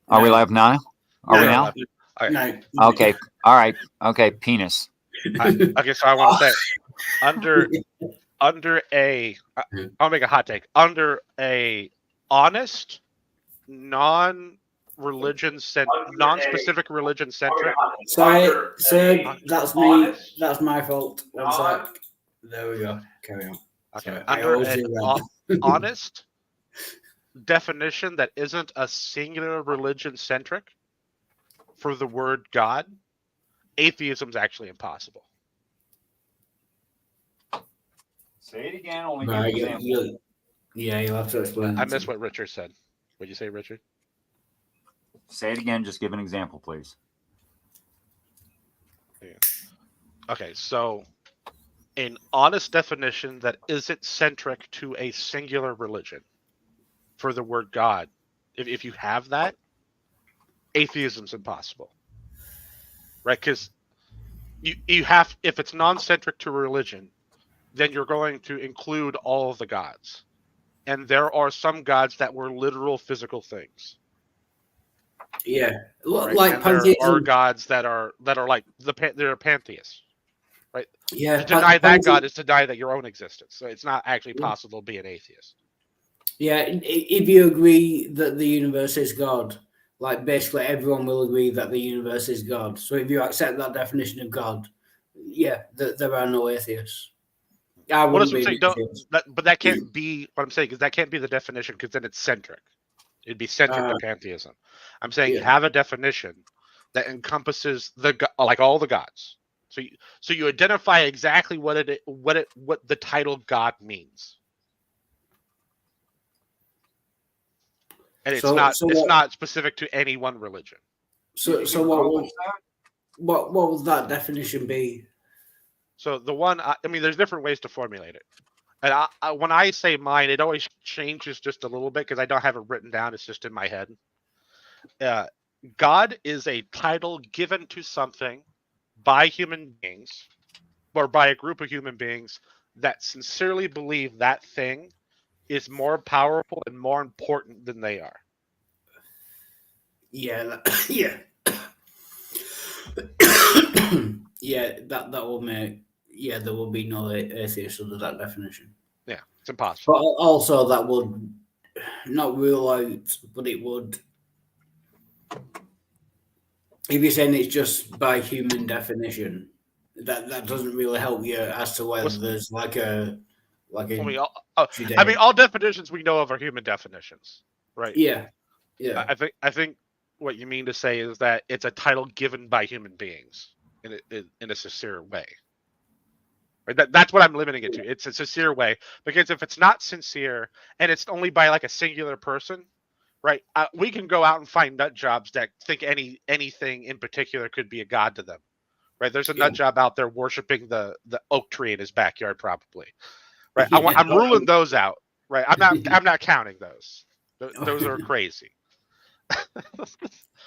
Are we No. live now? Are we No. now? Okay. No. Okay. All right. Okay. Penis. Okay, so I want to say under I'll make a hot take. Under a honest, non-specific religion centric. Sorry, that's me. Honest. That's my fault. One sec. There we go. Carry on. Okay, Sorry, I under always an do that. honest definition that isn't a singular religion centric for the word God, atheism is actually impossible. Say it again. Only Right, give an example. yeah, you'll have to explain. I missed what Richard said. What'd you say, Richard? Say it again. Just give an example, please. Yeah. Okay, so an honest definition that isn't centric to a singular religion for the word God. If you have that, atheism's impossible. Right? Because you have, if it's non-centric to religion, then you're going to include all of the gods. And there are some gods that were literal physical things. Yeah, Right? like and there pantheism. are gods that are like they're pantheists. Right? Yeah, To deny that God is to deny that your own existence. So it's not actually possible to be an atheist. Yeah, if you agree that the universe is God, like basically everyone will agree that the universe is God. So if you accept that definition of God, yeah, there are no atheists. I wouldn't be. But that can't be what I'm saying, because that can't be the definition, because then it's centric. It'd be centric to pantheism. I'm saying you have a definition that encompasses like all the gods. So you identify exactly what the title God means. And it's not specific to any one religion. So what would that definition be? So the one, I mean, there's different ways to formulate it. And when I say mine, it always changes just a little bit because I don't have it written down. It's just in my head. God is a title given to something by human beings or by a group of human beings that sincerely believe that thing is more powerful and more important than they are. Yeah, yeah. Yeah, that will make, yeah, there will be no atheists under that definition. Yeah, it's impossible. But also that would not rule out, but it would, if you're saying it's just by human definition, that doesn't really help you as to whether there's like a all definitions we know of are human definitions, right? Yeah. I think what you mean to say is that it's a title given by human beings in a sincere way. Right? That's what I'm limiting it to. It's a sincere way, because if it's not sincere and it's only by like a singular person, right? We can go out and find nut jobs that think anything in particular could be a god to them. Right? There's a nut job out there worshiping the oak tree in his backyard, probably. Right? Yeah. I'm ruling those out. Right? I'm not counting those. Those are crazy.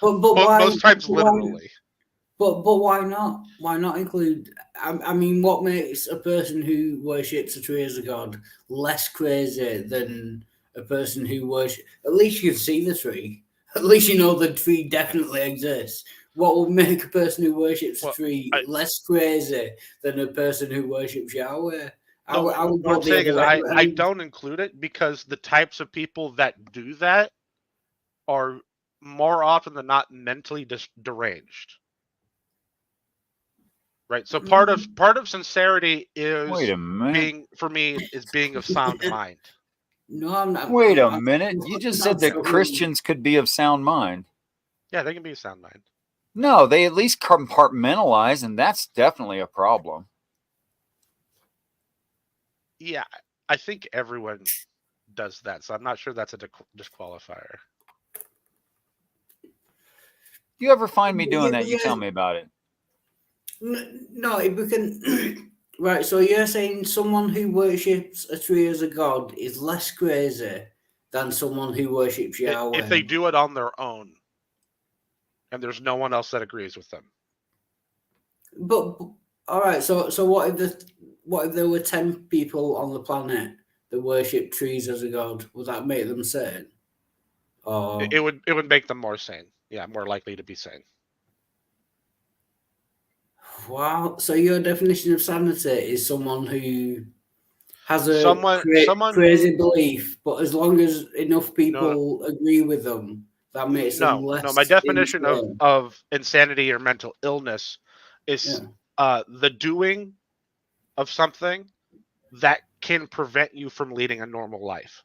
but why, most times literally. But why not? Why not include? I mean, what makes a person who worships a tree as a god less crazy than a person who worships? At least you can see the tree. At least you know the tree definitely exists. What would make a person who worships a tree less crazy than a person who worships Yahweh? What I'm saying is I don't include it because the types of people that do that are more often than not mentally deranged. Right. So part of sincerity is being of sound mind. No, I'm not. Wait a minute. You just said that Christians could be of sound mind. Yeah, they can be of sound mind. No, they at least compartmentalize, and that's definitely a problem. Yeah, I think everyone does that, so I'm not sure that's a disqualifier. You ever find me doing that? You tell me about it. No, if we can. Right, so you're saying someone who worships a tree as a god is less crazy than someone who worships Yahweh if they do it on their own, and there's no one else that agrees with them. But all right, so what if there were 10 people on the planet that worship trees as a god? Would that make them sane? Or It would make them more sane. Yeah, more likely to be sane. wow. So your definition of sanity is someone who has a Someone crazy who belief, but as long as enough no people agree with them, that makes them no. My less definition insane. of insanity or mental illness is the doing of something that can prevent you from leading a normal life.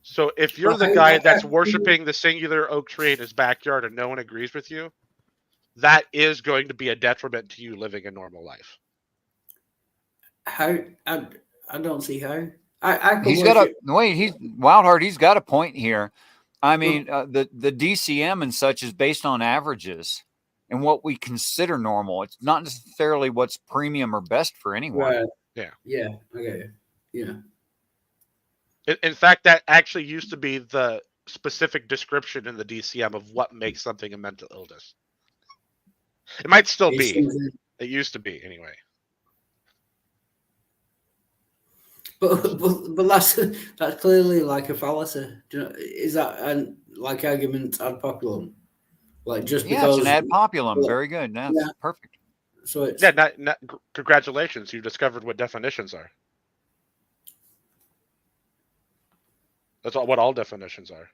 So if you're But the guy that's worshiping the singular oak tree in his backyard and no one agrees with you, that is going to be a detriment to you living a normal life. how I don't see how I could He's got a worship. wait. He's Wildheart. He's got a point here. I Well, mean, the DCM and such is based on averages and what we consider normal. It's not necessarily what's premium or best for anyone. right. Yeah. Yeah. Okay. Yeah. In fact, that actually used to be the specific description in the DCM of what makes something a mental illness. It might still It's be. something, It used to be, anyway. but that's clearly like a fallacy. Do you know, is that an like argument ad populum? Like just Yeah, it's an because ad populum. well, Very good. That's yeah. perfect. So it's Yeah, congratulations. You discovered what definitions are. That's what all definitions are.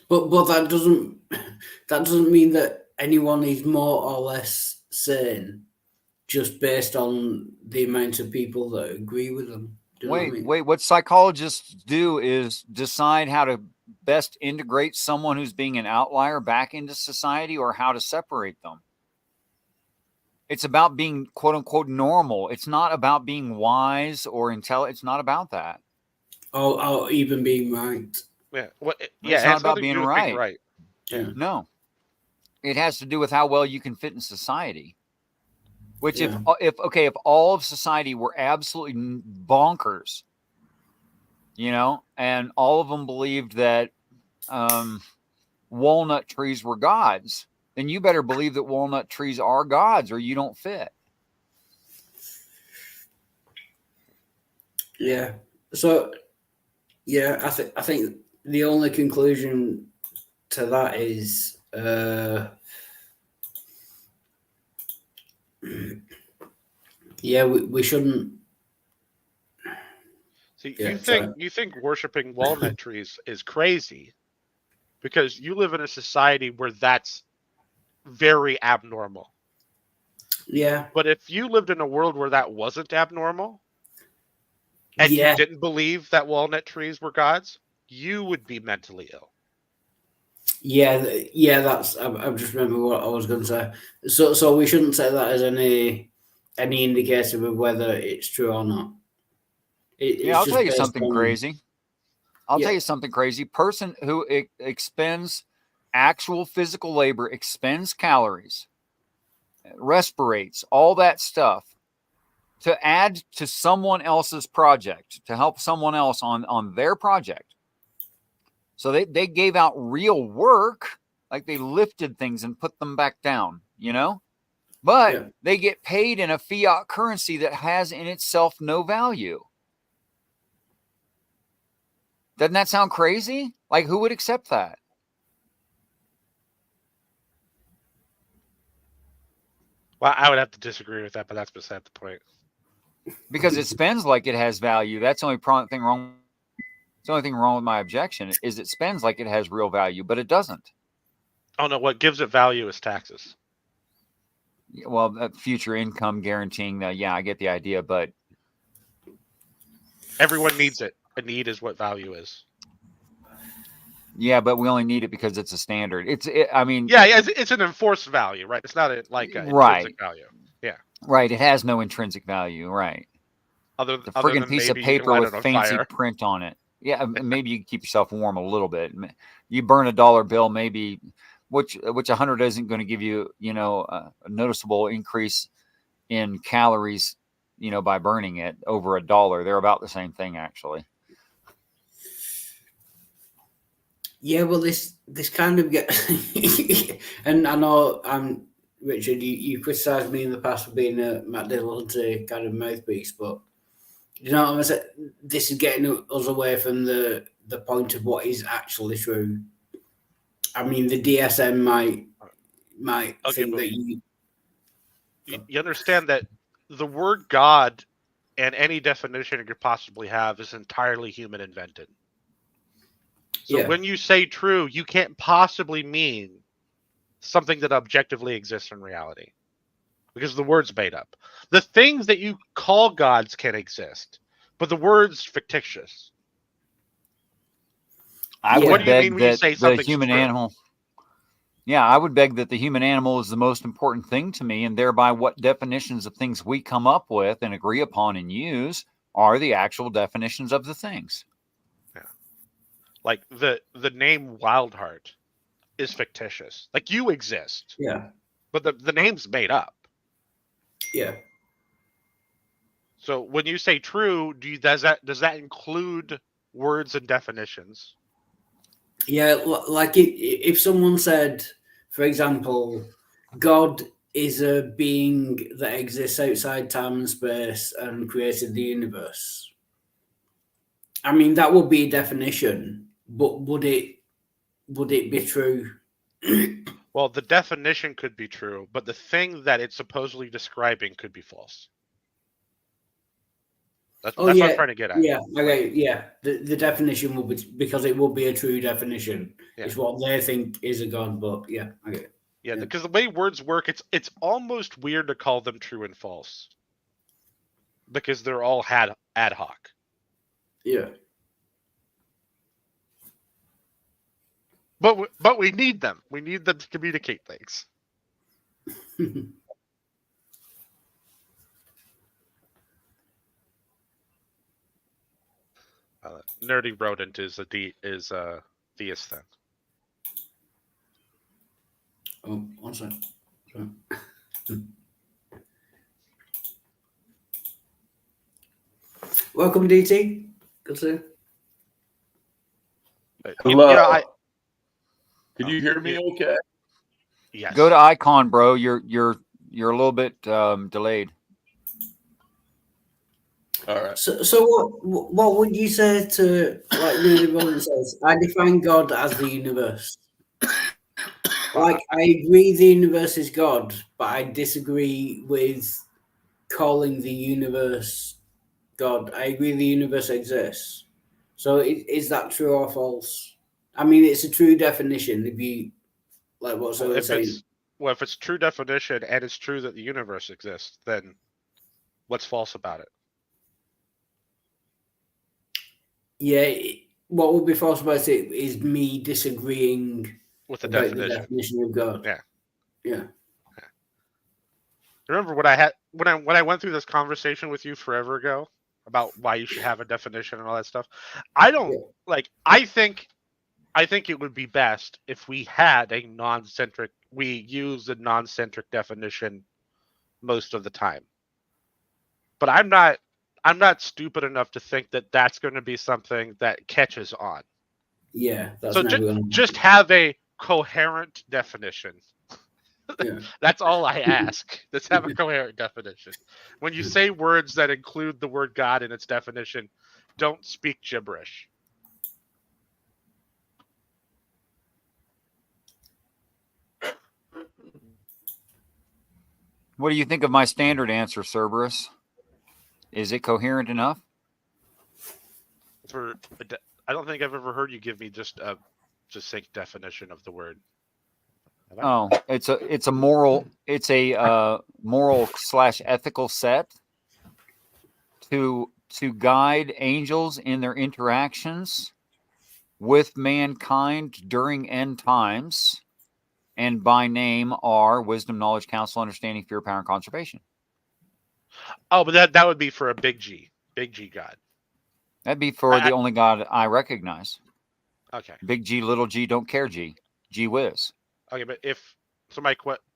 but that doesn't mean that anyone is more or less sane just based on the amount of people that agree with them. Do you know what I mean? Wait. What psychologists do is decide how to best integrate someone who's being an outlier back into society or how to separate them. It's about being quote unquote normal. It's not about being wise or intelligent. It's not about that. Or even being right. Yeah. It's not about being right. Right. Yeah. No, it has to do with how well you can fit in society. Which, Yeah. if all of society were absolutely bonkers, and all of them believed that walnut trees were gods, then you better believe that walnut trees are gods, or you don't fit. Yeah. So yeah, I think the only conclusion to that is yeah, we shouldn't. See, Yeah, you think worshiping walnut trees is crazy because you live in a society where that's very abnormal. Yeah. But if you lived in a world where that wasn't abnormal and Yeah. you didn't believe that walnut trees were gods, you would be mentally ill. Yeah, that's. I just remember what I was going to say. So we shouldn't say that as any indicator of whether it's true or not. I'll tell you something on, crazy. I'll tell you something crazy. Person who expends actual physical labor, expends calories, respirates, all that stuff to add to someone else's project, to help someone else on their project. So they gave out real work, like they lifted things and put them back down, but they get paid in a fiat currency that has in itself no value. Doesn't that sound crazy? Like, who would accept that? Well, I would have to disagree with that, but that's beside the point. Because it spends like it has value. That's the only thing wrong. The only thing wrong with my objection is it spends like it has real value, but it doesn't. Oh no, what gives it value is taxes. Well, future income guaranteeing that. Yeah, I get the idea, but everyone needs it. A need is what value is. Yeah, but we only need it because it's a standard. It's an enforced value, right? It's not like an intrinsic value. Yeah. Right. It has no intrinsic value, right? The friggin' piece of paper with fancy print on it. Yeah, maybe you can keep yourself warm a little bit. You burn a dollar bill, maybe, which 100 isn't going to give you, a noticeable increase in calories, by burning it over $1. They're about the same thing, actually. Yeah, well, this kind of and I know Richard, you criticised me in the past for being a Matt Dillon kind of mouthpiece, but You know what I'm saying? This is getting us away from the point of what is actually true. I mean, the DSM might Okay, think but that you understand that the word God and any definition you could possibly have is entirely human invented. So Yeah. when you say true, you can't possibly mean something that objectively exists in reality because the word's made up. The things that you call gods can exist, but the word's fictitious. I So what would do you beg mean when you that say the something's human true? animal. Yeah, I would beg that the human animal is the most important thing to me, and thereby what definitions of things we come up with and agree upon and use are the actual definitions of the things. Yeah. Like the name Wildheart is fictitious. Like you exist, Yeah. but the name's made up. Yeah. So when you say true, does that include words and definitions? Yeah. Like if someone said, for example, God is a being that exists outside time and space and created the universe. I mean, that would be a definition, but would it be true? Well, the definition could be true, but the thing that it's supposedly describing could be false. That's Oh what yeah, I'm trying to get at. yeah, okay, Like, yeah. The definition will be because it will be a true definition. yeah, It's what they think is a god, but yeah, okay. yeah, Yeah. because the way words work, it's almost weird to call them true and false because they're all ad hoc. Yeah. But we need them. We need them to communicate things. Nerdy rodent is a theist then. Oh, one second. Sorry. Welcome, DT. Good to see you. Hello. Yeah, Can you hear me okay? yes. Go to icon, bro. You're a little bit delayed. All right. So what would you say to like Nerdy Roland says? I define God as the universe. Like I agree the universe is God, but I disagree with calling the universe God. I agree the universe exists. So is that true or false? I mean, it's a true definition. If you like what I was saying. If it's true definition and it's true that the universe exists, then what's false about it? Yeah, what would be false about it is me disagreeing With the about definition. the definition of God. Yeah. Yeah. Remember when I went through this conversation with you forever ago about why you should have a definition and all that stuff? I don't I think it would be best if we had a we use a non-centric definition most of the time. But I'm not stupid enough to think that that's going to be something that catches on. Yeah, that's So never gonna just have a coherent definition. Yeah. That's all I ask. Let's have a coherent definition. When you say words that include the word God in its definition, don't speak gibberish. What do you think of my standard answer, Cerberus? Is it coherent enough? I don't think I've ever heard you give me just a succinct definition of the word. Oh, it's a moral / ethical set to guide angels in their interactions with mankind during end times, and by name are wisdom, knowledge, counsel, understanding, fear, power, and conservation. Oh, but that would be for a big G God. That'd be for the only God I recognize. Okay. Big G, little G, don't care G. Gee whiz. Okay, but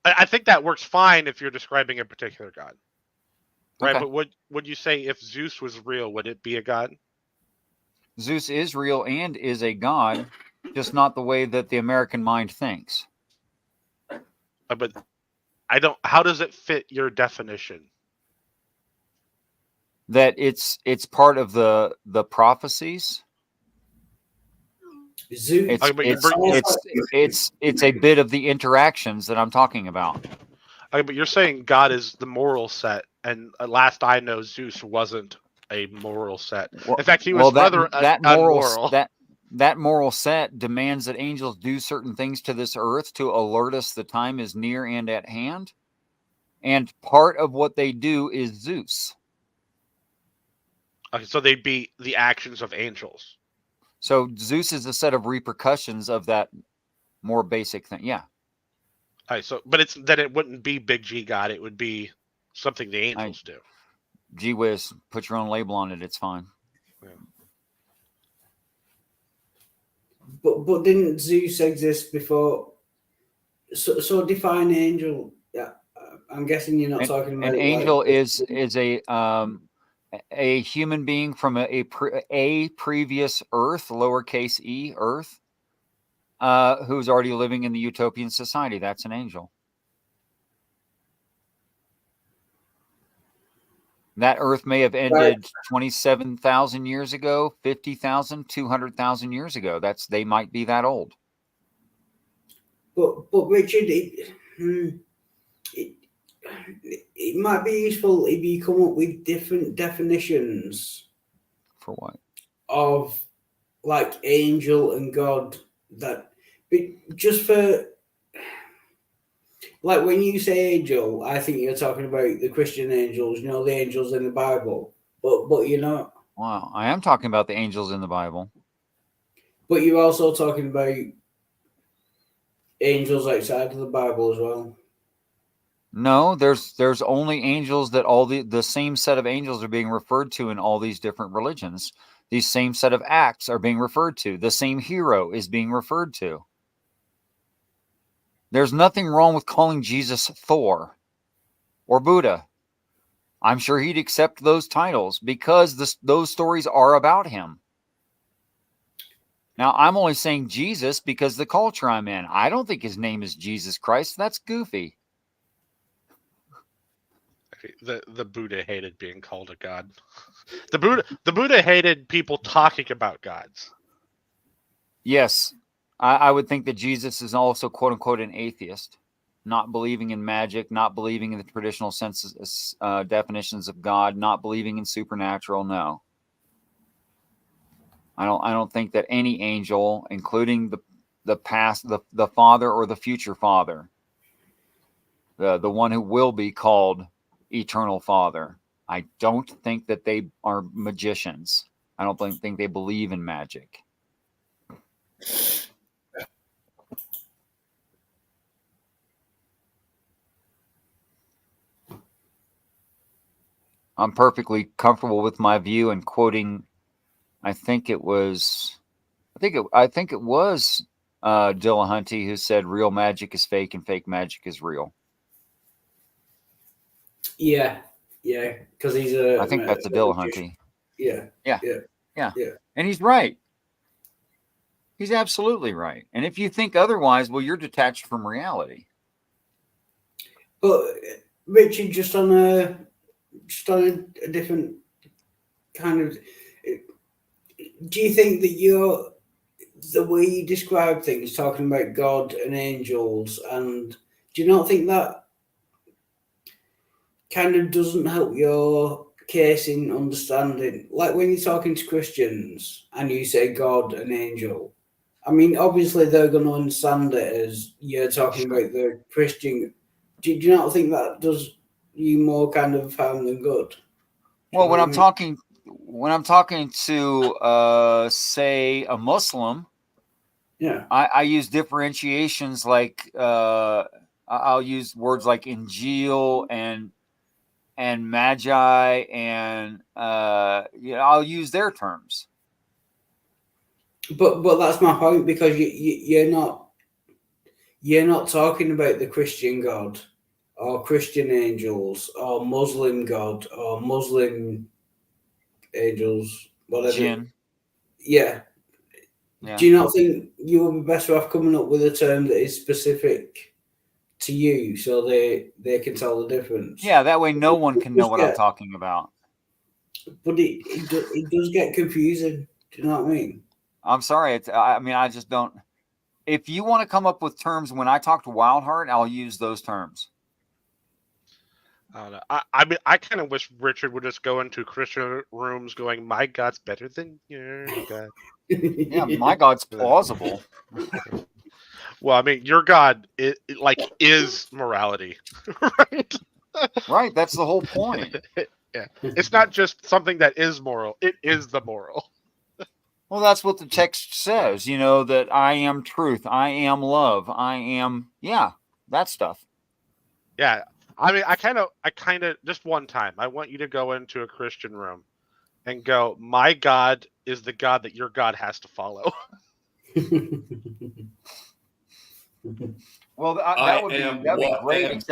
I think that works fine if you're describing a particular god. Right, Okay. but would you say if Zeus was real, would it be a god? Zeus is real and is a god, just not the way that the American mind thinks. But I don't. How does it fit your definition? that it's part of the prophecies. Zeus. It's Okay, but you it's bring- it's a bit of the interactions that I'm talking about. Okay, but you're saying God is the moral set, and last I know, Zeus wasn't a moral set. Well, In fact, he was rather unmoral. That moral set demands that angels do certain things to this earth to alert us the time is near and at hand. And part of what they do is Zeus. Okay, so they'd be the actions of angels. So Zeus is a set of repercussions of that more basic thing. Yeah. All right, so but it wouldn't be Big G God. It would be something the angels do. Gee whiz, put your own label on it. It's fine. But didn't Zeus exist before? So define angel. Yeah, I'm guessing you're not talking about an angel is a human being from a previous Earth, lowercase e Earth, who's already living in the utopian society. That's an angel. That Earth may have ended 27,000 years ago, 50,000, 200,000 years ago. They might be that old. But Richard, it might be useful if you come up with different definitions. For what? Of like angel and God, that just for like when you say angel, I think you're talking about the Christian angels, the angels in the Bible. But you're not. Wow, I am talking about the angels in the Bible. But you're also talking about angels outside of the Bible as well. No, there's only angels that all the same set of angels are being referred to in all these different religions. These same set of acts are being referred to. The same hero is being referred to. There's nothing wrong with calling Jesus Thor or Buddha. I'm sure he'd accept those titles because those stories are about him. Now, I'm only saying Jesus because the culture I'm in. I don't think his name is Jesus Christ. That's goofy. The Buddha hated being called a god. The Buddha hated people talking about gods. Yes, I would think that Jesus is also quote unquote an atheist, not believing in magic, not believing in the traditional senses, definitions of God, not believing in supernatural. No, I don't think that any angel, including the past, the father or the future father, the one who will be called Eternal Father, I don't think that they are magicians. I don't think they believe in magic. I'm perfectly comfortable with my view and quoting. I think it was Dillahunty who said, "Real magic is fake and fake magic is real." Yeah, because he's I think that's a Dillahunty. Yeah. And he's right. He's absolutely right. And if you think otherwise, well, you're detached from reality. But Richard, just on a different kind of, do you think that the way you describe things, talking about God and angels, and do you not think that kind of doesn't help your case in understanding? Like when you're talking to Christians and you say God and angel, I mean, obviously they're going to understand it as you're talking about the Christian. Do you not think that does you more kind of harm than good? Well, when I'm talking to say a Muslim, yeah, I use differentiations like I'll use words like Injil and Magi and I'll use their terms. But that's my point, because you're not talking about the Christian God or Christian angels or Muslim God or Muslim angels, whatever. Jinn. Yeah. Yeah. Do you not think you would be better off coming up with a term that is specific to you so they can tell the difference? Yeah, that way no one can know what I'm talking about. But it does get confusing. Do you know what I mean? I'm sorry. I mean, I just don't. If you want to come up with terms, when I talk to Wildheart, I'll use those terms. I don't know. I mean, I kind of wish Richard would just go into Christian rooms going, "My God's better than your God." Yeah, my God's plausible. Well, I mean, your God is morality, right? Right. That's the whole point. Yeah, it's not just something that is moral; it is the moral. Well, that's what the text says. You know, that I am truth, I am love, I am that stuff. Yeah, I mean, I kind of just one time, I want you to go into a Christian room and go, "My God is the God that your God has to follow." Well, that would be great,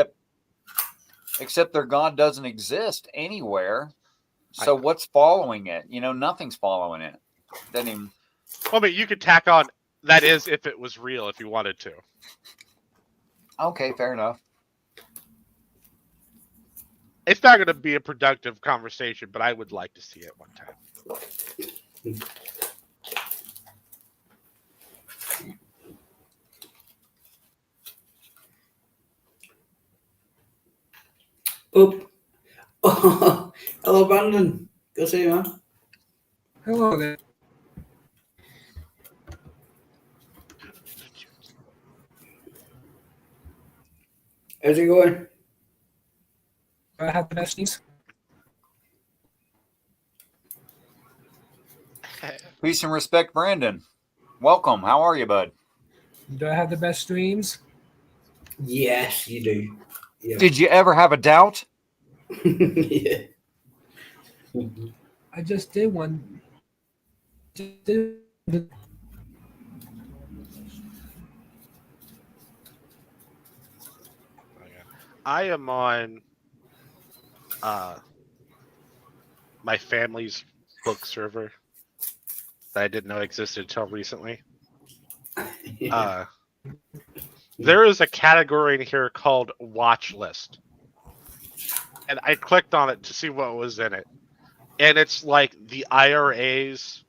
except their God doesn't exist anywhere. So what's following it? You know, nothing's following it. Doesn't even. Well, I mean, you could tack on that is if it was real, if you wanted to. Okay, fair enough. It's not going to be a productive conversation, but I would like to see it one time. Oh, hello, Brandon. Go see you, man. Hello there. How's it going? Do I have the best news? Peace and respect, Brandon. Welcome. How are you, bud? Do I have the best streams? Yes, you do. Yeah. Did you ever have a doubt? Yeah. I just did one. I am on my family's book server that I didn't know existed until recently. Yeah. There is a category in here called watch list. And I clicked on it to see what was in it. And it's like the IRA's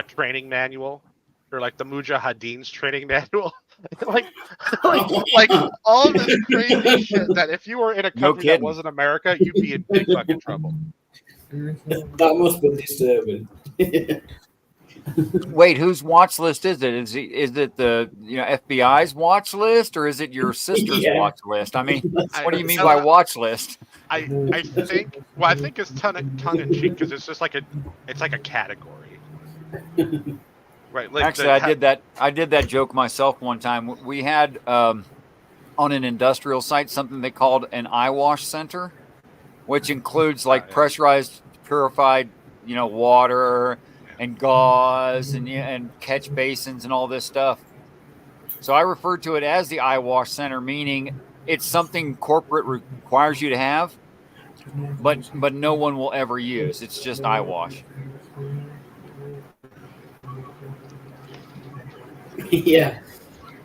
training manual, or like the Mujahideen's training manual. like all this crazy shit that if you were in a country that wasn't America, you'd be in big fucking trouble. That must be disturbing. Wait, whose watch list is it? Is it the FBI's watch list, or is it your sister's watch list? I mean, what do you mean by watch list? I think it's tongue in cheek because it's just like a category. Right. Like actually, I did that joke myself one time. We had on an industrial site something they called an eye wash center, which includes pressurized, purified, water and gauze and catch basins and all this stuff. So I referred to it as the eye wash center, meaning it's something corporate requires you to have, but no one will ever use. It's just eye wash. Yeah.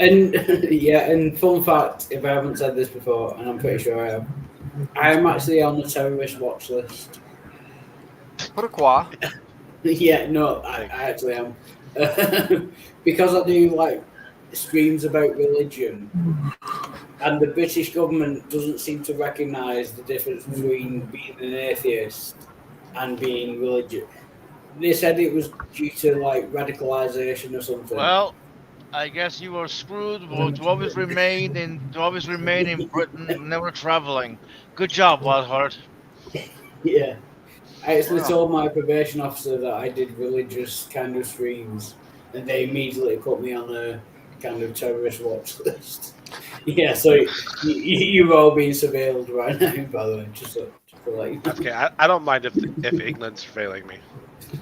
And fun fact, if I haven't said this before, and I'm pretty sure I am actually on the terrorist watch list. Pourquoi? Yeah, no, I actually am. Because I do streams about religion, and the British government doesn't seem to recognise the difference between being an atheist and being religious. They said it was due to radicalisation or something. Well, I guess you were screwed to always remain in Britain, never traveling. Good job, Wildheart. Yeah. I actually told my probation officer that I did religious kind of streams, and they immediately put me on a kind of terrorist watch list. Yeah, so you're all being surveilled right now, by the way. Just to let you know. Okay, I don't mind if England's surveilling me.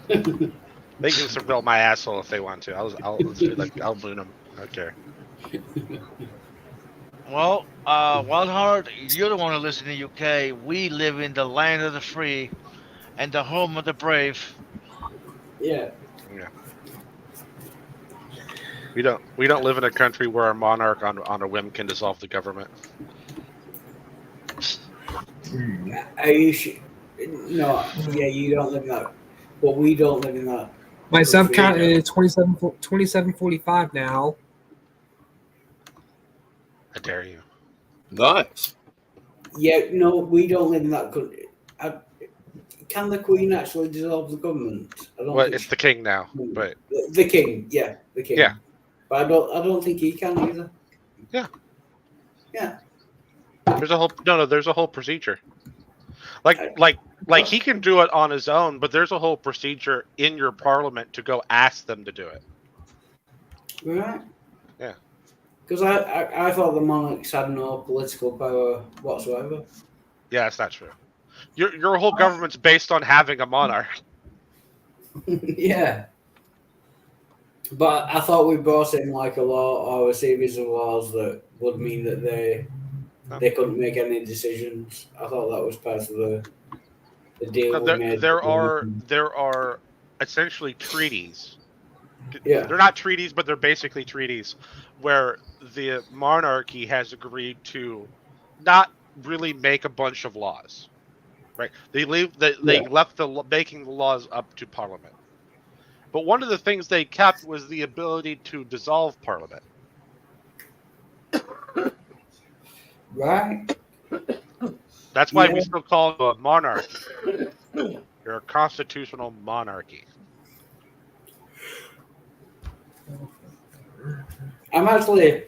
They can surveil my asshole if they want to. I'll boon them. I don't care. Well, Wildheart, you're the one who lives in the UK. We live in the land of the free and the home of the brave. Yeah. Yeah. We don't live in a country where our monarch on a whim can dissolve the government. Are you No, yeah, you don't live in that. But we don't live in that. My sub country count either. is 2745 now. I dare you. Nice. Yeah, no, we don't live in that country. Can the Queen actually dissolve the government? I don't Well, think it's the king now, but the King, yeah, the King. Yeah. But I don't think he can either. Yeah. Yeah. there's a whole procedure. Like he can do it on his own, but there's a whole procedure in your parliament to go ask them to do it. Right. Yeah. Because I thought the monarchs had no political power whatsoever. Yeah, that's not true. Your whole government's based on having a monarch. Yeah. But I thought we brought in like a law or a series of laws that would mean that they couldn't make any decisions. I thought that was part of the deal we made. There are essentially treaties. Yeah. They're not treaties, but they're basically treaties where the monarchy has agreed to not really make a bunch of laws. Right? They left making the laws up to Parliament. But one of the things they kept was the ability to dissolve Parliament. Right. That's why Yeah. we still call it a monarchy. You're a constitutional monarchy. I'm actually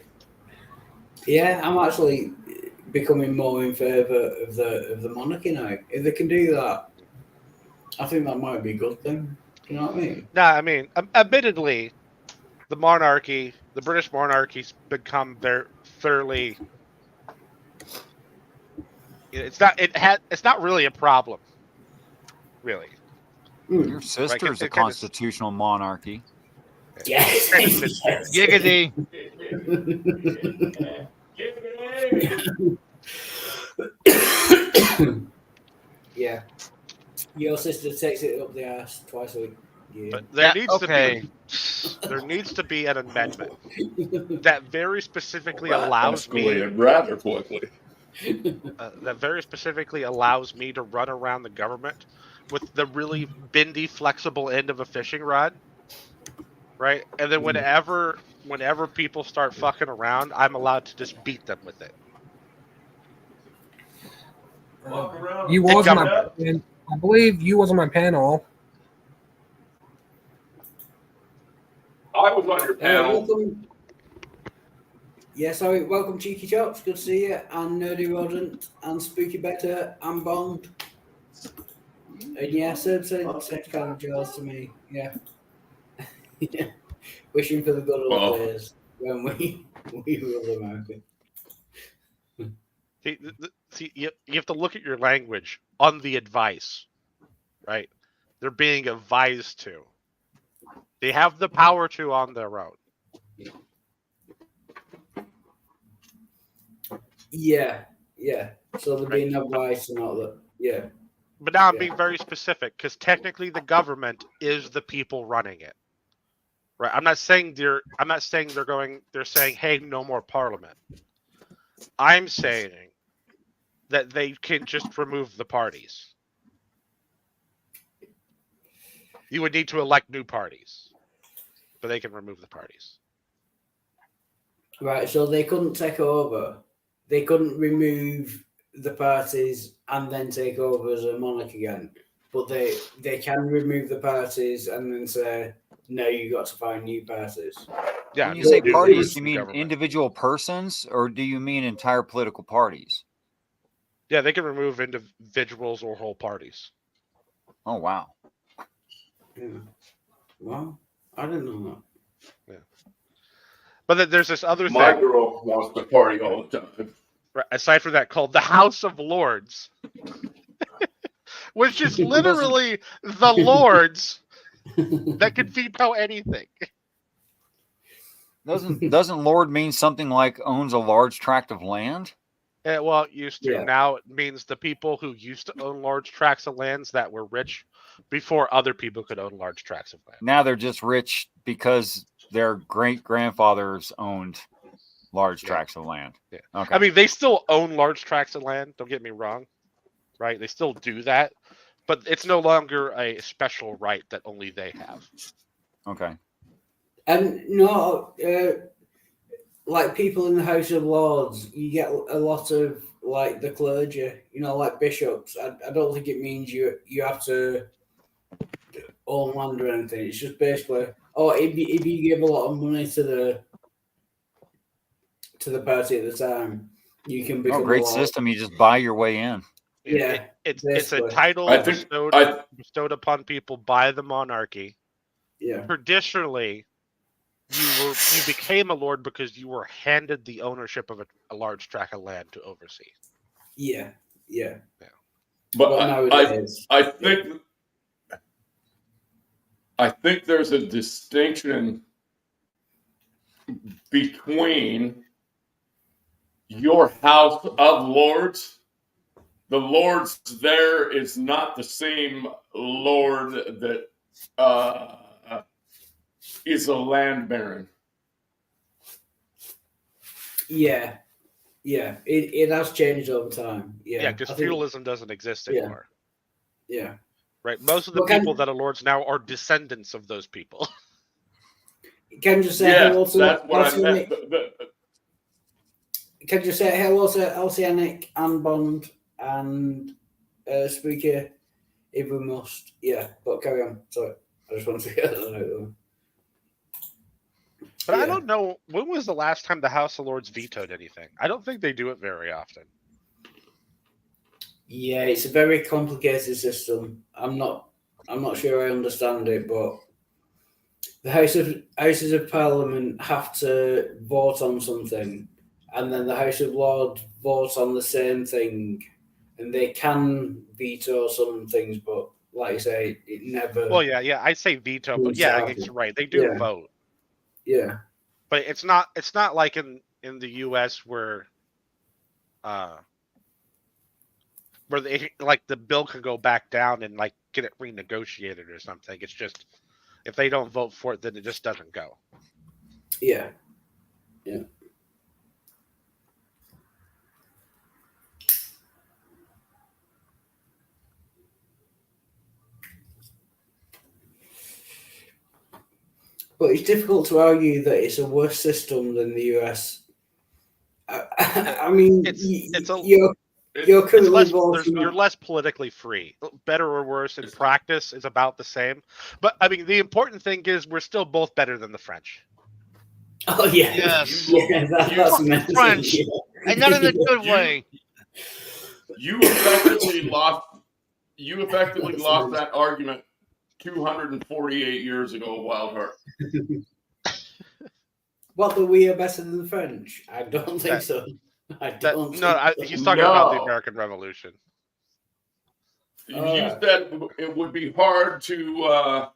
becoming more in favour of the monarchy now. If they can do that, I think that might be a good thing. You know what I mean? Nah, I mean, admittedly, the British monarchy's become fairly. It's not really a problem, really. Your sister's a constitutional monarchy. Yes. Giggity. Yeah. Your sister takes it up the ass twice a week. Yeah. But there needs to be an amendment that very specifically allows me Escalated rather quickly. to run around the government with the really bendy, flexible end of a fishing rod, right? And then whenever people start fucking around, I'm allowed to just beat them with it. You was on my, I believe you was on my panel. I was on your panel. Welcome. Yeah, sorry. Welcome, Cheeky Chops. Good to see you. And Nerdy Rodent, and Spooky Better, and Bond. And yeah, same kind of jaws to me. Yeah. Yeah. Wishing for the good old days when we ruled America. See, you have to look at your language on the advice, right? They're being advised to. They have the power to on their own. Yeah. So they're being advised to not that. Yeah. But now I'm being very specific because technically the government is the people running it. Right? I'm not saying they're saying, hey, no more parliament. I'm saying that they can just remove the parties. You would need to elect new parties, but they can remove the parties. Right, so they couldn't take over. They couldn't remove the parties and then take over as a monarch again. But they can remove the parties and then say, no, you got to find new parties. Yeah. When you say parties, do you mean individual persons or do you mean entire political parties? Yeah, they can remove individuals or whole parties. Oh, wow. Yeah. Well, I didn't know that. Yeah. But there's this other thing. My girl wants to party all the time. Right, aside from that, called the House of Lords. Which is literally the Lords that can veto anything. Doesn't Lord mean something like owns a large tract of land? Well, it used to. Yeah. Now it means the people who used to own large tracts of lands that were rich before other people could own large tracts of land. Now they're just rich because their great-grandfathers owned large tracts of land. Yeah. Okay. I mean, they still own large tracts of land. Don't get me wrong. Right? They still do that. But it's no longer a special right that only they have. Okay. And no, like people in the House of Lords, you get a lot of like the clergy, like bishops. I don't think it means you have to own land or anything. It's just basically, if you give a lot of money to the party at the time, you can become great a lord. system. You just buy your way in. Yeah, It's a basically. title I think bestowed upon people by the monarchy. Yeah, Traditionally, you became a lord because you were handed the ownership of a large tract of land to oversee. yeah. But nowadays, I think there's a distinction between your House of Lords. The Lords there is not the same Lord that is a land baron. yeah. It has changed over time. Yeah, because feudalism doesn't exist anymore. Yeah. Right. Most of the people that are lords now are descendants of those people. Can you say hello to that's what I meant. Can you say hello to Oceanic and Bond and Spooky if we must? Yeah, but carry on. Sorry, I just want to get that out. But I don't know, when was the last time the House of Lords vetoed anything? I don't think they do it very often. Yeah, it's a very complicated system. I'm not sure I understand it, but the Houses of Parliament have to vote on something, and then the House of Lords votes on the same thing, and they can veto some things, but like I say, it never. Well, yeah, I say veto, but yeah, I guess you're right. They do vote. Yeah. But it's not like in the US where they like the bill can go back down and like get it renegotiated or something. It's just if they don't vote for it, then it just doesn't go. Yeah. But it's difficult to argue that it's a worse system than the US. I mean, you're less politically free. Better or worse in practice is about the same. But I mean, the important thing is we're still both better than the French. Oh yeah, yes, that's amazing. French, and not in a good way. You effectively lost. You effectively lost that argument 248 years ago, Wildheart. What, that we are better than the French? I don't think so. He's talking about the American Revolution. You said it would be hard to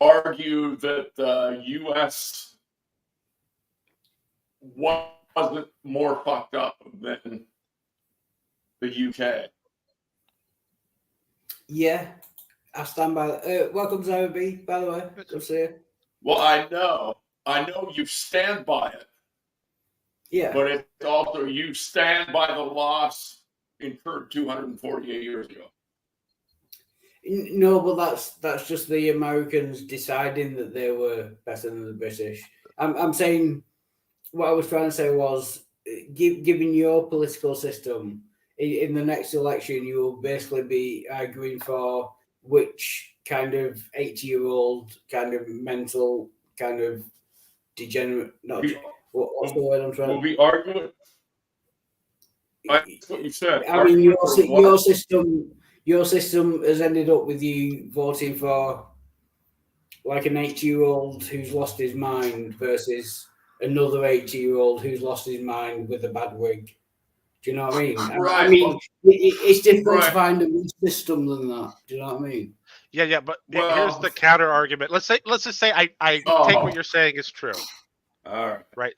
argue that the U.S. wasn't more fucked up than the U.K. Yeah, I stand by that. Welcome, Zara B, by the way. Good to see you. Well, I know you stand by it. Yeah. But it's also you stand by the loss incurred 248 years ago. No, but that's just the Americans deciding that they were better than the British. I'm saying what I was trying to say was, given your political system, in the next election, you will basically be arguing for which kind of 80-year-old kind of mental kind of degenerate. What's the word I'm trying? We'll be arguing. That's what you said. I mean, your system has ended up with you voting for like an 80-year-old who's lost his mind versus another 80-year-old who's lost his mind with a bad wig. Do you know what I mean? Right. I mean, it's difficult to find a worse system than that. Do you know what I mean? Yeah, but here's the counter argument. Let's just say I take what you're saying is true. All right. Right.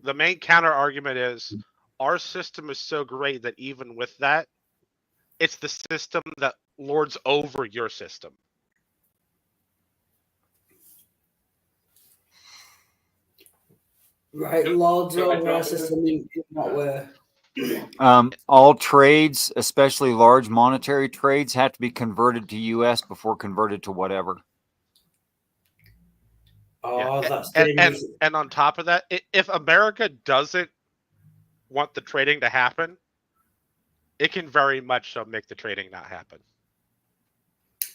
The main counter argument is our system is so great that even with that, it's the system that lords over your system. Right, lords over our system in what way? All trades, especially large monetary trades, have to be converted to U.S. before converted to whatever. Oh, that's and dangerous. on top of that, if America doesn't want the trading to happen, it can very much so make the trading not happen.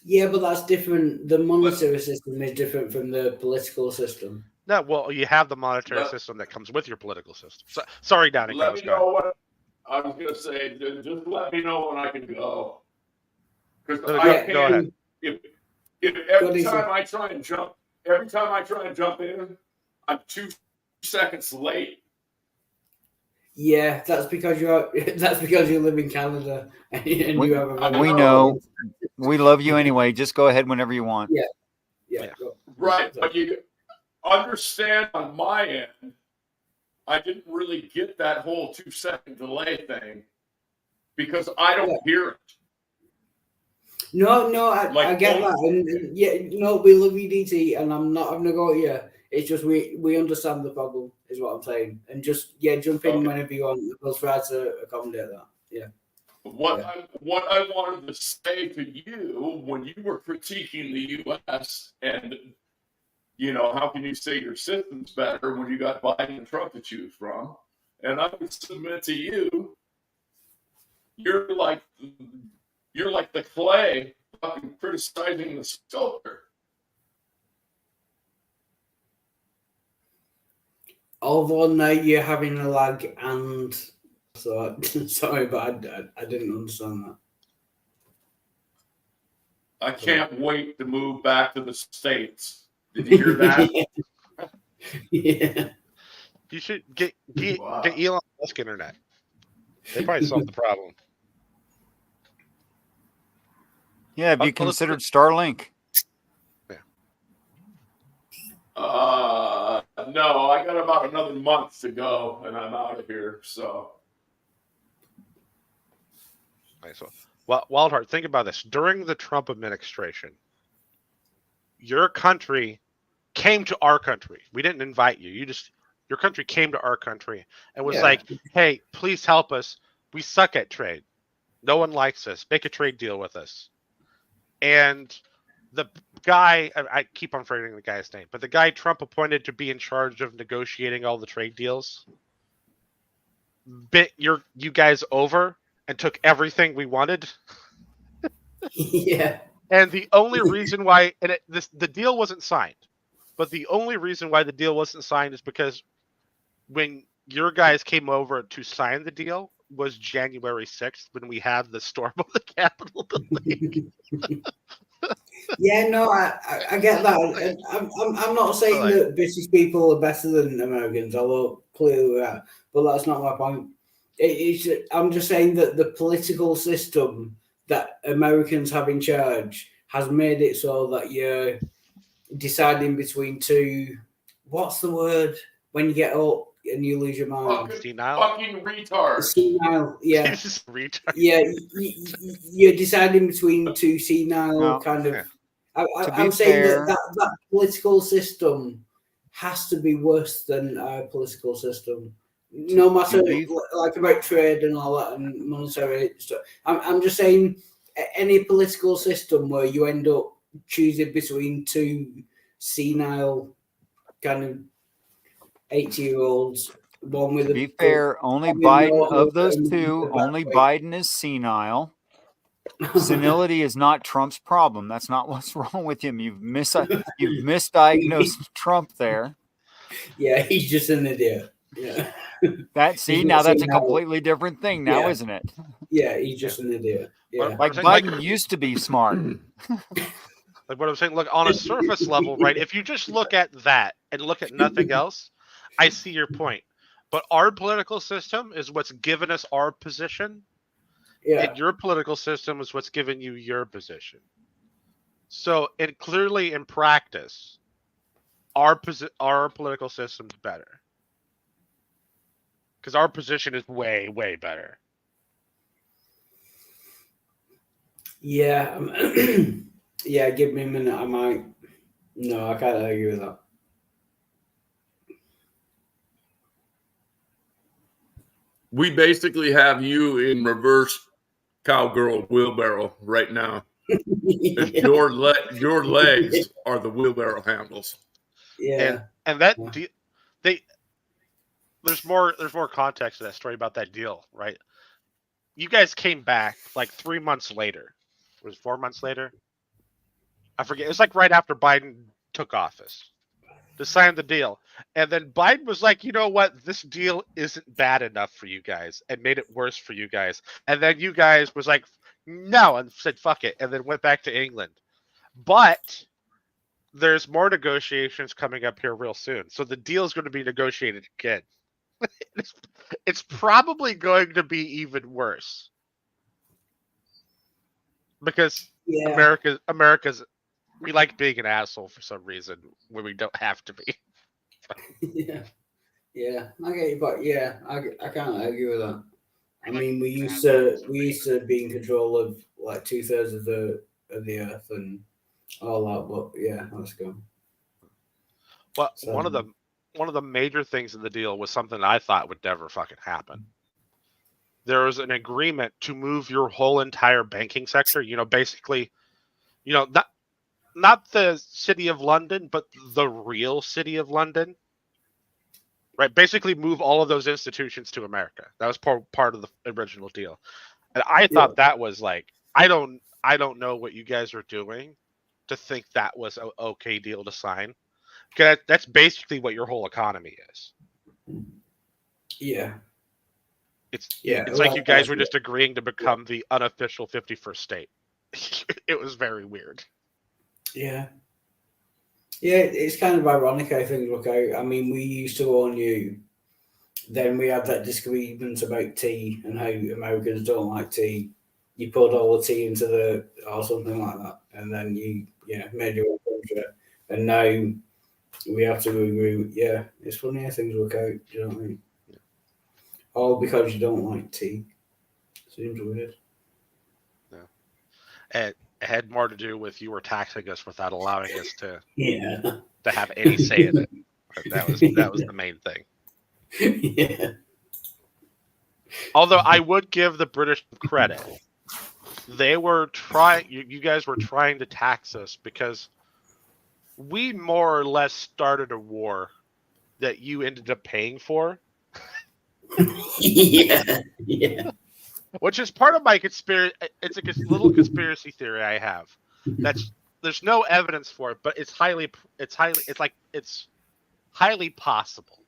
Yeah, but that's different. The monetary system is different from the political system. No, well, you have the monetary system that comes with your political system. So, sorry, Danny. Let me know what I was going to say. Just let me know when I can go. Because go ahead. If every Go time I try and jump in, I'm 2 seconds late. Yeah, that's because you live in Canada and you have a. We know. We love you anyway. Just go ahead whenever you want. Yeah. Right, but you understand on my end, I didn't really get that whole 2-second delay thing because I don't hear it. No, I get that, and yeah, we love you, DT, and I'm not having a go at you. It's just we understand the problem, is what I'm saying, and just jump in whenever you want. We'll try to accommodate that. Yeah. What I wanted to say to you when you were critiquing the U.S. and how can you say your system's better when you got Biden and Trump to choose from? And I would submit to you, you're like the clay fucking criticizing the sculptor. Although now you're having a lag, and so sorry, but I didn't understand that. I can't wait to move back to the States. Did you hear that? Yeah. You should get Elon Musk internet. They probably solved the problem. Yeah, have you considered Starlink? Yeah. No, I got about another month to go, and I'm out of here. So. Right, so, Wildheart, think about this. During the Trump administration, your country came to our country. We didn't invite you. Your country came to our country and was like, hey, please help us. We suck at trade. No one likes us. Make a trade deal with us. And the guy, I keep on forgetting the guy's name, but the guy Trump appointed to be in charge of negotiating all the trade deals bit you guys over and took everything we wanted. Yeah. And the only reason why, the deal wasn't signed, but the only reason why the deal wasn't signed is because when your guys came over to sign the deal was January 6th when we had the storm of the Capitol building. Yeah, no, I get that. I'm not saying that British people are better than Americans, although clearly we are, but that's not my point. I'm just saying that the political system that Americans have in charge has made it so that you're deciding between two. What's the word when you get up and you lose your mind? Fucking retard. Senile, yeah. Retard. Yeah, you're deciding between two senile kind of. I'm saying that political system has to be worse than our political system. No matter like about trade and all that and monetary stuff. I'm just saying any political system where you end up choosing between two senile kind of 80-year-olds, one with to be fair, only Biden of those two, only Biden is senile. Senility is not Trump's problem. That's not what's wrong with him. You've misdiagnosed Trump there. Yeah, he's just an idiot. Yeah. That's a completely different thing now, isn't it? Yeah, he's just an idiot. Yeah. Like Biden used to be smart. Like what I'm saying, look, on a surface level, right? If you just look at that and look at nothing else, I see your point. But our political system is what's given us our position. Yeah. And your political system is what's given you your position. So, clearly in practice, our political system's better. Because our position is way, way better. Yeah. Yeah, give me a minute. I might. No, I can't argue with that. we basically have you in reverse cowgirl wheelbarrow right now. Yeah. Your legs are the wheelbarrow handles. Yeah. And that there's more context to that story about that deal, right? You guys came back like 3 months later. Was it 4 months later? I forget. It was like right after Biden took office to sign the deal. And then Biden was like, you know what? This deal isn't bad enough for you guys and made it worse for you guys. And then you guys was like, no, and said, fuck it. And then went back to England. But there's more negotiations coming up here real soon. So the deal is going to be negotiated again. It's probably going to be even worse. Because Yeah. America's we like being an asshole for some reason when we don't have to be. Yeah. Yeah. I get you, but yeah, I can't argue with that. I mean, we used to be in control of like 2/3 of the earth and all that, but yeah, let's go. But So, one of the major things in the deal was something I thought would never fucking happen. There was an agreement to move your whole entire banking sector, basically, not the city of London, but the real city of London. Right? Basically move all of those institutions to America. That was part of the original deal. And I thought that was like, I don't know what you guys are doing to think that was an okay deal to sign. Because that's basically what your whole economy is. yeah. It's Yeah. like you guys were just agreeing to become the unofficial 51st state. It was very weird. Yeah. Yeah, it's kind of ironic how things look out. I mean, we used to own you. Then we had that disagreement about tea and how Americans don't like tea. You pulled all the tea into the or something like that, and then you made your own country. And now we have to agree. Yeah, it's funny how things work out. Do you know what I mean? All because you don't like tea. Seems weird. Yeah. And it had more to do with you were taxing us without allowing us to have any say in it. That was the main thing. Yeah. Although I would give the British credit. They were trying, you guys were trying to tax us because we more or less started a war that you ended up paying for. Yeah. Which is part of my conspiracy. It's a little conspiracy theory I have. There's no evidence for it, but it's highly possible.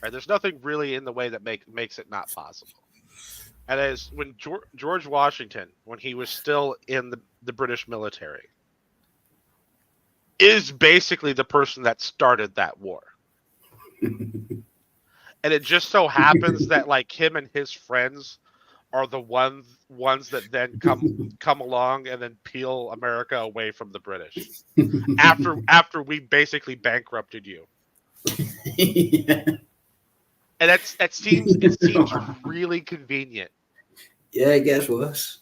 Right? There's nothing really in the way that makes it not possible. And as when George Washington, when he was still in the British military, is basically the person that started that war. And it just so happens that like him and his friends are the ones that then come along and then peel America away from the British after we basically bankrupted you. Yeah. And it seems really convenient. Yeah, it gets worse.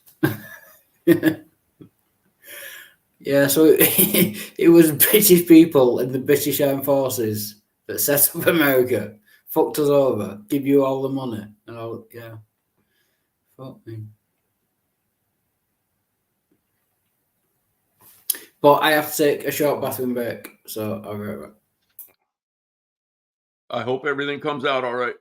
Yeah, so it was British people and the British Armed Forces that set up America, fucked us over, give you all the money, and all. Yeah, fuck me. But I have to take a short bathroom break, so I'll be right back. I hope everything comes out all right.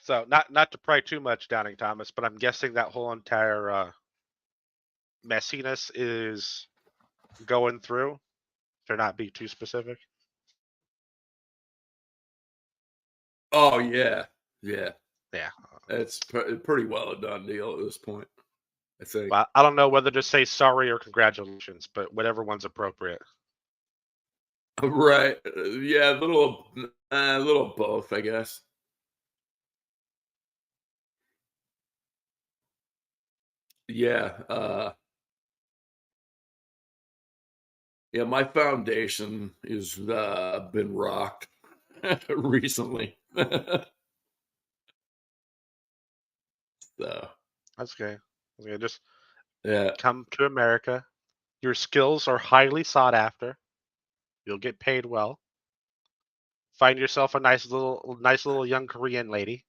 So not to pry too much, Downing Thomas, but I'm guessing that whole entire messiness is going through. To not be too specific. Oh yeah. It's pretty well a done deal at this point, I think. Well, I don't know whether to say sorry or congratulations, but whatever one's appropriate. Right. Yeah, a little of both, I guess. Yeah. Yeah, my foundation is been rocked recently. So That's okay. Just Yeah. Come to America. Your skills are highly sought after. You'll get paid well. Find yourself a nice little young Korean lady.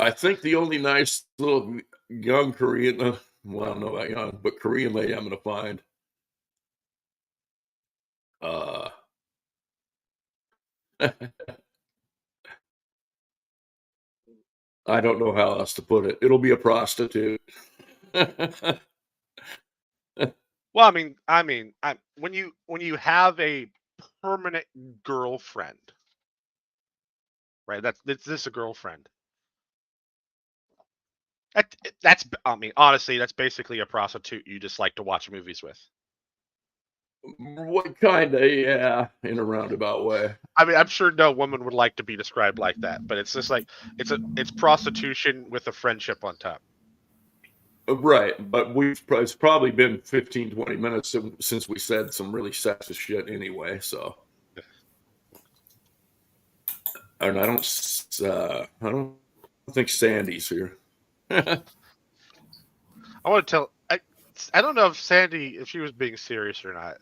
I think the only nice little young Korean, well, I don't know about young, but Korean lady I'm going to find. I don't know how else to put it. It'll be a prostitute. Well, when you have a permanent girlfriend, right? This is a girlfriend. Honestly, that's basically a prostitute you just like to watch movies with. What kind of, yeah, in a roundabout way. I'm sure no woman would like to be described like that, but it's just like it's prostitution with a friendship on top. Right, but it's probably been 15, 20 minutes since we said some really sexist shit anyway, so. And I don't think Sandy's here. I want to tell. I don't know if she was being serious or not,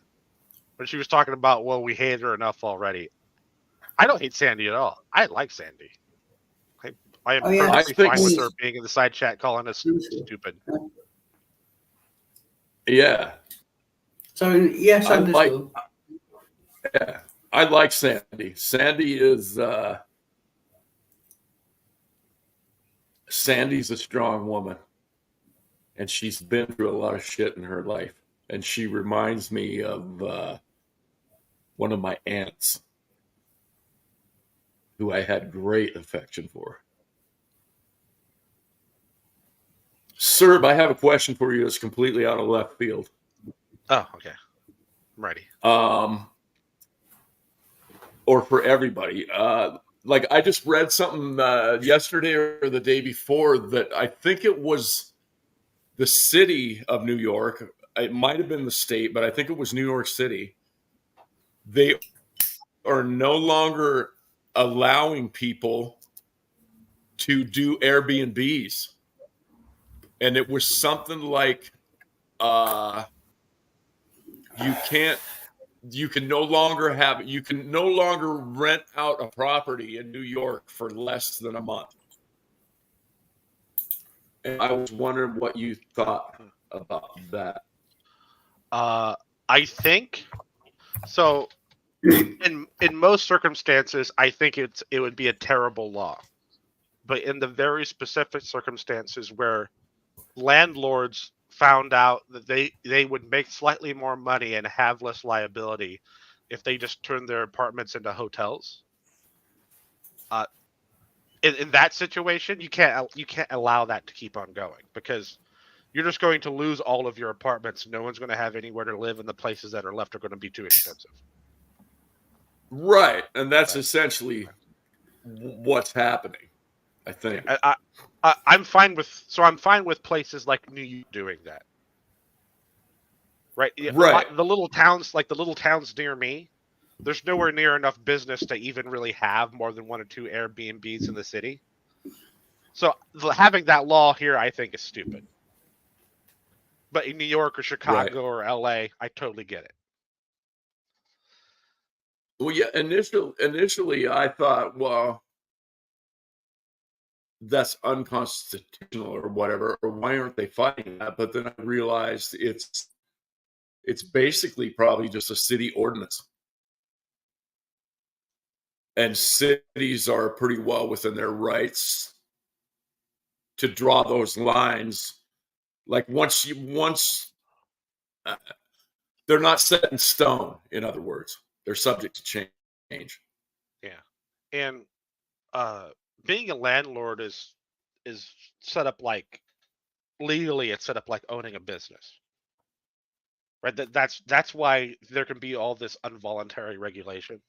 but she was talking about, well, we hate her enough already. I don't hate Sandy at all. I like Sandy. I am perfectly fine with her being in the side chat calling us stupid. Yeah. So yes, understood. Yeah, I like Sandy. Sandy's a strong woman, and she's been through a lot of shit in her life, and she reminds me of one of my aunts who I had great affection for. Serb, I have a question for you that's completely out of left field. Oh, okay. I'm ready. Or for everybody. Like I just read something yesterday or the day before that I think it was the city of New York. It might have been the state, but I think it was New York City. They are no longer allowing people to do Airbnbs. And it was something like you can no longer rent out a property in New York for less than a month. And I was wondering what you thought about that. I think so. In most circumstances, I think it would be a terrible law. But in the very specific circumstances where landlords found out that they would make slightly more money and have less liability if they just turned their apartments into hotels. In that situation, you can't allow that to keep on going because you're just going to lose all of your apartments. No one's going to have anywhere to live, and the places that are left are going to be too expensive. Right, and that's essentially what's happening, I think. I'm fine with places like New York doing that. Right. Right. The little towns near me, there's nowhere near enough business to even really have more than 1 or 2 Airbnbs in the city. So having that law here, I think, is stupid. But in New York or Chicago or LA, I totally get it. Well, yeah, initially I thought, well, that's unconstitutional or whatever, or why aren't they fighting that? But then I realized it's basically probably just a city ordinance. And cities are pretty well within their rights to draw those lines. Like once they're not set in stone, in other words, they're subject to change. Yeah. And being a landlord is set up like legally, it's set up like owning a business. Right? That's why there can be all this involuntary regulation.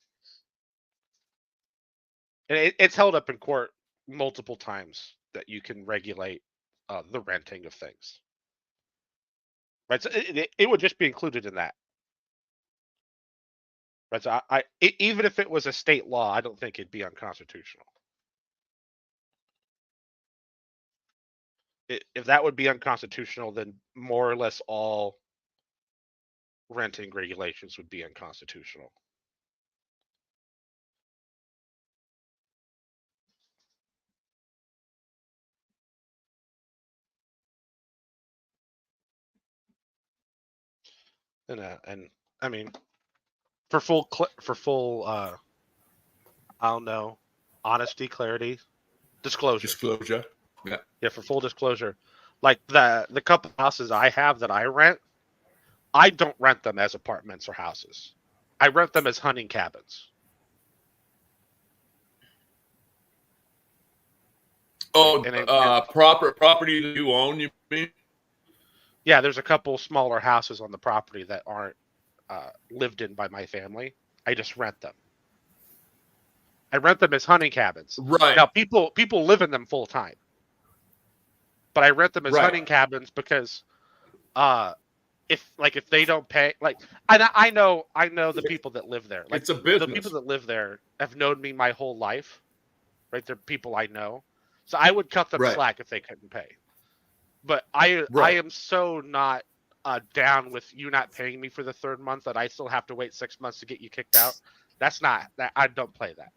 And it's held up in court multiple times that you can regulate the renting of things. Right? So it would just be included in that. Right? So even if it was a state law, I don't think it'd be unconstitutional. if that would be unconstitutional, then more or less all renting regulations would be unconstitutional. And I mean, for full I don't know, honesty, clarity, disclosure. Yeah, for full disclosure, like the couple houses I have that I rent, I don't rent them as apartments or houses. I rent them as hunting cabins. Oh, And property that you own, you mean? yeah, there's a couple smaller houses on the property that aren't lived in by my family. I just rent them. I rent them as hunting cabins. Right. Now, people live in them full time, but I rent them as Right. hunting cabins because if they don't pay, like I know the people that live there. Like It's a business. the people that live there have known me my whole life, right? They're people I know, so I would cut them Right. slack if they couldn't pay. But I am so not down with you not paying me for the third month that I still have to wait 6 months to get you kicked out. That's not that. I don't play that.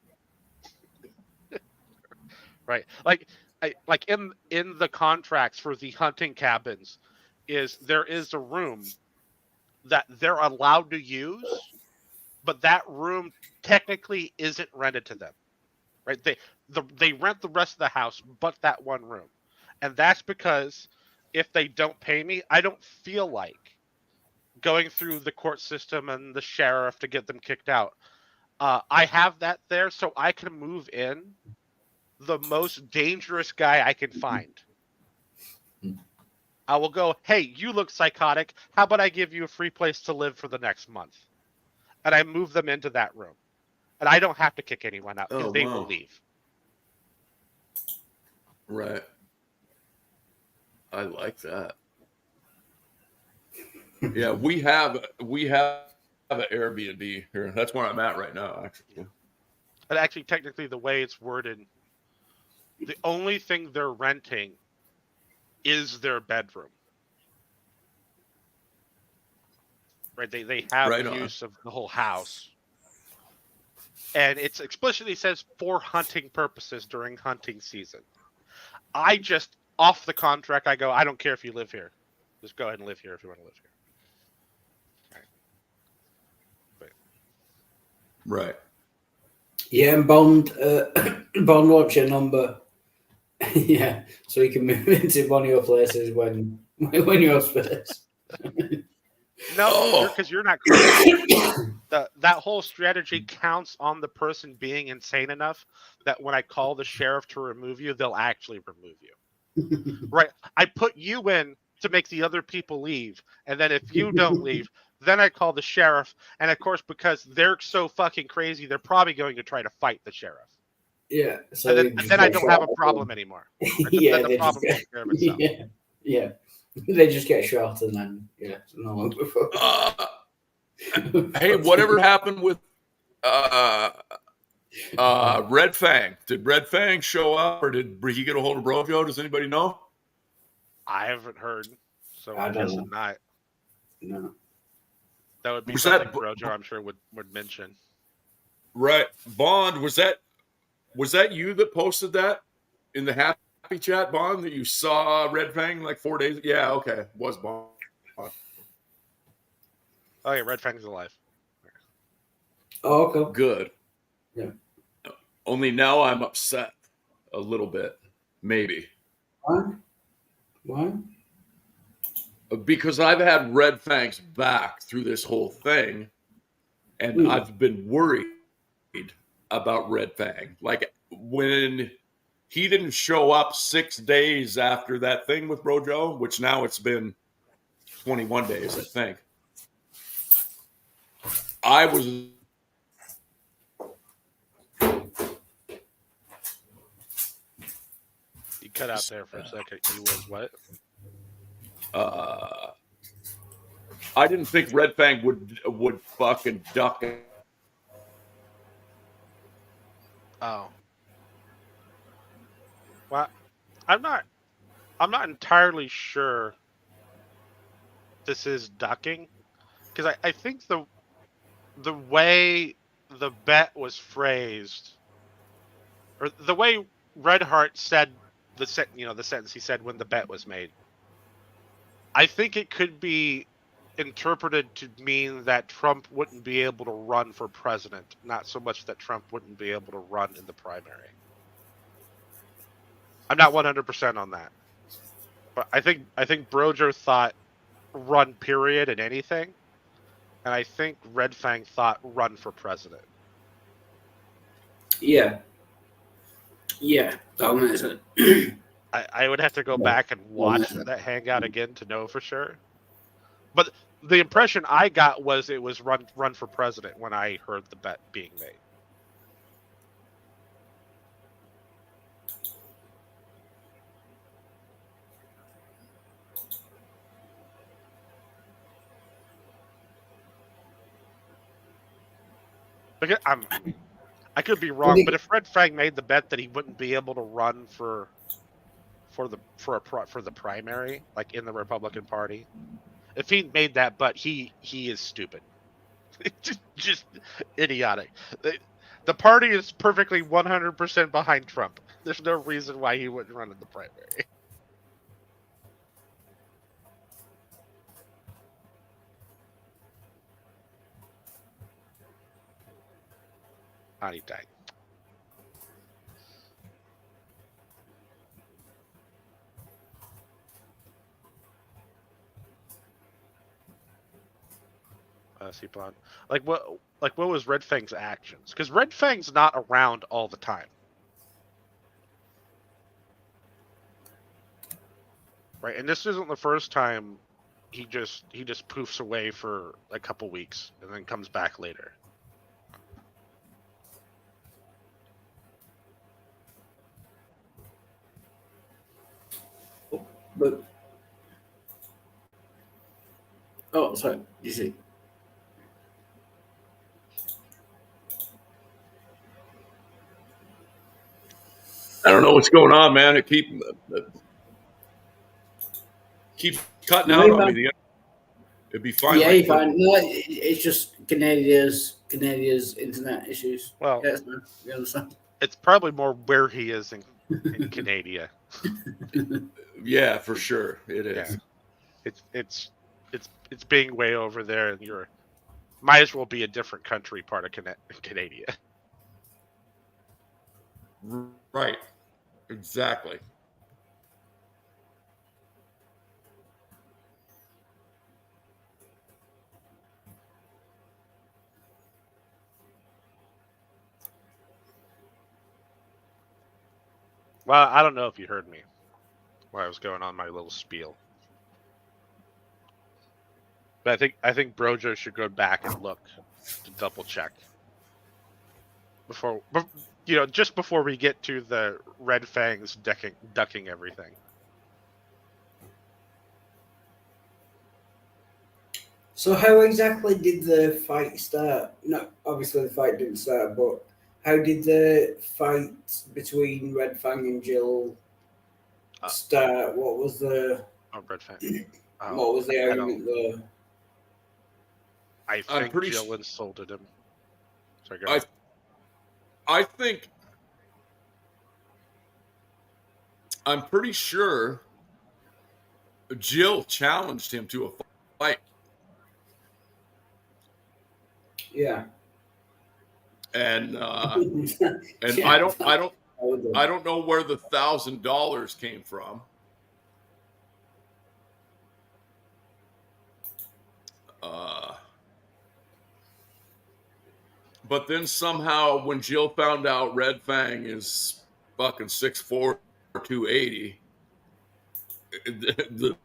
Right? Like in the contracts for the hunting cabins, there is a room that they're allowed to use, but that room technically isn't rented to them. Right? They rent the rest of the house, but that one room, and that's because if they don't pay me, I don't feel like going through the court system and the sheriff to get them kicked out. I have that there so I can move in the most dangerous guy I can find. I will go, hey, you look psychotic. How about I give you a free place to live for the next month? And I move them into that room. And I don't have to kick anyone out because they will leave. Right. I like that. Yeah, we have an Airbnb here. That's where I'm at right now, actually. And actually, technically, the way it's worded, the only thing they're renting is their bedroom. Right? They have Right on. use of the whole house. And it explicitly says for hunting purposes during hunting season. I just, off the contract, I go, I don't care if you live here. Just go ahead and live here if you want to live here. Right. Yeah, and Bond what's your number? Yeah, so you can move into one of your places when you're space. No, because you're not crazy. That whole strategy counts on the person being insane enough that when I call the sheriff to remove you, they'll actually remove you. Right? I put you in to make the other people leave, and then if you don't leave, then I call the sheriff, and of course, because they're so fucking crazy, they're probably going to try to fight the sheriff. Yeah, so and then I don't have a problem anymore. Right? Yeah, then the problem takes care of itself. Yeah. They just get shot and then no one before. Hey, whatever happened with Red Fang? Did Red Fang show up, or did he get a hold of Brojo? Does anybody know? I haven't heard, so I I'm don't guessing know. not. No. That would be Was something that- Brojo, I'm sure, would mention. Right, Bond. Was that you that posted that in the happy chat, Bond? That you saw Red Fang like 4 days? Yeah, okay, it was Bond. Oh yeah, Red Fang's alive. Oh, okay. Good. Yeah. Only now I'm upset a little bit, maybe. Why? Because I've had Red Fang's back through this whole thing, and I've been worried about Red Fang. Like when he didn't show up 6 days after that thing with Brojo, which now it's been 21 days, I think. I was... You cut out there for a second. You was what? I didn't think Red Fang would fucking duck it. Oh. Well, I'm not I'm not entirely sure this is ducking, because I think the way the bet was phrased, or the way Red Hart said the sentence he said when the bet was made, I think it could be interpreted to mean that Trump wouldn't be able to run for president, not so much that Trump wouldn't be able to run in the primary. I'm not 100% on that, but I think Brojo thought run period in anything, and I think Red Fang thought run for president. Yeah. Yeah, that makes sense. I would have to go back and watch that hangout again to know for sure. But the impression I got was it was run for president when I heard the bet being made. Because I could be wrong, but if Red Fang made the bet that he wouldn't be able to run for the primary, like in the Republican Party, if he made that bet, he is stupid. just idiotic. The party is perfectly 100% behind Trump. There's no reason why he wouldn't run in the primary. He died. Like what was Red Fang's actions? Because Red Fang's not around all the time, right? And this isn't the first time he just poofs away for a couple weeks and then comes back later. But sorry, you see. I don't know what's going on, man. It keeps cutting out on me. It'd be fine. Yeah, you're fine. No, it's just Canada's internet issues. Well, yeah, you understand? It's probably more where he is in Canada. Yeah, for sure, it is. Yeah. It's being way over there, and you're might as well be a different country, part of Canada. Right. Exactly. Well, I don't know if you heard me while I was going on my little spiel. But I think Brojo should go back and look to double check before, just before we get to the Red Fangs ducking everything. So how exactly did the fight start? No, obviously the fight didn't start, but how did the fight between Red Fang and Jill start? What was the Red Fang? What was the argument there? I think Jill insulted him. Sorry, go ahead. I'm pretty sure Jill challenged him to a fight. Yeah. And yeah. I don't know where the $1,000 came from. But then somehow when Jill found out Red Fang is fucking 6'4", 280,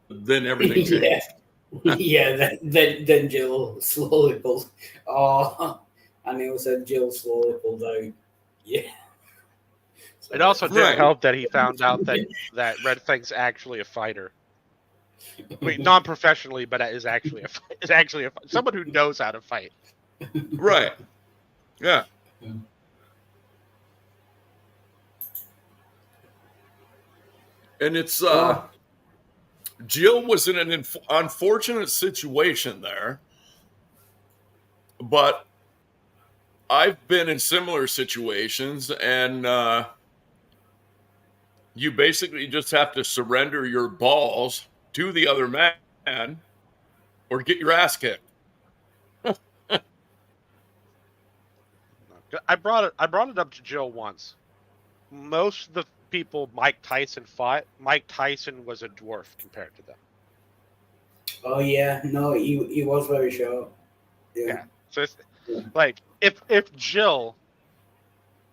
then everything changed. Yeah, then Jill slowly pulled. Oh, and he said Jill slowly pulled out. Yeah. So, it also didn't help that he found out that Red Fang's actually a fighter. Wait, non-professionally, but is actually someone who knows how to fight. Right. Yeah. And it's Jill was in an unfortunate situation there, but I've been in similar situations, and you basically just have to surrender your balls to the other man or get your ass kicked. I brought it up to Jill once. Most of the people Mike Tyson fought, Mike Tyson was a dwarf compared to them. Oh yeah, no, he was very short. Yeah. So it's like if Jill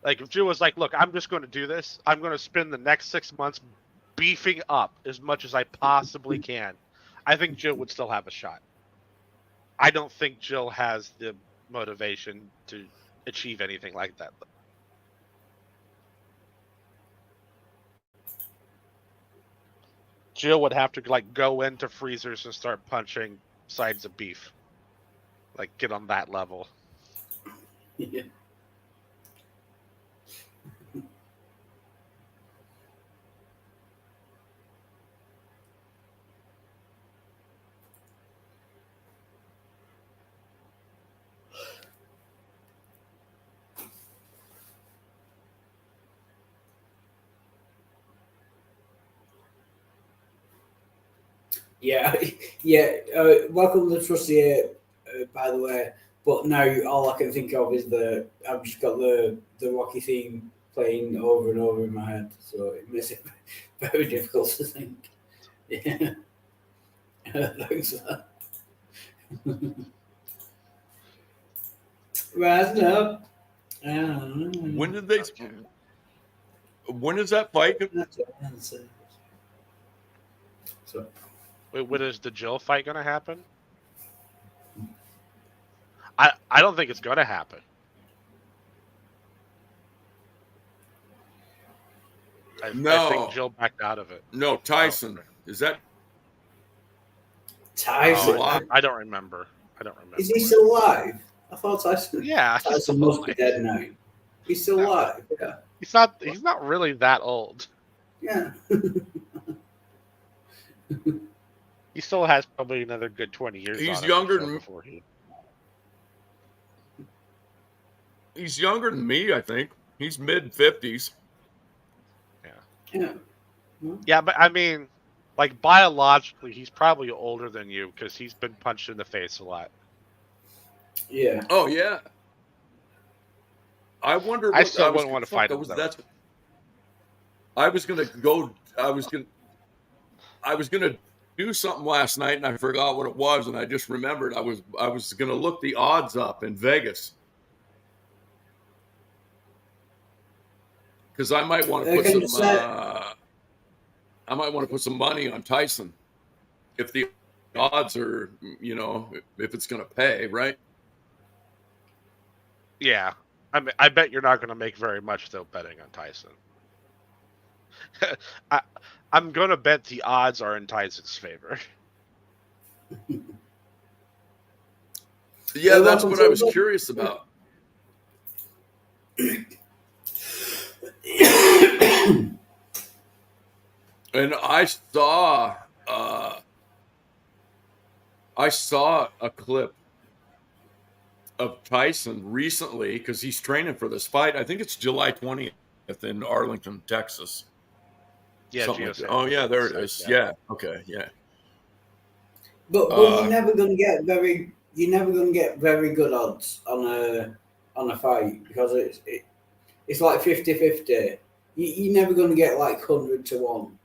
was like, look, I'm just going to do this. I'm going to spend the next 6 months beefing up as much as I possibly can. I think Jill would still have a shot. I don't think Jill has the motivation to achieve anything like that. Jill would have to like go into freezers and start punching sides of beef. Like get on that level. Yeah. Yeah, yeah. Welcome to the Trusty, by the way. But now all I can think of is I've just got the Rocky theme playing over and over in my head, so it makes it very difficult to think. Yeah. Thanks for that. Rising up. When did they? When is that fight? So. Wait, when is the Jill fight going to happen? I don't think it's going to happen. I think Jill backed out of it. No, Tyson. Is that Tyson? I don't remember. Is he still alive? I thought Tyson. Yeah, Tyson must be dead now. He's still alive. Yeah. He's not really that old. Yeah. He still has probably another good 20 years. He's younger than He's younger than me, I think. He's mid-50s. Yeah. Yeah, but I mean, like biologically, he's probably older than you because he's been punched in the face a lot. Yeah. Oh yeah. I wonder. I still wouldn't want to fight him. I was gonna do something last night, and I forgot what it was, and I just remembered I was gonna look the odds up in Vegas because I might want to put some money on Tyson if the odds are, if it's gonna pay, right? Yeah. I bet you're not going to make very much, though, betting on Tyson. I'm going to bet the odds are in Tyson's favor. Yeah, that's what I was curious about. And I saw a clip of Tyson recently because he's training for this fight. I think it's July 20th in Arlington, Texas. Yeah. Oh yeah, there it is. Yeah. Okay. Yeah. But you're never gonna get very good odds on a fight because it's like 50-50. You're never gonna get like 100 to 1.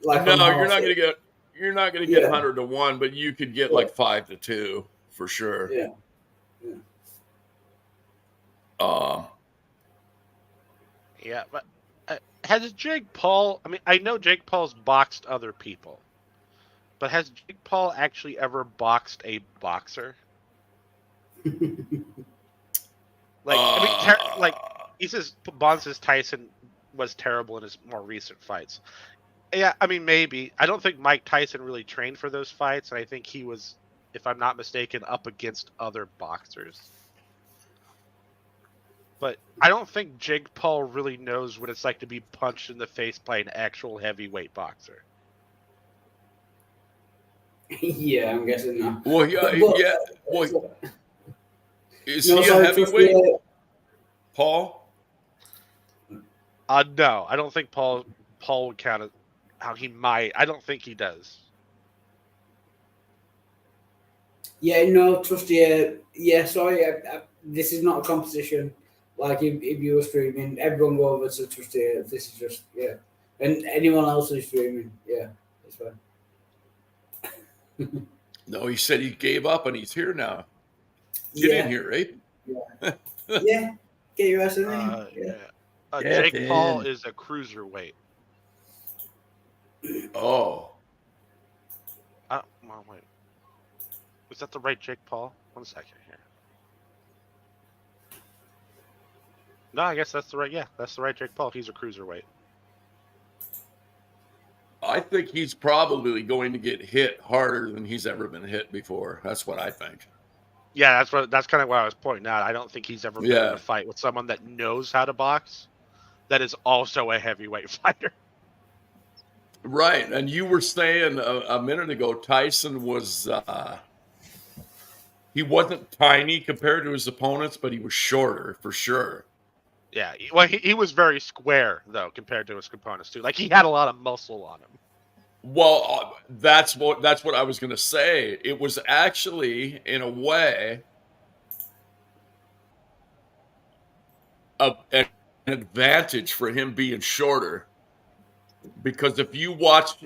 Like no, you're not gonna get 100 to 1, but you could get like 5 to 2 for sure. Yeah. Yeah, but has Jake Paul? I mean, I know Jake Paul's boxed other people, but has Jake Paul actually ever boxed a boxer? He says Bond says Tyson was terrible in his more recent fights. Yeah, I mean, maybe. I don't think Mike Tyson really trained for those fights, and I think he was, if I'm not mistaken, up against other boxers. But I don't think Jake Paul really knows what it's like to be punched in the face by an actual heavyweight boxer. Yeah, I'm guessing that. Well, yeah, But- yeah. Well, is No, he a sorry, heavyweight, Trusty, Paul? No, I don't think Paul would count it. How he might. I don't think he does. yeah, no, Trusty. Yeah, sorry. This is not a competition. Like if you were streaming, everyone go over to Trusty. This is just and anyone else who's streaming, it's fine. No, he said he gave up and he's here now. Get in here, right? Yeah, get your ass in there. Jake Get Paul in. is a cruiserweight. Oh, Well, wait. Is that the right Jake Paul? 1 second here. No, I guess that's the right. Yeah, that's the right Jake Paul. He's a cruiserweight. I think he's probably going to get hit harder than he's ever been hit before. That's what I think. Yeah, that's kind of what I was pointing out. I don't think he's ever been in Yeah. a fight with someone that knows how to box, that is also a heavyweight fighter. Right, and you were saying a minute ago, Tyson was he wasn't tiny compared to his opponents, but he was shorter for sure. Yeah, well, he was very square though compared to his opponents too. Like he had a lot of muscle on him. Well, that's what I was going to say. It was actually, in a way, an advantage for him being shorter, because if you watch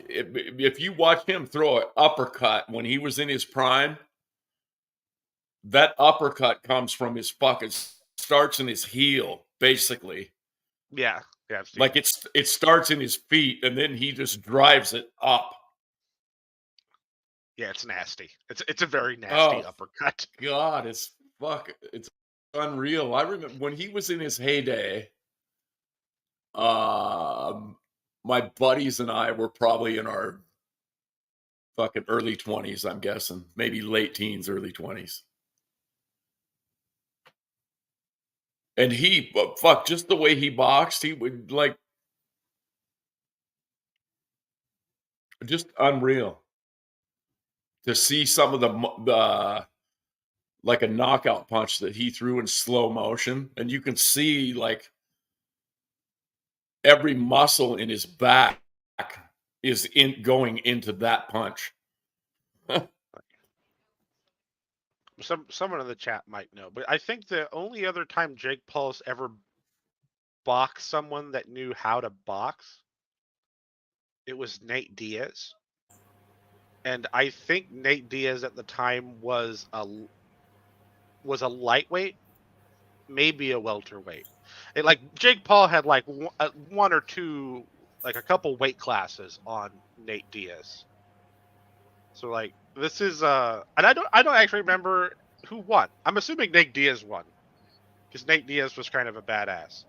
him throw an uppercut when he was in his prime, that uppercut comes from his fucking starts in his heel, basically. Yeah. Like it starts in his feet and then he just drives it up. Yeah, it's nasty. It's a very nasty uppercut. God, it's unreal. I remember when he was in his heyday, my buddies and I were probably in our fucking early 20s, I'm guessing. Maybe late teens, early 20s. And he, just the way he boxed, he would just unreal. To see some of the like a knockout punch that he threw in slow motion, and you can see like every muscle in his back is going into that punch. Someone in the chat might know, but I think the only other time Jake Paul's ever boxed someone that knew how to box, it was Nate Diaz. And I think Nate Diaz at the time was a lightweight, maybe a welterweight. Jake Paul had like one or two, like a couple weight classes on Nate Diaz. So like this is and I don't actually remember who won. I'm assuming Nate Diaz won because Nate Diaz was kind of a badass.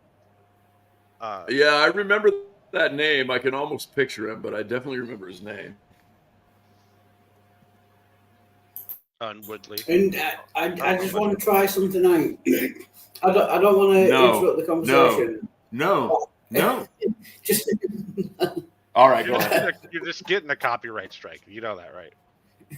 Yeah, I remember that name. I can almost picture him, but I definitely remember his name. Woodley. And I just want to try something out. I don't want to interrupt the conversation. No. Just All right, go ahead. You're just getting a copyright strike. You know that, right?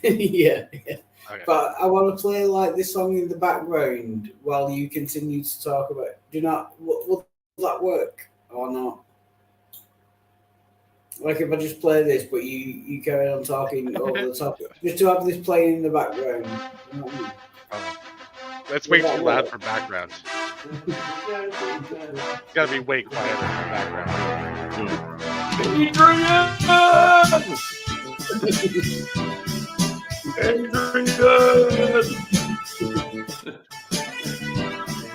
yeah. Okay. But I want to play like this song in the background while you continue to talk about it. Will that work or not? Like if I just play this, but you carry on talking over the top, just to have this playing in the background. You know what I mean? That's way too loud for background. It's gotta be way quieter in the background.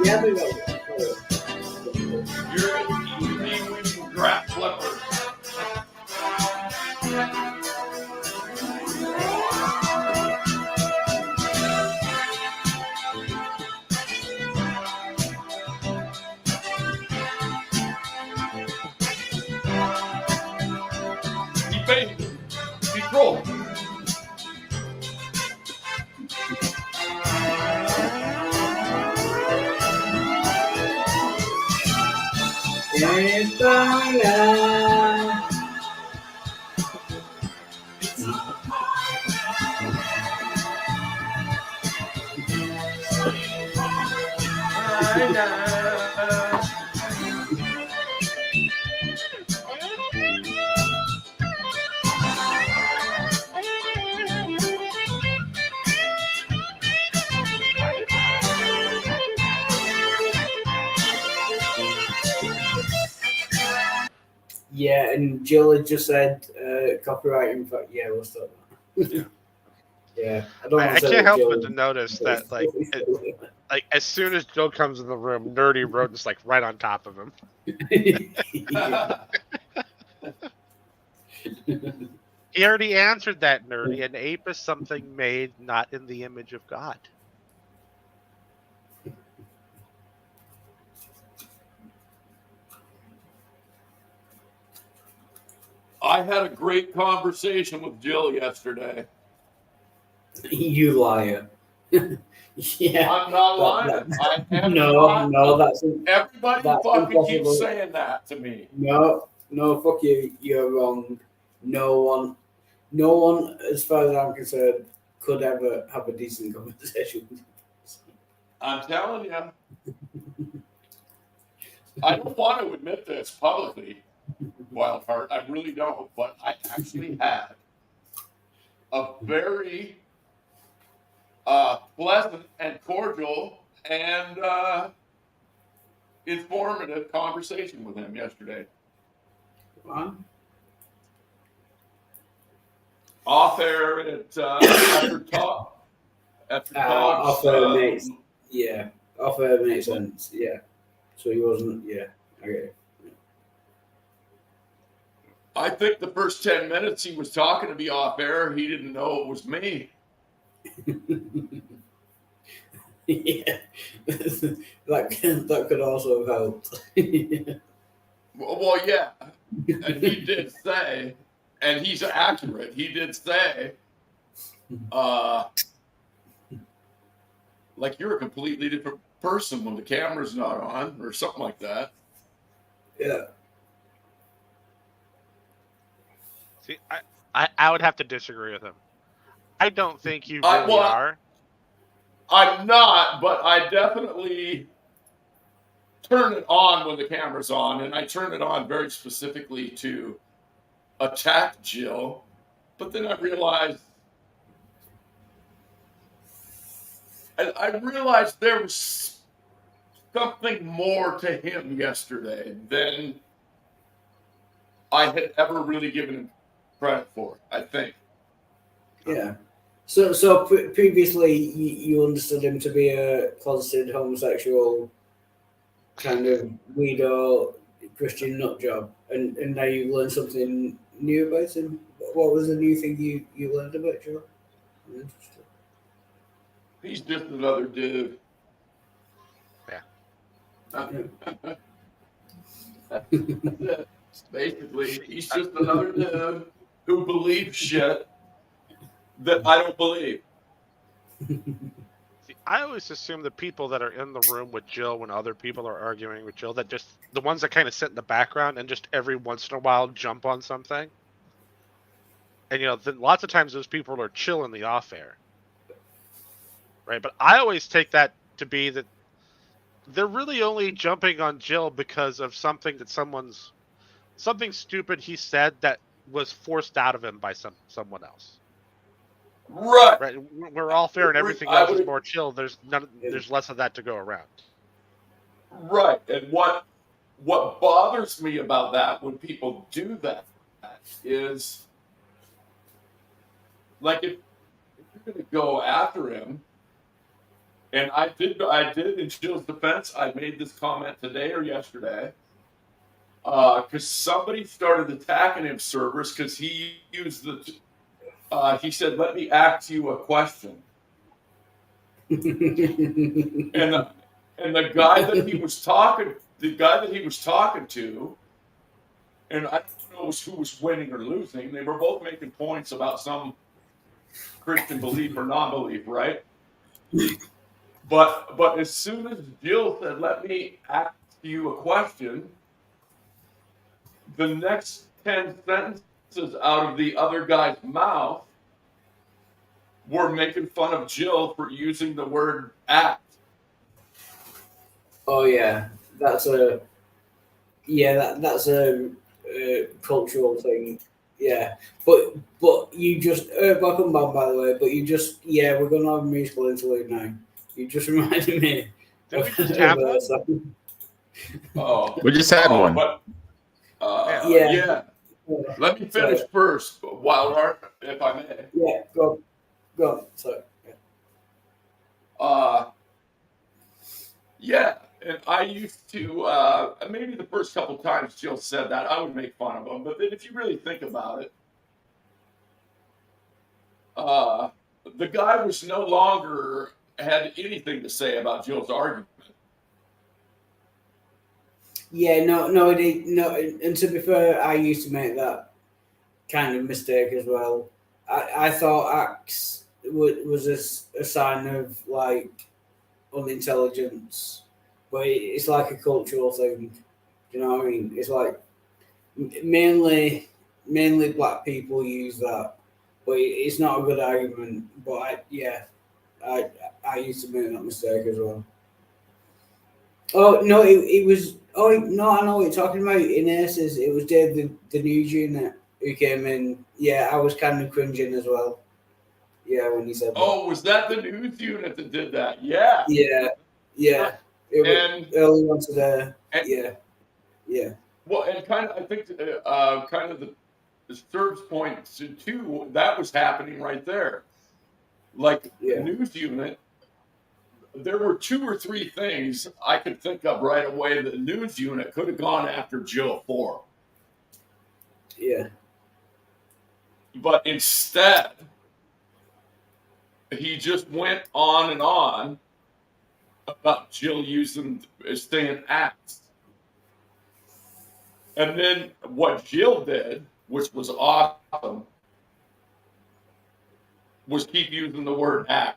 Yeah, they go. You're easy when you grab flippers. Control. Yeah, and Jill had just said copyright info. Yeah, we'll stop that. Yeah, I can't help but to notice that, like as soon as Jill comes in the room, Nerdy Rodent's like right on top of him. He already answered that, Nerdy. An ape is something made not in the image of God. I had a great conversation with Jill yesterday. You liar. Yeah. I'm not lying. I am No, not. that's Everybody that's fucking impossible. keeps saying that to me. No, fuck you. You're wrong. No one, as far as I'm concerned, could ever have a decent conversation with you. I'm telling you. I don't want to admit this publicly, Wildheart. I really don't. But I actually had a very pleasant and cordial and informative conversation with him yesterday. Wow. Off air at after talk. Off air makes off air makes sense. Yeah. So he wasn't. Yeah. Okay. I think the first 10 minutes he was talking to me off air, he didn't know it was me. Yeah. that could also have helped. Well, yeah. And he did say, and he's accurate, he did say, like you're a completely different person when the camera's not on, or something like that. Yeah. See, I would have to disagree with him. I don't think you really are. I'm not, but I definitely turn it on when the camera's on, and I turn it on very specifically to attack Jill. But then I realized there was something more to him yesterday than I had ever really given him credit for, I think. Yeah. So previously you understood him to be a closeted homosexual kind of weirdo Christian nut job, and now you've learned something new about him. What was the new thing you learned about Joe? I'm interested. He's just another dude. Yeah. Basically, he's just another dude who believes shit that I don't believe. See, I always assume the people that are in the room with Jill when other people are arguing with Jill, that just the ones that kind of sit in the background and just every once in a while jump on something. And then lots of times those people are chill in the off air, right? But I always take that to be that they're really only jumping on Jill because of something that something stupid he said that was forced out of him by someone else. Right. We're all fair and everything else is more chill. There's less of that to go around. Right. And what bothers me about that when people do that is, like, if you're going to go after him, and I did in Jill's defense, I made this comment today or yesterday, because somebody started attacking him, Cerberus, because he used he said, "Let me ask you a question." and the guy that he was talking to, and I don't know who was winning or losing. They were both making points about some Christian belief or non-belief, right? But as soon as Jill said, "Let me ask you a question," the next 10 sentences out of the other guy's mouth were making fun of Jill for using the word act. Oh yeah, that's a cultural thing. Yeah, but you just welcome back, by the way. But you just we're gonna have a musical interlude now. You just reminded me. Did we just have one? Oh, we just had one. But Yeah. Let me finish first, Wildheart, if I may. Yeah, go on. Sorry. Yeah, and I used to, maybe the first couple times Jill said that, I would make fun of him. But then if you really think about it, the guy was no longer had anything to say about Jill's argument. Yeah, no, it did, no. And to be fair, I used to make that kind of mistake as well. I thought Axe was a sign of like unintelligence, but it's like a cultural thing. You know what I mean? It's like mainly black people use that, but it's not a good argument. But I used to make that mistake as well. Oh no, it was. Oh no, I know what you're talking about. In Aces, it was Dave, the news unit, who came in. Yeah, I was kind of cringing as well. Yeah, when he said that. Oh, was that the news unit that did that? Yeah. Yeah. It was And early on today. Yeah. well, and kind of, I think, kind of the Sturb's point too. That was happening right there. Like news unit, there were 2 or 3 things I could think of right away that the news unit could have gone after Jill for. Yeah. But instead, he just went on and on about Jill staying Axe. And then what Jill did, which was awesome, was keep using the word Axe.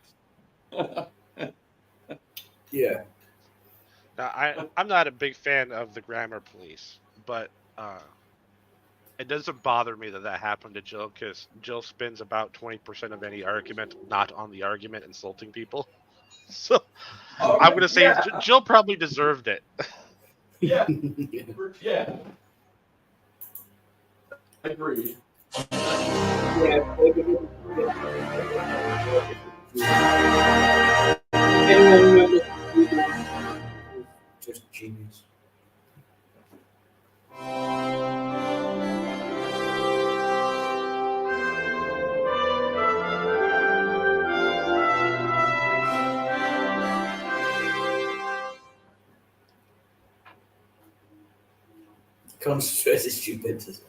Yeah. Now, I'm not a big fan of the grammar police, but it doesn't bother me that happened to Jill, because Jill spends about 20% of any argument not on the argument, insulting people. So I'm going to say Jill probably deserved it. Yeah. Yeah. Agreed. Anyone remember? Just genius. Concentrated stupidity.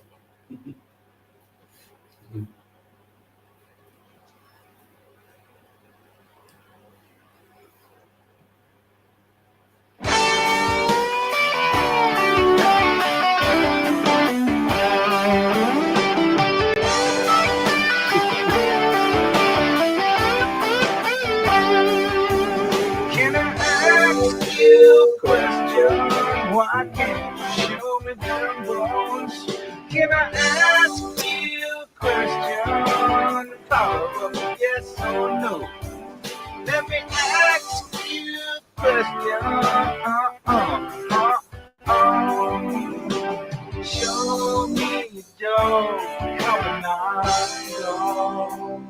Can I ask you a question? Why can't you show me them bones? Can I ask you a question? Follow up, yes or no? Let me ask you a question. Show me your door, come on,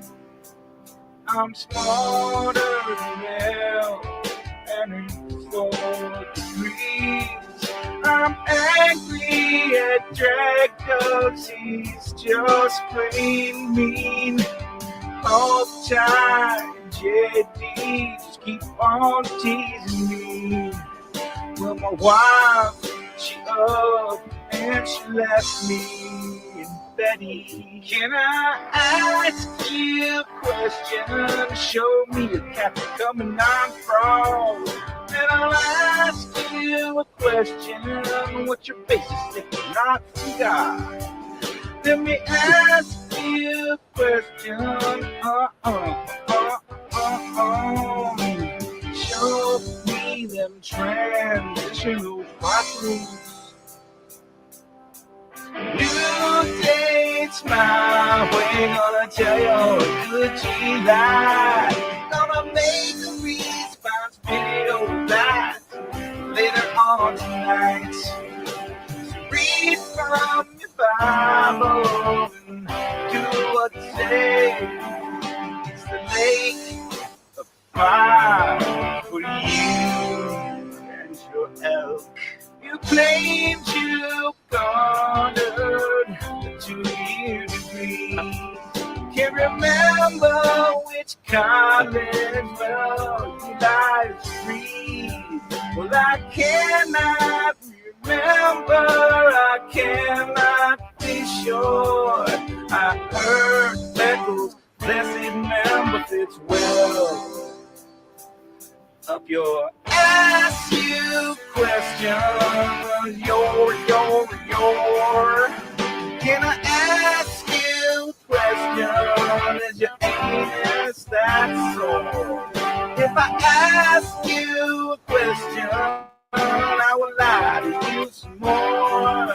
I'm smarter than hell, and in 4 degrees. I'm angry at Drag 'cause he's just plain mean. All the time, JD just keep on teasing me. Well, my wife, she up and she left me. Betty, can I ask you a question? Show me a cat coming on frog. And I'll ask you a question. What's your face is sticking not from God? Let me ask you a question. Show me them transitional bathrooms. New dates my way, gonna tell you a good G lie. Gonna make a response video of that later on tonight. So read from your Bible and do what you say. It's the lake of fire for you and your elk. You claimed you've gone remember which college well you guys read. Well, I cannot remember, I cannot be sure. I heard Beckles' blessed member fits well up your ask you question. Your. Can I ask you a question? Is your anus that sore? If I ask you a question, I will lie to you some more.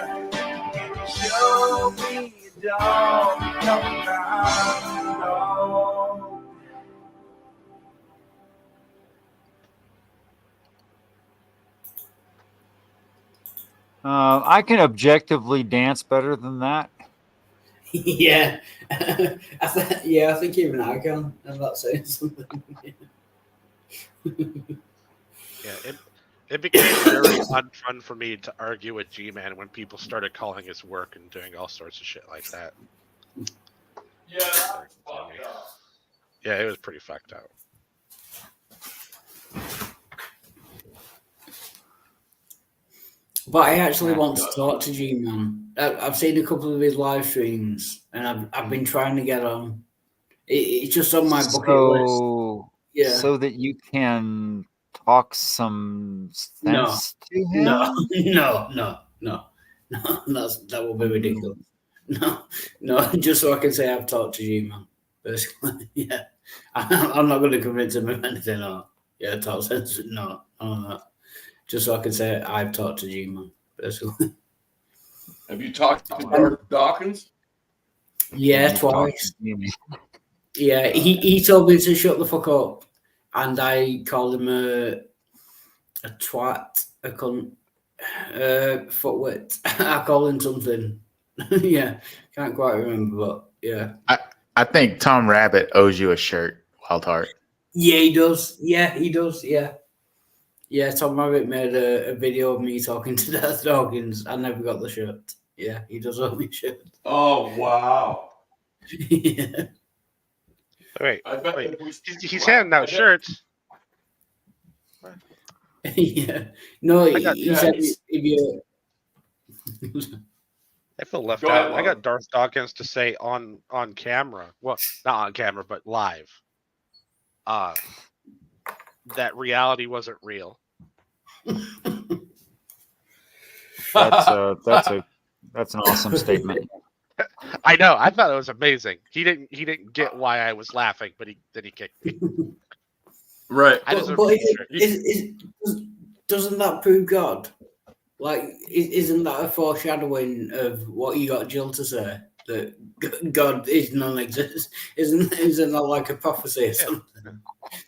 Can you show me a dog? Come around, dog. I can objectively dance better than that. Yeah. I think even I can. I'm not saying something. Yeah, it became very unfun for me to argue with G-Man when people started calling his work and doing all sorts of shit like that. Yeah, that's fucked up. Yeah, it was pretty fucked up. But I actually want to talk to G-Man. I've seen a couple of his live streams, and I've been trying to get on. It's just on my bucket list. Yeah. So that you can talk some sense to him? No. That will be ridiculous. No, just so I can say I've talked to G-Man. Basically, yeah. I'm not going to convince him of anything. No. Yeah, talk sense. No. Just so I can say I've talked to G-Man, basically. Have you talked to Darth Dawkins? Yeah, twice. Yeah, he told me to shut the fuck up, and I called him a twat, a cunt, footwit. I called him something. Yeah, can't quite remember, but yeah. I think Tom Rabbit owes you a shirt, Wild Heart. Yeah, he does. Yeah, he does. Yeah. Yeah, Tom Rabbit made a video of me talking to Darth Dawkins. I never got the shirt. Yeah, he does owe me a shirt. Oh, wow. Yeah. Wait. He's handing out shirts. Yeah. No, he said if you... I feel left out. I got Darth Dawkins to say on camera. Well, not on camera, but live. That reality wasn't real. That's an awesome statement. I know. I thought it was amazing. He didn't get why I was laughing, but he kicked me. Right. But doesn't that prove God? Like, isn't that a foreshadowing of what you got Jill to say? That God is non-existent. Isn't that like a prophecy or something?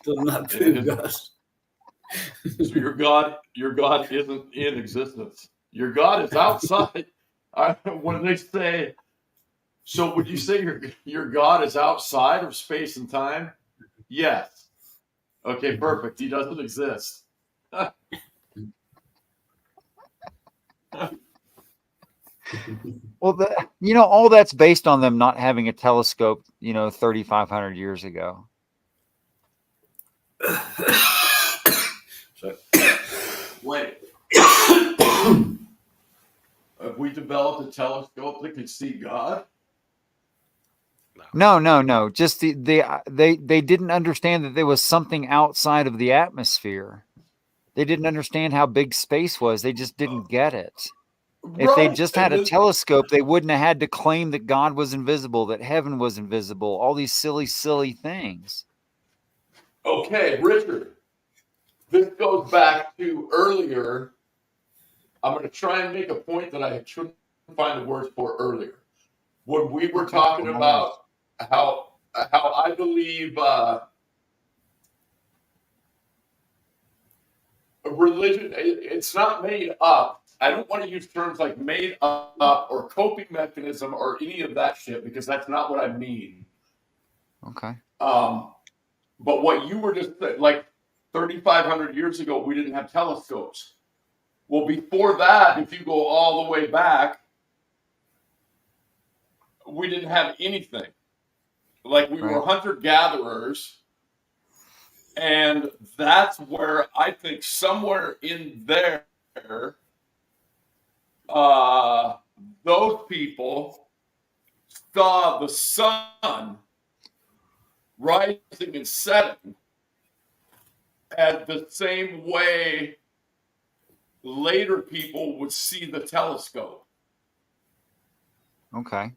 Doesn't that prove God? So your God isn't in existence. Your God is outside. When they say, so would you say your God is outside of space and time? Yes. Okay, perfect. He doesn't exist. Well, all that's based on them not having a telescope, 3,500 years ago. Wait. Have we developed a telescope that can see God? No. Just they didn't understand that there was something outside of the atmosphere. They didn't understand how big space was. They just didn't get it. If they just had a telescope, they wouldn't have had to claim that God was invisible, that heaven was invisible, all these silly, silly things. Okay, Richard. This goes back to earlier. I'm going to try and make a point that I couldn't find the words for earlier. When we were talking about how I believe religion, it's not made up. I don't want to use terms like made up or coping mechanism or any of that shit because that's not what I mean. Okay. But what you were just like 3,500 years ago, we didn't have telescopes. Well, before that, if you go all the way back, we didn't have anything. Like we were hunter-gatherers, and that's where I think somewhere in there, those people saw the sun rising and setting at the same way later people would see the telescope. Okay.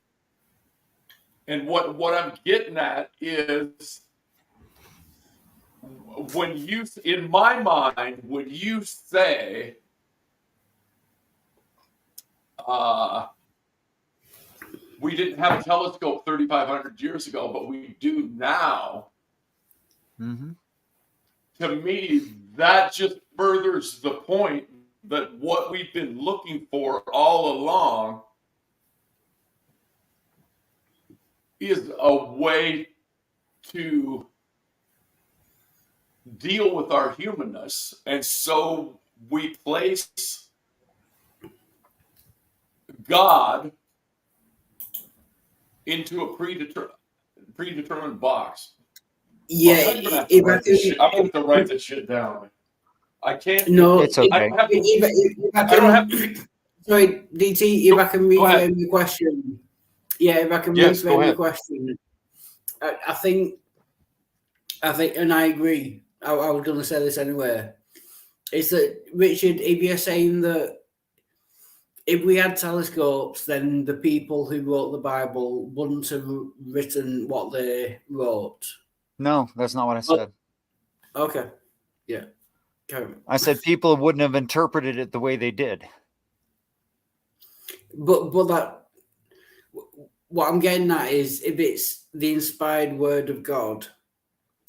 And what I'm getting at is when you, in my mind, when you say, we didn't have a telescope 3,500 years ago, but we do now. Mm-hmm. To me, that just furthers the point that what we've been looking for all along is a way to deal with our humanness. And so we place God into a predetermined box. Yeah, I'm gonna have to write this shit. I'm gonna have to write this shit down. I can't. No, It's okay. I don't have to. if I I don't have can, to. sorry, DT, if I can Go ahead. reframe the question. Yeah, if I can Yes, go reframe the ahead. question. I think, and I agree. I was going to say this anyway. Is that, Richard, if you're saying that if we had telescopes, then the people who wrote the Bible wouldn't have written what they wrote? No, that's not what I said. Okay. Yeah. Carry on. I said people wouldn't have interpreted it the way they did. But that, what I'm getting at is, if it's the inspired word of God,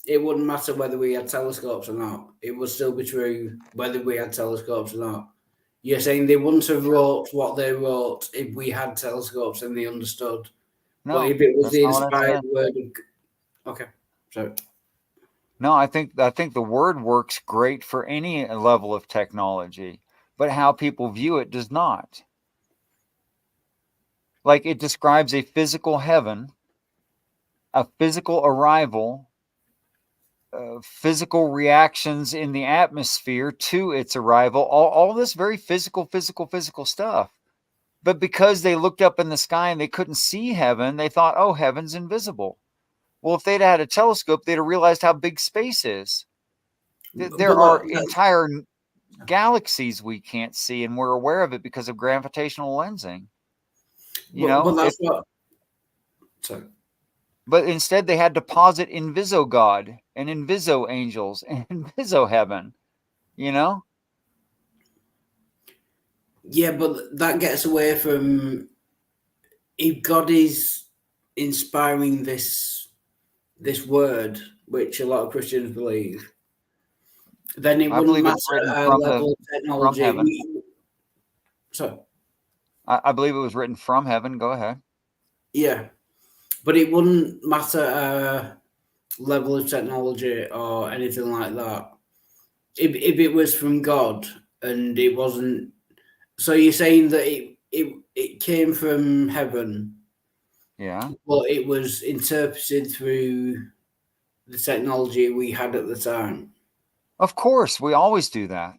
it wouldn't matter whether we had telescopes or not. It would still be true whether we had telescopes or not. You're saying they wouldn't have wrote what they wrote if we had telescopes and they understood. No, but if it was that's the not what I inspired said. word of, okay, so No, I think the word works great for any level of technology, but how people view it does not. Like, it describes a physical heaven, a physical arrival, physical reactions in the atmosphere to its arrival, all this very physical stuff. But because they looked up in the sky and they couldn't see heaven, they thought, oh, heaven's invisible. Well, if they'd had a telescope, they'd have realized how big space is. There are entire galaxies we can't see, and we're aware of it because of gravitational lensing. but that's what. Sorry. But instead, they had to posit Inviso God and Inviso angels and Inviso heaven. Yeah, but that gets away from, if God is inspiring this word, which a lot of Christians believe, then it wouldn't matter our level of technology. I believe it was written from heaven. Go ahead. Yeah, but it wouldn't matter our level of technology or anything like that. If it was from God and it wasn't, so you're saying that it came from heaven. Yeah. Well, it was interpreted through the technology we had at the time. Of course, we always do that.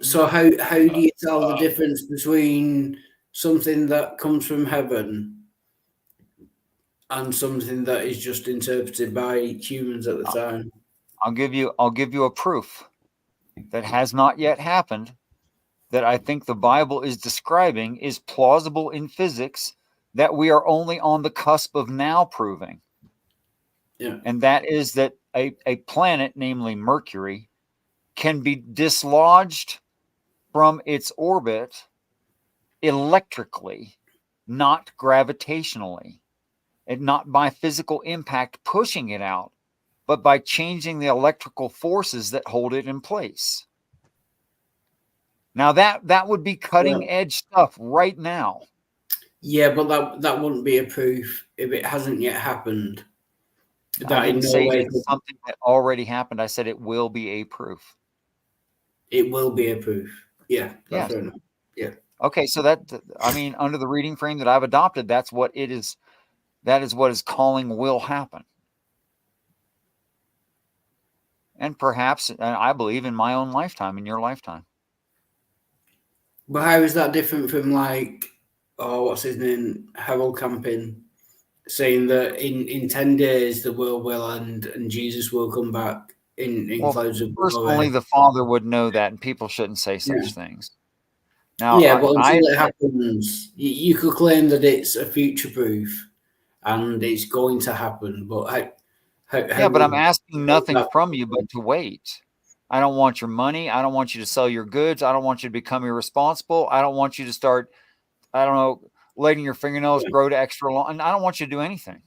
So how do you tell the difference between something that comes from heaven and something that is just interpreted by humans at the time? I'll give you a proof that has not yet happened, that I think the Bible is describing, is plausible in physics, that we are only on the cusp of now proving. Yeah. And that is that a planet, namely Mercury, can be dislodged from its orbit electrically, not gravitationally, and not by physical impact pushing it out, but by changing the electrical forces that hold it in place. Now that would be cutting edge stuff right now. Yeah, but that wouldn't be a proof if it hasn't yet happened. I didn't say it's something that already happened. I said it will be a proof. It will be a proof. Yeah, that's fair enough. Yeah. Okay, so that, I mean, under the reading frame that I've adopted, that's what it is. that is what his calling will happen. And perhaps, I believe, in my own lifetime, in your lifetime. But how is that different from like, oh, what's his name, Harold Camping, saying that in 10 days the world will end and Jesus will come back in clouds of first, glory. only the Father would know that, and people shouldn't say such things. Now, Yeah, but until it happens, you could claim that it's a future proof and it's going to happen. But how but I'm asking nothing that- from you but to wait. I don't want your money. I don't want you to sell your goods. I don't want you to become irresponsible. I don't want you to start, I don't know, letting your fingernails grow to extra long. And I don't want you to do anything.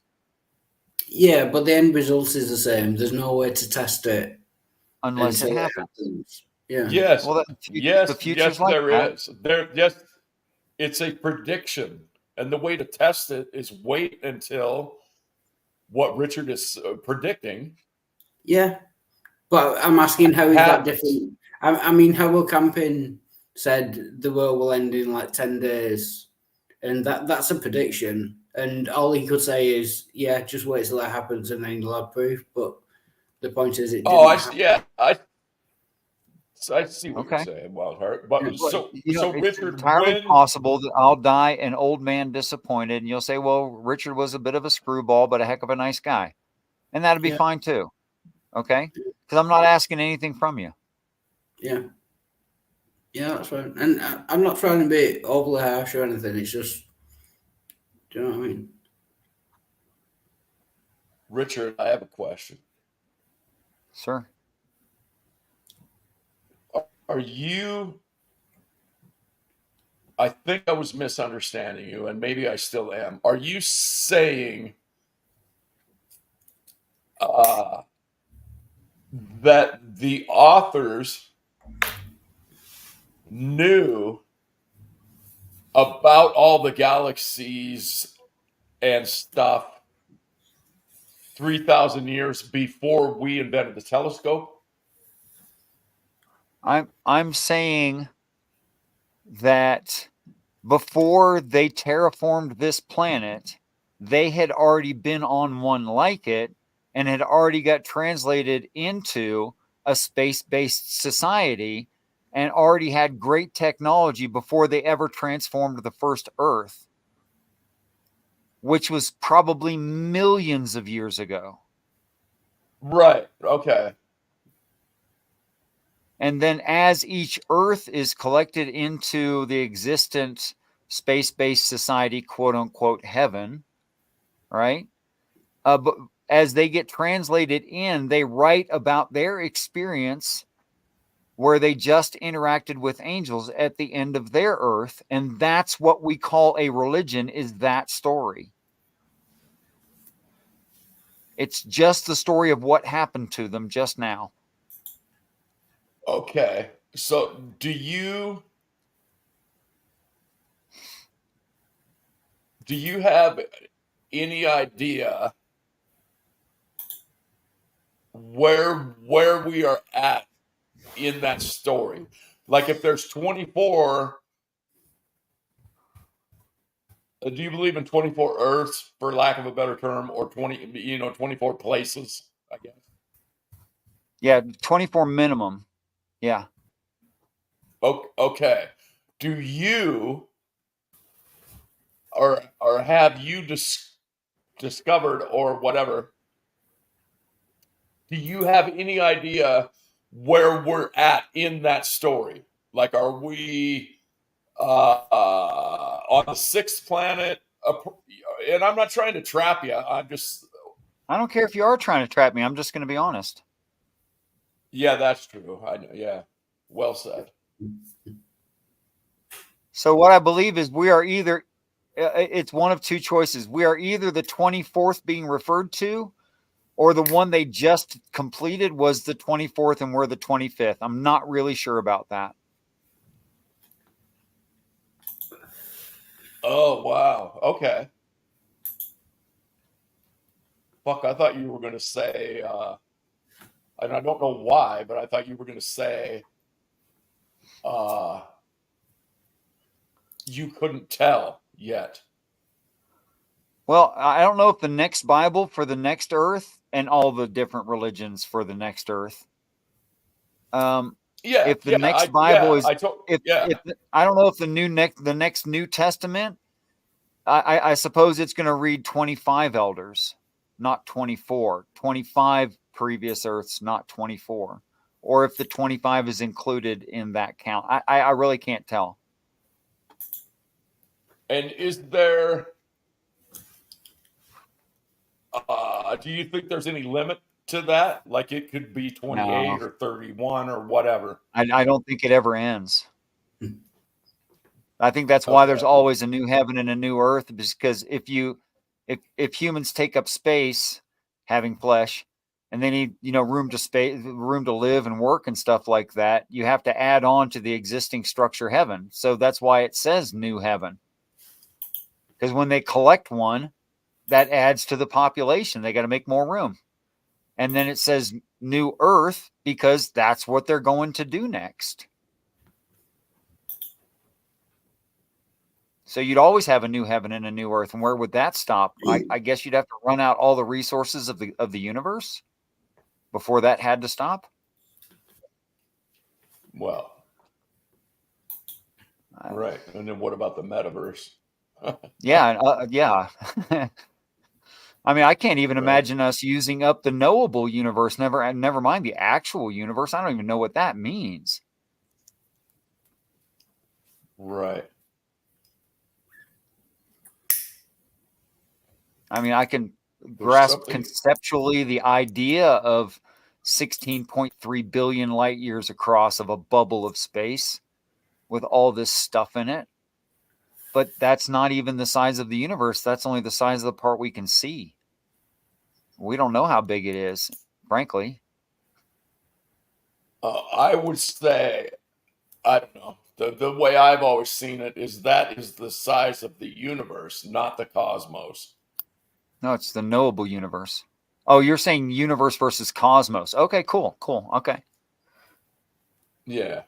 Yeah, but the end result is the same. There's no way to test it Unless it until happens. Yeah. Yes. Well, yes, the future's like there that. is. There, yes, it's a prediction, and the way to test it is wait until what Richard is predicting. Yeah, but I'm asking how is that happens. different? I mean, Harold Camping said the world will end in like 10 days, and that's a prediction. And all he could say is, yeah, just wait till that happens, and then you'll have proof. But the point is, it didn't happen. I see what you're saying, Wildheart. But Yeah, so it's Richard, entirely possible that I'll die an old man disappointed, and you'll say, well, Richard was a bit of a screwball, but a heck of a nice guy. And that'd be fine too. Okay? Because I'm not asking anything from you. Yeah. Yeah, that's fine. And I'm not trying to be overly harsh or anything. It's just, do you know what I mean? Richard, I have a question. Sir. Are you, I think I was misunderstanding you, and maybe I still am. Are you saying that the authors knew about all the galaxies and stuff 3,000 years before we invented the telescope? I'm saying that before they terraformed this planet, they had already been on one like it and had already got translated into a space-based society and already had great technology before they ever transformed the first Earth, which was probably millions of years ago. Right. Okay. And then as each Earth is collected into the existent space-based society, quote unquote, heaven, right? But as they get translated in, they write about their experience where they just interacted with angels at the end of their Earth. And that's what we call a religion, is that story. It's just the story of what happened to them just now. Okay. So do you have any idea where we are at in that story? Like if there's 24, do you believe in 24 Earths, for lack of a better term, or 24 places, I guess? Yeah, 24 minimum. Yeah. Okay. Do you or have you discovered or whatever? Do you have any idea where we're at in that story? Like, are we on the sixth planet? And I'm not trying to trap you. I don't care if you are trying to trap me. I'm just going to be honest. Yeah, that's true. I know. Yeah. Well said. So what I believe is we are either, it's one of two choices. We are either the 24th being referred to, or the one they just completed was the 24th and we're the 25th. I'm not really sure about that. Oh, wow. Okay. Fuck, I thought you were going to say, and I don't know why, but I thought you were going to say you couldn't tell yet. Well, I don't know if the next Bible for the next Earth and all the different religions for the next Earth. Yeah, If the next Bible is, if I don't know if the next New Testament, I suppose it's going to read 25 elders, not 24. 25 previous Earths, not 24. Or if the 25 is included in that count. I really can't tell. And is there? Do you think there's any limit to that? Like it could be 28 or 31 or whatever. I don't think it ever ends. I think that's why there's always a new heaven and a new earth, because if humans take up space, having flesh, and they need room to live and work and stuff like that, you have to add on to the existing structure heaven. So that's why it says new heaven, because when they collect one, that adds to the population. They got to make more room. And then it says new earth because that's what they're going to do next. So you'd always have a new heaven and a new earth. And where would that stop? I guess you'd have to run out all the resources of the universe before that had to stop. Well, right. And then what about the metaverse? Yeah. I mean, I can't even imagine us using up the knowable universe. Never mind the actual universe. I don't even know what that means. Right. I mean, I can grasp conceptually the idea of 16.3 billion light years across of a bubble of space with all this stuff in it. But that's not even the size of the universe. That's only the size of the part we can see. We don't know how big it is, frankly. I would say, I don't know. The way I've always seen it is that is the size of the universe, not the cosmos. No, it's the knowable universe. Oh, you're saying universe versus cosmos. Okay, cool. Okay. Yeah.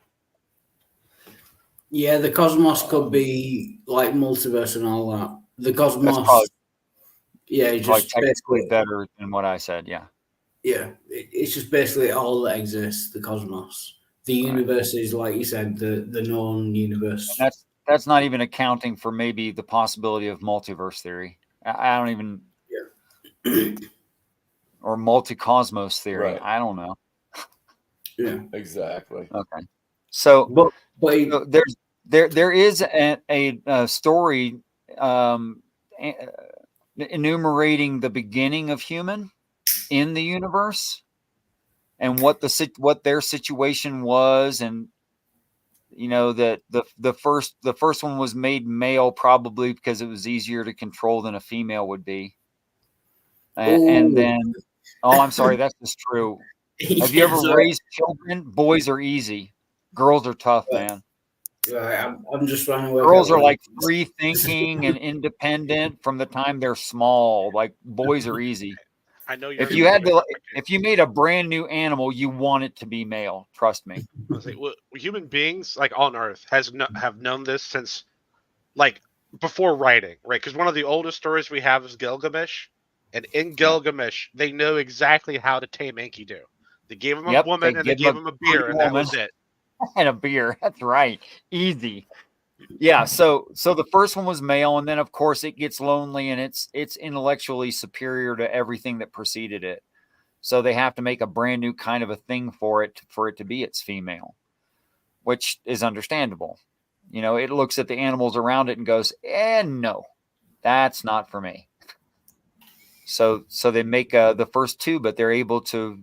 Yeah, the cosmos could be like multiverse and all that. The cosmos, just technically better than what I said. Yeah. Yeah, it's just basically all that exists. The cosmos, the universe is, like you said, the known universe. And that's not even accounting for maybe the possibility of multiverse theory. I don't even. Yeah. Or multi-cosmos theory. Right. I don't know. Yeah. Exactly. Okay. So, but there is a story enumerating the beginning of human in the universe and what their situation was, and that the first one was made male probably because it was easier to control than a female would be, and then I'm sorry, that's just true. Have you ever raised children? Boys are easy. Girls are tough, man. Right, I'm just trying to work. Girls are like free thinking and independent from the time they're small. Like boys are easy. I know if you made a brand new animal, you want it to be male. Trust me. Human beings, like on Earth, have known this since like before writing, right? Because one of the oldest stories we have is Gilgamesh, and in Gilgamesh, they know exactly how to tame Enkidu. They gave him a woman and they gave him a beer, and that was it. And a beer. That's right. Easy. Yeah. So the first one was male, and then of course it gets lonely, and it's intellectually superior to everything that preceded it. So they have to make a brand new kind of a thing for it to be its female, which is understandable. It looks at the animals around it and goes, no, that's not for me. So they make the first two, but they're able to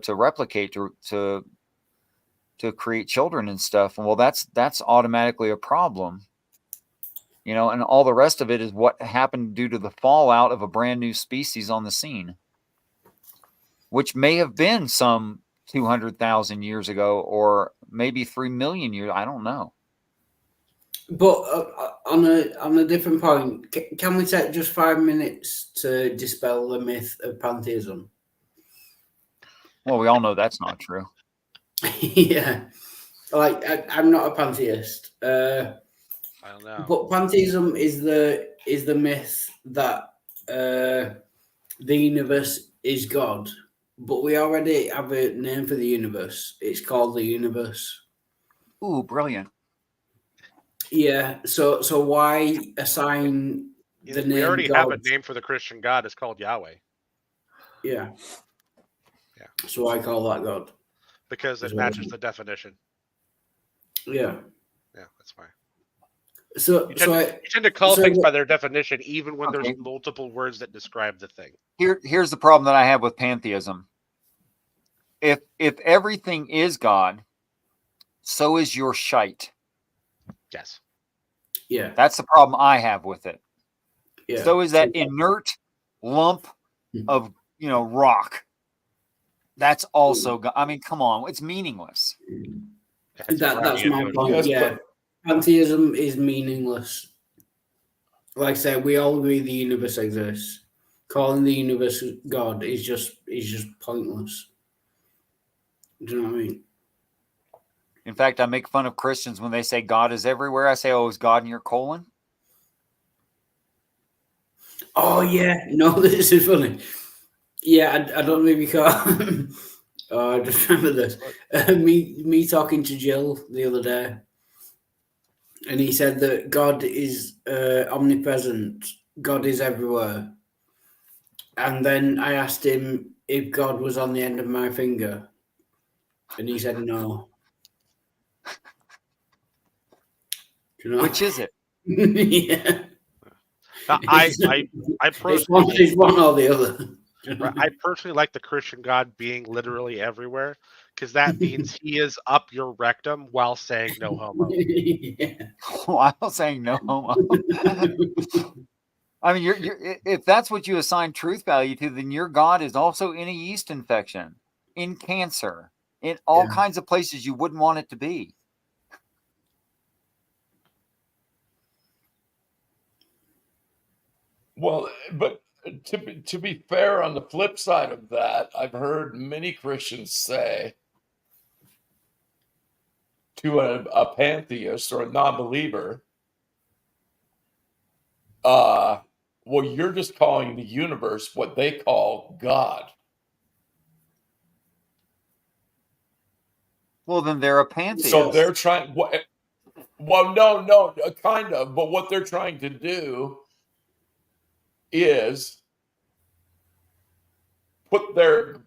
replicate to create children and stuff. And well, that's automatically a problem, and all the rest of it is what happened due to the fallout of a brand new species on the scene, which may have been some 200,000 years ago, or maybe 3 million years. I don't know. But on a different point, can we take just 5 minutes to dispel the myth of pantheism? Well, we all know that's not true. Yeah, like I'm not a pantheist. I don't know. But pantheism is the myth that the universe is God, but we already have a name for the universe. It's called the universe. Ooh, brilliant. Yeah. So why assign the We name already God? have a name for the Christian God. It's called Yahweh. Yeah. Yeah. So I call that God. Because it matches the definition. Yeah. Yeah, that's fine. So You tend to call things by their definition, even when there's multiple words that describe the thing. Here's the problem that I have with pantheism. If everything is God, so is your shite. Yes. Yeah. That's the problem I have with it. Yeah. So is that inert lump of rock. That's also God. I mean, come on, it's meaningless. That's my point. Yeah. Pantheism is meaningless. Like I said, we all agree the universe exists. Calling the universe God is just pointless. Do you know what I mean? In fact, I make fun of Christians when they say God is everywhere. I say, "Oh, is God in your colon?" Oh yeah, no, this is funny. Yeah, I don't know if you can. Oh, I just remember this. Me talking to Jill the other day, and he said that God is omnipresent. God is everywhere. And then I asked him if God was on the end of my finger, and he said no. Do you know? Which is it? Yeah. I personally it's one or the other. I personally like the Christian God being literally everywhere, because that means he is up your rectum while saying no homo. While saying no homo. I mean, you're if that's what you assign truth value to, then your God is also in a yeast infection, in cancer, in all kinds of places you wouldn't want it to be. Well, but to be fair, on the flip side of that, I've heard many Christians say to a pantheist or a non-believer, well, you're just calling the universe what they call God. Well, then they're a pantheist. So they're trying. Well, no, kind of. But what they're trying to do is put their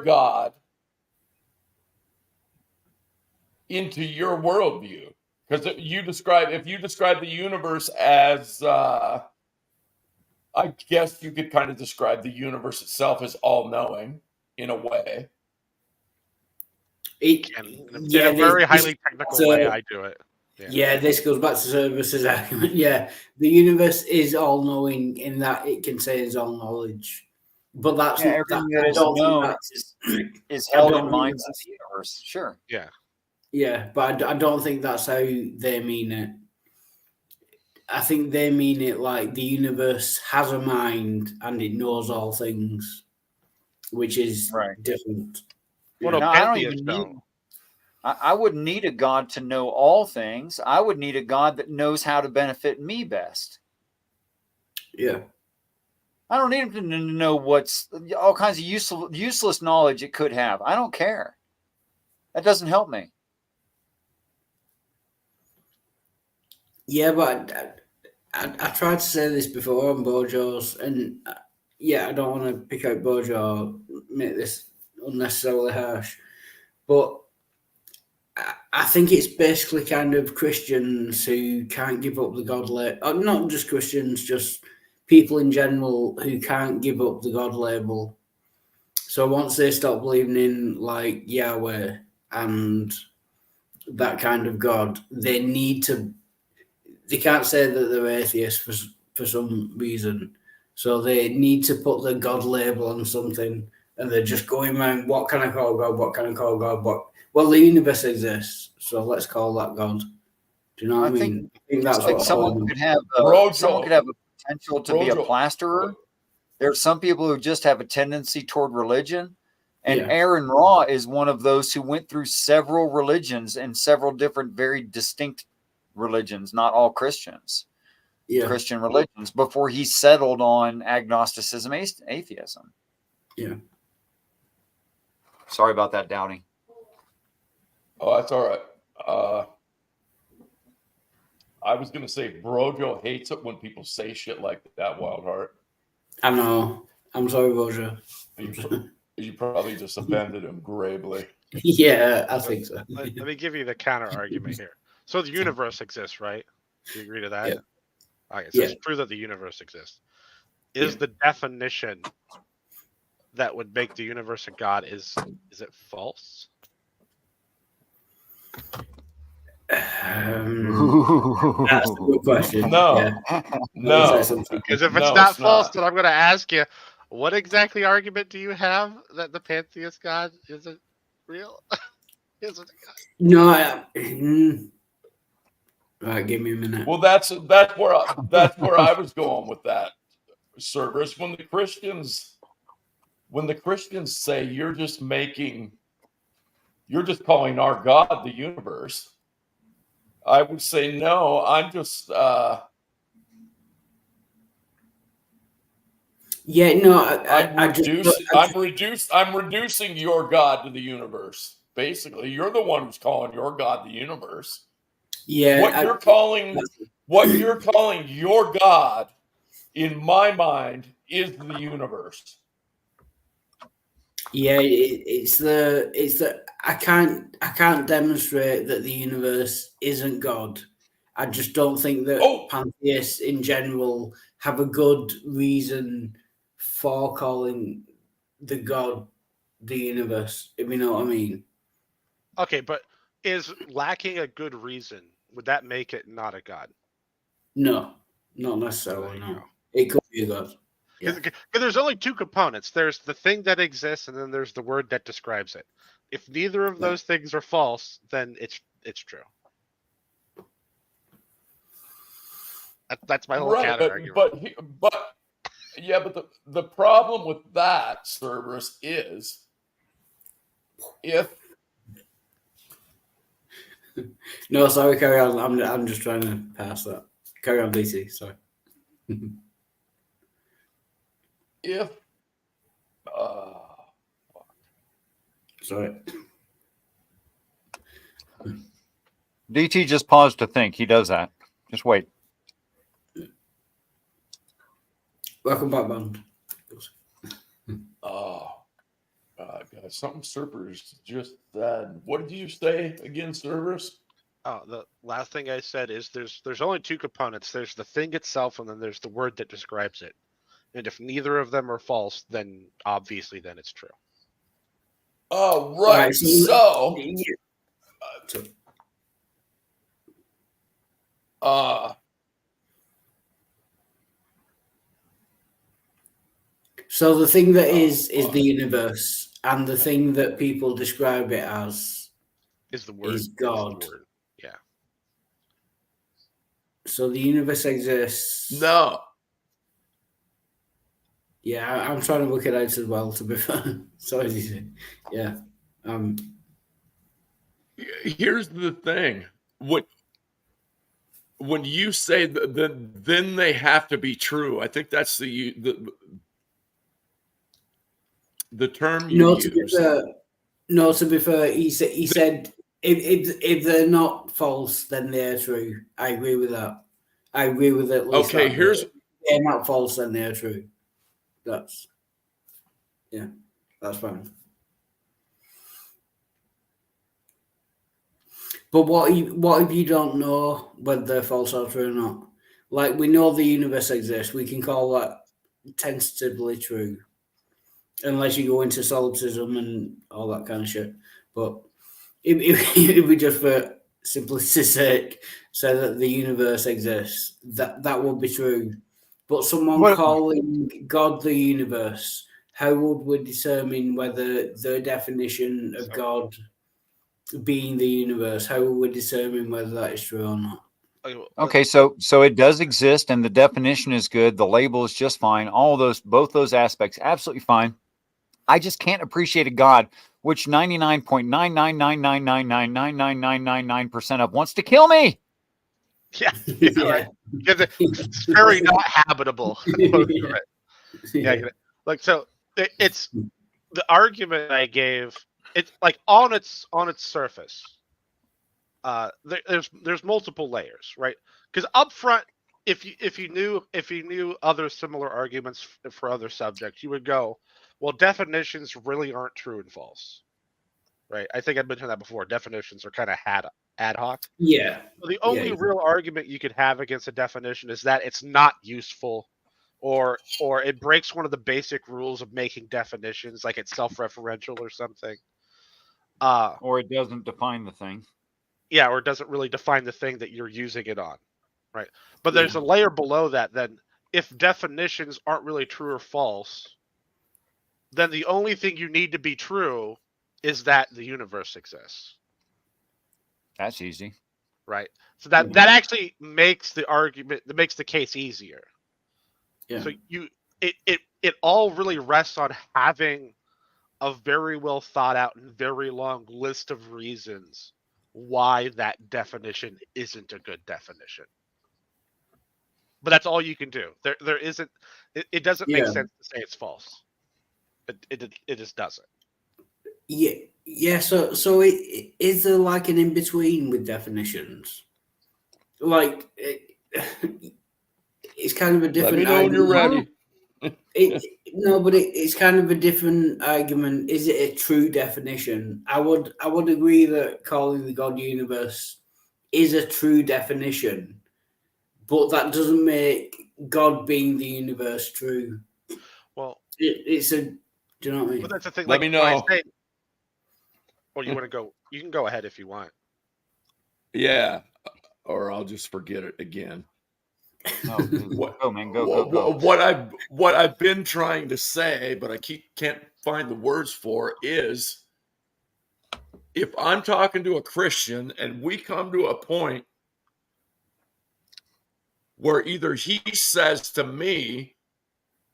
God into your worldview, because if you describe the universe as I guess you could kind of describe the universe itself as all-knowing in a way. In a very highly technical way, I do it. Yeah, this goes back to Service's argument. Yeah, the universe is all-knowing in that it contains all knowledge. But that's everything that is known is held in minds of the universe. Sure. Yeah. Yeah, but I don't think that's how they mean it. I think they mean it like the universe has a mind and it knows all things, which is different. Well, no, I don't even need. I wouldn't need a God to know all things. I would need a God that knows how to benefit me best. Yeah. I don't need him to know what's all kinds of useless knowledge it could have. I don't care. That doesn't help me. Yeah, but I tried to say this before on Bojo's, and I don't want to pick out Bojo or make this unnecessarily harsh, but I think it's basically kind of Christians who can't give up the God label. Not just Christians, just people in general who can't give up the God label. So once they stop believing in like Yahweh and that kind of God, they can't say that they're atheists for some reason. So they need to put the God label on something, and they're just going around, what can I call God? What can I call God? Well, the universe exists, so let's call that God. Do you know what I mean? I think that's like what someone could have. Someone could have a potential to be a plasterer. There are some people who just have a tendency toward religion, and Aaron Raw is one of those who went through several religions and several different, very distinct religions, not all Christians. Christian religions before he settled on agnosticism, atheism. Yeah. Sorry about that, Downey. Oh, that's all right. I was going to say Brojo hates it when people say shit like that, Wildheart. I know. I'm sorry, Roger. You probably just offended him gravely. Yeah, I think so. Let me give you the counter argument here. So the universe exists, right? Do you agree to that? Yeah. Okay, so it's true that the universe exists. Is the definition that would make the universe a god, is it false? That's a good question. No. Yeah. No. Because if it's not false, then I'm going to ask you, what exactly argument do you have that the pantheist god isn't real? Isn't a god? No, right, give me a minute. Well, that's where I was going with that, Cerberus. When the Christians say you're just calling our God the universe, I would say no. I'm just Yeah, no, I'm reducing your God to the universe. Basically, you're the one who's calling your God the universe. Yeah, what you're calling your God, in my mind, is the universe. Yeah, it's the I can't demonstrate that the universe isn't God. I just don't think that pantheists in general have a good reason for calling the God the universe, if you know what I mean. Okay, but is lacking a good reason, would that make it not a god? No, not necessarily. No, it could be a god. Because there's only two components. There's the thing that exists, and then there's the word that describes it. If neither of those things are false, then it's true. That's my whole counter argument. But the problem with that, Cerberus, is if no, sorry, carry on. I'm just trying to pass that. Carry on, DC. Sorry. If sorry. DT just paused to think. He does that. Just wait. Welcome back, man. guys, something Cerberus just said. What did you say again, Cerberus? Oh, the last thing I said is there's only two components. There's the thing itself, and then there's the word that describes it. And if neither of them are false, then obviously then it's true. Oh, right. So so the thing that is the universe, and the thing that people describe it as is the word. Is God. Is the word. Yeah. So the universe exists. No. Yeah, I'm trying to work it out as well, to be fair. Sorry, DC. Yeah. Here's the thing. When you say that, then they have to be true. I think that's the term you use. To be fair, he said if they're not false, then they're true. I agree with that. I agree with it. Okay, if they're not false, then they're true. That's fine. But what if you don't know whether they're false or true or not? Like, we know the universe exists. We can call that tentatively true, unless you go into solipsism and all that kind of shit. But if we just, for simplicity's sake, say that the universe exists, that would be true. But someone calling God the universe, how would we determine whether the definition of God being the universe, how would we determine whether that is true or not? Okay, so it does exist, and the definition is good. The label is just fine. Both those aspects, absolutely fine. I just can't appreciate a God which 99.999999999% of wants to kill me. Yeah, Yeah. right. Because it's very not habitable. Most of it. Yeah, like so. It's the argument I gave. It's like on its surface. There's multiple layers, right? Because up front, if you knew other similar arguments for other subjects, you would go, well, definitions really aren't true and false, right? I think I mentioned that before. Definitions are kind of ad hoc. Yeah. So the only real argument you could have against a definition is that it's not useful, or it breaks one of the basic rules of making definitions, like it's self-referential or something. Or it doesn't define the thing. Yeah, or it doesn't really define the thing that you're using it on, right? But there's a layer below that. Then, if definitions aren't really true or false, then the only thing you need to be true is that the universe exists. That's easy, right? So that actually makes the argument, that makes the case easier. Yeah. So it all really rests on having a very well thought out and very long list of reasons why that definition isn't a good definition. But that's all you can do. There isn't. It doesn't make sense to say it's false. It just doesn't. Yeah. Yeah. So is there like an in between with definitions? Like it's kind of a different. Let me know when you're ready. No, but it's kind of a different argument. Is it a true definition? I would agree that calling the God universe is a true definition, but that doesn't make God being the universe true. Well, it's a. Do you know what I mean? But that's the thing. Let me know. Or you want to go? You can go ahead if you want. Yeah, or I'll just forget it again. No, go, man, go. What I've been trying to say, but I can't find the words for, is if I'm talking to a Christian and we come to a point where either he says to me,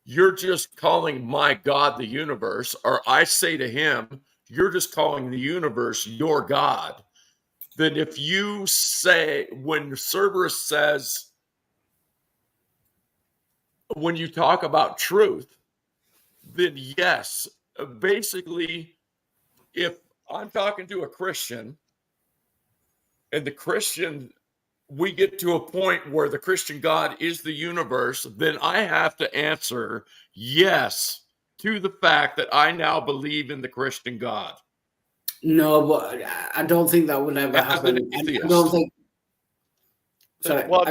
"You're just calling my God the universe," or I say to him, "You're just calling the universe your God," then if you say, when Cerberus says, when you talk about truth, then yes, basically, if I'm talking to a Christian and the Christian, we get to a point where the Christian God is the universe, then I have to answer yes to the fact that I now believe in the Christian God. No, but I don't think that would ever happen. I don't think. Sorry, well,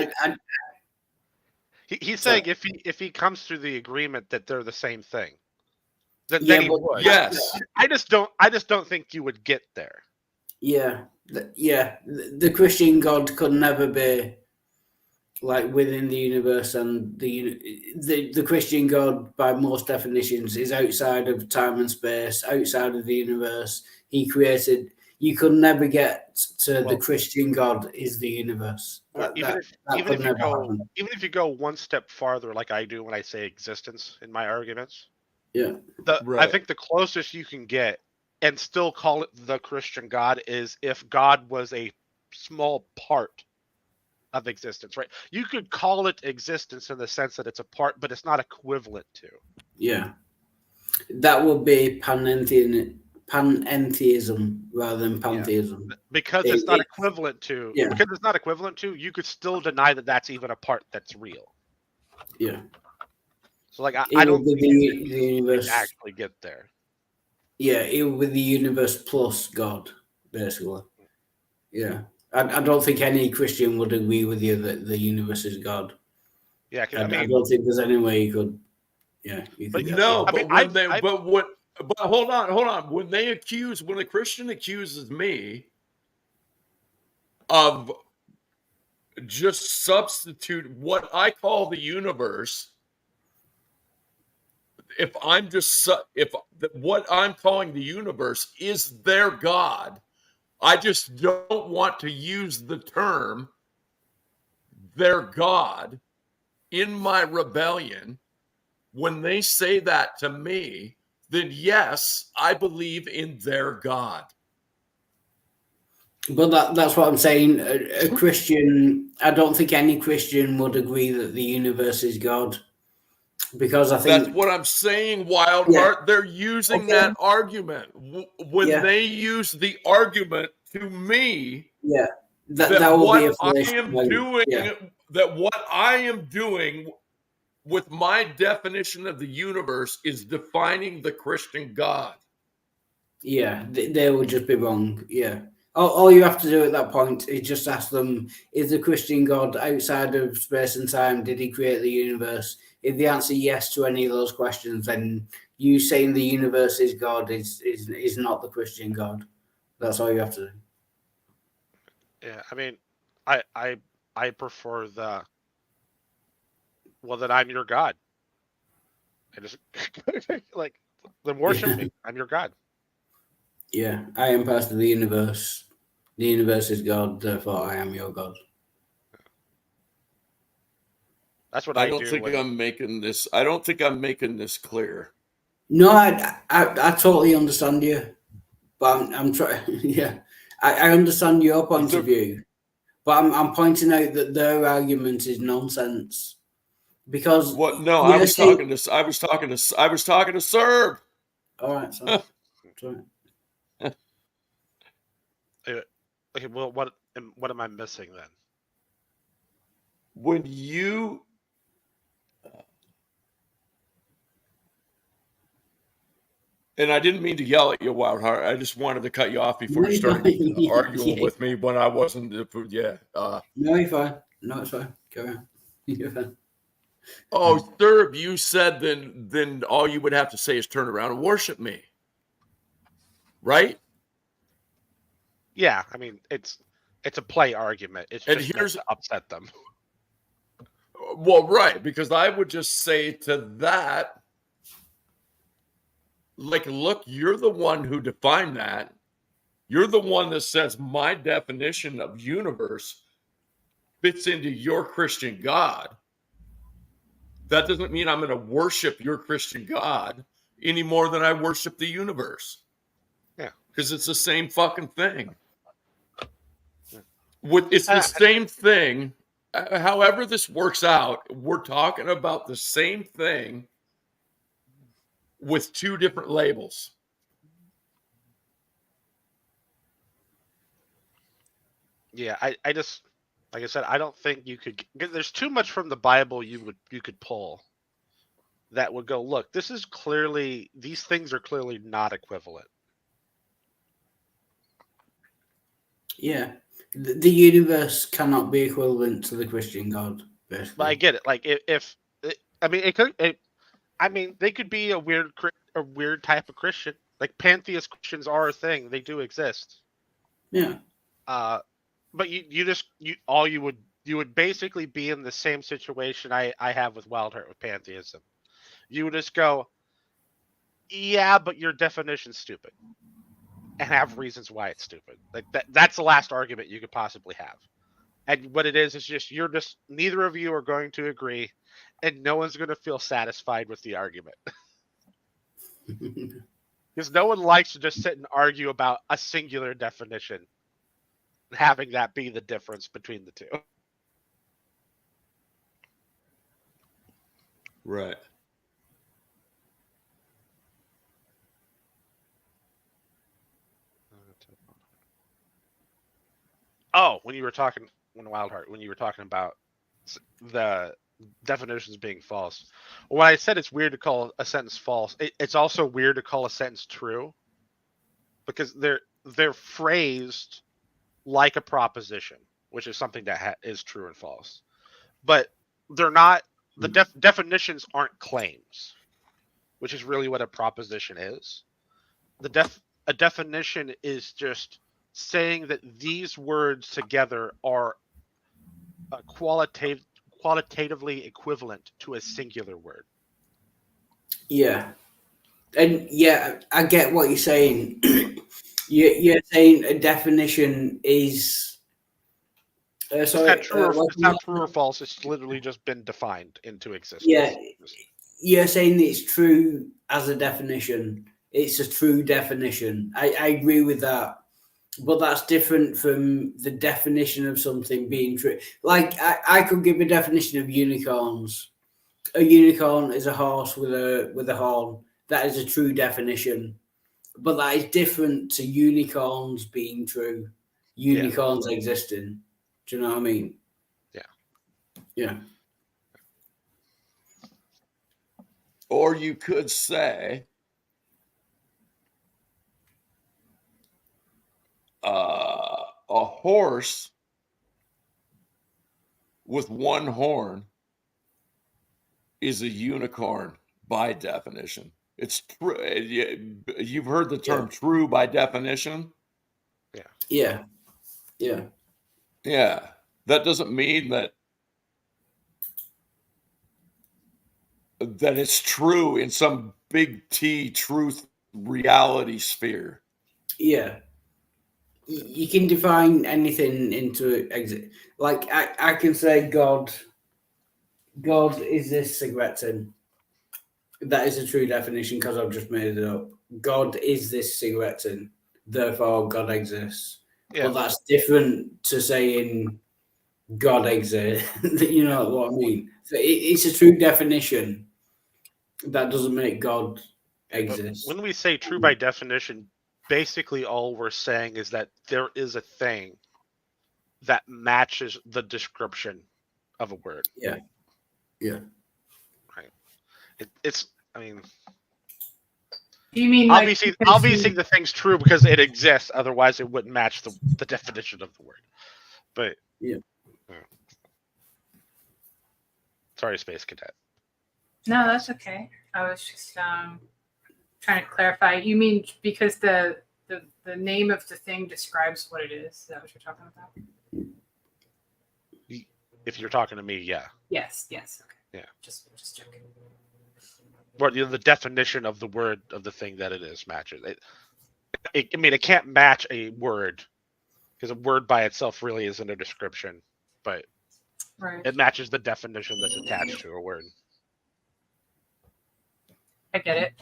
he's saying if he comes to the agreement that they're the same thing, then he would. Yes, I just don't think you would get there. Yeah, the Christian God could never be like within the universe, and the Christian God, by most definitions, is outside of time and space, outside of the universe. He created. You could never get to the Christian God is the universe. Even if you go one step farther, like I do when I say existence in my arguments, I think the closest you can get and still call it the Christian God is if God was a small part of existence, right? You could call it existence in the sense that it's a part, but it's not equivalent to. Yeah, that would be panentheism rather than pantheism. Yeah. Because it's not equivalent to. Yeah. Because it's not equivalent to, you could still deny that that's even a part that's real. Yeah. So like I don't think the universe actually get there. Yeah, it would be the universe plus God, basically. Yeah. I don't think any Christian would agree with you that the universe is God. Yeah, I don't think there's any way you could. Yeah, but no, but hold on. When a Christian accuses me of just substitute what I call the universe, if what I'm calling the universe is their God, I just don't want to use the term their God in my rebellion. When they say that to me, then yes, I believe in their God. But that's what I'm saying. A Christian, I don't think any Christian would agree that the universe is God, because I think That's what I'm saying, Wild Yeah. Heart. They're using Okay. that argument. When Yeah. they use the argument to me yeah, that that will be what a I foolish am claim. doing, Yeah, that what I am doing with my definition of the universe is defining the Christian God. yeah, they will just be wrong. Yeah. All you have to do at that point is just ask them: is the Christian God outside of space and time? Did he create the universe? If the answer yes to any of those questions, then you saying the universe is God is not the Christian God. That's all you have to do. Yeah, I mean, I prefer that I'm your God. I just like, then worship me. I'm your God. Yeah, I am part of the universe. The universe is God, therefore I am your God. That's what I I don't do. think I'm making this. I don't think I'm making this clear. No, I totally understand you, but I'm trying. Yeah, I understand your point of view, but I'm pointing out that their argument is nonsense because What? No, I you're was saying. talking to. I was talking to Serb. All right, sorry. Okay, well, what am I missing then? When you and I didn't mean to yell at you, Wild Heart. I just wanted to cut you off before you started arguing with me when I wasn't. Yeah. No, you're fine. No, it's fine. Go on. You're fine. Oh, Serb, you said then all you would have to say is turn around and worship me, right? Yeah, I mean, it's a play argument. It's And just here's meant to upset them. Well, right, because I would just say to that, like, look, you're the one who defined that. You're the one that says my definition of universe fits into your Christian God. That doesn't mean I'm going to worship your Christian God any more than I worship the universe. Yeah. Because it's the same fucking thing. It's the same thing. However this works out, we're talking about the same thing with two different labels. Yeah, I just, like I said, I don't think you could. There's too much from the Bible you could pull that would go, look, these things are clearly not equivalent. Yeah, the universe cannot be equivalent to the Christian God. Basically. But I get it. Like if I mean, it could. I mean, they could be a weird type of Christian. Like pantheist Christians are a thing; they do exist. Yeah. But you would basically be in the same situation I have with Wild Heart with pantheism. You would just go, yeah, but your definition's stupid, and have reasons why it's stupid. Like that's the last argument you could possibly have. And what it is just neither of you are going to agree, and no one's going to feel satisfied with the argument. Because no one likes to just sit and argue about a singular definition, having that be the difference between the two. Right. Oh, when you were talking about the definitions being false. When I said it's weird to call a sentence false, it's also weird to call a sentence true, because they're phrased like a proposition, which is something that is true and false. But they're not. The definitions aren't claims, which is really what a proposition is. A definition is just saying that these words together are qualitatively equivalent to a singular word. Yeah. And yeah, I get what you're saying. You're saying a definition is. It's not true or false. It's literally just been defined into existence. Yeah, you're saying it's true as a definition. It's a true definition. I agree with that. But that's different from the definition of something being true. Like I could give a definition of unicorns. A unicorn is a horse with a horn. That is a true definition. But that is different to unicorns being true. Unicorns existing. Do you know what I mean? Yeah. Yeah. Or you could say a horse with one horn is a unicorn by definition. It's true. You've heard the term true by definition? Yeah. That doesn't mean that it's true in some big T truth reality sphere. Yeah. You can define anything into exit. Like I can say God is this cigarette tin. That is a true definition because I've just made it up. God is this cigarette tin. Therefore, God exists. Yeah. But that's different to saying God exists. You know what I mean? So it's a true definition. That doesn't make God exist. When we say true by definition, basically all we're saying is that there is a thing that matches the description of a word. Yeah. Right. It's. I mean. Do you mean obviously the thing's true because it exists. Otherwise, it wouldn't match the definition of the word. But yeah. Sorry, Space Cadet. No, that's okay. I was just trying to clarify. You mean because the name of the thing describes what it is? Is that what you're talking about? If you're talking to me, yeah. Yes. Okay. Yeah. Just checking. Well, the definition of the word of the thing that it is matches it. I mean, it can't match a word because a word by itself really isn't a description, but it matches the definition that's attached to a word. I get it.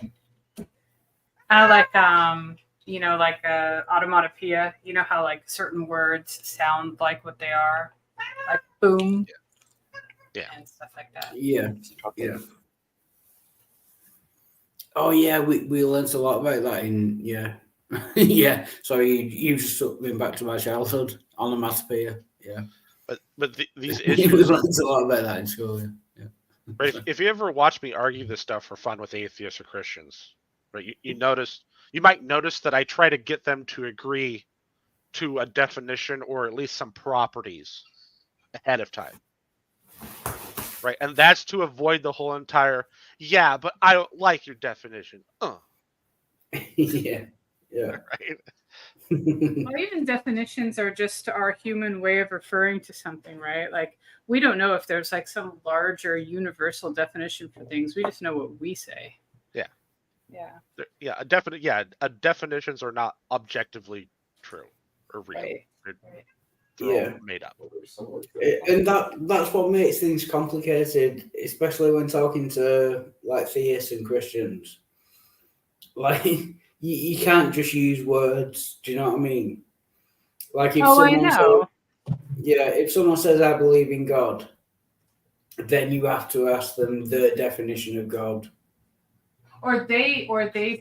I like like automatopoeia. You know how like certain words sound like what they are, like boom, and stuff like that. Yeah. Oh yeah, we learned a lot about that in yeah. Sorry, you just took me back to my childhood. Onomatopoeia. Yeah. But these issues. We learned a lot about that in school. Yeah. Right. If you ever watch me argue this stuff for fun with atheists or Christians, right? You might notice that I try to get them to agree to a definition or at least some properties ahead of time. Right. And that's to avoid the whole entire, but I don't like your definition. Yeah. Right. Well, even definitions are just our human way of referring to something, right? Like we don't know if there's like some larger universal definition for things. We just know what we say. Definitions are not objectively true or real. Right. They're all made up. And that's what makes things complicated, especially when talking to like theists and Christians. Like you can't just use words. Do you know what I mean? Like if someone says I believe in God, then you have to ask them the definition of God. Or they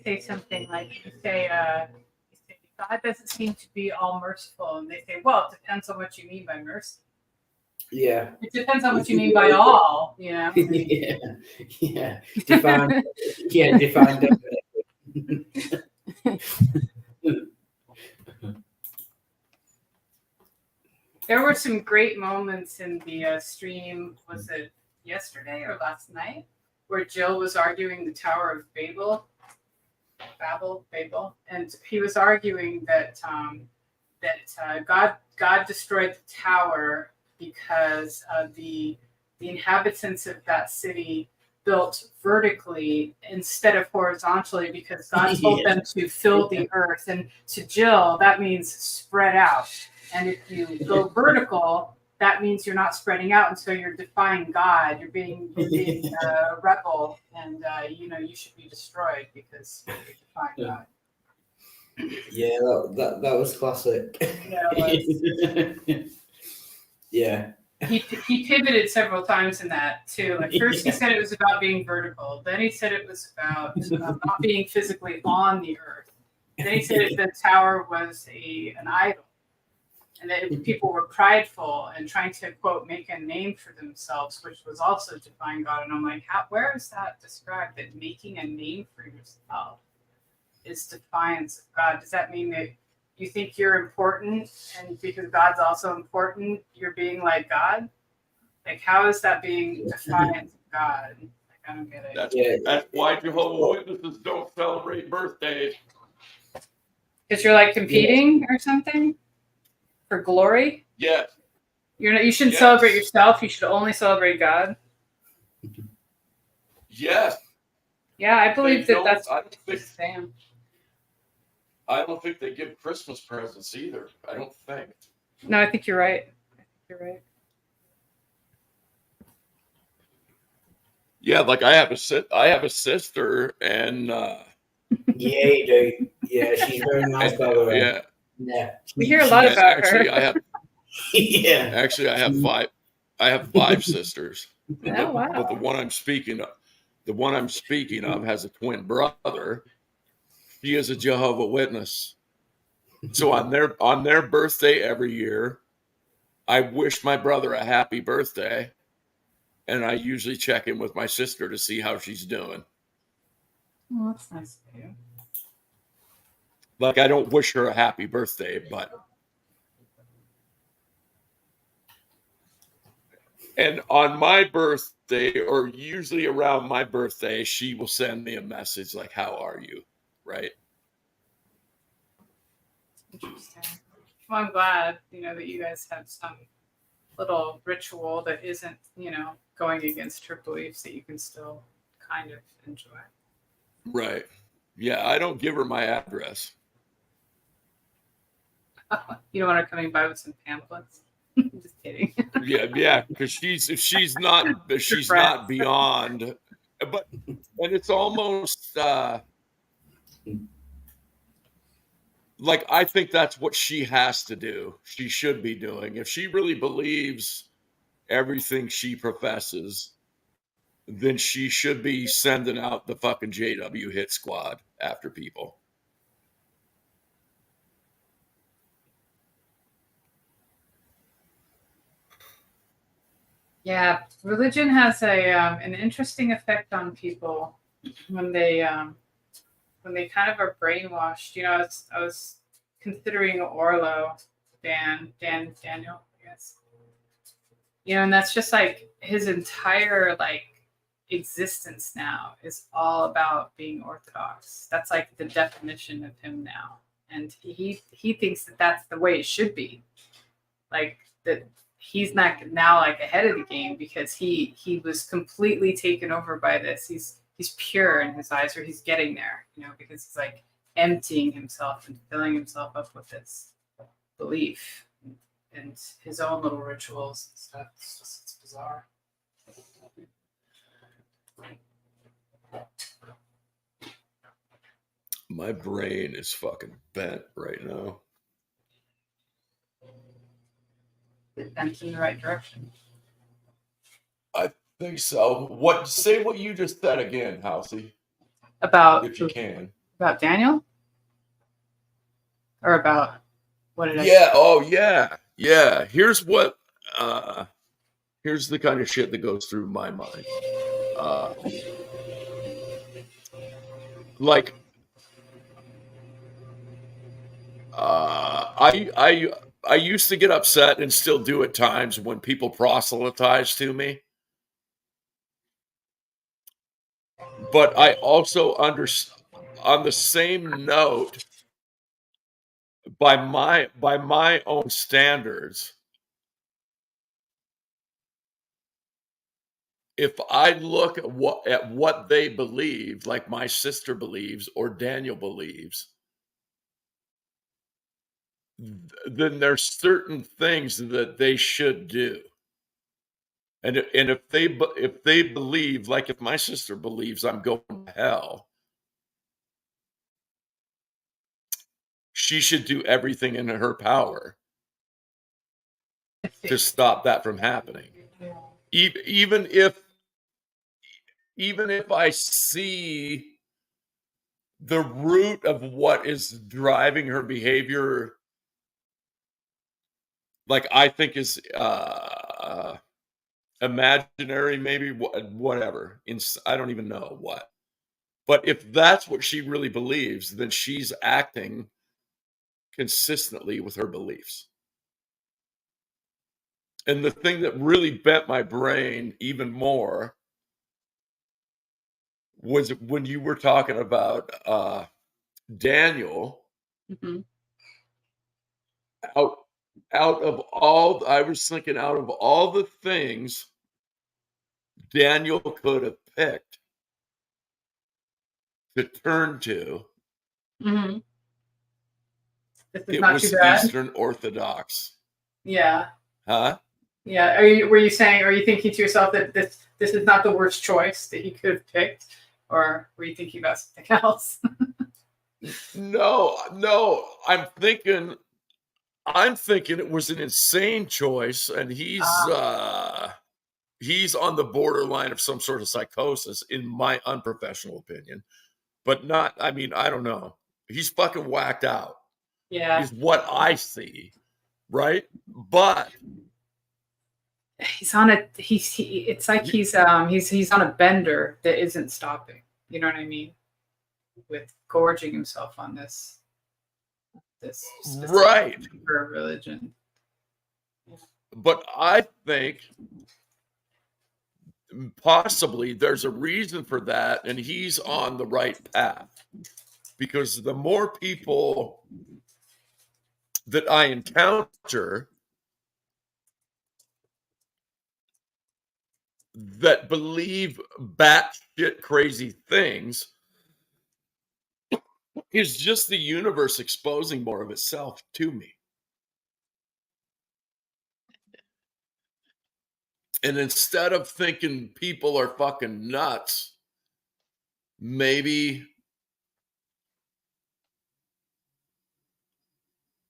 say something like you say God doesn't seem to be all merciful, and they say, well, it depends on what you mean by mercy. Yeah. It depends on what you mean by all, you know. Yeah. Define definition. There were some great moments in the stream. Was it yesterday or last night, where Jill was arguing the Tower of Babel, and he was arguing that God destroyed the tower because the inhabitants of that city built vertically instead of horizontally because God told them to fill the earth. And to Jill, that means spread out. And if you go vertical, that means you're not spreading out, and so you're defying God. You're being a rebel, and you should be destroyed because you're defying God. Yeah, that was classic. Yeah, it was. Yeah. He pivoted several times in that too. Like first he said it was about being vertical, then he said it was about not being physically on the earth. Then he said the tower was an idol, and that people were prideful and trying to quote make a name for themselves, which was also defying God. And I'm like, where is that described? That making a name for yourself is defiance of God? Does that mean that you think you're important, and because God's also important, you're being like God? Like, how is that being defiant of God? Like, I don't get it. That's why Jehovah's Witnesses don't celebrate birthdays. Because you're like competing or something for glory. Yes. You're not. You shouldn't celebrate yourself. You should only celebrate God. Yes. Yeah, I believe that's I don't think they give Christmas presents either. I don't think. No, I think you're right. You're right. Yeah, like I have a sister, and yeah, you do. Yeah, she's very nice by the way. Yeah. Yeah. We hear a lot about actually, her. I have. Yeah. Actually, I have five. I have 5 sisters. Oh, wow. But the one I'm speaking of has a twin brother. She is a Jehovah Witness. So on their birthday every year, I wish my brother a happy birthday, and I usually check in with my sister to see how she's doing. Oh, that's nice of you. Like, I don't wish her a happy birthday, but. And on my birthday, or usually around my birthday, she will send me a message like, "How are you?" Right? Interesting. Well, I'm glad, that you guys have some little ritual that isn't, going against her beliefs that you can still kind of enjoy. Right. Yeah, I don't give her my address. You don't want her coming by with some pamphlets? Just kidding. Yeah, because she's not beyond, and it's almost like I think that's what she has to do. She should be doing if she really believes everything she professes. Then she should be sending out the fucking JW hit squad after people. Yeah, religion has an interesting effect on people when they kind of are brainwashed. I was considering Orlo, Daniel, I guess. And that's just like his entire existence now is all about being Orthodox. That's like the definition of him now, and he thinks that that's the way it should be. Like that he's not now like ahead of the game because he was completely taken over by this. He's pure in his eyes, or he's getting there, because he's like emptying himself and filling himself up with this belief and his own little rituals and stuff. It's bizarre. My brain is fucking bent right now. Bent in the right direction. I think so. Say what you just said again, Housey. About if you can. About Daniel? Or about what did I say? Oh yeah. Yeah. Here's the kind of shit that goes through my mind. I used to get upset and still do at times when people proselytize to me. But I also understand on the same note, by my own standards, if I look at what they believe, like my sister believes or Daniel believes, then there's certain things that they should do. And if they believe, like if my sister believes I'm going to hell, she should do everything in her power to stop that from happening. Even if I see the root of what is driving her behavior, like I think is imaginary, maybe, whatever. I don't even know what. But if that's what she really believes, then she's acting consistently with her beliefs. And the thing that really bent my brain even more was when you were talking about Daniel. Mhm. Out of all, I was thinking, out of all the things Daniel could have picked to turn to, Mhm. This is it not was too bad. Eastern Orthodox. Yeah. Huh? Yeah. Were you thinking to yourself that this is not the worst choice that you could have picked, or were you thinking about something else? No. I'm thinking it was an insane choice, and he's on the borderline of some sort of psychosis, in my unprofessional opinion. But not, I mean, I don't know. He's fucking whacked out. Yeah. Is what I see, right? But He's on a it's like he's on a bender that isn't stopping. You know what I mean? With gorging himself on this specific right. for a religion. But I think possibly there's a reason for that, and he's on the right path. Because the more people that I encounter that believe batshit crazy things, is just the universe exposing more of itself to me. And instead of thinking people are fucking nuts, maybe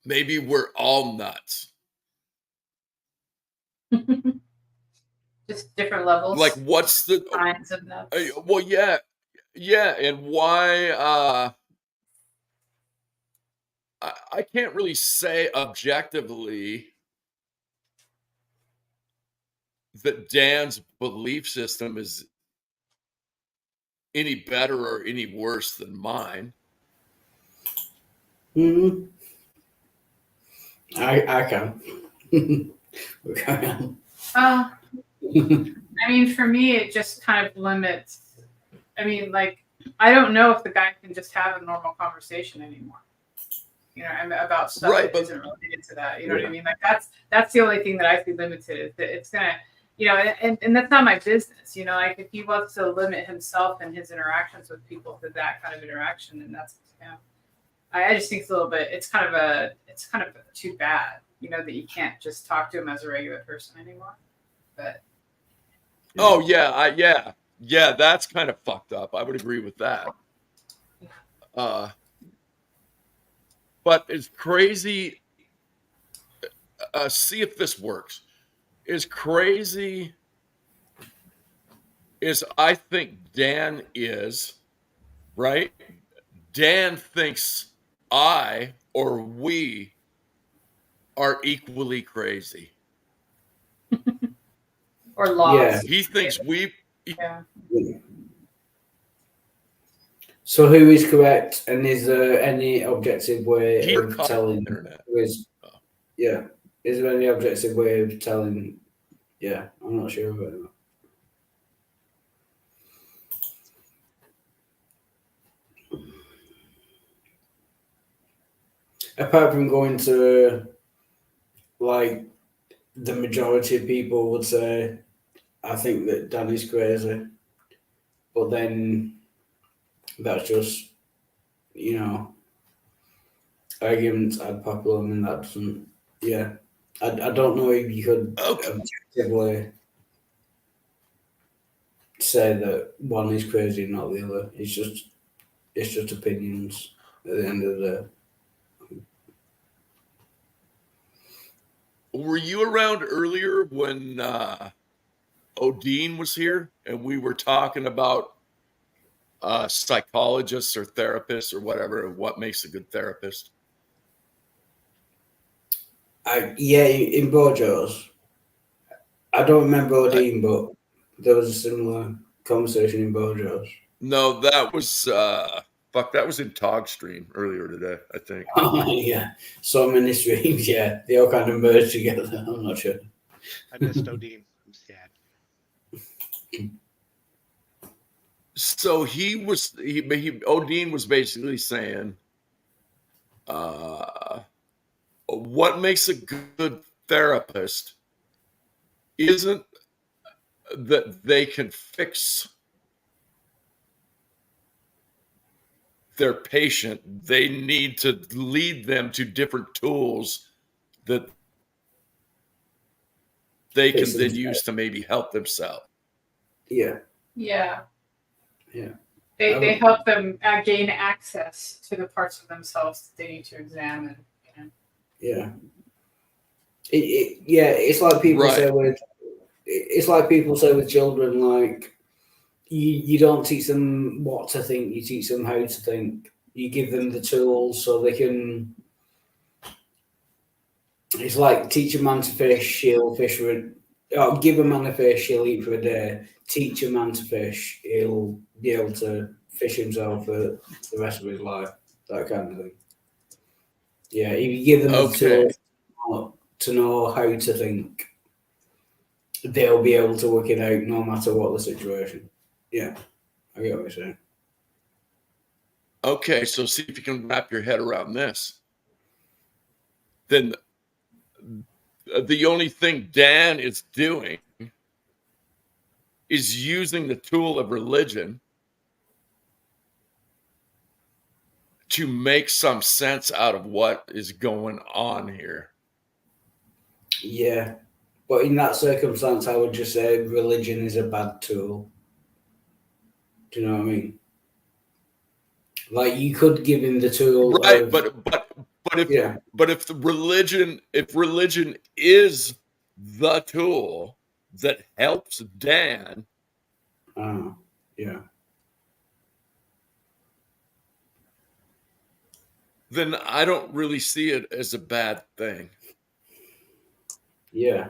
we're all nuts. Just different levels. Like, what's the kinds of nuts? Well, yeah, and why? I can't really say objectively that Dan's belief system is any better or any worse than mine. Mm-hmm. I can. I mean, for me, it just kind of limits. I mean, like, I don't know if the guy can just have a normal conversation anymore. You know, about stuff Right, that isn't related to that. You know what I mean? Like, that's the only thing that I see limited. Is that it's gonna, you know, and that's not my business. You know, like if he wants to limit himself and his interactions with people to that kind of interaction, then that's, you know, I just think it's a little bit. It's kind of too bad. You know, that you can't just talk to him as a regular person anymore. But oh yeah, that's kind of fucked up. I would agree with that. But it's crazy. See if this works. As crazy as I think Dan is, right? Dan thinks I or we are equally crazy. Or lost. He thinks we. Yeah. So who is correct, and is there any objective way of telling? Is there any objective way of telling? Yeah, I'm not sure about that. Apart from going to, like, the majority of people would say, I think that Danny's crazy, but then that's just, you know, arguments ad populum, and that doesn't. Yeah, I don't know if you could objectively say that one is crazy and not the other. It's just opinions at the end of the day. Were you around earlier when Odin was here and we were talking about psychologists or therapists or whatever, what makes a good therapist? Yeah, in Brojo's. I don't remember Odin, but there was a similar conversation in Brojo's. No, that was that was in Togstream earlier today, I think. Oh, yeah, so many streams. Yeah, they all kind of merged together. I'm not sure. I missed Odin. I'm sad. So Odin was basically saying, what makes a good therapist isn't that they can fix their patient. They need to lead them to different tools that they can then use to maybe help themselves. Yeah. Yeah. Yeah. They help them gain access to the parts of themselves that they need to examine. You know? Yeah. It's like people say with. It's like people say with children, like you don't teach them what to think, you teach them how to think. You give them the tools so they can. It's like teach a man to fish, he'll fish for give a man a fish, he'll eat for a day. Teach a man to fish, he'll be able to fish himself for the rest of his life. That kind of thing. Yeah, if you give them the tools to know how to think, they'll be able to work it out no matter what the situation. Yeah, I get what you're saying. Okay, so see if you can wrap your head around this. Then the only thing Dan is doing is using the tool of religion to make some sense out of what is going on here. Yeah, but in that circumstance, I would just say religion is a bad tool. Do you know what I mean? Like you could give him the tool, right? But if the religion is the tool that helps Dan, yeah, then I don't really see it as a bad thing. Yeah,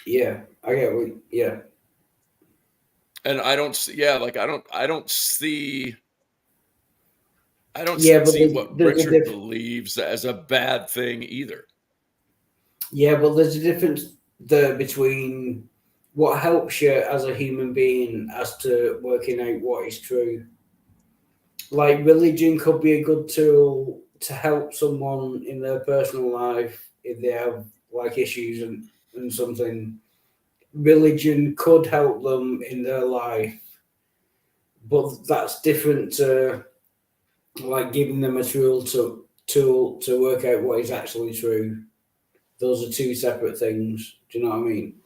I get what. Yeah. And I don't see, I don't see what Richard believes as a bad thing either. Yeah, but there's a difference there between what helps you as a human being as to working out what is true. Like religion could be a good tool to help someone in their personal life if they have like issues and something. Religion could help them in their life, but that's different to like giving them a tool to work out what is actually true. Those are two separate things. Do you know what I mean?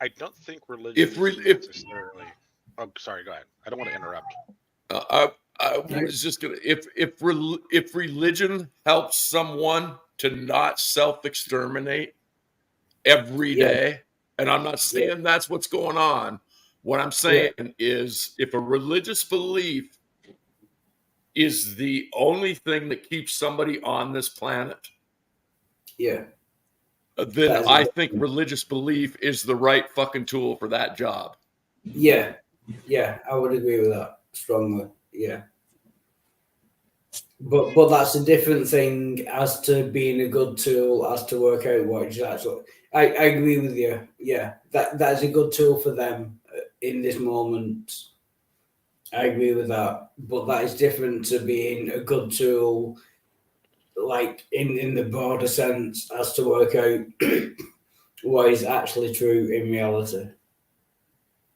I don't think religion is necessarily. Oh, sorry. Go ahead. I don't want to interrupt. I was just gonna. If religion helps someone to not self-exterminate every day, and I'm not saying that's what's going on. What I'm saying is, if a religious belief is the only thing that keeps somebody on this planet, then I think religious belief is the right fucking tool for that job. Yeah, I would agree with that strongly. Yeah, but that's a different thing as to being a good tool as to work out what is actually. I agree with you. Yeah, that is a good tool for them in this moment. I agree with that, but that is different to being a good tool, like in the broader sense, as to work out what is actually true in reality.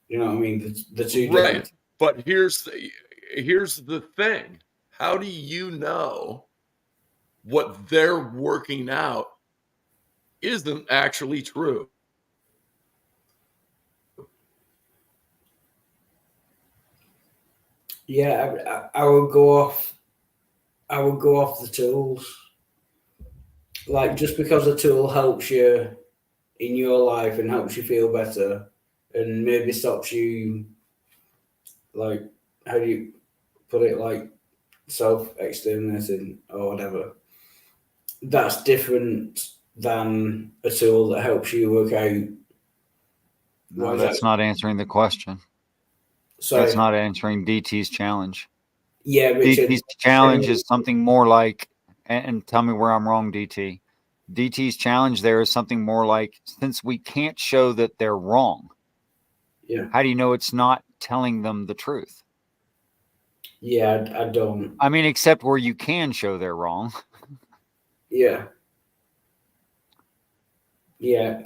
You know what I mean? The two right. But here's the thing: how do you know what they're working out isn't actually true? Yeah, I would go off. I would go off the tools. like just because a tool helps you in your life and helps you feel better and maybe stops you, like, how do you put it, like self-exterminating or whatever, that's different than a tool that helps you work out. No, that's not answering the question. Sorry. That's not answering DT's challenge. Yeah, Richard. DT's challenge is something more like, and tell me where I'm wrong, DT. DT's challenge there is something more like, since we can't show that they're wrong, yeah, how do you know it's not telling them the truth? Yeah, I don't. I mean, except where you can show they're wrong. Yeah. Yeah,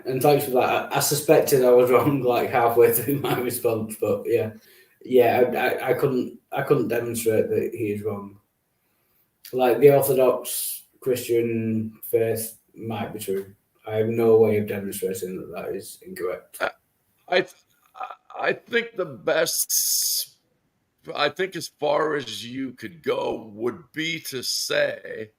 and thanks for that. I suspected I was wrong like halfway through my response, but I couldn't demonstrate that he is wrong. Like the Orthodox Christian faith might be true. I have no way of demonstrating that is incorrect. I think the best, I think as far as you could go would be to say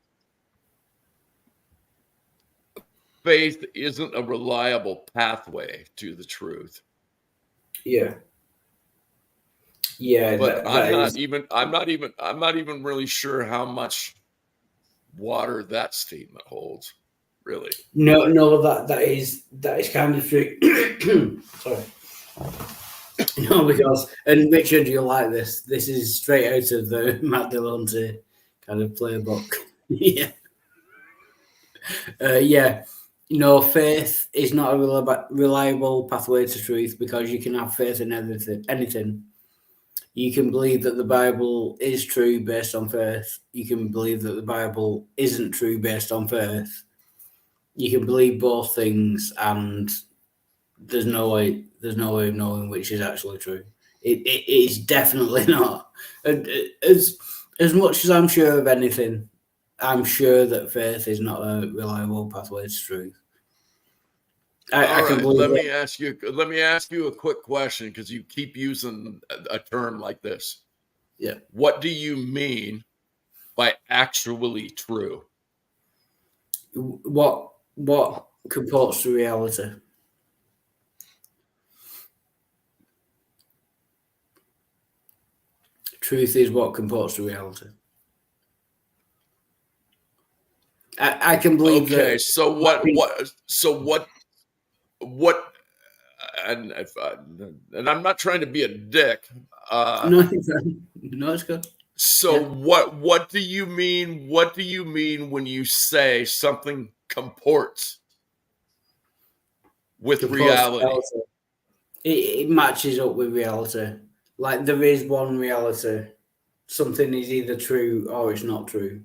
faith isn't a reliable pathway to the truth. Yeah, but I'm not even really sure how much water that statement holds, really. No, that is kind of true. Sorry. No, because, and Richard, you'll like this. This is straight out of the Matt Delonte kind of playbook. Yeah. Faith is not a reliable pathway to truth because you can have faith in anything. You can believe that the Bible is true based on faith. You can believe that the Bible isn't true based on faith. You can believe both things, and there's no way of knowing which is actually true. It is definitely not. As much as I'm sure of anything, I'm sure that faith is not a reliable pathway to truth. Let me ask you a quick question, because you keep using a term like this. Yeah. What do you mean by actually true? What comports to reality? Truth is what comports to reality. I can believe that. Okay, so what? And I'm not trying to be a dick. No, it's good. So what do you mean? What do you mean when you say something comports with reality? It matches up with reality. Like there is one reality. Something is either true or it's not true.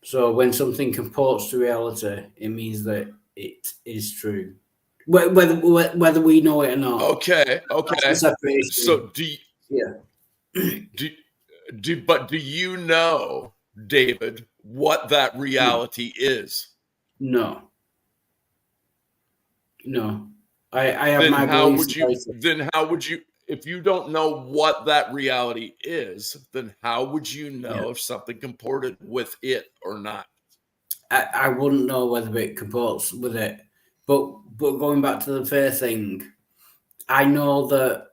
So when something comports to reality, it means that it is true, whether we know it or not. Okay. So do you know, David, what that reality is? No. I have my beliefs. Then how would you? If you don't know what that reality is, then how would you know if something comported with it or not? I wouldn't know whether it comports with it. But going back to the faith thing, I know that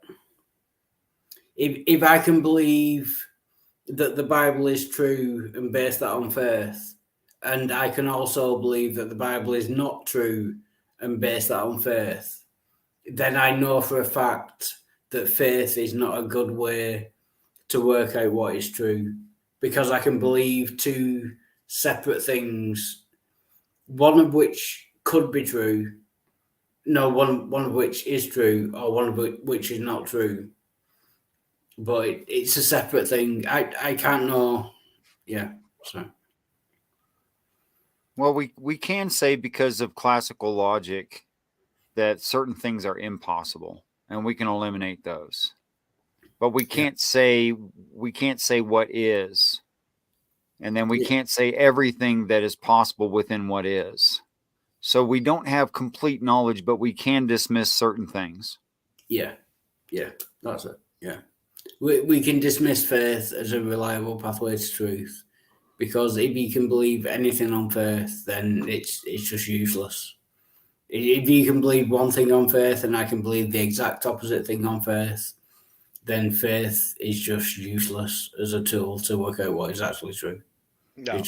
if I can believe that the Bible is true and base that on faith, and I can also believe that the Bible is not true and base that on faith, then I know for a fact that faith is not a good way to work out what is true, because I can believe two separate things, one of which could be true, one of which is true, or one of which is not true. But it's a separate thing. I can't know. Yeah. So. Well, we can say, because of classical logic, that certain things are impossible, and we can eliminate those. But we can't say what is, and then we can't say everything that is possible within what is. So we don't have complete knowledge, but we can dismiss certain things. Yeah, that's it. Yeah, we can dismiss faith as a reliable pathway to truth, because if you can believe anything on faith, then it's just useless. If you can believe one thing on faith and I can believe the exact opposite thing on faith, then faith is just useless as a tool to work out what is actually true. No. It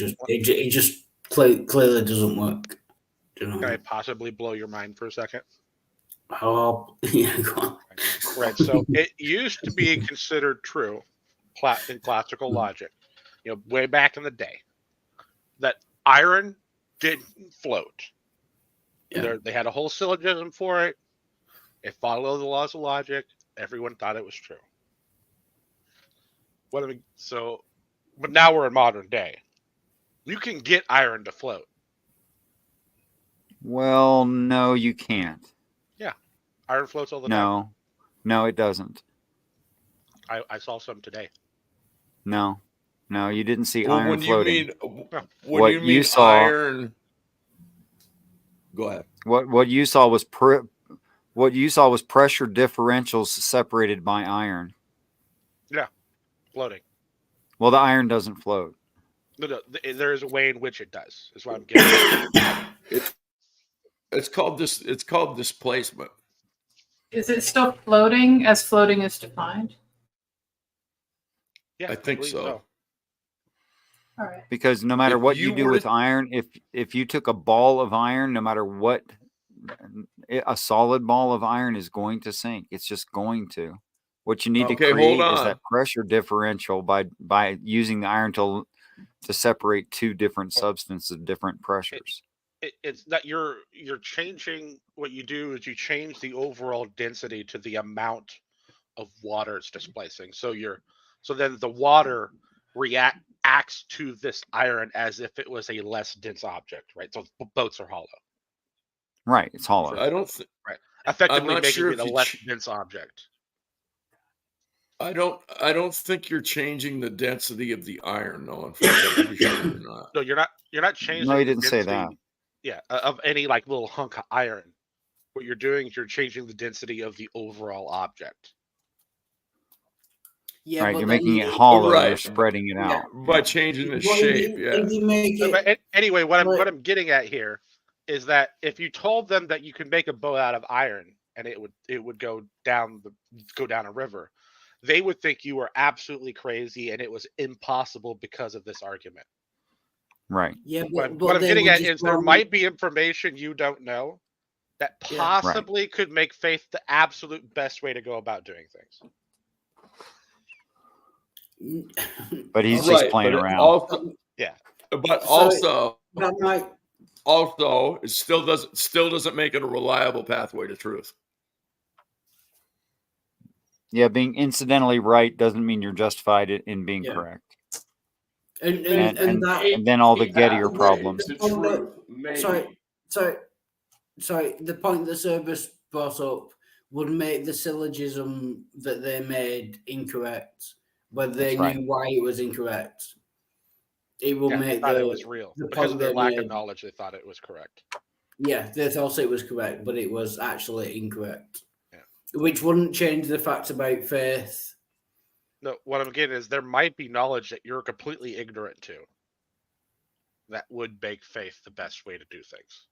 just clearly doesn't work. You know? Can I possibly blow your mind for a second? Oh, yeah, go on. Right. So it used to be considered true in classical logic, way back in the day, that iron didn't float. Yeah. They had a whole syllogism for it. It followed the laws of logic. Everyone thought it was true. But now we're in modern day. You can get iron to float. Well, no, you can't. Yeah. Iron floats all the time. No, it doesn't. I saw some today. No, you didn't see Well, iron when floating. When you mean iron, go ahead. What you saw was pressure differentials separated by iron. Yeah, floating. Well, the iron doesn't float. No, there is a way in which it does. Is what I'm getting. It's called displacement. Is it still floating as floating is defined? Yeah, I think so. All right. Because no matter what you do with iron, if you took a ball of iron, no matter what, a solid ball of iron is going to sink. It's just going to. What you need to create is that pressure differential by using the iron to separate two different substances of different pressures. It's that you're changing. What you do is you change the overall density to the amount of water it's displacing. So then the water acts to this iron as if it was a less dense object, right? So boats are hollow. Right, it's hollow. So I don't right. Effectively making sure it a less dense object. I don't think you're changing the density of the iron, though. In fact, I'm pretty sure you're not. No, you're not changing. No, he the didn't say density, that. Yeah, of any like little hunk of iron. What you're doing is you're changing the density of the overall object. Yeah, right, you're making it hollow. Right. You're spreading it out by changing the shape. Anyway, what I'm getting at here is that if you told them that you could make a boat out of iron and it would go down a river, they would think you were absolutely crazy and it was impossible because of this argument. Right. Yeah. What I'm getting at is there might be information you don't know that possibly could make faith the absolute best way to go about doing things. But he's just playing around. Also, but also it still doesn't make it a reliable pathway to truth. Yeah, being incidentally right doesn't mean you're justified in being correct. And then all the Gettier problems. Sorry. The point that Service brought up would make the syllogism that they made incorrect, whether they knew why it was incorrect. It will make it was real because of their lack of knowledge. They thought it was correct. Yeah, they thought it was correct, but it was actually incorrect. Which wouldn't change the fact about faith. No, what I'm getting is there might be knowledge that you're completely ignorant to that would make faith the best way to do things.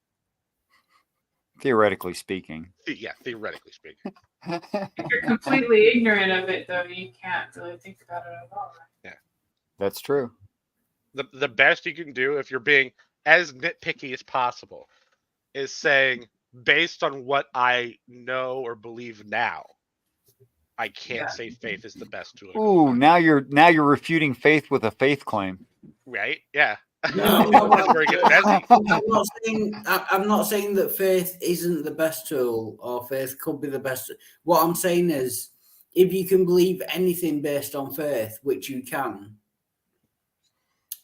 Theoretically speaking. Yeah, theoretically speaking. If you're completely ignorant of it, though, you can't really think about it at all. Yeah. That's true. The best you can do if you're being as nitpicky as possible is saying, based on what I know or believe now, I can't say faith is the best tool. Ooh, now you're refuting faith with a faith claim. Right? Yeah. No, That's where it gets messy. I'm not saying that faith isn't the best tool or faith could be the best. What I'm saying is, if you can believe anything based on faith, which you can,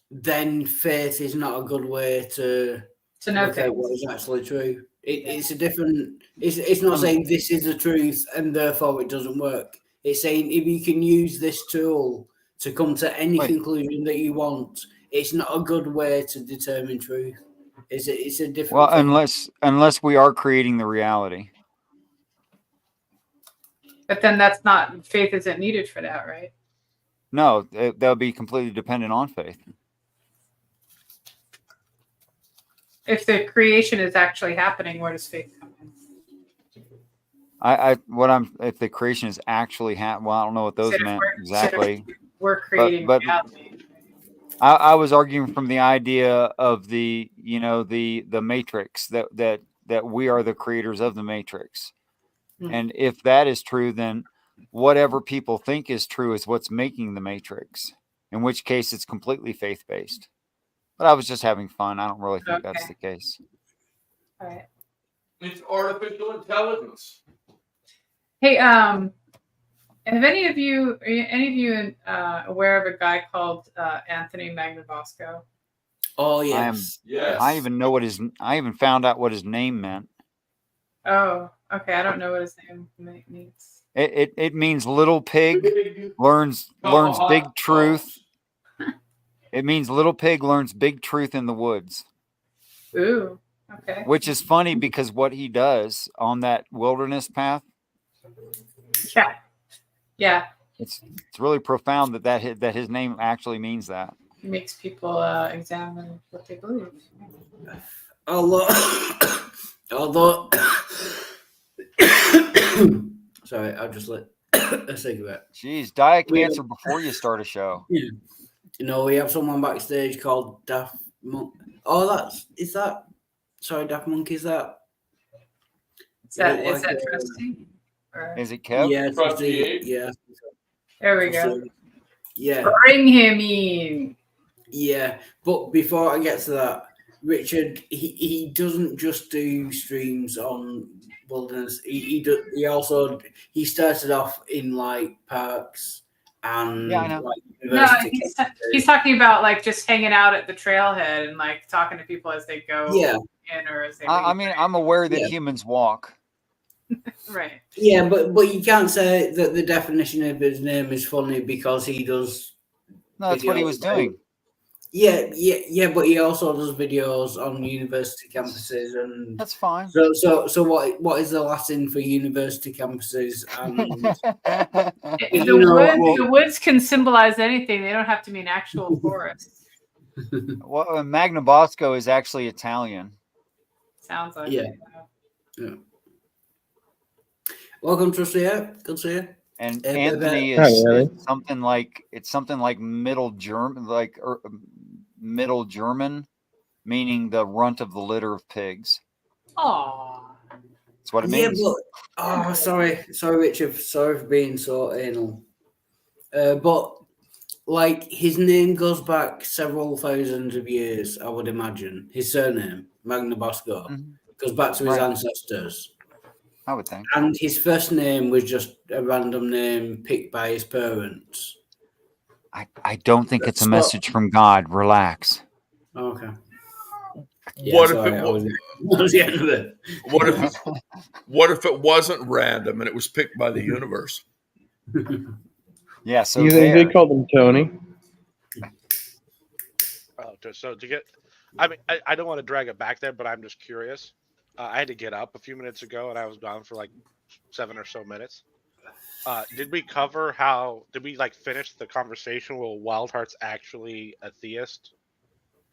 then faith is not a good way to know work out what is actually true. It's a different. It's not saying this is the truth and therefore it doesn't work. It's saying if you can use this tool to come to any conclusion that you want, it's not a good way to determine truth. It's a different. Well, unless we are creating the reality. But then that's not faith isn't needed for that, right? No, that would be completely dependent on faith. If the creation is actually happening, where does faith come in? If the creation is actually well, I don't know what those meant exactly. We're creating but reality. I was arguing from the idea of the matrix, that we are the creators of the matrix. And if that is true, then whatever people think is true is what's making the matrix, in which case it's completely faith-based. But I was just having fun. I don't really think that's the case. All right. It's artificial intelligence. Hey, have any of you aware of a guy called Anthony Magnabosco? Oh yes, I even know I even found out what his name meant. Oh, okay. I don't know what his name means. It means little pig learns big truth. It means little pig learns big truth in the woods. Ooh, okay. Which is funny because what he does on that wilderness path. Yeah. It's really profound that his name actually means that. It makes people examine what they believe. Although sorry, I'll just let a cigarette. Jeez, die of cancer before you start a show. Yeah. You know, we have someone backstage called Daft Monk. Oh, sorry, Daft Monk, is that? Is that Trusty? Is it Kev? Yeah, Trusty. Yeah. There we go. Yeah. Bring him in. Yeah, but before I get to that, Richard, he doesn't just do streams on wilderness. He started off in like parks and like university. No, he's talking about like just hanging out at the trailhead and like talking to people as they go in or as they leave. I mean, I'm aware that humans walk. Right. Yeah, but you can't say that the definition of his name is funny because he does. No, that's what he was doing. Yeah, but he also does videos on university campuses, and that's fine. So what is the Latin for university campuses? And the woods can symbolize anything. They don't have to mean actual forests. Well, Magnabosco is actually Italian. Sounds like it. Yeah. Welcome, Trusty. Good to see you. And Anthony is something like Middle German, meaning the runt of the litter of pigs. Aww. That's what it means. But sorry, Richard. Sorry for being so anal. But like his name goes back several thousands of years, I would imagine. His surname, Magnabosco, goes back to his ancestors. I would think. And his first name was just a random name picked by his parents. I don't think it's a message from God. Relax. Okay. What if it wasn't random and it was picked by the universe? Yeah. So you think they called him Tony? So to get, I mean, I don't want to drag it back there, but I'm just curious. I had to get up a few minutes ago, and I was gone for like 7 or so minutes. Did we cover did we like finish the conversation where Wildheart's actually a theist?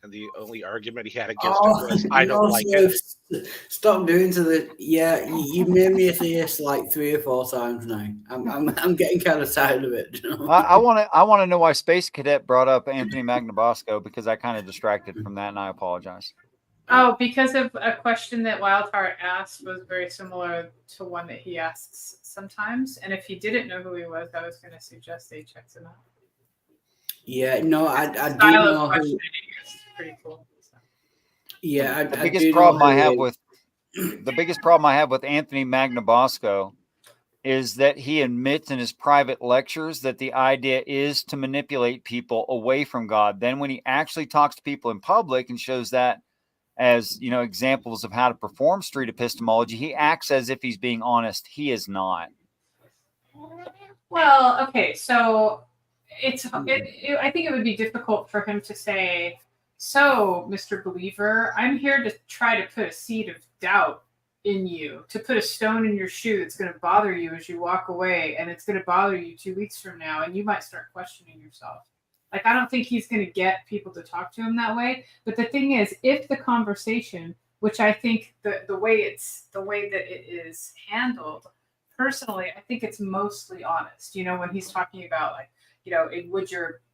And the only argument he had against it was, I don't like it. Stop doing you made me a theist like 3 or 4 times now. I'm getting kind of tired of it. You know? I want to know why Space Cadet brought up Anthony Magnabosco, because I kind of distracted from that, and I apologize. Oh, because of a question that Wildheart asked was very similar to one that he asks sometimes. And if he didn't know who he was, I was going to suggest they check him out. Yeah, no, I do know who. It's pretty cool. So. Yeah, the biggest problem I have with Anthony Magnabosco is that he admits in his private lectures that the idea is to manipulate people away from God. Then when he actually talks to people in public and shows that as examples of how to perform street epistemology, he acts as if he's being honest. He is not. Well, okay, so I think it would be difficult for him to say, so, Mr. Believer, I'm here to try to put a seed of doubt in you, to put a stone in your shoe that's going to bother you as you walk away, and it's going to bother you 2 weeks from now, and you might start questioning yourself. Like, I don't think he's going to get people to talk to him that way. But the thing is, if the conversation, which I think the way that it is handled, personally, I think it's mostly honest. You know, when he's talking about, like, you know,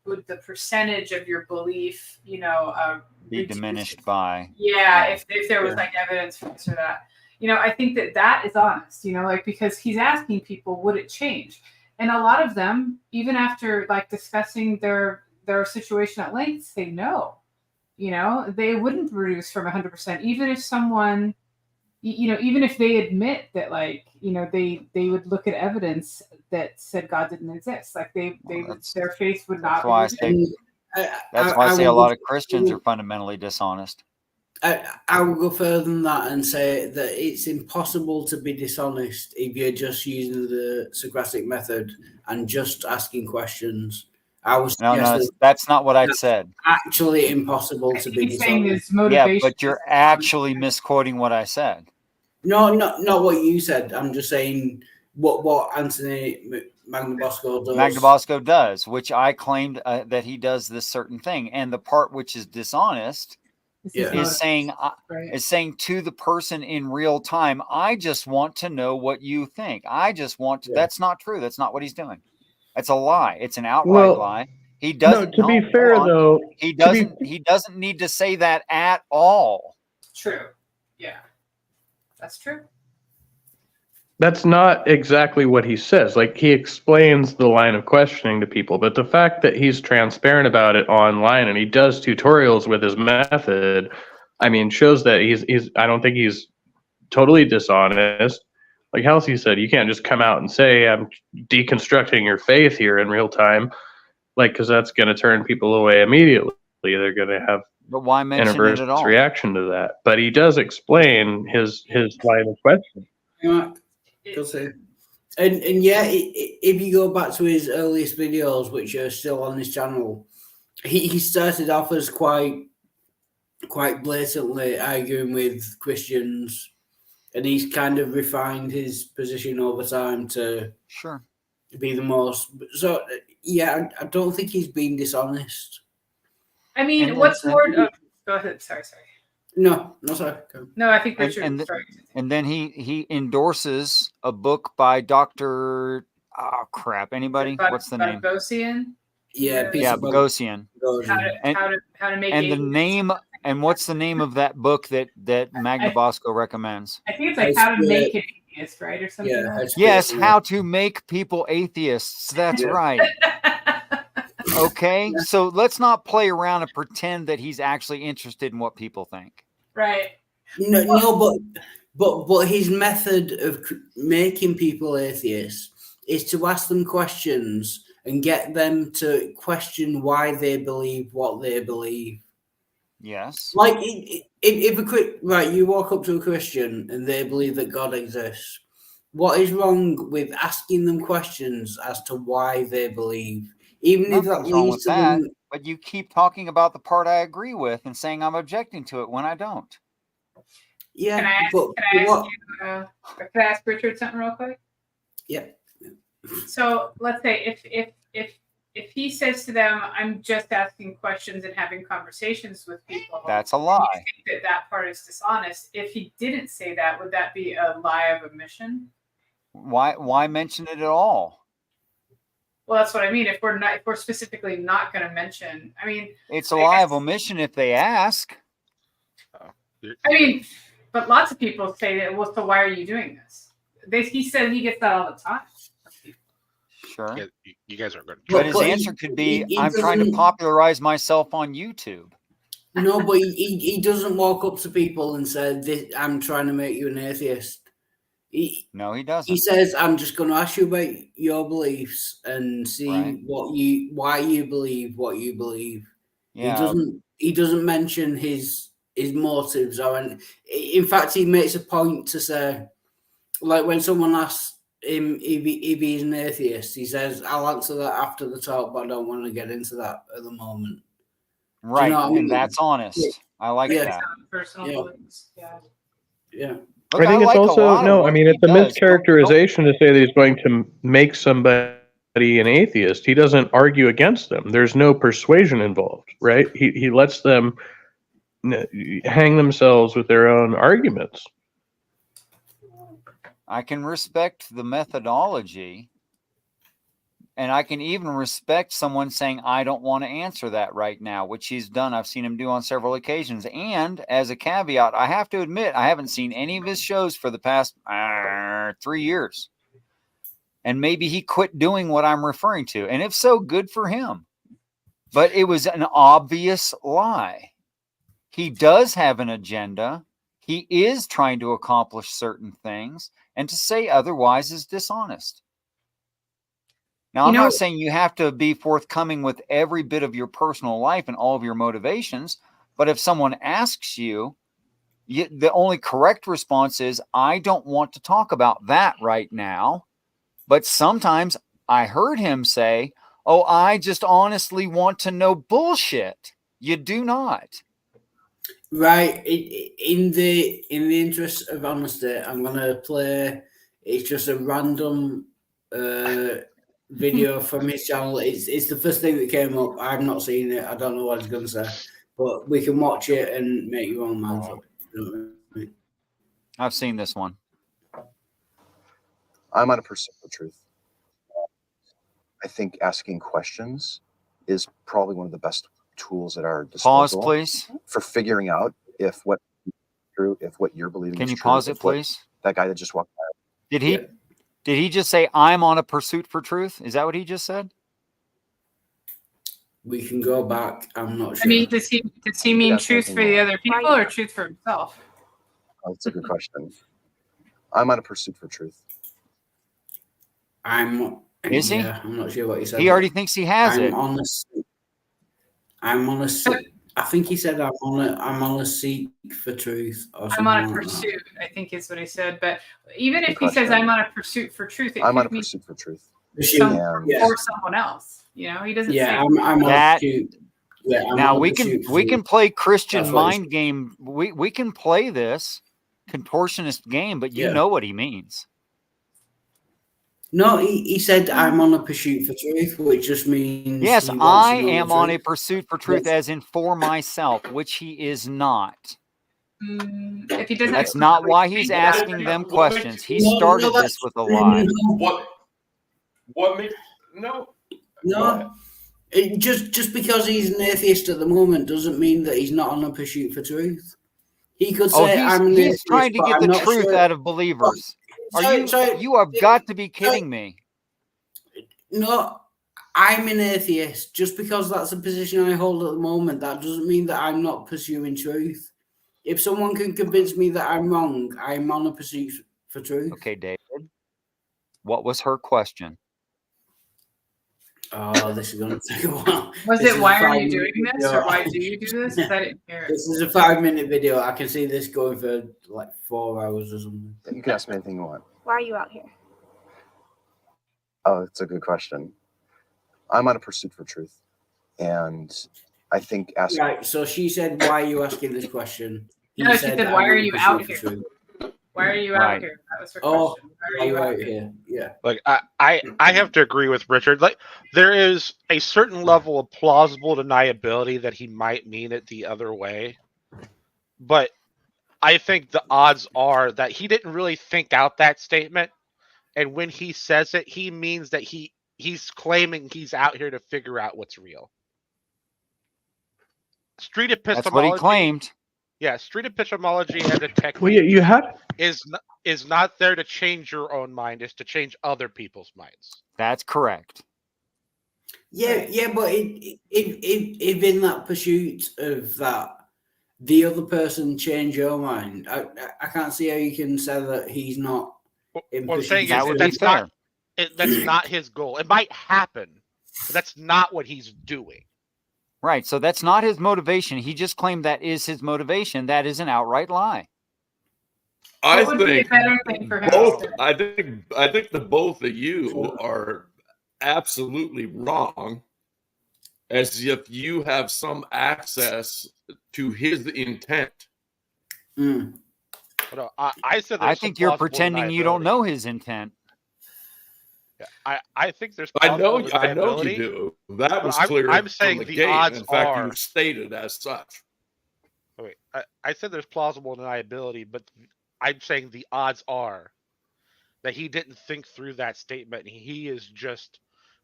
would the percentage of your belief, you know, Be diminished by. yeah, if there was like evidence for this or that. You know, I think that is honest, you know, like, because he's asking people, would it change? And a lot of them, even after like discussing their situation at length, say no. You know, they wouldn't reduce from 100%, even if someone, you know, even if they admit that, like, you know, they would look at evidence that said God didn't exist. Like their faith would not. That's why I say a lot of Christians are fundamentally dishonest. I will go further than that and say that it's impossible to be dishonest if you're just using the Socratic method and just asking questions. That's not what I said. Actually impossible to be dishonest. Yeah, but you're actually misquoting what I said. No, not what you said. I'm just saying what Anthony Magnabosco does. Magnabosco does, which I claimed that he does this certain thing, and the part which is dishonest is saying to the person in real time, I just want to know what you think. I just want to. That's not true. That's not what he's doing. That's a lie. It's an outright lie. He doesn't. No, to be fair, though, he doesn't. He doesn't need to say that at all. True. Yeah, that's true. That's not exactly what he says. Like, he explains the line of questioning to people, but the fact that he's transparent about it online and he does tutorials with his method, I mean, shows that he's I don't think he's totally dishonest. Like Halsey said, you can't just come out and say, I'm deconstructing your faith here in real time, like, because that's going to turn people away immediately. They're going to have an adverse reaction to that. But he does explain his line of questioning. And yeah, if you go back to his earliest videos, which are still on his channel, he started off as quite blatantly arguing with Christians, and he's kind of refined his position over time to be the most. So yeah, I don't think he's being dishonest. I mean, what's more? Go ahead. Sorry. No, sorry. No, I think Richard. And then he endorses a book by Dr. Oh crap! Anybody? What's the name? Bogosian. Yeah, Bogosian. How to make and the name and what's the name of that book that Magnabosco recommends? I think it's like How to Make an Atheist, right, or something. Yeah, yes, How to Make People Atheists. That's right. Okay, so let's not play around and pretend that he's actually interested in what people think. Right. No, but his method of making people atheists is to ask them questions and get them to question why they believe what they believe. Yes. Like if you walk up to a Christian and they believe that God exists, what is wrong with asking them questions as to why they believe? Even if that leads to them. But you keep talking about the part I agree with and saying I'm objecting to it when I don't. Yeah. Can I ask Richard something real quick? Yeah. So let's say if he says to them, I'm just asking questions and having conversations with people. That's a lie. You think that part is dishonest. If he didn't say that, would that be a lie of omission? Why mention it at all? Well, that's what I mean. If we're specifically not going to mention, I mean, it's a lie of omission if they ask. I mean, but lots of people say that. Well, so why are you doing this? He said he gets that all the time. Sure. You guys aren't going to. But his answer could be, I'm trying to popularize myself on YouTube. No, but he doesn't walk up to people and say, I'm trying to make you an atheist. No, he doesn't. He says, I'm just going to ask you about your beliefs and see why you believe what you believe. Yeah. He doesn't mention his motives in fact, he makes a point to say, like when someone asks him if he's an atheist, he says, I'll answer that after the talk, but I don't want to get into that at the moment. Right. You know what I mean? And that's honest. Yeah. I like that. Personal beliefs. Yeah. Look, I think it's also, no, I mean, it's a mischaracterization to say that he's going to make somebody an atheist. He doesn't argue against them. There's no persuasion involved, right? He lets them hang themselves with their own arguments. I can respect the methodology, and I can even respect someone saying, I don't want to answer that right now, which he's done. I've seen him do on several occasions. And as a caveat, I have to admit, I haven't seen any of his shows for the past 3 years. And maybe he quit doing what I'm referring to. And if so, good for him. But it was an obvious lie. He does have an agenda. He is trying to accomplish certain things. And to say otherwise is dishonest. Now, I'm not saying you have to be forthcoming with every bit of your personal life and all of your motivations. But if someone asks you, the only correct response is, I don't want to talk about that right now. But sometimes I heard him say, oh, I just honestly want to know bullshit. You do not. Right. In the interest of honesty, I'm going to play, it's just a random video from his channel. It's the first thing that came up. I've not seen it. I don't know what he's going to say. But we can watch it and make your own minds up. I've seen this one. I'm on a pursuit of truth. I think asking questions is probably one of the best tools at our disposal. Pause, please. For figuring out if what you're believing Can is you true. pause it, please? That guy that just walked by. Did he just say, I'm on a pursuit for truth? Is that what he just said? We can go back. I'm not sure. I mean, does he mean truth for the other people or truth for himself? Oh, that's a good question. I'm on a pursuit for truth. Is he? Yeah, I'm not sure what he said. He already thinks he has it. I'm on a I think he said I'm on a seek for truth. Or I'm on a pursuit, I think is what he said. But even if he says I'm on a pursuit for truth, I'm on a pursuit for truth. Or someone else. You know, he doesn't say I'm on a pursuit. Yeah, now we can play Christian mind game. We can play this contortionist game, but you know what he means. No, he said I'm on a pursuit for truth, which just means yes, I am on a pursuit for truth, as in for myself, which he is not. If he doesn't, that's not why he's asking them questions. He started this with a lie. What makes no? Just because he's an atheist at the moment doesn't mean that he's not on a pursuit for truth. He could say I'm an atheist. He's trying to get the truth out of believers. You have got to be kidding me. No, I'm an atheist. Just because that's a position I hold at the moment, that doesn't mean that I'm not pursuing truth. If someone can convince me that I'm wrong, I'm on a pursuit for truth. Okay, David. What was her question? Oh, this is going to take a while. Was it why are you doing this or why do you do this? I didn't hear it. This is a 5-minute video. I can see this going for like 4 hours or something. You can ask me anything you want. Why are you out here? Oh, it's a good question. I'm on a pursuit for truth. And I think asking... Right, so she said, why are you asking this question? No, she said, why are you out here? Why are you out here? That was her question. Why are you out here? Yeah. Like I have to agree with Richard. Like there is a certain level of plausible deniability that he might mean it the other way. But I think the odds are that he didn't really think out that statement. And when he says it, he means that he's claiming he's out here to figure out what's real. Street epistemology. That's what he claimed. Yeah, street epistemology as a technique is not there to change your own mind, it's to change other people's minds. That's correct. Yeah, but if in that pursuit of that, the other person change your mind, I can't see how you can say that he's not. What I'm saying is that's not his goal. It might happen, but that's not what he's doing. Right, so that's not his motivation. He just claimed that is his motivation. That is an outright lie. I think the both of you are absolutely wrong, as if you have some access to his intent. But I said I think you're pretending you don't know his intent. I think there's I know plausible you deniability, do. That but was I'm clear saying from the the gate. odds In fact, are. you stated as such. Wait, I said there's plausible deniability, but I'm saying the odds are that he didn't think through that statement. He is just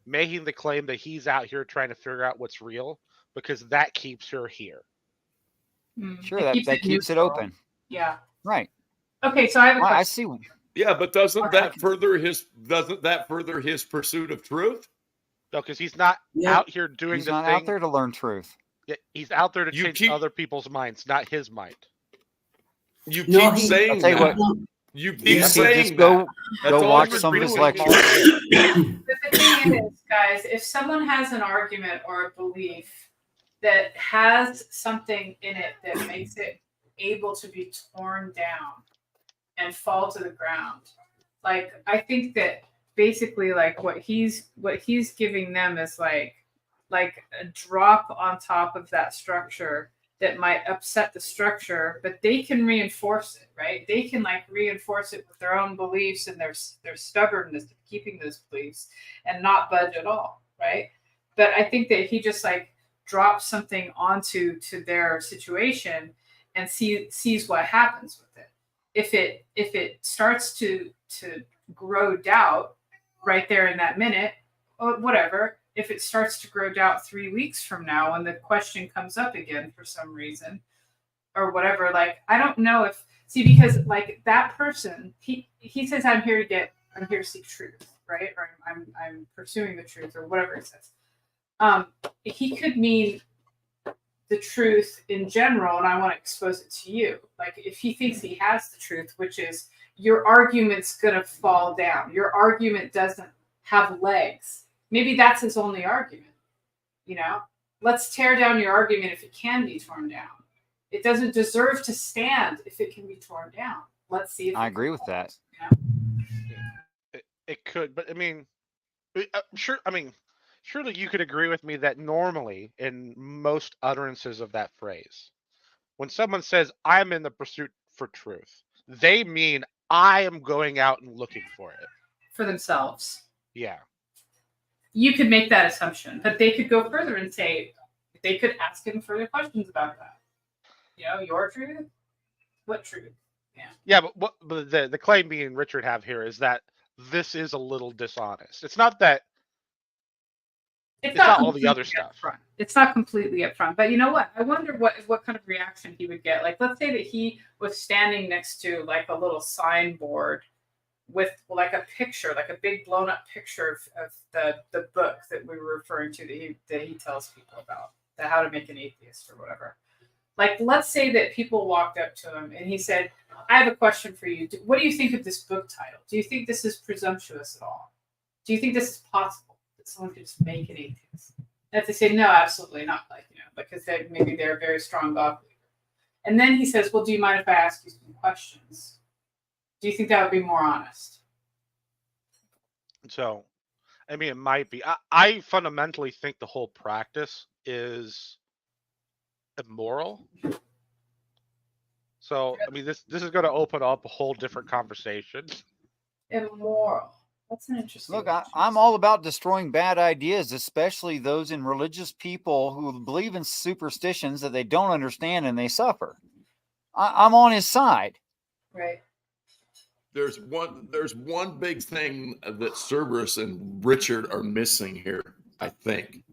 making the claim that he's out here trying to figure out what's real because that keeps her here. Sure, It that keeps it keeps it neutral. open. Yeah. Right. Okay, so I have a question. I see. Yeah, but doesn't Okay. that further his pursuit of truth? No, because he's not Yeah. out here doing He's the not thing. out there to learn truth. Yeah, he's out there to You change keep- other people's minds, not his mind. You No, keep he- saying I'll tell you that. what. You keep Yeah. saying Just go that. That's go all watch you're some of his doing. lectures. But the thing is, guys, if someone has an argument or a belief that has something in it that makes it able to be torn down and fall to the ground, like I think that basically like what he's giving them is like a drop on top of that structure that might upset the structure, but they can reinforce it, right? They can like reinforce it with their own beliefs and their stubbornness of keeping those beliefs and not budge at all, right? But I think that he just like drops something onto their situation and sees what happens with it. If it starts to grow doubt right there in that minute, or whatever. If it starts to grow doubt 3 weeks from now and the question comes up again for some reason or whatever, like I don't know if because like that person, he says I'm here to seek truth, right? Or I'm pursuing the truth or whatever it says. He could mean the truth in general, and I want to expose it to you. Like if he thinks he has the truth, which is your argument's gonna fall down. Your argument doesn't have legs. Maybe that's his only argument. You know, let's tear down your argument if it can be torn down. It doesn't deserve to stand if it can be torn down. Let's see if I agree with that. It could, but I mean, sure. I mean, surely you could agree with me that normally in most utterances of that phrase, when someone says "I'm in the pursuit for truth," they mean I am going out and looking for it for themselves. Yeah. You could make that assumption, but they could go further and say they could ask him further questions about that. You know, your truth? What truth? Yeah. Yeah, but the claim me and Richard have here is that this is a little dishonest. It's not that it's not all the other stuff. It's not completely upfront. But you know what? I wonder what kind of reaction he would get. Like let's say that he was standing next to like a little signboard with like a picture, like a big blown up picture of the book that we were referring to that he tells people about, the How to Make an Atheist or whatever. Like, let's say that people walked up to him and he said, I have a question for you. What do you think of this book title? Do you think this is presumptuous at all? Do you think this is possible that someone could just make an atheist? And if they say, no, absolutely not, like, you know, because maybe they're a very strong God believer. And then he says, well, do you mind if I ask you some questions? Do you think that would be more honest? So, I mean, it might be. I fundamentally think the whole practice is immoral. So, I mean, this is going to open up a whole different conversation. Immoral. That's an interesting. Look, I'm all about destroying bad ideas, especially those in religious people who believe in superstitions that they don't understand and they suffer. I'm on his side. Right. There's one big thing that Cerberus and Richard are missing here, I think.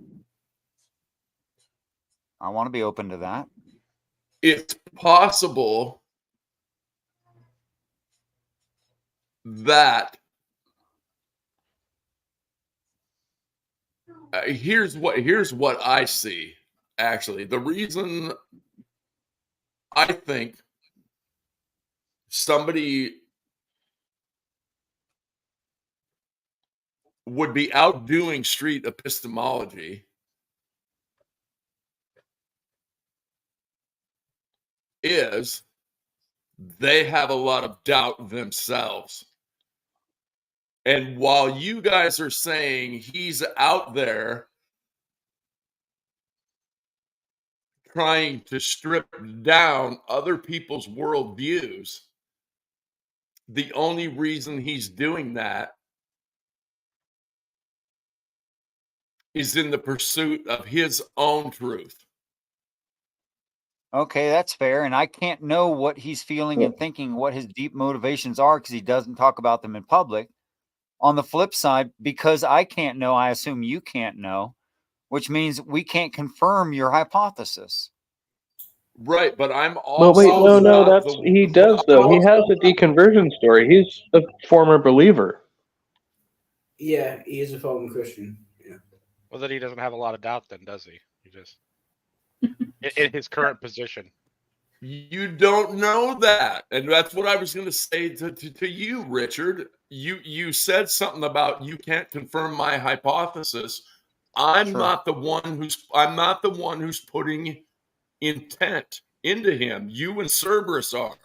I want to be open to that. It's possible that here's what I see. Actually, the reason I think somebody would be outdoing street epistemology is they have a lot of doubt themselves. And while you guys are saying he's out there trying to strip down other people's worldviews, the only reason he's doing that is in the pursuit of his own truth. Okay, that's fair. And I can't know what he's feeling and thinking, what his deep motivations are, because he doesn't talk about them in public. On the flip side, because I can't know, I assume you can't know, which means we can't confirm your hypothesis. Right, but I'm Well, wait, also no, not that's he does though. He has a deconversion story. He's a former believer. Yeah, he is a former Christian. Yeah. Well, then he doesn't have a lot of doubt, then, does he? He just in his current position. You don't know that, and that's what I was going to say to you, Richard. You said something about you can't confirm my hypothesis. I'm not the one who's putting intent into him. You and Cerberus are.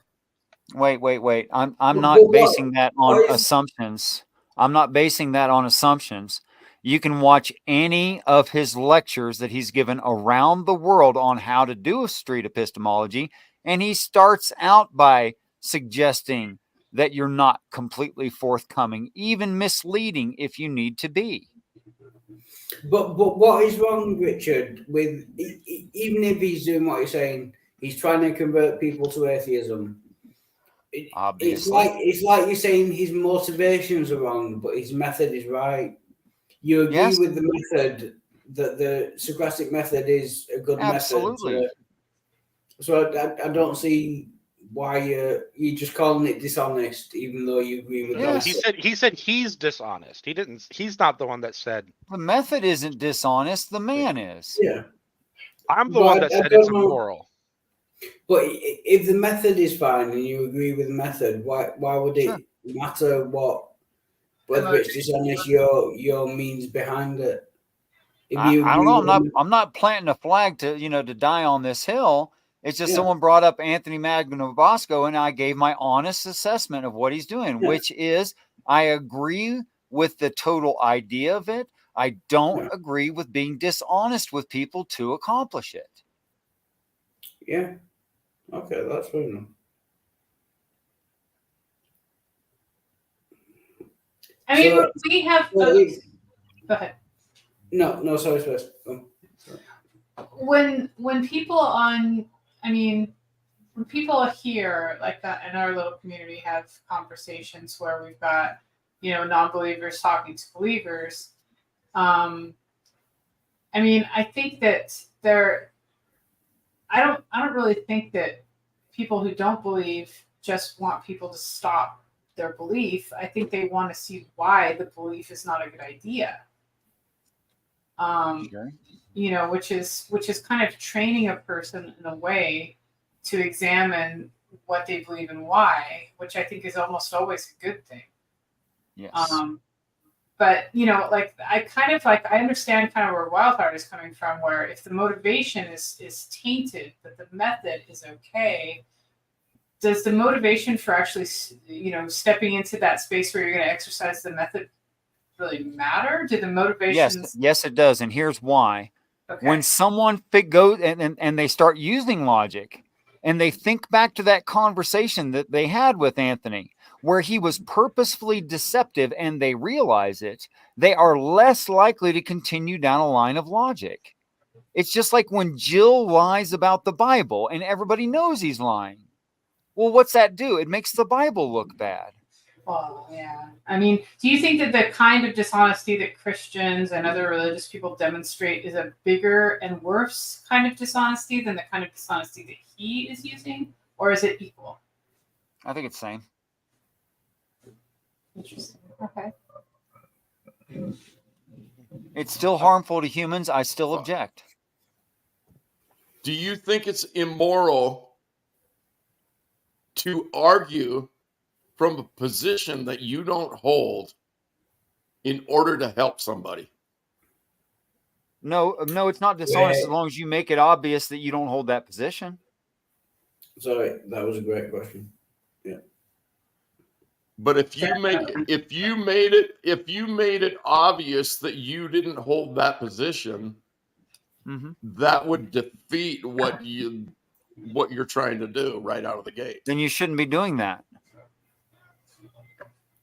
Wait. I'm But not what- basing that on why is- assumptions. I'm not basing that on assumptions. You can watch any of his lectures that he's given around the world on how to do a street epistemology, and he starts out by suggesting that you're not completely forthcoming, even misleading if you need to be. But what is wrong, Richard, with even if he's doing what he's saying, he's trying to convert people to atheism. Obviously. It's like you're saying his motivations are wrong, but his method is right. You agree Yes. with the method that the Socratic method is a good Absolutely. method. So I don't see why you're just calling it dishonest, even though you agree with No, that. he said he's dishonest. He didn't. He's not the one that said The method isn't dishonest. The man is. Yeah. I'm the But one that I said don't it's know. immoral. But if the method is fine and you agree with the method, why would it matter whether it's dishonest your means behind it? If I you don't know. agree I'm not planting a flag to die on this hill. It's just Yeah. someone brought up Anthony Magnabosco, and I gave my honest assessment of what he's doing, Yeah. which is I agree with the total idea of it. I don't agree with being dishonest with people to accomplish it. Yeah. Okay, that's fair enough. I mean, So- we have. Well, Go ahead. No, sorry, first. When people when people here like that in our little community have conversations where we've got non-believers talking to believers, I think that I don't really think that people who don't believe just want people to stop their belief. I think they want to see why the belief is not a good idea. Which is kind of training a person in a way to examine what they believe and why, which I think is almost always a good thing. Yes. But I understand kind of where Wildheart is coming from, where if the motivation is tainted, but the method is okay, does the motivation for actually stepping into that space where you're going to exercise the method really matter? Do the motivations? Yes, it does, and here's why. Okay. When someone goes and they start using logic, and they think back to that conversation that they had with Anthony, where he was purposefully deceptive, and they realize it, they are less likely to continue down a line of logic. It's just like when Jill lies about the Bible, and everybody knows he's lying. Well, what's that do? It makes the Bible look bad. Well, yeah. I mean, do you think that the kind of dishonesty that Christians and other religious people demonstrate is a bigger and worse kind of dishonesty than the kind of dishonesty that he is using? Or is it equal? I think it's the same. Interesting. Okay. It's still harmful to humans. I still object. Do you think it's immoral to argue from a position that you don't hold in order to help somebody? No, it's not dishonest as long as you make it obvious that you don't hold that position. Sorry, that was a great question. Yeah. But if you made it obvious that you didn't hold that position, that would defeat what you're trying to do right out of the gate. Then you shouldn't be doing that.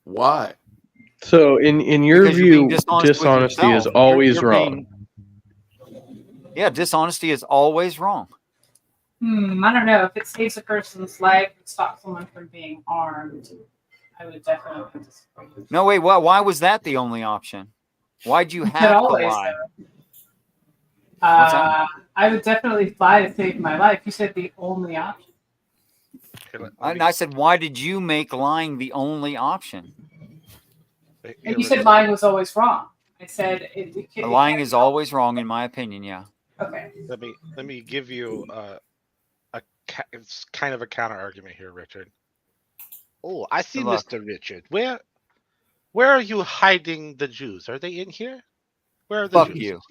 Why? So, in your Because you're being view, dishonest with dishonesty is yourself. always You're wrong. being Yeah, dishonesty is always wrong. I don't know. If it saves a person's life and stops someone from being harmed, I would definitely disagree. No, wait, why was that the only option? Why'd you You said have to always, lie? though. What's that? I would definitely lie to save my life. You said the only option. And I said, why did you make lying the only option? And you said lying was always wrong. I said Lying is always wrong, in my opinion. Yeah. Okay. Let me give you it's kind of a counter argument here, Richard. Oh, I see, Good luck. Mr. Richard. Where are you hiding the Jews? Are they in here? Where are the Fuck Jews? you.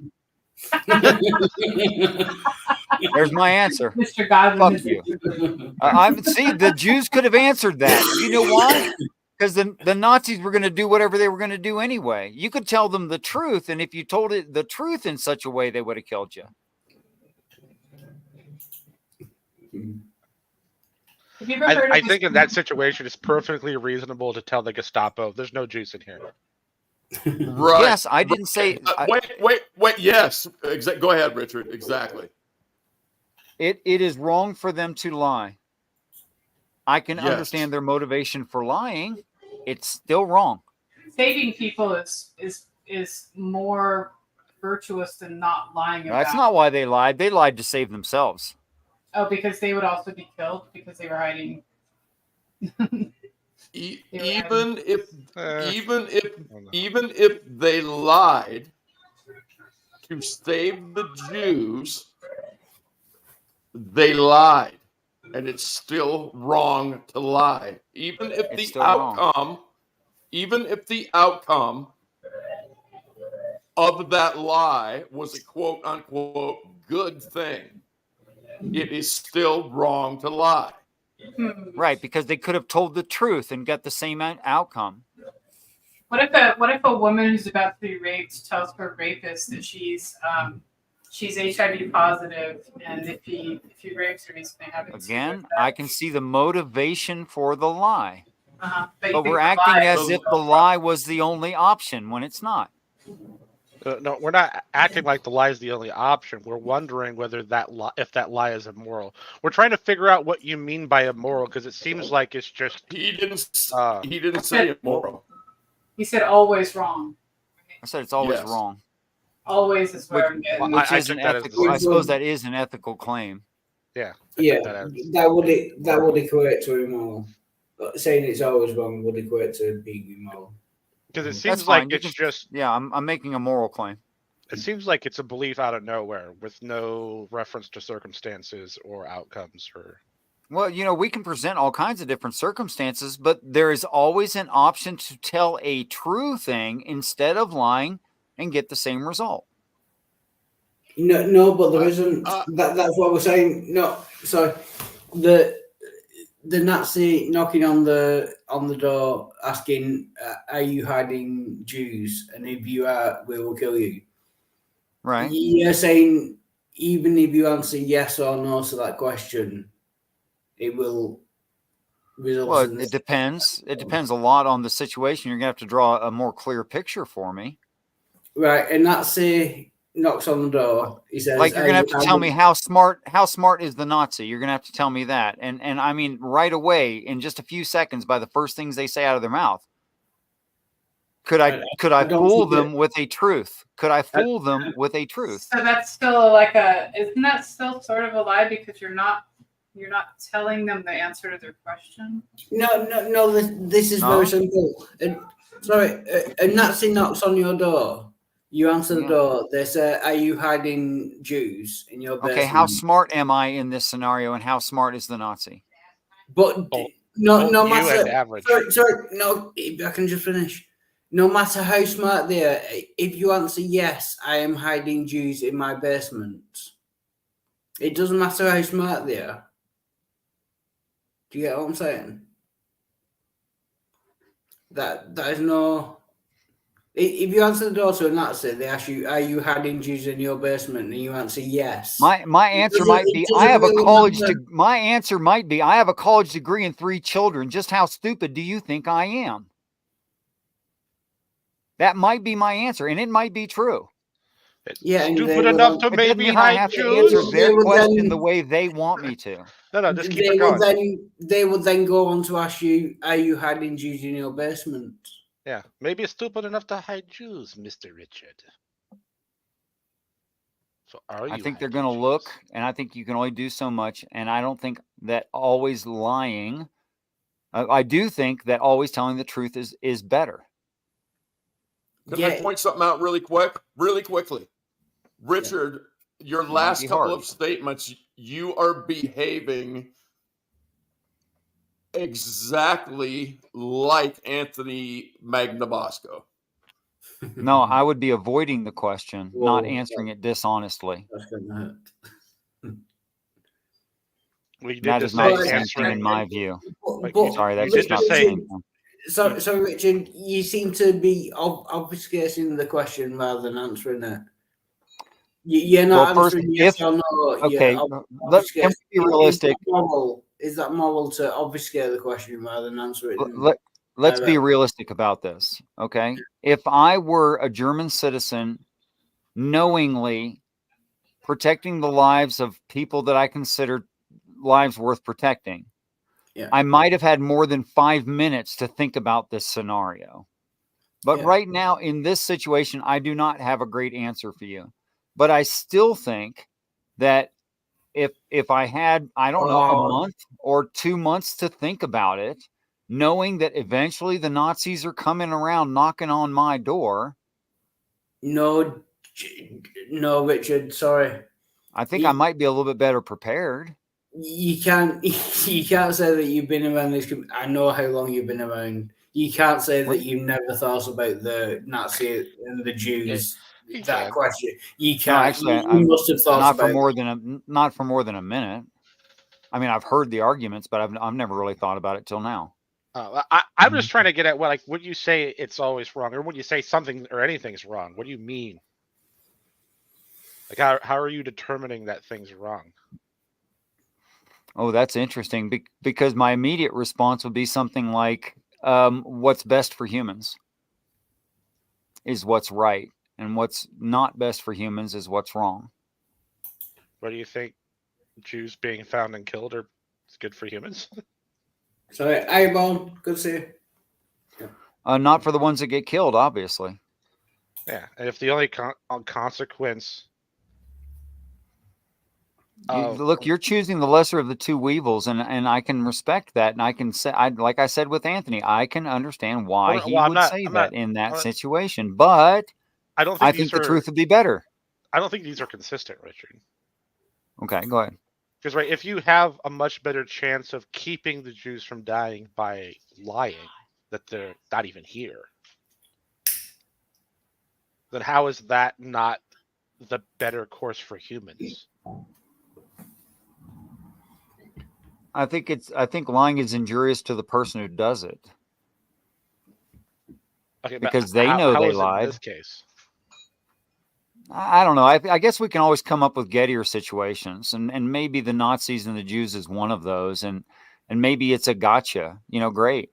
There's my answer. Mr. Godwin. Fuck you. See, the Jews could have answered that. You know why? Because the Nazis were going to do whatever they were going to do anyway. You could tell them the truth, and if you told it the truth in such a way, they would have killed you. Have you ever heard I of think in that situation, it's perfectly reasonable to tell the Gestapo, "There's no Jews in here." Right. Yes, I didn't say. Wait. Yes. Go ahead, Richard. Exactly. It is wrong for them to lie. I can Yes. understand their motivation for lying. It's still wrong. saving people is more virtuous than not lying about. That's not why they lied. They lied to save themselves. Oh, because they would also be killed because they were hiding. Even if they lied to save the Jews, they lied, and it's still wrong to lie. Even if the outcome of that lie was a quote unquote good thing, it is still wrong to lie. Right, because they could have told the truth and got the same outcome. What if a woman who's about to be raped tells her rapist that she's HIV positive, and if he rapes her, he's going to have it. Again, I can see the motivation for the lie. But we're acting as if the lie was the only option when it's not. No, we're not acting like the lie is the only option. We're wondering whether if that lie is immoral. We're trying to figure out what you mean by immoral, because it seems like it's just he didn't say immoral. He said always wrong. I said it's always wrong. Always is where I'm getting. Which is an ethical. I suppose that is an ethical claim. Yeah. That would equate to immoral. Saying it's always wrong would equate to being immoral. Because it seems like it's just... Yeah, I'm making a moral claim. It seems like it's a belief out of nowhere with no reference to circumstances or outcomes. Well, we can present all kinds of different circumstances, but there is always an option to tell a true thing instead of lying and get the same result. No, but there isn't. That's what we're saying. No, so the Nazi knocking on the door asking, "Are you hiding Jews? And if you are, we will kill you." Right. You're saying even if you answer yes or no to that question, it will result. Well, it depends. It depends a lot on the situation. You're gonna have to draw a more clear picture for me. Right, and Nazi knocks on the door. He says, like, you're gonna have to tell me how smart is the Nazi. You're gonna have to tell me that, and I mean right away in just a few seconds by the first things they say out of their mouth. Could I fool them with a truth? Could I fool them with a truth? So that's still isn't that still sort of a lie because you're not telling them the answer to their question? No. This is very simple. A Nazi knocks on your door. You answer the door. They say, "Are you hiding Jews in your basement?" Okay, how smart am I in this scenario, and how smart is the Nazi? But no matter. Average. Sorry, no. If I can just finish. No matter how smart they are, if you answer yes, I am hiding Jews in my basement. It doesn't matter how smart they are. Do you get what I'm saying? That is no. If you answer the door to a Nazi, they ask you, "Are you hiding Jews in your basement?" and you answer yes. My answer might be, I have a college. My answer might be, I have a college degree and 3 children. Just how stupid do you think I am? That might be my answer, and it might be true. Yeah, and Stupid enough to It doesn't maybe mean I hide have to answer Jews. their would question then- the way they want me to. No, just keep they it would going. they would then go on to ask you, are you hiding Jews in your basement? Yeah, maybe it's stupid enough to hide Jews, Mr. Richard. So are you? I think they're hiding going to Jews? look, and I think you can only do so much. And I don't think that always lying. I do think that always telling the truth is better. Can I point something out really quickly? Richard, your Might last be couple hard. of statements, you are behaving exactly like Anthony Magnabosco. No, I would be avoiding the question, not Whoa. answering it dishonestly. That's gonna hurt. Well, you did That just is not say the same thing answering. in my view. But Sorry, that's you just did not just the say- same thing. So Richard, you seem to be obfuscating the question rather than answering it. You're not Well, first, answering yes if- or no. Okay, can we be realistic? Is that moral to obfuscate the question rather than answer it? Let's be direct? realistic about this, okay? If I were a German citizen knowingly protecting the lives of people that I consider lives worth protecting, Yeah. I might have had more than 5 minutes to think about this scenario. But Yeah. right now, in this situation, I do not have a great answer for you. But I still think that if I had, I don't know, a month or 2 months to think about it, knowing that eventually the Nazis are coming around knocking on my door, No, Richard. Sorry, I think I might be a little bit better prepared. you can't. You can't say that you've been around this. I know how long you've been around. You can't say that you never thought about the Nazi and the Jews. You that can. question, you No, can't. actually, you must have thought not about for more than a minute. I mean, I've heard the arguments, but I've never really thought about it till now. I'm just trying to get at when you say it's always wrong, or when you say something or anything's wrong, what do you mean? Like, how are you determining that thing's wrong? Oh, that's interesting because my immediate response would be something like, what's best for humans is what's right, and what's not best for humans is what's wrong. What do you think Jews being found and killed are good for humans? Sorry, Airborne, good to see you. Not for the ones that get killed, obviously. Yeah, and if the only consequence. Look, you're choosing the lesser of the two evils, and I can respect that, and I can say, like I said with Anthony, I can understand why he would say that in that situation, but I don't I think think the truth would be better. I don't think these are consistent, Richard. Okay, go ahead. Because if you have a much better chance of keeping the Jews from dying by lying that they're not even here, then how is that not the better course for humans? I think lying is injurious to the person who does it. Okay, because they know how they is it lied. in this case? I don't know. I guess we can always come up with Gettier situations, and maybe the Nazis and the Jews is one of those, and maybe it's a gotcha, great.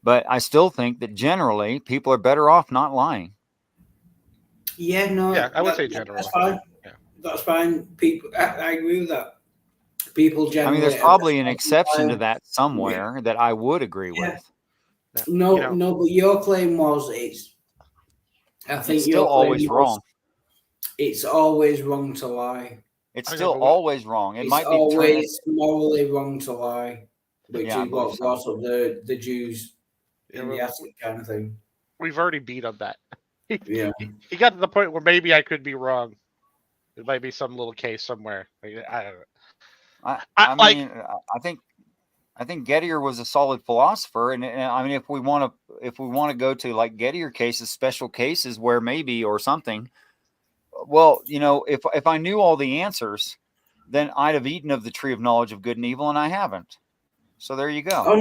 But I still think that generally people are better off not lying. Yeah, no. Yeah, I would say generally. That's fine. Yeah. That's fine. People, I agree with that. People I generally. mean, there's probably an exception to that somewhere that I would agree with. No, but your claim was I think it's still always wrong. It's always wrong to lie. It's still always wrong. It might be always morally wrong to lie, which Yeah, I is believe what so. brought up the Jews in the attic kind of thing. We've already beat on that. Yeah. He got to the point where maybe I could be wrong. It might be some little case somewhere. I don't know. I think Gettier was a solid philosopher, and I mean, if we want to go to like Gettier cases, special cases where maybe or something. Well, if I knew all the answers, then I'd have eaten of the tree of knowledge of good and evil, and I haven't. So there you go. Oh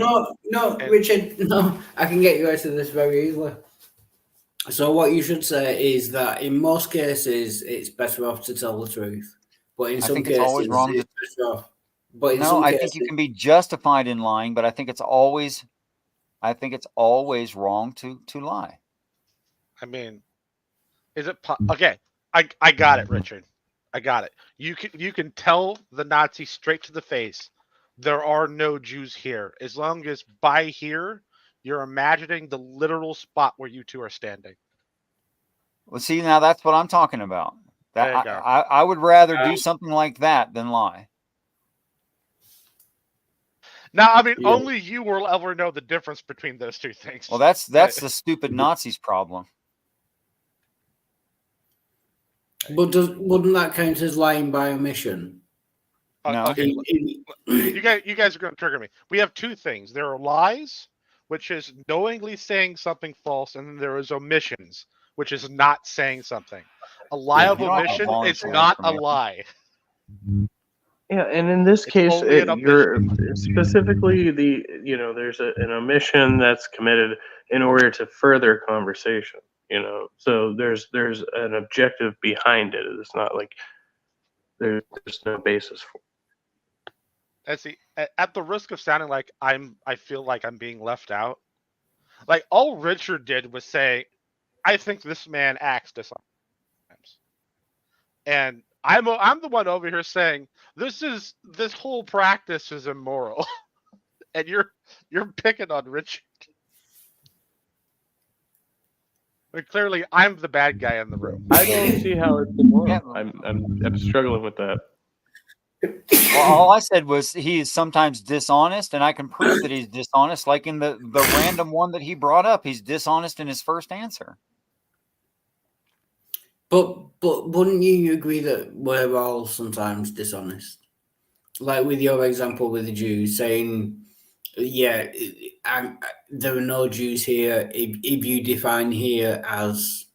no, Richard, no, I can get you out of this very easily. So what you should say is that in most cases it's better off to tell the truth, but in some think cases it's always wrong it's better off. But in No, some I cases, think you can be justified in lying, but I think it's always wrong to lie. I mean, is it okay? I got it, Richard. I got it. You can tell the Nazis straight to the face, there are no Jews here. As long as by here, you're imagining the literal spot where you two are standing. Well, see, now that's what I'm talking about. That There you go. I would rather do something like that than lie. Now, I mean, Yeah. only you will ever know the difference between those two things. Well, that's the stupid Nazis problem. But wouldn't that count as lying by omission? No. Okay. You guys are going to trigger me. We have two things. There are lies, which is knowingly saying something false, and then there is omissions, which is not saying something. A lie of You don't have to omission is volunteer not a information. lie. Yeah, and in this case, only an you're specifically there's an omission that's committed in order to further conversation. So there's an objective behind it. It's not like there's no basis for it. And see, at the risk of sounding like I feel like I'm being left out. Like all Richard did was say, "I think this man acts dishonest," and I'm the one over here saying this whole practice is immoral, and you're picking on Richard. But clearly, I'm the bad guy in the room. I don't see how it's immoral. I'm struggling with that. Well, all I said was he is sometimes dishonest, and I can prove that he's dishonest. Like in the random one that he brought up, he's dishonest in his first answer. But wouldn't you agree that we're all sometimes dishonest? Like with your example with the Jews saying, yeah, there are no Jews here. If you define here as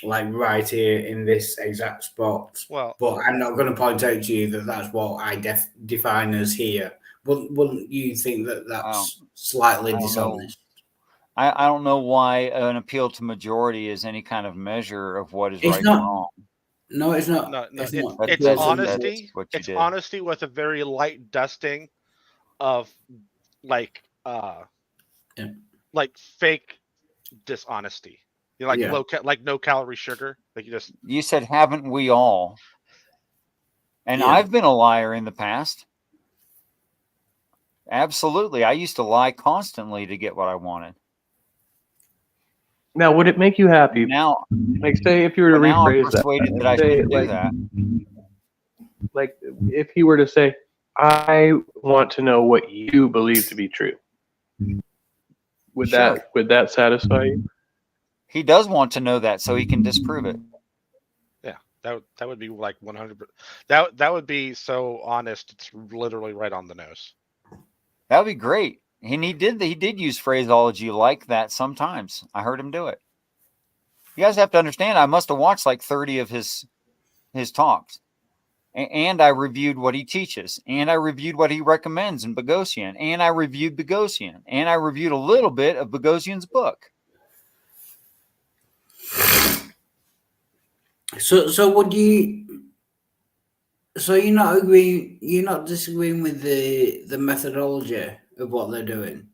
like right here in this exact spot, well, but I'm not going to point out to you that that's what I define as here. Wouldn't you think that that's slightly dishonest? I don't know why an appeal to majority is any kind of measure of what is It's right not. and wrong. No, it's not. No, It's honesty. It's honesty with a very light dusting of like fake dishonesty. No calorie sugar. Like you said, haven't we all? And I've been a liar in the past. Absolutely. I used to lie constantly to get what I wanted. Now, would it make you happy? Now, like, say if you were to rephrase I'm persuaded that I shouldn't do that. Like, if he were to say, "I want to know what you believe to be true," would that satisfy you? He does want to know that so he can disprove it. Yeah, that would be like 100%. That would be so honest. It's literally right on the nose. That would be great. And he did use phraseology like that sometimes. I heard him do it. You guys have to understand, I must have watched like 30 of his talks. And I reviewed what he teaches. And I reviewed what he recommends in Bogosian. And I reviewed Bogosian. And I reviewed a little bit of Bogosian's book. So would you? So you're not disagreeing with the methodology of what they're doing?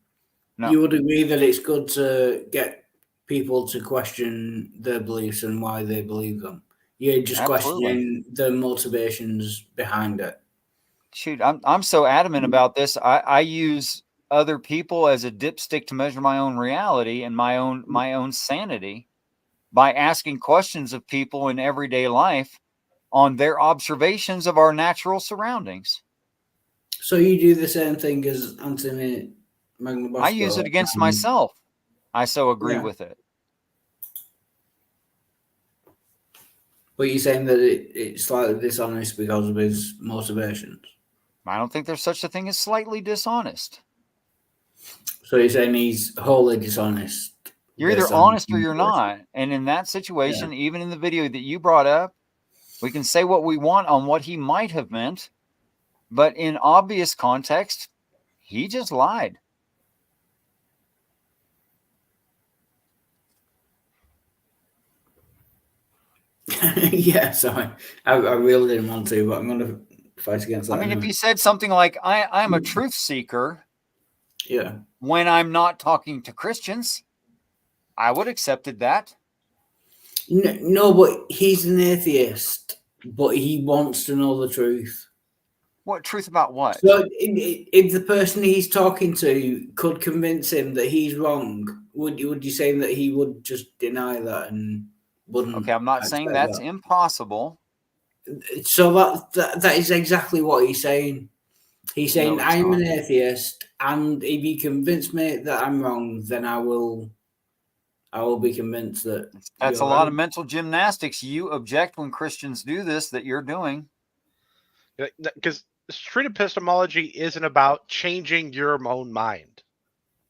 No. You would agree that it's good to get people to question their beliefs and why they believe them. You're just questioning the motivations behind it. Shoot, I'm so adamant about this. I use other people as a dipstick to measure my own reality and my own sanity by asking questions of people in everyday life on their observations of our natural surroundings. So you do the same thing as Anthony Magnabosco? I use it against myself. I so agree with it. But you're saying that it's slightly dishonest because of his motivations? I don't think there's such a thing as slightly dishonest. So you're saying he's wholly dishonest? You're either honest or you're not. And in that situation, even in the video that you brought up, we can say what we want on what he might have meant. But in obvious context, he just lied. Yeah, sorry. I really didn't want to, but I'm going to fight against that. I mean, if he said something like, I'm a truth seeker, when I'm not talking to Christians, I would have accepted that. No, but he's an atheist, but he wants to know the truth. What truth about what? So if the person he's talking to could convince him that he's wrong, would you say that he would just deny that and wouldn't? Okay, I'm not saying that's that? Impossible. So that is exactly what he's saying. He's saying, No, I'm an atheist, and if you convince me that I'm wrong, then I will be convinced that that's a you're lot right. of mental gymnastics. You object when Christians do this that you're doing. Because street epistemology isn't about changing your own mind.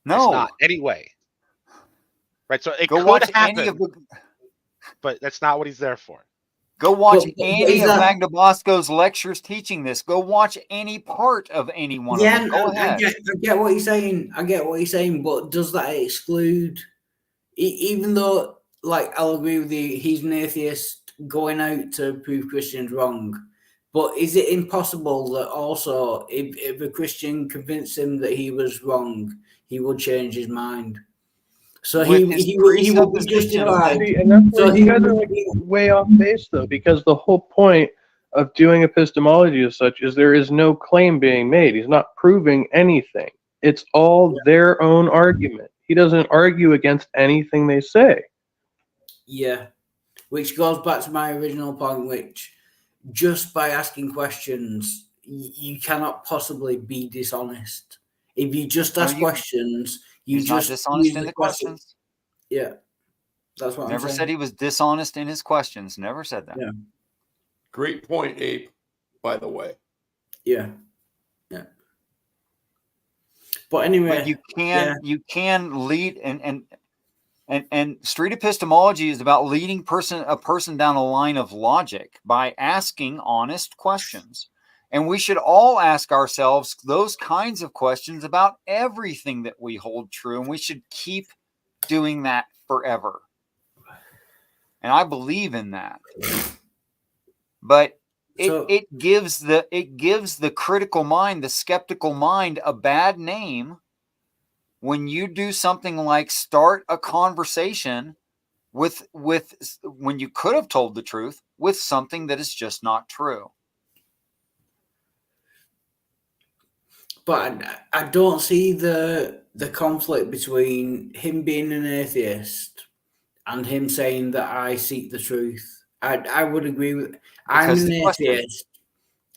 No. It's not anyway. Right? So it Go could watch happen, any of the, but that's not what he's there for. go watch But any is of that- Magna Bosco's lectures teaching this. Go watch any part of any one of them. Go ahead. I get what you're saying. I get what you're saying, but does that exclude, even though, like, I'll agree with you, he's an atheist going out to prove Christians wrong, but is it impossible that also, if a Christian convinced him that he was wrong, he would change his mind? So he would be justified. See, and that's So where you guys are like way off base though, because the whole point of doing epistemology as such is there is no claim being made. He's not proving anything. It's all their own argument. He doesn't argue against anything they say. Yeah, which goes back to my original point, which just by asking questions, you cannot possibly be dishonest. If you just ask questions, you He's just not dishonest use in the questions. Yeah, that's what Never I'm saying. said he was dishonest in his questions. Never said that. Yeah. Great point, Ape, by the way. Yeah. But anyway, But you can lead and street epistemology is about leading a person down a line of logic by asking honest questions. And we should all ask ourselves those kinds of questions about everything that we hold true, and we should keep doing that forever. And I believe in that. But it gives the critical mind, the skeptical mind, a bad name when you do something like start a conversation with when you could have told the truth with something that is just not true. But I don't see the conflict between him being an atheist and him saying that I seek the truth. I would agree with. I'm an atheist.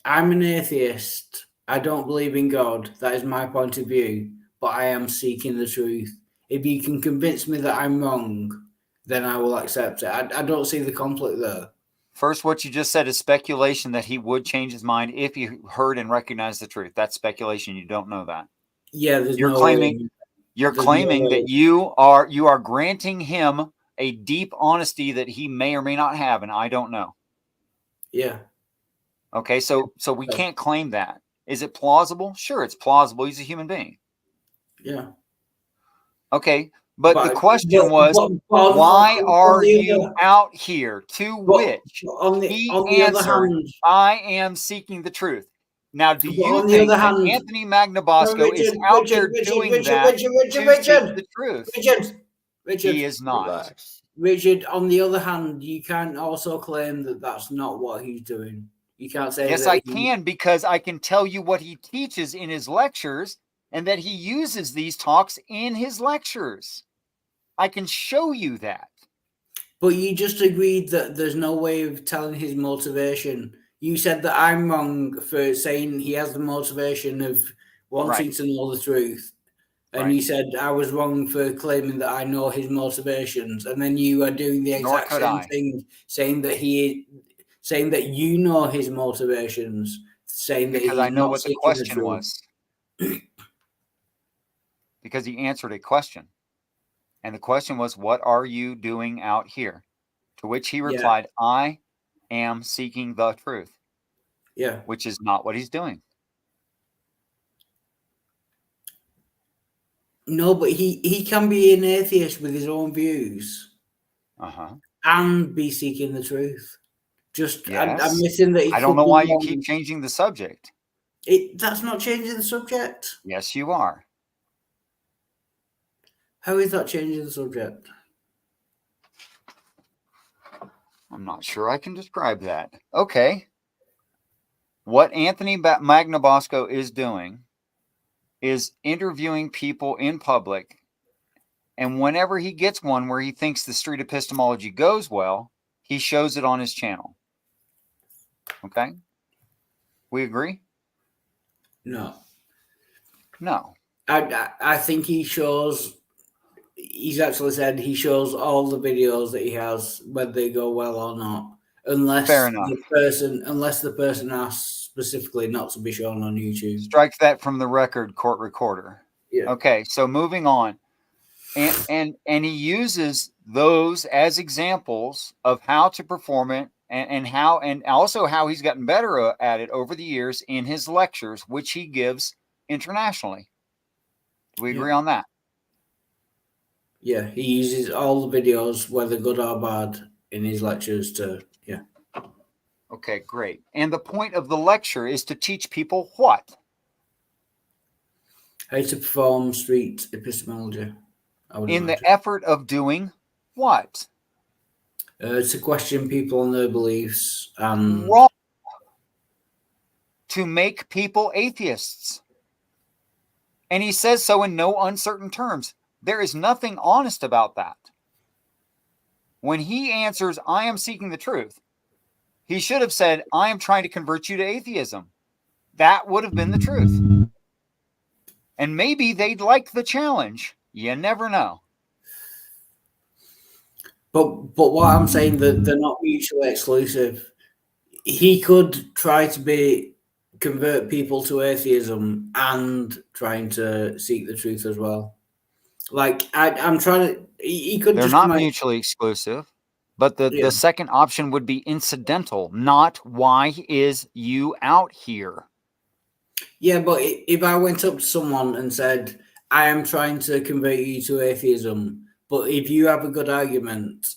I'm an atheist. I don't believe in God. That is my point of view. But I am seeking the truth. If you can convince me that I'm wrong, then I will accept it. I don't see the conflict there. First, what you just said is speculation that he would change his mind if he heard and recognized the truth. That's speculation. You don't know that. Yeah, you're claiming that you are granting him a deep honesty that he may or may not have, and I don't know. Yeah. Okay, so we can't claim that. Is it plausible? Sure, it's plausible. He's a human being. Yeah. Okay, but the question was, why are you out here? To which he answered, I am seeking the truth. Now, do you think that Anthony Magna Bosco is out there doing that to seek the truth? Richard, he is not. Richard, on the other hand, you can't also claim that that's not what he's doing. You can't say yes, that I can, because I can tell you what he teaches in his lectures and that he uses these talks in his lectures. I can show you that. But you just agreed that there's no way of telling his motivation. You said that I'm wrong for saying he has the motivation of wanting to know the truth. And you said I was wrong for claiming that I know his motivations. And then you are doing the exact same thing, saying that you know his motivations, saying that because I know what the question was. Because he answered a question. And the question was, what are you doing out here? To which he replied, I am seeking the truth. Yeah. Which is not what he's doing. No, but he can be an atheist with his own views. And be seeking the truth. Just I'm missing that. I don't know why you keep changing the subject. That's not changing the subject. Yes, you are. How is that changing the subject? I'm not sure I can describe that. Okay. What Anthony Magnabosco is doing is interviewing people in public. And whenever he gets one where he thinks the street epistemology goes well, he shows it on his channel. Okay? We agree? No. No. I think he shows. He's actually said he shows all the videos that he has, whether they go well or not, unless Fair enough. the person asks specifically not to be shown on YouTube. Strike that from the record, court recorder. Yeah. Okay, so moving on. And he uses those as examples of how to perform it and also how he's gotten better at it over the years in his lectures, which he gives internationally. Do we agree on that? Yeah, he uses all the videos, whether good or bad, in his lectures to, yeah. Okay, great. And the point of the lecture is to teach people what? How to perform street epistemology. In the effort of doing what? To question people on their beliefs. Wrong. To make people atheists. And he says so in no uncertain terms. There is nothing honest about that. When he answers, I am seeking the truth, he should have said, I am trying to convert you to atheism. That would have been the truth. And maybe they'd like the challenge. You never know. But what I'm saying, that they're not mutually exclusive. He could try to convert people to atheism and trying to seek the truth as well. Like I'm trying to. He could. They're not mutually exclusive, but the second option would be incidental. Not why is you out here? Yeah, but if I went up to someone and said, I am trying to convert you to atheism, but if you have a good argument,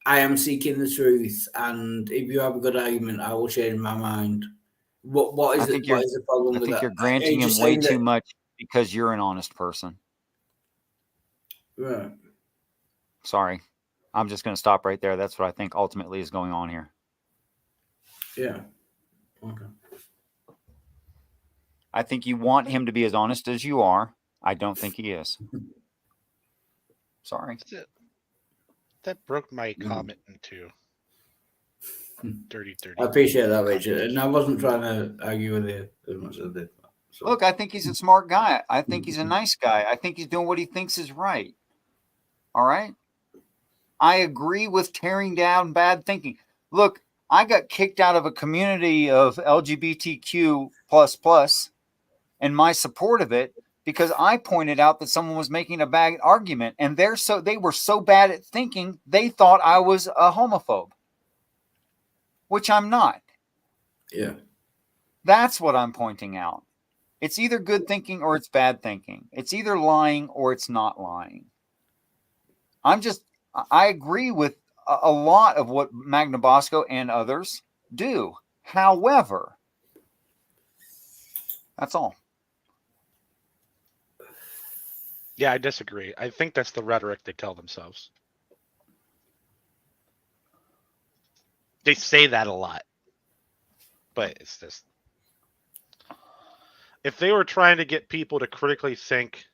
I am seeking the truth, and if you have a good argument, I will change my mind. What is the problem with that? I think you're granting him way too much because you're an honest person. Right. Sorry. I'm just going to stop right there. That's what I think ultimately is going on here. Yeah. Okay. I think you want him to be as honest as you are. I don't think he is. Sorry. That broke my comment into dirty. I appreciate that, Richard. And I wasn't trying to argue with you as much as I did. So. Look, I think he's a smart guy. I think he's a nice guy. I think he's doing what he thinks is right. All right? I agree with tearing down bad thinking. Look, I got kicked out of a community of LGBTQ++ and my support of it because I pointed out that someone was making a bad argument, and they were so bad at thinking they thought I was a homophobe, which I'm not. Yeah. That's what I'm pointing out. It's either good thinking or it's bad thinking. It's either lying or it's not lying. I agree with a lot of what Magnabosco and others do. However, that's all. Yeah, I disagree. I think that's the rhetoric they tell themselves. They say that a lot, but it's just, if they were trying to get people to critically think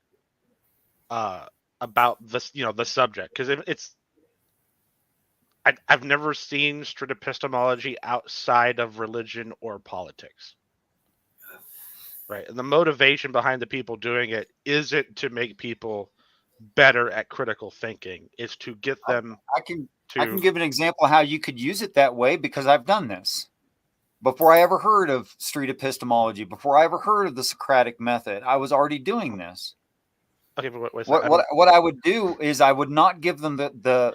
about this, the subject, because I've never seen street epistemology outside of religion or politics. Right. And the motivation behind the people doing it isn't to make people better at critical thinking. It's to get them I can give an example of how you could use it that way, because I've done this. Before I ever heard of street epistemology, before I ever heard of the Socratic method, I was already doing this. Okay, but what I would do is I would not give them the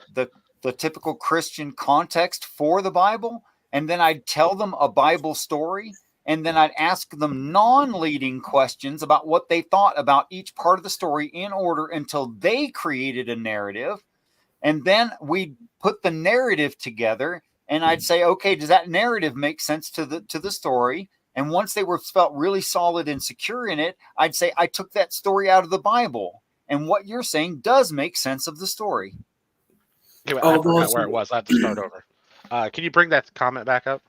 typical Christian context for the Bible, and then I'd tell them a Bible story, and then I'd ask them non-leading questions about what they thought about each part of the story in order until they created a narrative. And then we'd put the narrative together, and I'd say, okay, does that narrative make sense to the story? And once they felt really solid and secure in it, I'd say, I took that story out of the Bible, and what you're saying does make sense of the story. Anyway, I forgot where it was. I have to start over. Can you bring that comment back up?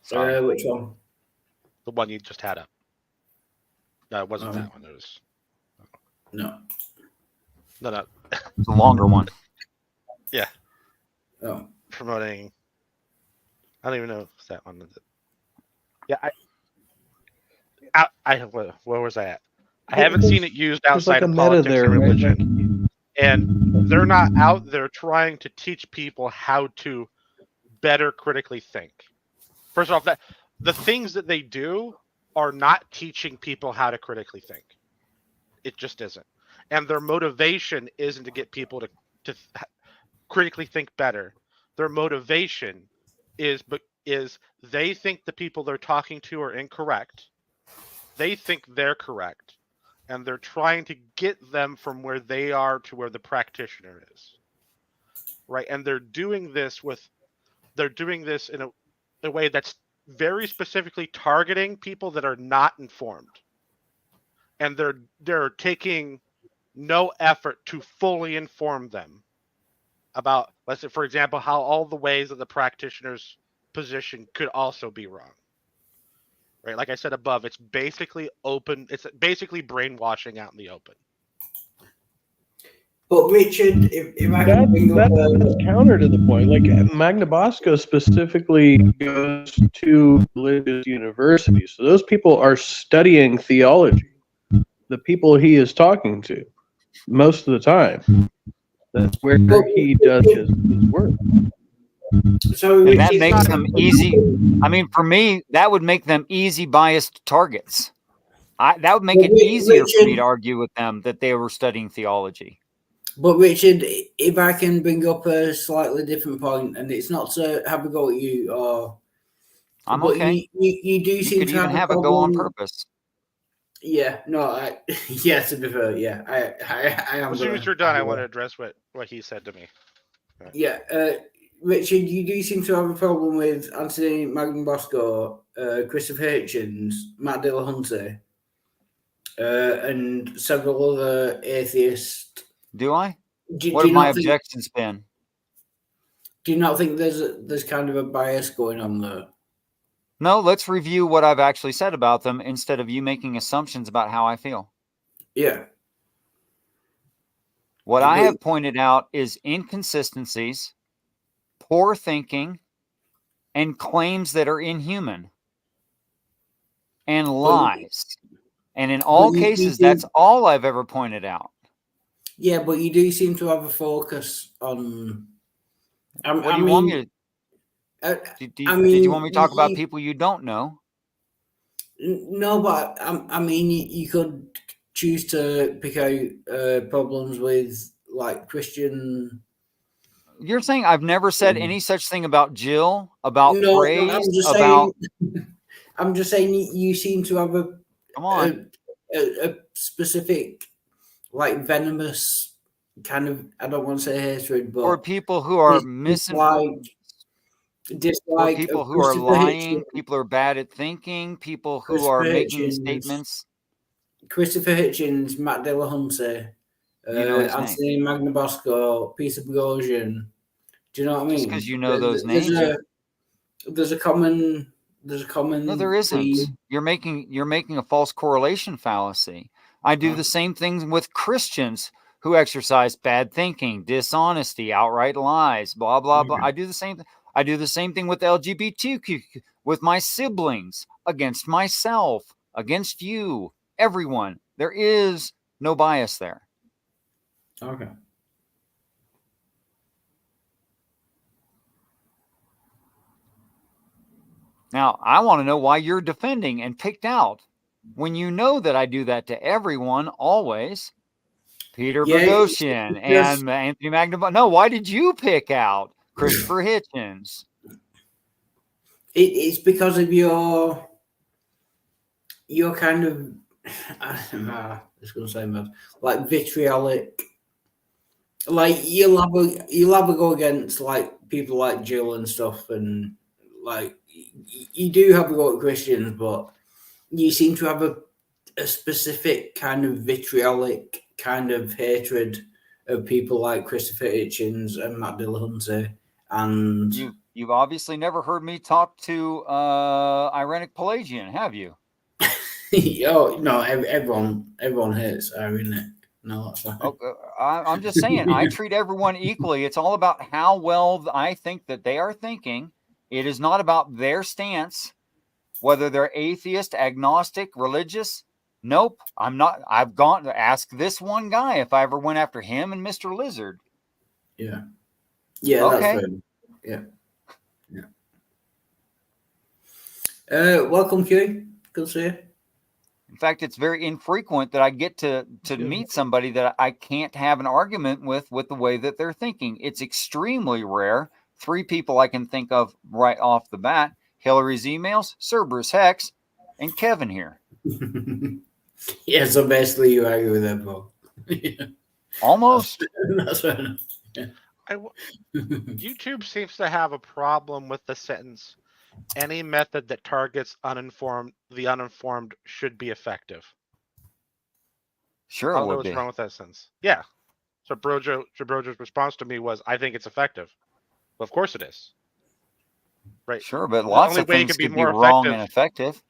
Sorry. Which one? The one you just had up. No, it wasn't Um, that one. It was No. no. It's a longer one. Yeah. Oh. Promoting. I don't even know if that one is it. Yeah, where was I at? I haven't seen it used outside like a of meta politics there, and right? religion, and they're not out there trying to teach people how to better critically think. First off, that the things that they do are not teaching people how to critically think. It just isn't, and their motivation isn't to get people to critically think better. Their motivation is they think the people they're talking to are incorrect. They think they're correct, and they're trying to get them from where they are to where the practitioner is. Right? And they're doing this in a way that's very specifically targeting people that are not informed. And they're taking no effort to fully inform them about, let's say, for example, how all the ways that the practitioner's position could also be wrong. Right, like I said above, it's basically open. It's basically brainwashing out in the open. But Richard, if I can bring up That's counter to the point. Like Magna Bosco specifically goes to religious universities, so those people are studying theology. The people he is talking to, most of the time, that's where he does his work. So and that makes them easy. I mean, for me, that would make them easy biased targets. That would make it easier for me to argue with them that they were studying theology. But Richard, if I can bring up a slightly different point, and it's not to have a go at you, or I'm but okay. You do seem could to even have have a it go on problem. purpose. Yeah, no, yeah. To be fair, yeah, I am. As soon as you're done, I want to address what he said to me. Yeah, Richard, you do seem to have a problem with Anthony Magna Bosco, Christopher Hitchens, Matt Dillahunty, and several other atheists. Do I? What have my objections been? Do you not think there's kind of a bias going on there? No, let's review what I've actually said about them instead of you making assumptions about how I feel. Yeah. What I have pointed out is inconsistencies, poor thinking, and claims that are inhuman, and lies. And in all cases, that's all I've ever pointed out. Yeah, but you do seem to have a focus on. What do you want me to? Did you want me to talk about people you don't know? No, but I mean, you could choose to pick out problems with like Christian. You're saying I've never said any such thing about Jill, about praise, I'm just saying you seem to have a specific, like, venomous kind of, I don't want to say hatred, but for people who are misinformed. For people who are lying, people who are bad at thinking, people who are making statements. Christopher Hitchens, Matt Dillahunty, Anthony Magna Bosco, Peter Boghossian. Do you know what I mean? Just because you know those names. There's a common. No, there isn't. You're making a false correlation fallacy. I do the same things with Christians who exercise bad thinking, dishonesty, outright lies, blah blah blah. I do the same. I do the same thing with LGBTQ, with my siblings, against myself, against you, everyone. There is no bias there. Okay. Now, I want to know why you're defending and picked out when you know that I do that to everyone always. Peter Boghossian and Anthony Magna. No, why did you pick out Christopher Hitchens? It's because of your kind of, I was going to say mad, like vitriolic. Like you'll have a go against like people like Jill and stuff, and like you do have a go at Christians, but you seem to have a specific kind of vitriolic kind of hatred of people like Christopher Hitchens and Matt Dillahunty And you've obviously never heard me talk to Irenic Pelagian, have you? oh no, everyone hates Irenic. No, that's fine. Okay, I'm just saying, I treat everyone equally. It's all about how well I think that they are thinking. It is not about their stance, whether they're atheist, agnostic, religious. Nope, I'm not. I've gone to ask this one guy if I ever went after him and Mr. Lizard. Yeah. Yeah, okay. That's fair. Yeah. Welcome, Q. Good to see you. In fact, it's very infrequent that I get to meet somebody that I can't have an argument with the way that they're thinking. It's extremely rare. 3 people I can think of right off the bat: Hillary's emails, Cerberus Hex, and Kevin here. Yeah, so basically you argue with them both. Almost. That's fair enough. Yeah. YouTube seems to have a problem with the sentence, any method that targets the uninformed should be effective. Sure, I don't know what's wrong with that sentence. Yeah. So Brojo's response to me was, I think it's effective. Well, of course it is. Right. Sure, but lots of things could be wrong and effective.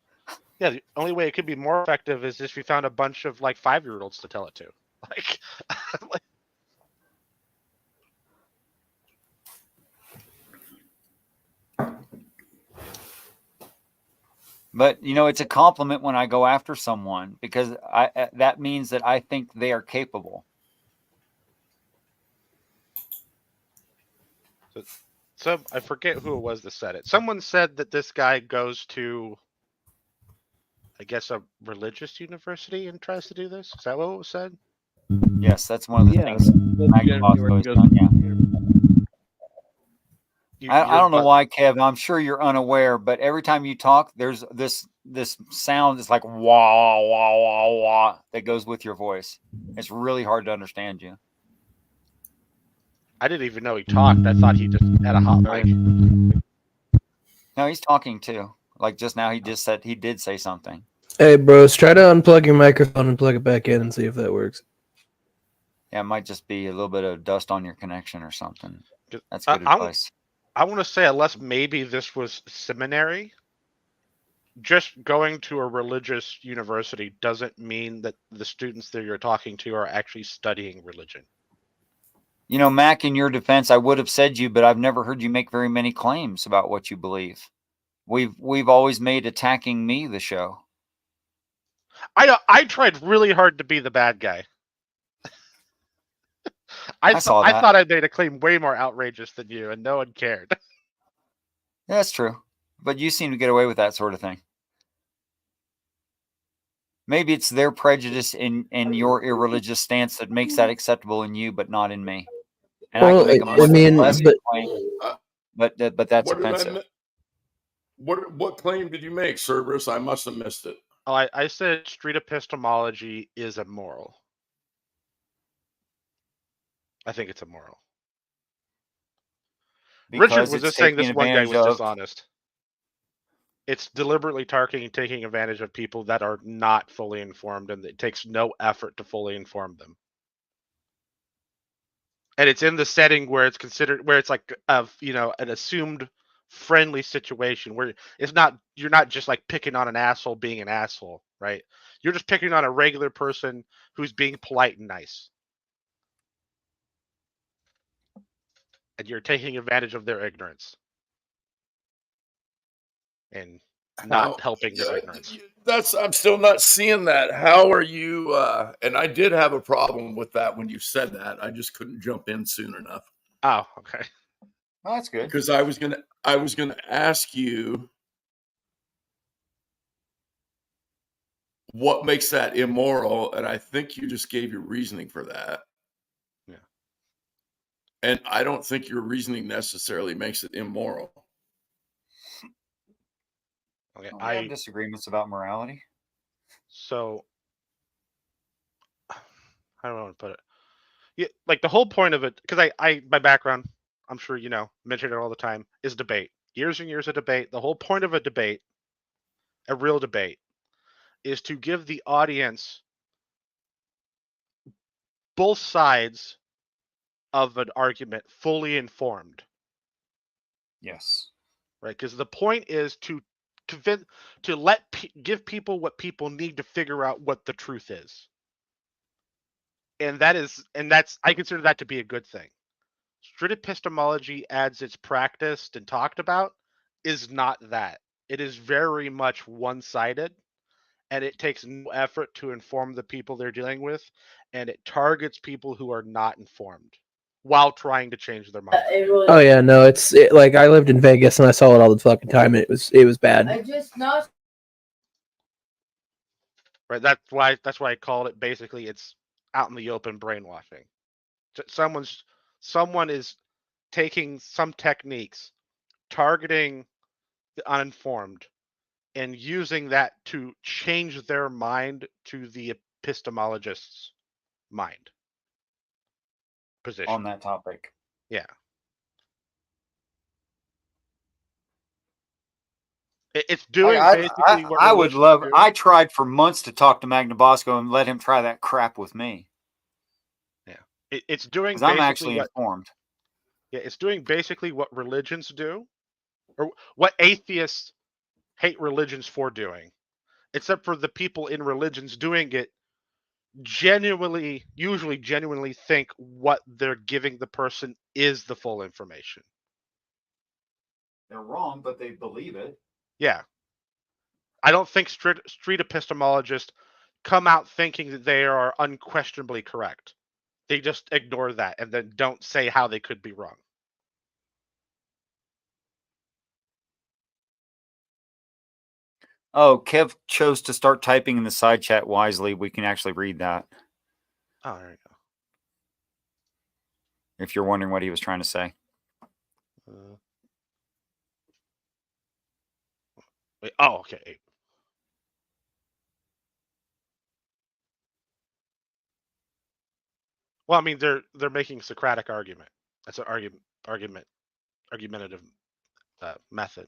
Yeah, the only way it could be more effective is if we found a bunch of like 5-year-olds to tell it to. Like, But it's a compliment when I go after someone, because that means that I think they are capable. So I forget who it was that said it. Someone said that this guy goes to, I guess, a religious university and tries to do this. Is that what was said? Yes, that's one of the things. I don't know why, Kev. I'm sure you're unaware, but every time you talk, there's this sound that's like wah wah wah wah that goes with your voice. It's really hard to understand you. I didn't even know he talked. I thought he just had a hot mic. No, he's talking too. Like just now, he did say something. Hey, bros, try to unplug your microphone and plug it back in and see if that works. Yeah, it might just be a little bit of dust on your connection or something. That's good advice. I want to say, unless maybe this was seminary, just going to a religious university doesn't mean that the students that you're talking to are actually studying religion. Mac, in your defense, I would have said you, but I've never heard you make very many claims about what you believe. We've always made attacking me the show. I tried really hard to be the bad guy. I thought I made a claim way more outrageous than you, and no one cared. Yeah, that's true. But you seem to get away with that sort of thing. Maybe it's their prejudice in your irreligious stance that makes that acceptable in you, but not in me. And well, I can make but that's offensive. What claim did you make, Cerberus? I must have missed it. Oh, I said street epistemology is immoral. I think it's immoral. Richard was just saying this one guy was dishonest. It's deliberately taking advantage of people that are not fully informed, and it takes no effort to fully inform them. And it's in the setting where it's considered, where it's like an assumed friendly situation where you're not just like picking on an asshole being an asshole, right? You're just picking on a regular person who's being polite and nice. And you're taking advantage of their ignorance. And not helping their ignorance. I'm still not seeing that. How are you? And I did have a problem with that when you said that. I just couldn't jump in soon enough. Oh, okay. Well, that's good. Because I was gonna ask you what makes that immoral, and I think you just gave your reasoning for that. Yeah. And I don't think your reasoning necessarily makes it immoral. Okay, I have disagreements about morality. So, how do I want to put it? Yeah, like the whole point of it, because my background, I'm sure mention it all the time, is debate. Years and years of debate. The whole point of a debate, a real debate, is to give the audience both sides of an argument fully informed. Yes. Right, because the point is to give people what people need to figure out what the truth is, and that's I consider that to be a good thing. Straight epistemology, as it's practiced and talked about, is not that. It is very much one-sided, and it takes no effort to inform the people they're dealing with, and it targets people who are not informed while trying to change their mind. Oh yeah, no, like I lived in Vegas and I saw it all the fucking time, and it was bad. I just not. Right, that's why I called it, basically it's out in the open brainwashing. Someone is taking some techniques, targeting the uninformed, and using that to change their mind to the epistemologist's mind position on that topic. Yeah. It's doing basically what I would religions love. do. I tried for months to talk to Magna Bosco and let him try that crap with me. Yeah, it's doing. Because I'm actually informed. Yeah, it's doing basically what religions do, or what atheists hate religions for doing, except for the people in religions doing it usually genuinely think what they're giving the person is the full information. They're wrong, but they believe it. Yeah. I don't think street epistemologists come out thinking that they are unquestionably correct. They just ignore that and then don't say how they could be wrong. Oh, Kev chose to start typing in the side chat wisely. We can actually read that. Oh, there you go. If you're wondering what he was trying to say. Wait, oh, okay. Well, I mean, they're making Socratic argument. That's an argumentative method.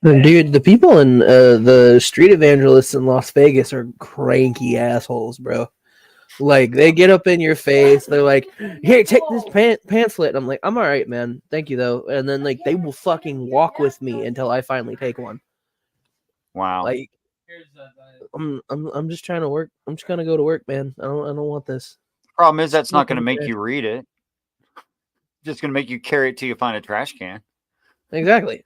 Dude, the people in the street evangelists in Las Vegas are cranky assholes, bro. Like, they get up in your face. They're like, "Here, take this pamphlet." And I'm like, "I'm all right, man. Thank you, though." And then, like, they will fucking walk with me until I finally take one. Wow. Like, I'm just trying to work. I'm just gonna go to work, man. I don't want this. Problem is, that's not going to make you read it. Just going to make you carry it till you find a trash can. Exactly.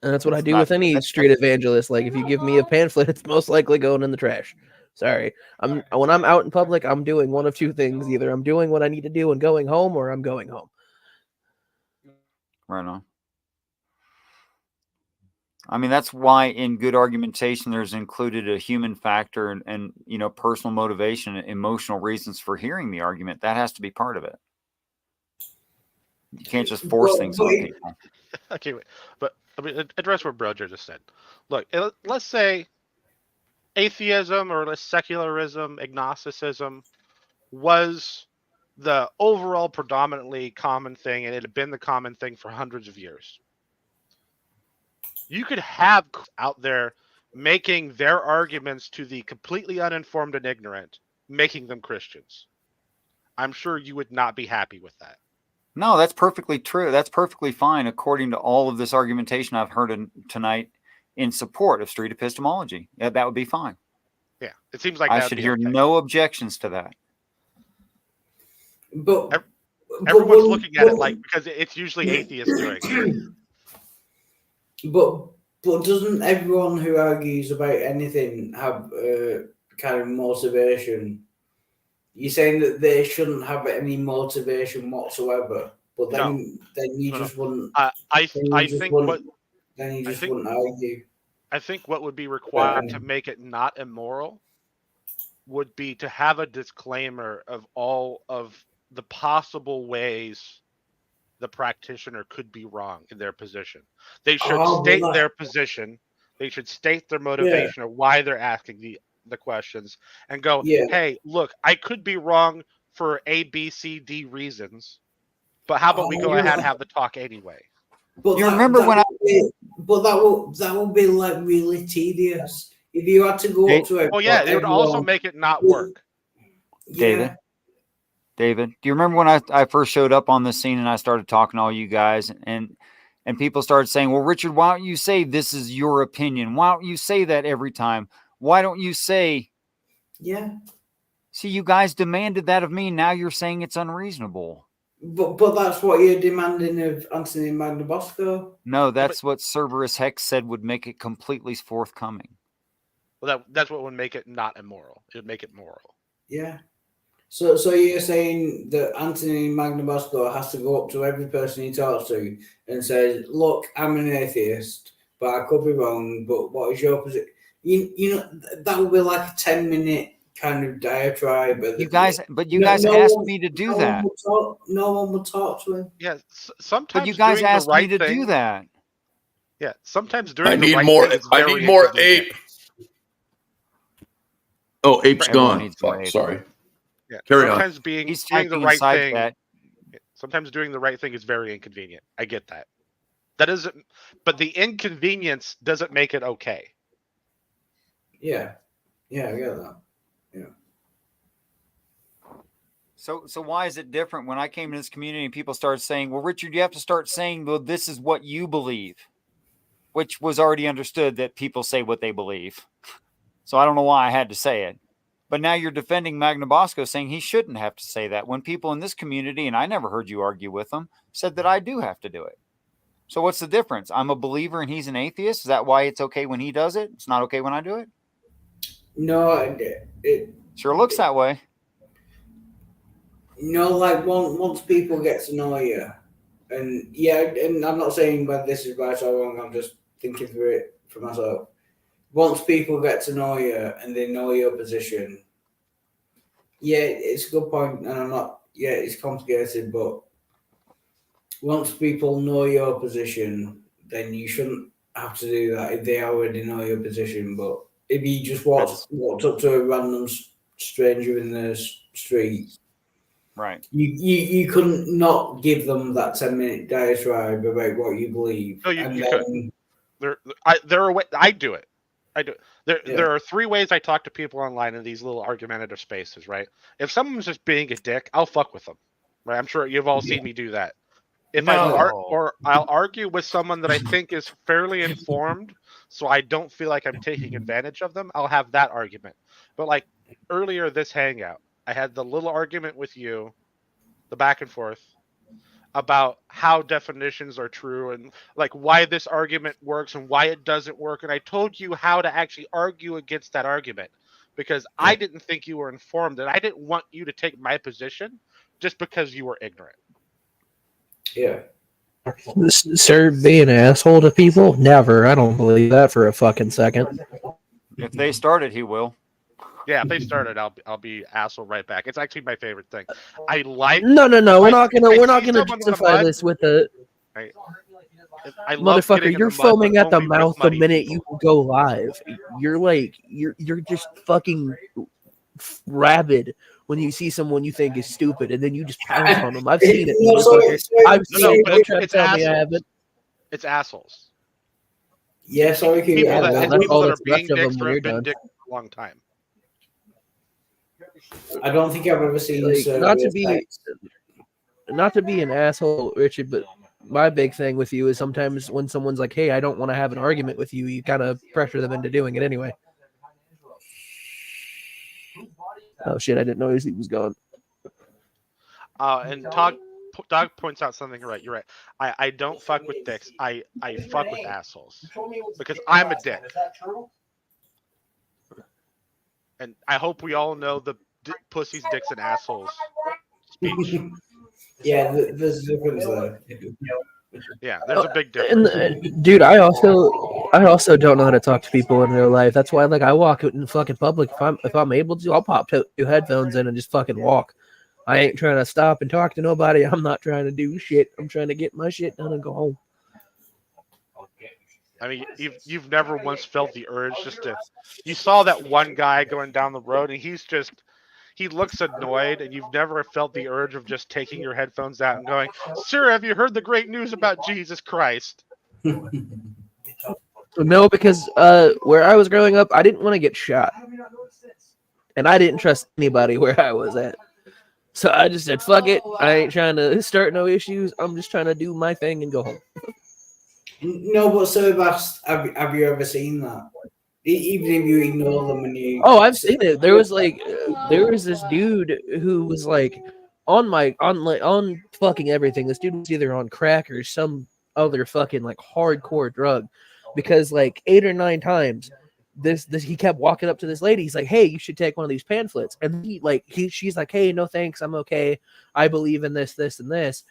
And that's what I do with any street evangelist. Like, if you give me a pamphlet, it's most likely going in the trash. Sorry. When I'm out in public, I'm doing one of two things. Either I'm doing what I need to do and going home, or I'm going home. Right on. I mean, that's why in good argumentation, there's included a human factor and personal motivation, emotional reasons for hearing the argument. That has to be part of it. You can't just force things on people. Okay, wait. But I mean, address what Brojo just said. Look, let's say atheism or secularism, agnosticism was the overall predominantly common thing, and it had been the common thing for hundreds of years. You could have out there making their arguments to the completely uninformed and ignorant, making them Christians. I'm sure you would not be happy with that. No, that's perfectly true. That's perfectly fine according to all of this argumentation I've heard tonight in support of street epistemology. Yeah, that would be fine. Yeah, it seems like I should hear no objections to that. But everyone's looking at it like, because it's usually atheists doing it. But doesn't everyone who argues about anything have kind of motivation? You're saying that they shouldn't have any motivation whatsoever, but then you just wouldn't. Then you just wouldn't argue. I think what would be required to make it not immoral would be to have a disclaimer of all of the possible ways the practitioner could be wrong in their position. They should state their position. They should state their motivation or why they're asking the questions and go, hey, look, I could be wrong for A, B, C, D reasons, but how about we go ahead and have the talk anyway? But you remember when that will be like really tedious if you had to go up to it. Well, yeah, it would also make it not work. David, do you remember when I first showed up on the scene and I started talking to all you guys and And people started saying, well, Richard, why don't you say this is your opinion? Why don't you say that every time? Why don't you say... Yeah. See, you guys demanded that of me. Now you're saying it's unreasonable. But that's what you're demanding of Anthony Magnabosco. No, that's what Cerberus Hex said would make it completely forthcoming. Well, that's what would make it not immoral. It would make it moral. Yeah. So you're saying that Anthony Magnabosco has to go up to every person he talks to and says, "Look, I'm an atheist, but I could be wrong. But what is your position?" You know that would be like a 10-minute kind of diatribe. You guys asked me to do that. No one will talk to him. Yeah, sometimes. But you guys doing asked the right me to thing, do that. Yeah, sometimes doing I the need right more. thing is I very need more inconvenient. ape. Oh, ape's Everyone gone. needs Fuck, more ape. sorry. Yeah, Carry on. sometimes doing the taking a right side thing. bet. Sometimes doing the right thing is very inconvenient. I get that. That isn't, but the inconvenience doesn't make it okay. Yeah, I get that. Yeah. So why is it different when I came to this community and people started saying, well, Richard, you have to start saying, well, this is what you believe, which was already understood that people say what they believe. So I don't know why I had to say it. But now you're defending Magnabosco saying he shouldn't have to say that when people in this community, and I never heard you argue with them, said that I do have to do it. So what's the difference? I'm a believer and he's an atheist. Is that why it's okay when he does it? It's not okay when I do it? No, it sure looks that way. Like once people get to know you, and and I'm not saying whether this is right or wrong, I'm just thinking through it for myself. Once people get to know you and they know your position, it's a good point, and I'm not, it's complicated, but once people know your position, then you shouldn't have to do that if they already know your position. But if you just walked up to a random stranger in the street, right? You couldn't not give them that 10-minute diatribe about what you believe. No, you could. There are ways I do it. There are 3 ways I talk to people online in these little argumentative spaces, right? If someone's just being a dick, I'll fuck with them, right? I'm sure you've all seen me do that. If I'll argue with someone that I think is fairly informed, so I don't feel like I'm taking advantage of them, I'll have that argument. But like earlier this hangout, I had the little argument with you, the back and forth, about how definitions are true and like why this argument works and why it doesn't work. And I told you how to actually argue against that argument because I didn't think you were informed and I didn't want you to take my position just because you were ignorant. Yeah. Sir, being an asshole to people? Never. I don't believe that for a fucking second. If they started, he will. Yeah, if they started, I'll be asshole right back. It's actually my favorite thing. I like. No. We're not gonna justify this with the. I love motherfucker, you're foaming at the mouth the minute you go live. You're just fucking rabid when you see someone you think is stupid, and then you just pounce on them. I've seen it. I've seen it. It's assholes. It's assholes. Yeah, sorry. People that are being dicks or have been dicks for a long time. I don't think I've ever seen not to be an asshole, Richard, but my big thing with you is sometimes when someone's like, "Hey, I don't want to have an argument with you," you kind of pressure them into doing it anyway. Oh shit! I didn't notice he was gone. And Dog points out something right. You're right. I don't fuck with dicks. I fuck with assholes because I'm a dick. And I hope we all know the pussies, dicks, and assholes speech. Yeah, there's a difference there. Yeah, there's a big difference. And, dude, I also don't know how to talk to people in real life. That's why, like, I walk out in fucking public. If I'm able to, I'll pop 2 headphones in and just fucking walk. I ain't trying to stop and talk to nobody. I'm not trying to do shit. I'm trying to get my shit done and go home. I mean, you've never once felt the urge just to. You saw that one guy going down the road, and he looks annoyed, and you've never felt the urge of just taking your headphones out and going, "Sir, have you heard the great news about Jesus Christ?" No, because where I was growing up, I didn't want to get shot, and I didn't trust anybody where I was at. So I just said, "Fuck it! I ain't trying to start no issues. I'm just trying to do my thing and go home." No, but Sebast, have you ever seen that? Even if you ignore them and you. Oh, I've seen it. There was this dude who was like on fucking everything. This dude was either on crack or some other fucking like hardcore drug, because like 8 or 9 times this he kept walking up to this lady. He's like, "Hey, you should take one of these pamphlets." And she's like, "Hey, no thanks, I'm okay. I believe in this, this, and this."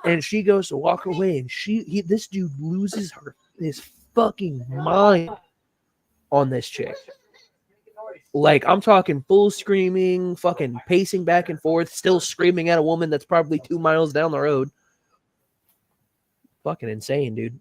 And she goes to walk away, and this dude loses his fucking mind on this chick. Like, I'm talking full screaming, fucking pacing back and forth, still screaming at a woman that's probably 2 miles down the road. Fucking insane, dude.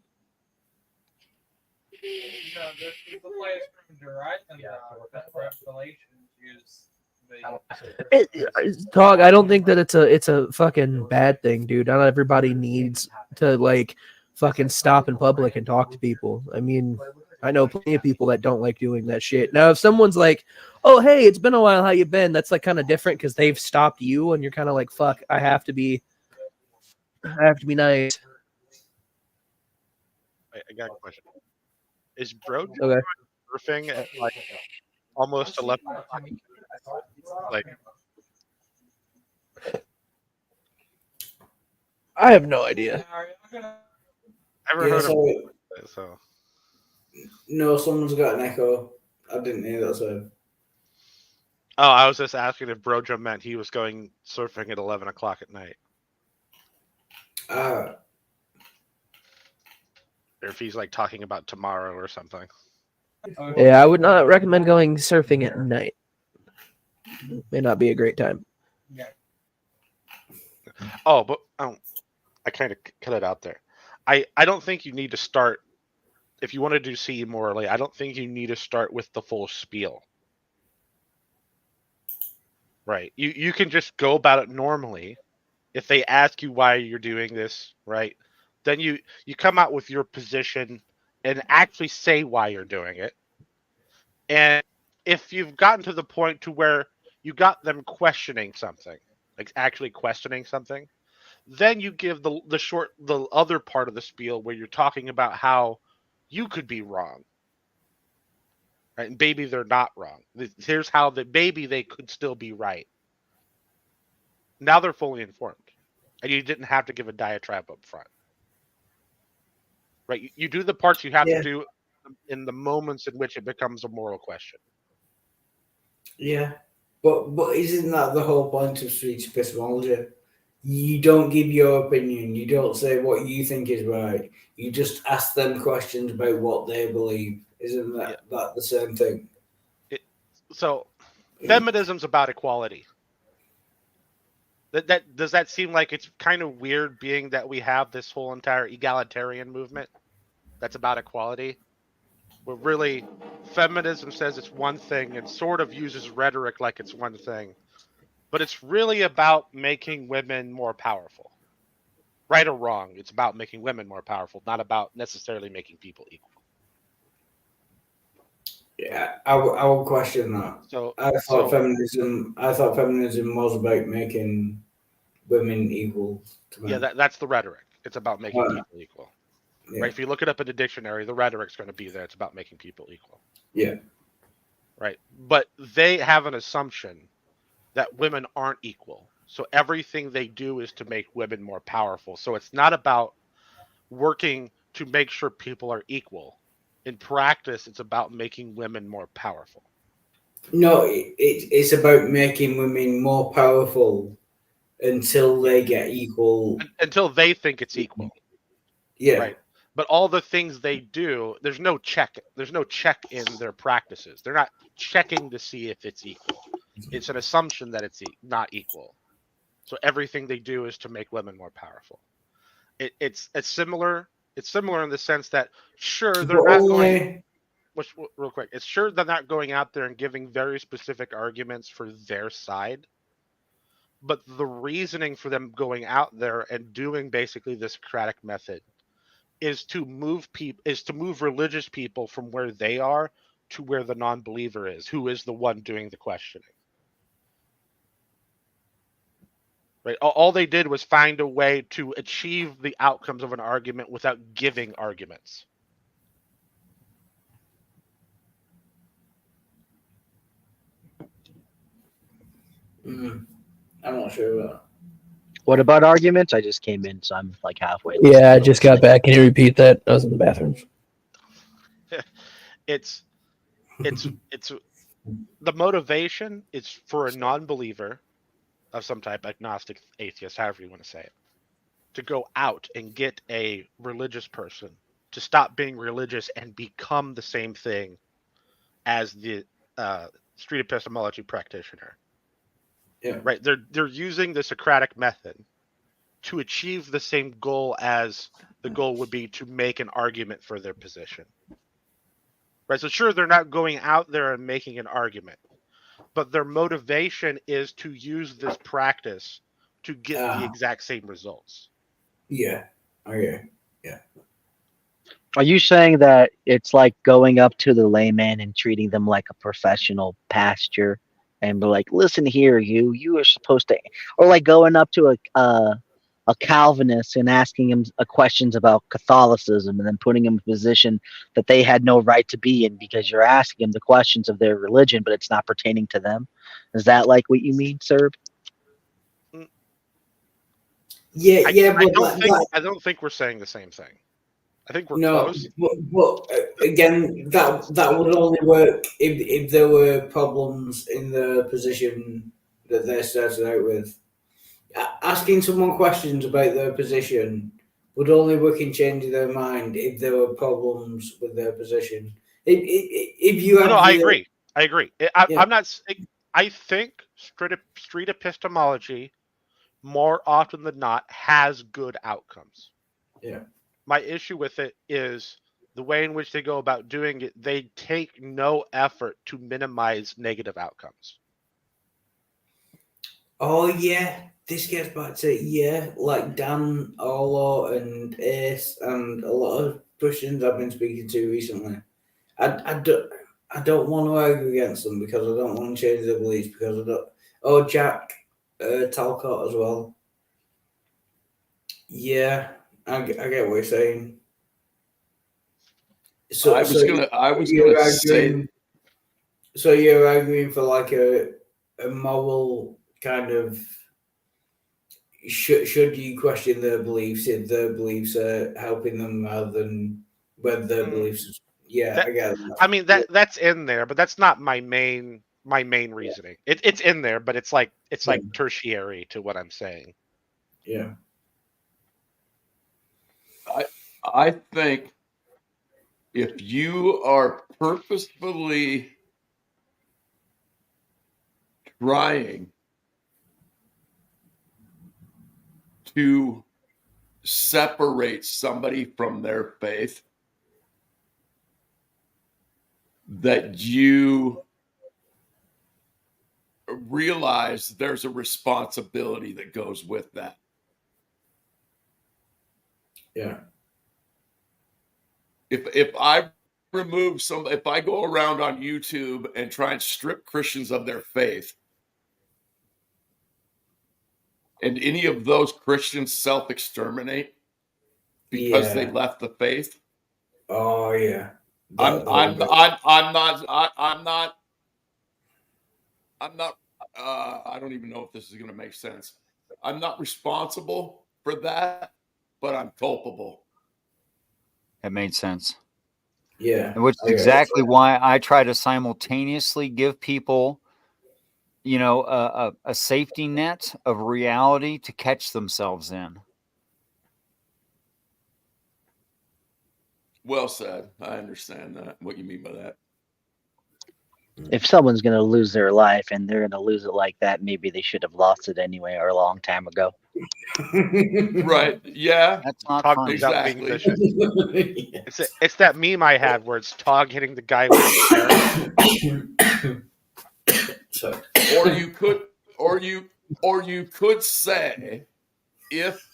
Dog, I don't think that it's a fucking bad thing, dude. Not everybody needs to like fucking stop in public and talk to people. I mean, I know plenty of people that don't like doing that shit. Now, if someone's like, "Oh, hey, it's been a while, how you been?" That's like kind of different because they've stopped you, and you're kind of like, "Fuck, I have to be nice." I got a question. Is brojo Okay. surfing at like almost 11 o'clock? Like, I have no idea. Never heard of it, so. No, someone's got an echo. I didn't hear that, so. Oh, I was just asking if brojo meant he was going surfing at 11 o'clock at night. Or if he's like talking about tomorrow or something. Yeah, I would not recommend going surfing at night. May not be a great time. Oh, but I kind of cut it out there. I don't think you need to start, if you want to do CE morally, I don't think you need to start with the full spiel. Right. You can just go about it normally. If they ask you why you're doing this, right, then you come out with your position and actually say why you're doing it. And if you've gotten to the point to where you got them questioning something, like actually questioning something, then you give the other part of the spiel where you're talking about how you could be wrong. Right? And maybe they're not wrong. Here's how they could still be right. Now they're fully informed. And you didn't have to give a diatribe up front. Right? You do the parts you have to do in the moments in which it becomes a moral question. Yeah. But isn't that the whole point of street epistemology? You don't give your opinion. You don't say what you think is right. You just ask them questions about what they believe. Isn't that the same thing? So, feminism's about equality. That does that seem like it's kind of weird, being that we have this whole entire egalitarian movement that's about equality, where really feminism says it's one thing and sort of uses rhetoric like it's one thing, but it's really about making women more powerful. Right or wrong, it's about making women more powerful, not about necessarily making people equal. Yeah, I will question that. I thought feminism was about making women equal to men. Yeah, that's the rhetoric. It's about making people equal. Yeah. Right? If you look it up in the dictionary, the rhetoric's going to be there. It's about making people equal. Yeah. Right. But they have an assumption that women aren't equal. So everything they do is to make women more powerful. So it's not about working to make sure people are equal. In practice, it's about making women more powerful. No, it's about making women more powerful until they get equal. Until they think it's equal. Yeah. Right. But all the things they do, there's no check. There's no check in their practices. They're not checking to see if it's equal. It's an assumption that it's not equal. So everything they do is to make women more powerful. It's similar. It's similar in the sense that sure they're not going. Real quick, it's sure they're not going out there and giving very specific arguments for their side. But the reasoning for them going out there and doing basically this Socratic method is to move religious people from where they are to where the non-believer is, who is the one doing the questioning. Right? All they did was find a way to achieve the outcomes of an argument without giving arguments. I'm not sure about that. What about arguments? I just came in, so I'm like halfway. Yeah, I just got back. Can you repeat that? I was in the bathroom. It's the motivation is for a non-believer of some type, agnostic, atheist, however you want to say it, to go out and get a religious person to stop being religious and become the same thing as the street epistemology practitioner. Yeah. Right. They're using the Socratic method to achieve the same goal as the goal would be to make an argument for their position. Right. So sure, they're not going out there and making an argument, but their motivation is to use this practice to get the exact same results. Yeah. Okay. Yeah. Are you saying that it's like going up to the layman and treating them like a professional pastor and be like, listen here, you are supposed to, or like going up to a Calvinist and asking him questions about Catholicism and then putting him in a position that they had no right to be in because you're asking them the questions of their religion, but it's not pertaining to them? Is that like what you mean, sir? Yeah, I don't think we're saying the same thing. I think we're close. But again, that would only work if there were problems in the position that they're starting out with. Asking someone questions about their position would only work in changing their mind if there were problems with their position. If you have I agree. I'm not. I think street epistemology more often than not has good outcomes. Yeah. My issue with it is the way in which they go about doing it. They take no effort to minimize negative outcomes. Oh yeah, this gets back to like Dan Orlo and Ace and a lot of Christians I've been speaking to recently. I don't want to argue against them because I don't want to change their beliefs because I don't. Oh, Jack Talcott as well. Yeah, I get what you're saying. So I was gonna say. So you're arguing for like a moral kind of. Should you question their beliefs if their beliefs are helping them rather than whether their beliefs? Yeah, I get that. I mean that's in there, but that's not my main reasoning. It's in there, but it's like tertiary to what I'm saying. Yeah. I think if you are purposefully trying to separate somebody from their faith, that you realize there's a responsibility that goes with that. Yeah. If I if I go around on YouTube and try and strip Christians of their faith, and any of those Christians self-exterminate because they left the faith. Oh yeah. I'm not I don't even know if this is going to make sense. I'm not responsible for that, but I'm culpable. That made sense. Yeah. Which is exactly why I try to simultaneously give people, a safety net of reality to catch themselves in. Well said. I understand that. What you mean by that. If someone's going to lose their life and they're going to lose it like that, maybe they should have lost it anyway or a long time ago. Right. Yeah. That's not Tog fun. Exactly. It's that meme I had where it's Tog hitting the guy with the chair. Or you could say if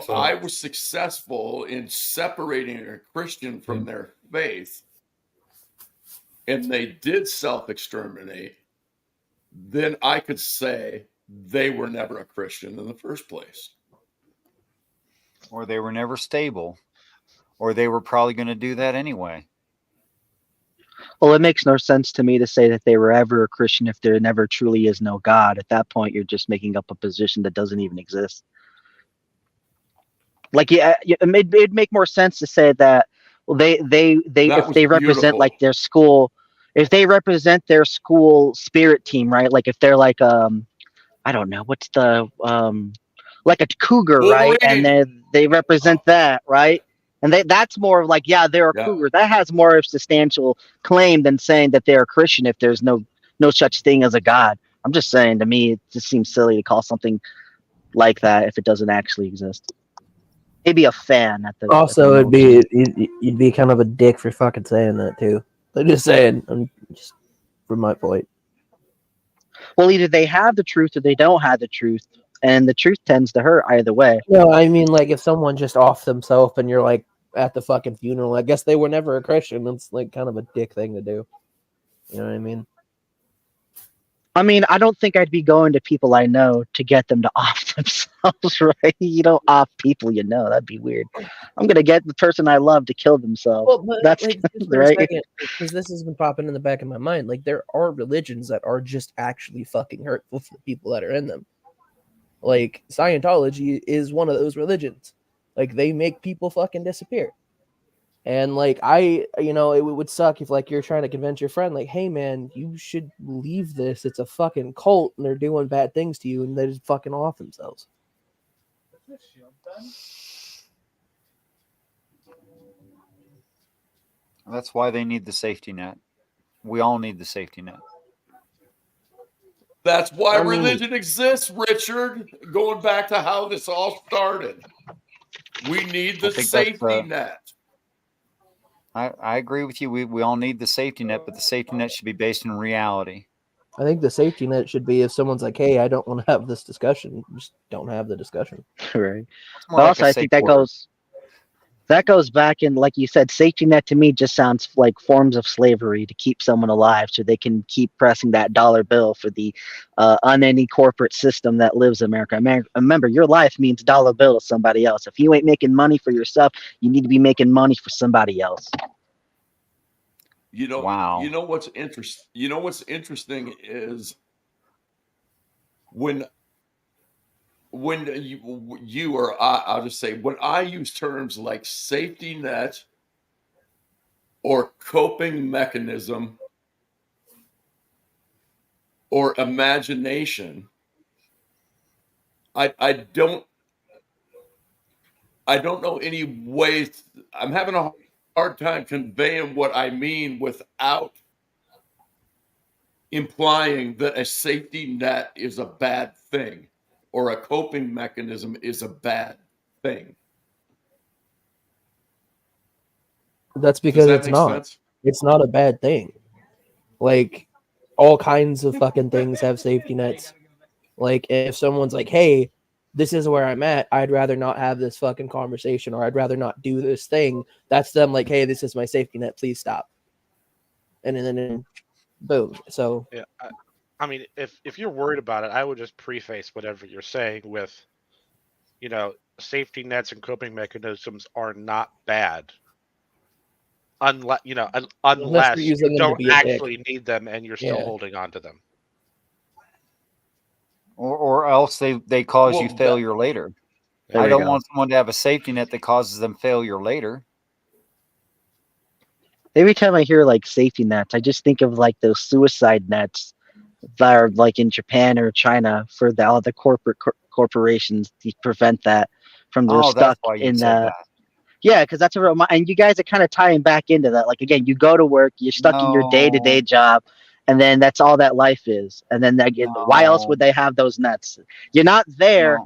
I was successful in separating a Christian from their faith and they did self-exterminate, then I could say they were never a Christian in the first place. Or they were never stable. Or they were probably going to do that anyway. Well, it makes no sense to me to say that they were ever a Christian if there never truly is no God. At that point, you're just making up a position that doesn't even exist. Like, it'd make more sense to say that, well, they That if was they represent beautiful. like their school, if they represent their school spirit team, right? Like if they're like I don't know, what's the like a cougar, right? And Wolverine. then they represent that, right? And that's more of like, yeah, they're a Yeah. cougar. That has more of substantial claim than saying that they're a Christian if there's no such thing as a God. I'm just saying, to me, it just seems silly to call something like that if it doesn't actually exist. Maybe a fan at the Also, most. you'd be kind of a dick for fucking saying that too. I'm just saying. I'm just from my point. Well, either they have the truth or they don't have the truth, and the truth tends to hurt either way. No, I mean, like, if someone just off themselves and you're like at the fucking funeral, I guess they were never a Christian. That's like kind of a dick thing to do. You know what I mean? I mean, I don't think I'd be going to people I know to get them to off themselves, right? You don't off people you know. That'd be weird. I'm going to get the person I love to kill themselves. Well, but That's like, just for right. a second, because this has been popping in the back of my mind. Like, there are religions that are just actually fucking hurtful for the people that are in them. Like, Scientology is one of those religions. Like, they make people fucking disappear. And like, it would suck if like you're trying to convince your friend, like, hey man, you should leave this. It's a fucking cult and they're doing bad things to you, and they just fucking off themselves. That's why they need the safety net. We all need the safety net. That's why religion exists, Richard. Going back to how this all started. We need the safety net. I agree with you. We all need the safety net, but the safety net should be based in reality. I think the safety net should be if someone's like, hey, I don't want to have this discussion, just don't have the discussion. Right. More But like also, a I safe think that word. goes back in, like you said, safety net to me just sounds like forms of slavery to keep someone alive so they can keep pressing that dollar bill for the unending corporate system that lives in America. Remember, your life means dollar bill to somebody else. If you ain't making money for yourself, you need to be making money for somebody else. You know, wow. You know what's interesting is when you or I'll just say, when I use terms like safety net or coping mechanism or imagination, I don't know any way. I'm having a hard time conveying what I mean without implying that a safety net is a bad thing or a coping mechanism is a bad thing. That's because that it's make not. sense? It's not a bad thing. Like, all kinds of fucking things have safety nets. Like, if someone's like, hey, this is where I'm at, I'd rather not have this fucking conversation, or I'd rather not do this thing, that's them like, hey, this is my safety net, please stop. And then boom. So yeah, I mean, if you're worried about it, I would just preface whatever you're saying with, safety nets and coping mechanisms are not bad. Unless unless you don't actually need them and you're still holding on to them. Or else they cause you failure later. I don't want someone to have a safety net that causes them failure later. Every time I hear like safety nets, I just think of like those suicide nets that are like in Japan or China for all the corporations to prevent that from they're stuck that's why you in said the. that. Yeah, because that's and you guys are kind of tying back into that. Like, again, you go to work, you're stuck in your day-to-day job, and then that's all that life is. And then again, why else would they have those nets? You're not there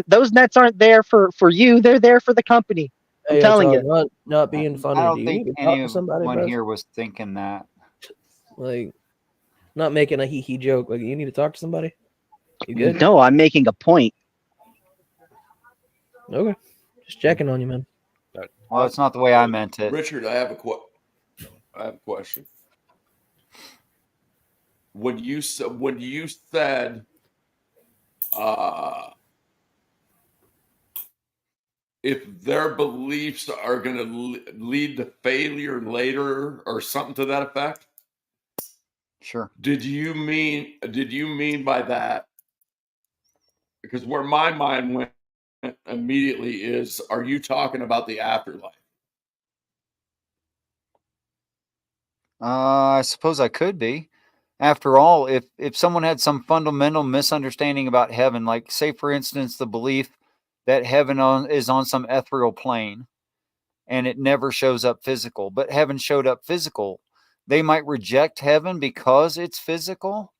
those nets aren't there for you. They're there for the company. I'm telling you. Not being funny. I don't Do you think need to talk to somebody, anyone bro? here was thinking that. Like, not making a hee joke. Like, you need to talk to somebody. You good? No, I'm making a point. Okay, just checking on you, man. Well, it's not the way I meant it. Richard, I have a question. When you said if their beliefs are going to lead to failure later or something to that effect? Sure. Did you mean by that? Because where my mind went immediately is, are you talking about the afterlife? I suppose I could be. After all, if someone had some fundamental misunderstanding about heaven, like say for instance the belief that is on some ethereal plane and it never shows up physical, but heaven showed up physical, they might reject heaven because it's physical,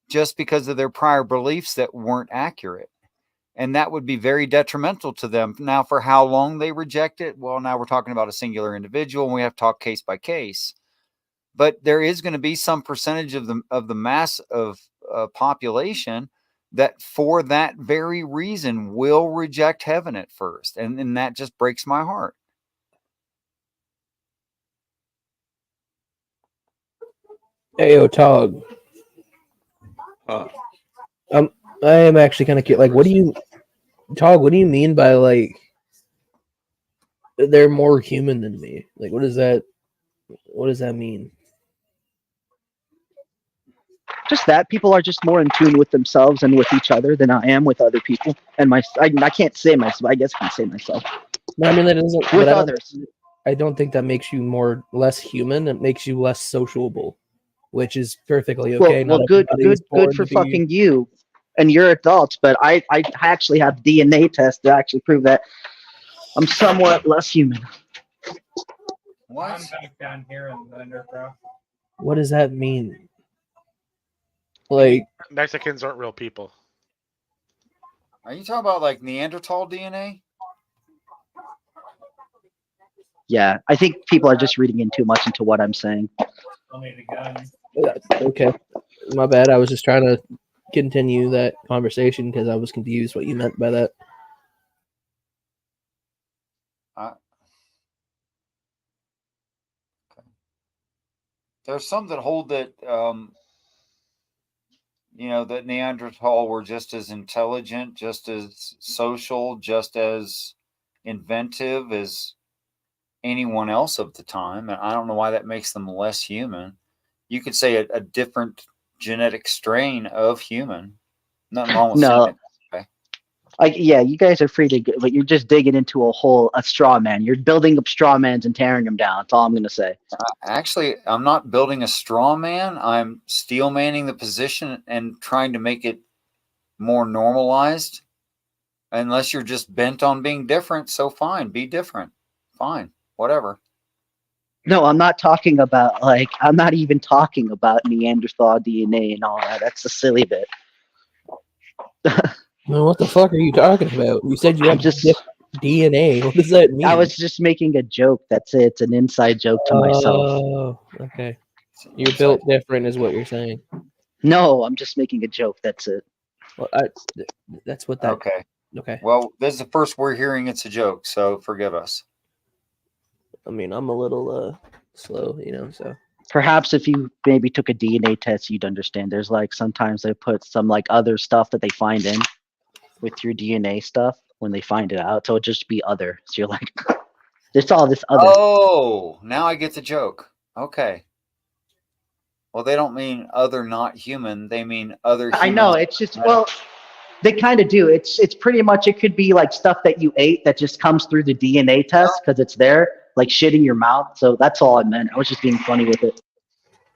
just because of their prior beliefs that weren't accurate. And that would be very detrimental to them. Now, for how long they reject it, well, now we're talking about a singular individual and we have to talk case by case. But there is going to be some percentage of the mass of population that for that very reason will reject heaven at first. And that just breaks my heart. Hey, yo, Tog. I am actually kind of curious. Like, what do you, Tog? What do you mean by like they're more human than me? Like, what does that? What does that mean? Just that people are just more in tune with themselves and with each other than I am with other people. And I can't say myself. I guess I can say myself. No, I mean that doesn't. With but others. I don't think that makes you less human. It makes you less sociable, which is perfectly okay. Well, good for fucking you and your adults. But I actually have DNA tests to actually prove that I'm somewhat less human. What? I'm back down here in the underground. What does that mean? Like, Mexicans aren't real people. Are you talking about like Neanderthal DNA? Yeah, I think people are just reading in too much into what I'm saying. I'll need a gun. okay, my bad. I was just trying to continue that conversation because I was confused what you meant by that. There's some that hold that, that Neanderthal were just as intelligent, just as social, just as inventive as anyone else of the time. And I don't know why that makes them less human. You could say a different genetic strain of human. Nothing wrong with saying it. Yeah, you guys are free to, but you're just digging into a straw man. You're building up straw mans and tearing them down. That's all I'm gonna say. Actually, I'm not building a straw man. I'm steel manning the position and trying to make it more normalized. Unless you're just bent on being different, so fine, be different. Fine, whatever. No, I'm not talking about I'm not even talking about Neanderthal DNA and all that. That's the silly bit. Well, what the fuck are you talking about? You said you have DNA. What does that mean? I was just making a joke. That's it. It's an inside joke to myself. Oh, okay. You're built different, is what you're saying. No, I'm just making a joke. That's it. Well, that's what that. Okay. Okay. Well, this is the first we're hearing it's a joke, so forgive us. I mean, I'm a little slow, so. Perhaps if you maybe took a DNA test, you'd understand. There's sometimes they put some other stuff that they find in with your DNA stuff when they find it out. So it'd just be other. So you're like, there's all this other. Oh, now I get the joke. Okay. Well, they don't mean other not human. They mean other humans. I know. It's just, they kind of do. It's pretty much, it could be stuff that you ate that just comes through the DNA test because it's there, like shit in your mouth. So that's all I meant. I was just being funny with it.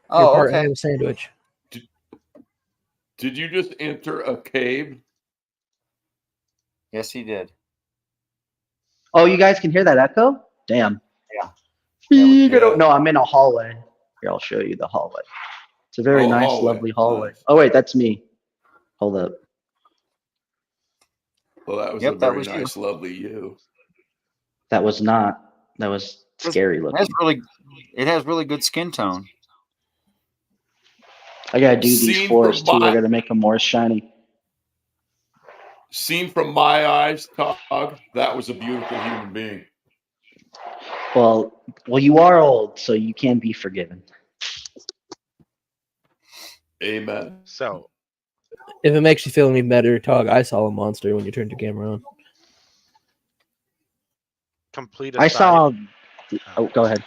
Oh, part okay. ham sandwich. Did you just enter a cave? Yes, he did. Oh, you guys can hear that echo? Damn. Yeah. No, I'm in a hallway. Here, I'll show you the hallway. It's a very nice, lovely hallway. Nice. Oh, wait, that's me. Hold up. Well, that was a very nice, lovely you. That was not. That was scary looking. It has really good skin tone. I gotta do these floors too. I gotta make them more shiny. Seen from my eyes, Tog, that was a beautiful human being. Well, you are old, so you can be forgiven. Amen. So, If it makes you feel any better, Tog, I saw a monster when you turned your camera on. Complete I aside. saw. Oh, go ahead.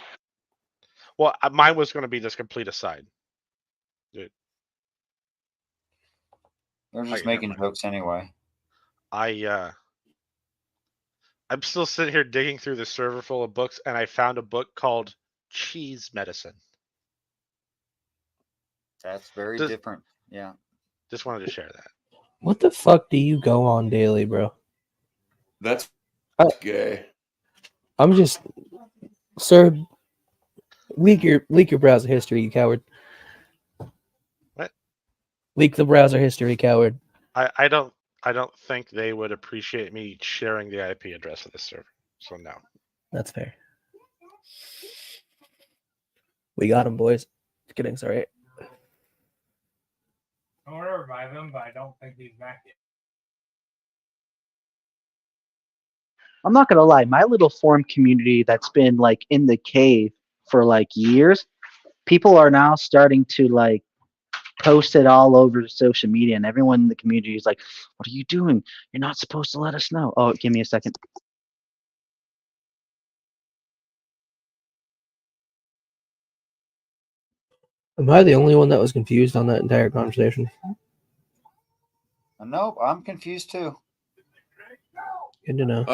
Well, mine was going to be this complete aside. Dude. They're just Okay, making never mind. jokes anyway. I'm still sitting here digging through the server full of books, and I found a book called Cheese Medicine. That's very different. Yeah. Just wanted to share that. What the fuck do you go on daily, bro? That's gay. I'm just, sir. Leak your browser history, you coward. What? Leak the browser history, coward. I don't think they would appreciate me sharing the IP address of this server. So no. That's fair. We got him, boys. Just kidding, sorry. I want to revive him, but I don't think he's back yet. I'm not gonna lie, my little forum community that's been like in the cave for like years, people are now starting to like post it all over social media, and everyone in the community is like, "What are you doing? You're not supposed to let us know." Oh, give me a second. Am I the only one that was confused on that entire conversation? Nope, I'm confused too. Good to know.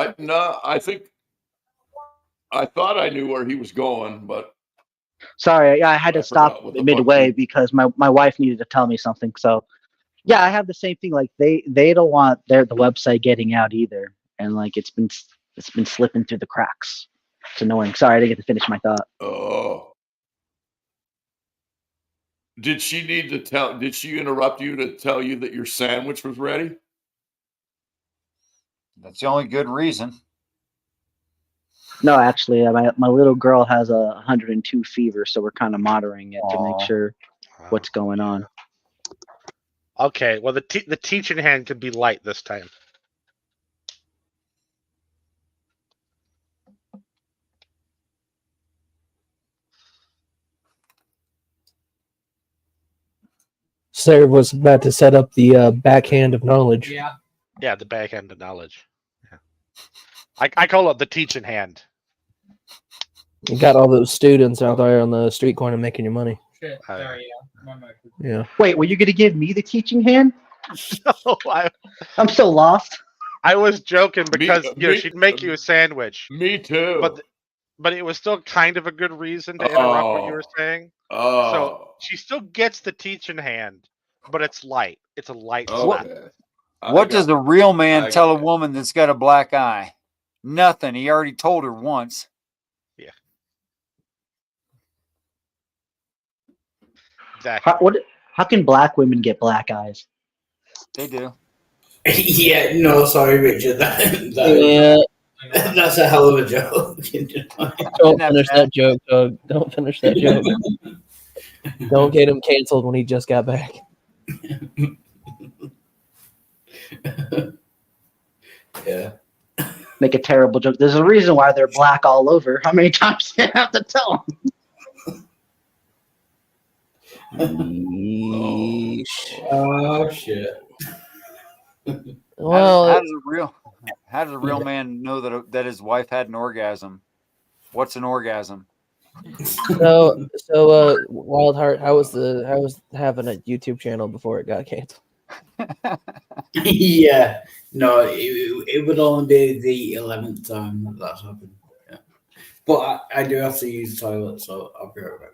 I thought I knew where he was going, but Sorry, I had to stop forgot what the fuck midway he- because my wife needed to tell me something. So, yeah, I have the same thing. Like they don't want the website getting out either, and like it's been slipping through the cracks. It's annoying. Sorry, I didn't get to finish my thought. Oh. Did she interrupt you to tell you that your sandwich was ready? That's the only good reason. No, actually, my little girl has a 102 fever, so we're kind of monitoring it to make Aw. sure what's going on. Okay, well the teaching hand could be light this time. Sarah was about to set up the backhand of knowledge. Yeah. Yeah, the backhand of knowledge. Yeah. I call it the teaching hand. You got all those students out there on the street corner making your money. Shit. Sorry, yeah. My mic was- Yeah. Wait, were you gonna give me the teaching hand? No, I'm so lost. I was joking because she'd make you a sandwich. Me too. But it was still kind of a good reason to interrupt what you were saying. Oh. So she still gets the teaching hand, but it's light. It's a light Okay. slap. What does a real man tell a woman that's got a black eye? Nothing. He already told her once. Yeah. Exactly. How can black women get black eyes? They do. Yeah, no, sorry, Richard. Yeah. That's a hell of a joke. Don't finish that joke, Doug. Don't finish that joke. Don't get him canceled when he just got back. Yeah. Make a terrible joke. There's a reason why they're black all over. How many times do you have to tell them? Oh shit. Well, how does a real man know that his wife had an orgasm? What's an orgasm? so Wildheart, how was having a YouTube channel before it got canceled? Yeah. No, it would only be the 11th time that's happened. Yeah. But I do have to use the toilet, so I'll be right back.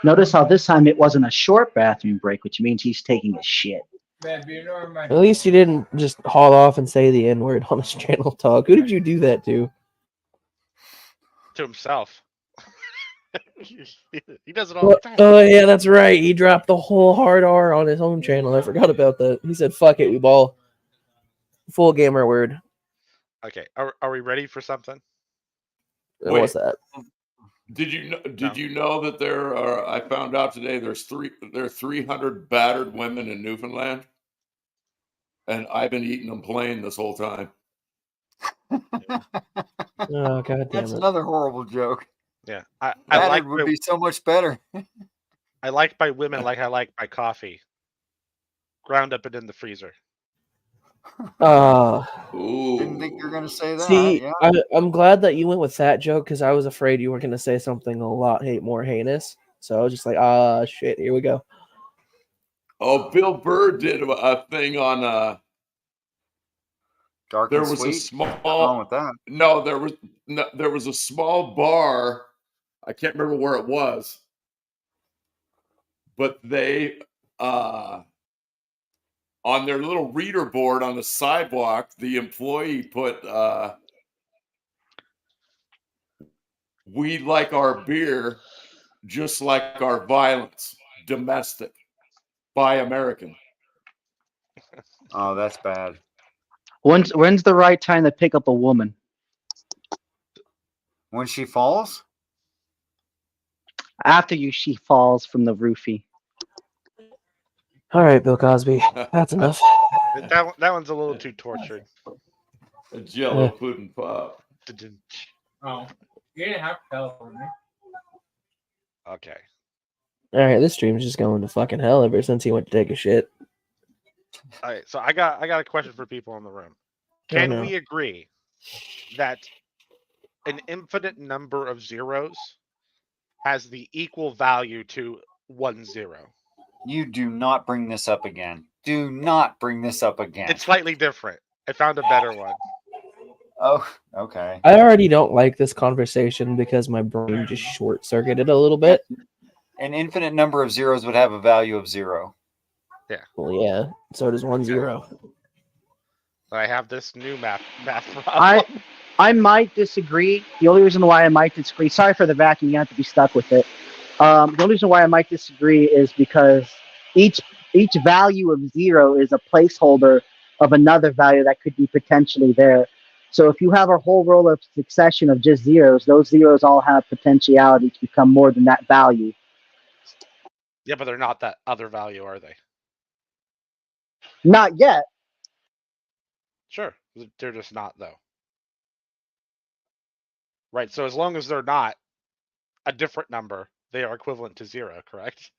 Notice how this time it wasn't a short bathroom break, which means he's taking a shit. At least you didn't just haul off and say the N-word on his channel talk. Who did you do that to? To himself. He does it all the time. Oh yeah, that's right. He dropped the whole hard R on his own channel. I forgot about that. He said, "Fuck it, we ball." Full gamer word. Okay, are we ready for something? What's that? Did you know that there are? I found out today there are 300 battered women in Newfoundland, and I've been eating them plain this whole time. Oh god damn That's it! another horrible joke. Yeah, I That like would be so much better. I like my women like I like my coffee. Ground up and in the freezer. Didn't think you were gonna say that. See, Yeah. I'm glad that you went with that joke because I was afraid you were going to say something a lot more heinous. So I was just like, shit, here we go. Oh, Bill Burr did a thing on Dark there and was a sweet. What's wrong with that? No, there was a small bar. I can't remember where it was, but they on their little reader board on the sidewalk, the employee put we like our beer just like our violence, domestic, buy American. Oh, that's bad. When's the right time to pick up a woman? When she falls? After she falls from the roofie. All right, Bill Cosby, that's enough. That one's a little too tortured. A Jello pudding pop. Oh, you didn't have to tell me. Okay. All right, this stream's just going to fucking hell ever since he went to take a shit. All right, so I got a question for people in the room. Can we agree that an infinite number of zeros has the equal value to 1 0? You do not bring this up again. Do not bring this up again. It's slightly different. I found a better one. Oh, okay. I already don't like this conversation because my brain just short circuited a little bit. An infinite number of zeros would have a value of 0. Yeah. Well, yeah. So does 1 0. I have this new math problem. I might disagree. The only reason why I might disagree, sorry for the vacuum, you have to be stuck with it. The only reason why I might disagree is because each value of 0 is a placeholder of another value that could be potentially there. So if you have a whole row of succession of just zeros, those zeros all have potentiality to become more than that value. Yeah, but they're not that other value, are they? Not yet. Sure. They're just not, though. Right, so as long as they're not a different number, they are equivalent to 0, correct?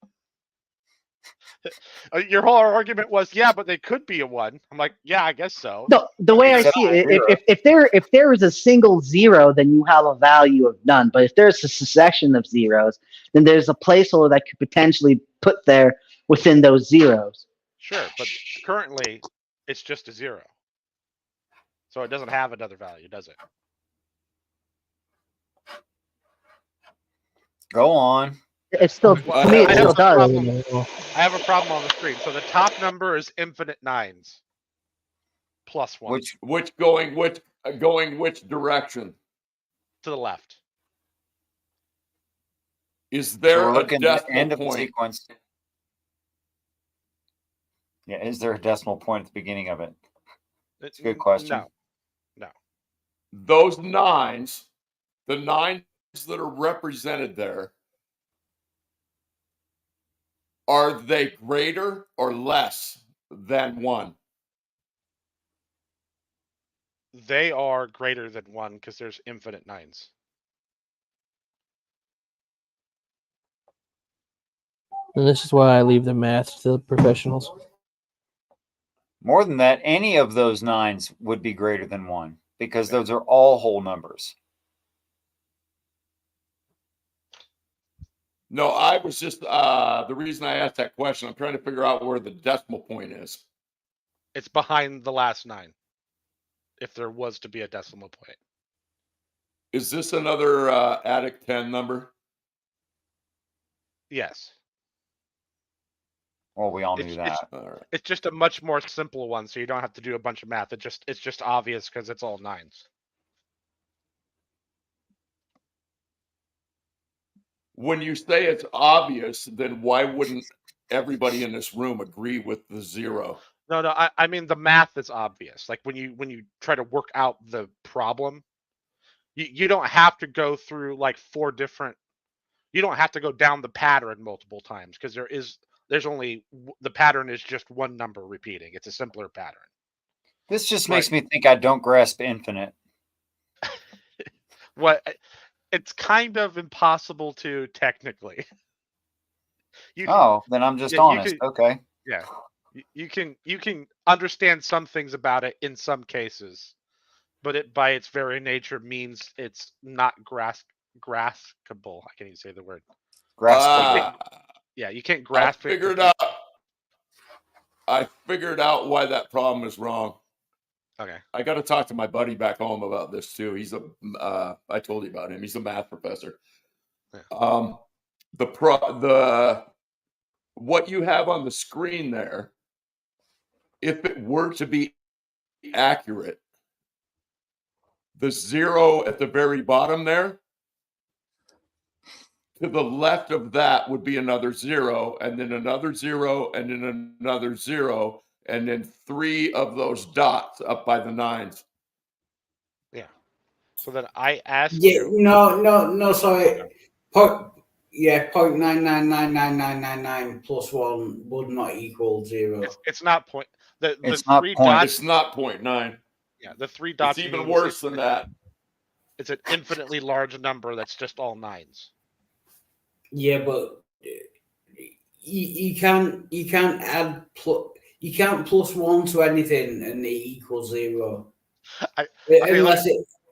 Your whole argument was, yeah, but they could be a 1. I'm like, yeah, I guess so. The way I see it, if there is a single 0, then you have a value of none. But if there's a succession of zeros, then there's a placeholder that could potentially put there within those zeros. Sure, but currently it's just a 0. So it doesn't have another value, does it? Go on. It's still, to me, it still does. I have a problem on the screen. So the top number is infinite 9s. Plus 1. Which going which direction? To the left. Is there So we're a looking at the decimal end of the point? sequence. Yeah, is there a decimal point at the beginning of it? It's a good question. No. Those 9s, the 9s that are represented there, are they greater or less than 1? They are greater than 1 because there's infinite 9s. And this is why I leave the math to the professionals. More than that, any of those 9s would be greater than 1 because those are all whole numbers. No, I was just the reason I asked that question. I'm trying to figure out where the decimal point is. It's behind the last 9. If there was to be a decimal point. Is this another Attic 10 number? Yes. Well, we all knew that. It's just a much more simple one, so you don't have to do a bunch of math. It's just obvious because it's all 9s. When you say it's obvious, then why wouldn't everybody in this room agree with the 0? No. I mean the math is obvious. Like when you try to work out the problem, you don't have to go through like 4 different. You don't have to go down the pattern multiple times because there's only the pattern is just one number repeating. It's a simpler pattern. This just makes me think I don't grasp infinite. What it's kind of impossible to technically. Then I'm just honest. Okay. Yeah, you can understand some things about it in some cases, but it by its very nature means it's not graspable. I can't even say the word. Graspable. Yeah, you can't grasp it. I figured out why that problem is wrong. Okay. I got to talk to my buddy back home about this too. He's I told you about him. He's a math professor. Yeah. What you have on the screen there, if it were to be accurate, the 0 at the very bottom there, to the left of that would be another 0, and then another 0, and then another 0, and then 3 of those dots up by the 9s. Yeah. So then I asked you. No, sorry. Okay. 0.9999999 plus 1 would not equal 0. It's not point. It's not three point. dots. It's not 0.9. Yeah, the 3 dots. It's even worse than that. It's an infinitely large number that's just all 9s. Yeah, but you can't add you can't plus 1 to anything and it equals 0.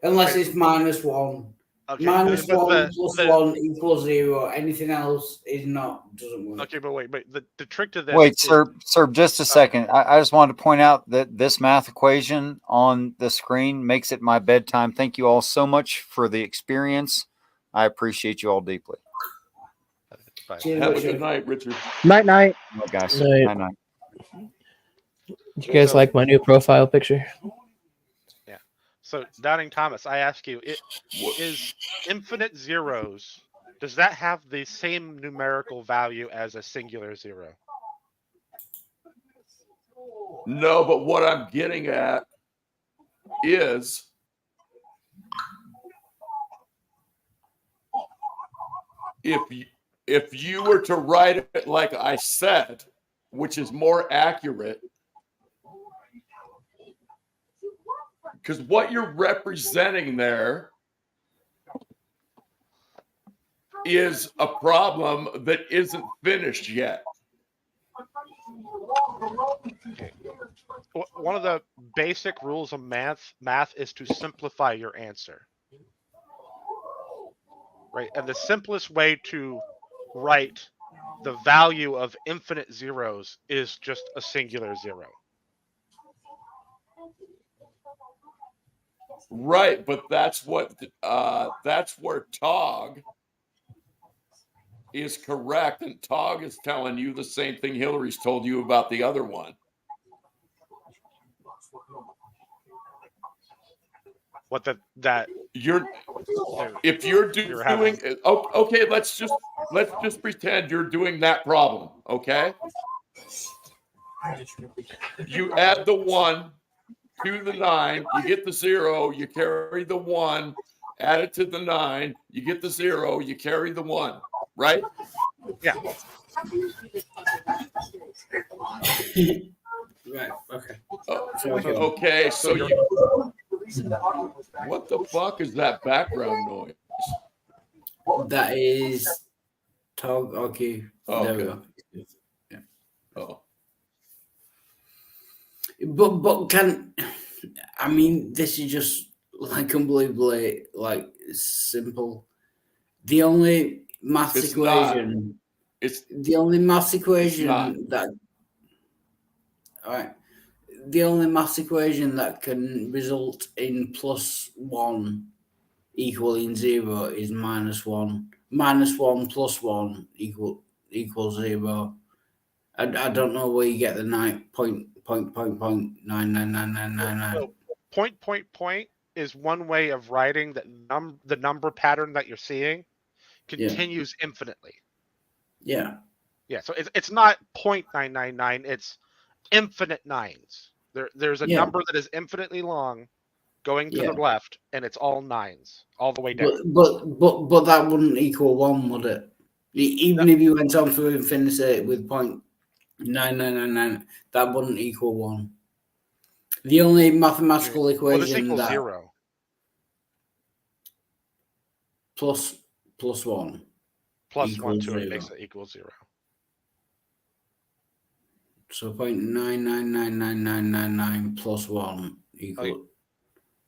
Unless it's minus 1. Okay, minus but 1 plus 1 equals 0. Anything else doesn't work. Okay, but wait, the trick to this. Wait, sir, just a second. I just wanted to point out that this math equation on the screen makes it my bedtime. Thank you all so much for the experience. I appreciate you all deeply. Have a good night, Richard. Night. Night, guys. Night. Night. Did you guys like my new profile picture? Yeah. So, Downing Thomas, I ask you, is infinite zeros, does that have the same numerical value as a singular 0? No, but what I'm getting at is if you were to write it like I said, which is more accurate, because what you're representing there is a problem that isn't finished yet. Okay. One of the basic rules of math is to simplify your answer. Right? And the simplest way to write the value of infinite zeros is just a singular 0. Right, but that's where Tog is correct, and Tog is telling you the same thing Hillary's told you about the other one. What if you're doing okay, let's just pretend you're doing that problem, okay? You add the 1 to the 9, you get the 0, you carry the 1, add it to the 9, you get the 0, you carry the 1, right? Yeah. Right. Okay. Okay. So what the fuck is that background noise? That is Tog. Okay. There we go. Yeah. Oh. But this is just like unbelievably simple. The only maths equation. The only maths equation that can result in plus 1 equaling 0 is minus 1. Minus 1 plus 1 equals 0. I don't know where you get the 9.99999. So point is one way of writing that the number pattern that you're seeing continues infinitely. Yeah. Yeah. So it's not 0.999. It's infinite 9s. There's a number that is infinitely long, going to the left, and it's all 9s all the way down. But that wouldn't equal 1, would it? Even if you went on for infinity with 0.9999, that wouldn't equal 1. The only mathematical equation this equals that 0. plus 1 Plus 1 equals to 0. it makes it equal 0. So 0.999999 plus 1 equals.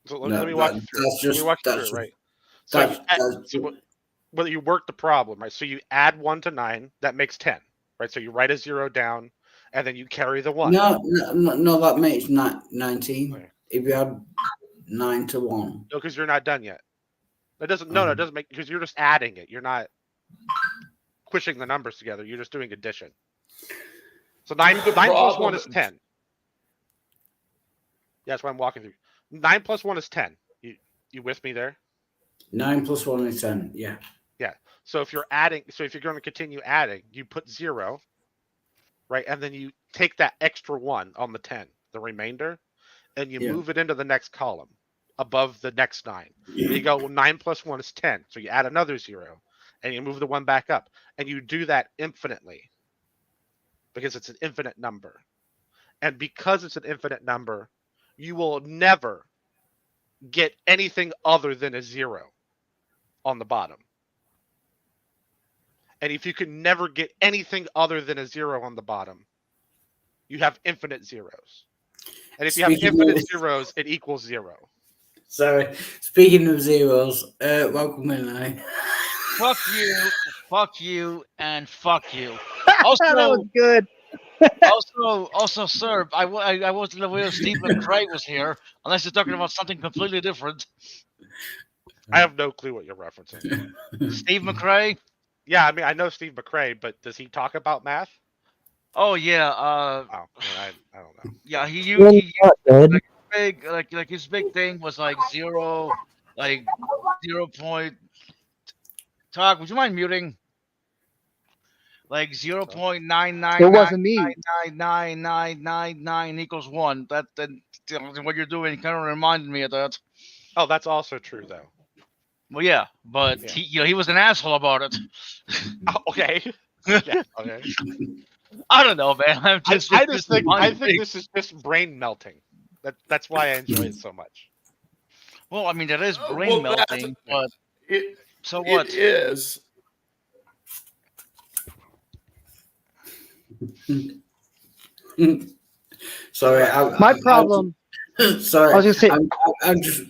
So let me walk you through it. Let me walk you through it, right? So whether you work the problem, right? So you add 1 to 9, that makes 10, right? So you write a 0 down, and then you carry the 1. No, that makes 19. Okay. If you add 9 to 1. No, because you're not done yet. That doesn't. No, it doesn't make, because you're just adding it. You're not pushing the numbers together. You're just doing addition. So 9 plus 1 is 10. Yeah, that's why I'm walking through. 9 plus 1 is 10. You with me there? 9 plus 1 is 10. Yeah. Yeah. So if you're adding, if you're going to continue adding, you put 0, right, and then you take that extra 1 on the 10, the remainder, and you move it into the next column above the next 9. And you go, well, 9 plus 1 is 10. So you add another 0, and you move the 1 back up, and you do that infinitely because it's an infinite number. And because it's an infinite number, you will never get anything other than a 0 on the bottom. And if you can never get anything other than a 0 on the bottom, you have infinite zeros. And if you have infinite zeros, it equals 0. Sorry. Speaking of zeros, welcome in. Fuck you, and fuck you. Also, that was good. also, sir, I wasn't aware Steve McCray was here, unless you're talking about something completely different. I have no clue what you're referencing. Steve McCray? Yeah, I mean, I know Steve McCray, but does he talk about math? Oh yeah. I don't know. Yeah, he like his big thing was like 0, like 0 point. Talk. Would you mind muting? Like 0.9999999 equals 1. That what you're doing kind of reminded me of that. Oh, that's also true though. Well, yeah, but he was an asshole about it. Oh, okay. Yeah, okay. I don't know, man. I think this is just brain melting. That's why I enjoy it so much. Well, I mean, that is brain melting, but so what? It is. Sorry, my problem. Sorry, I was gonna say, I'm just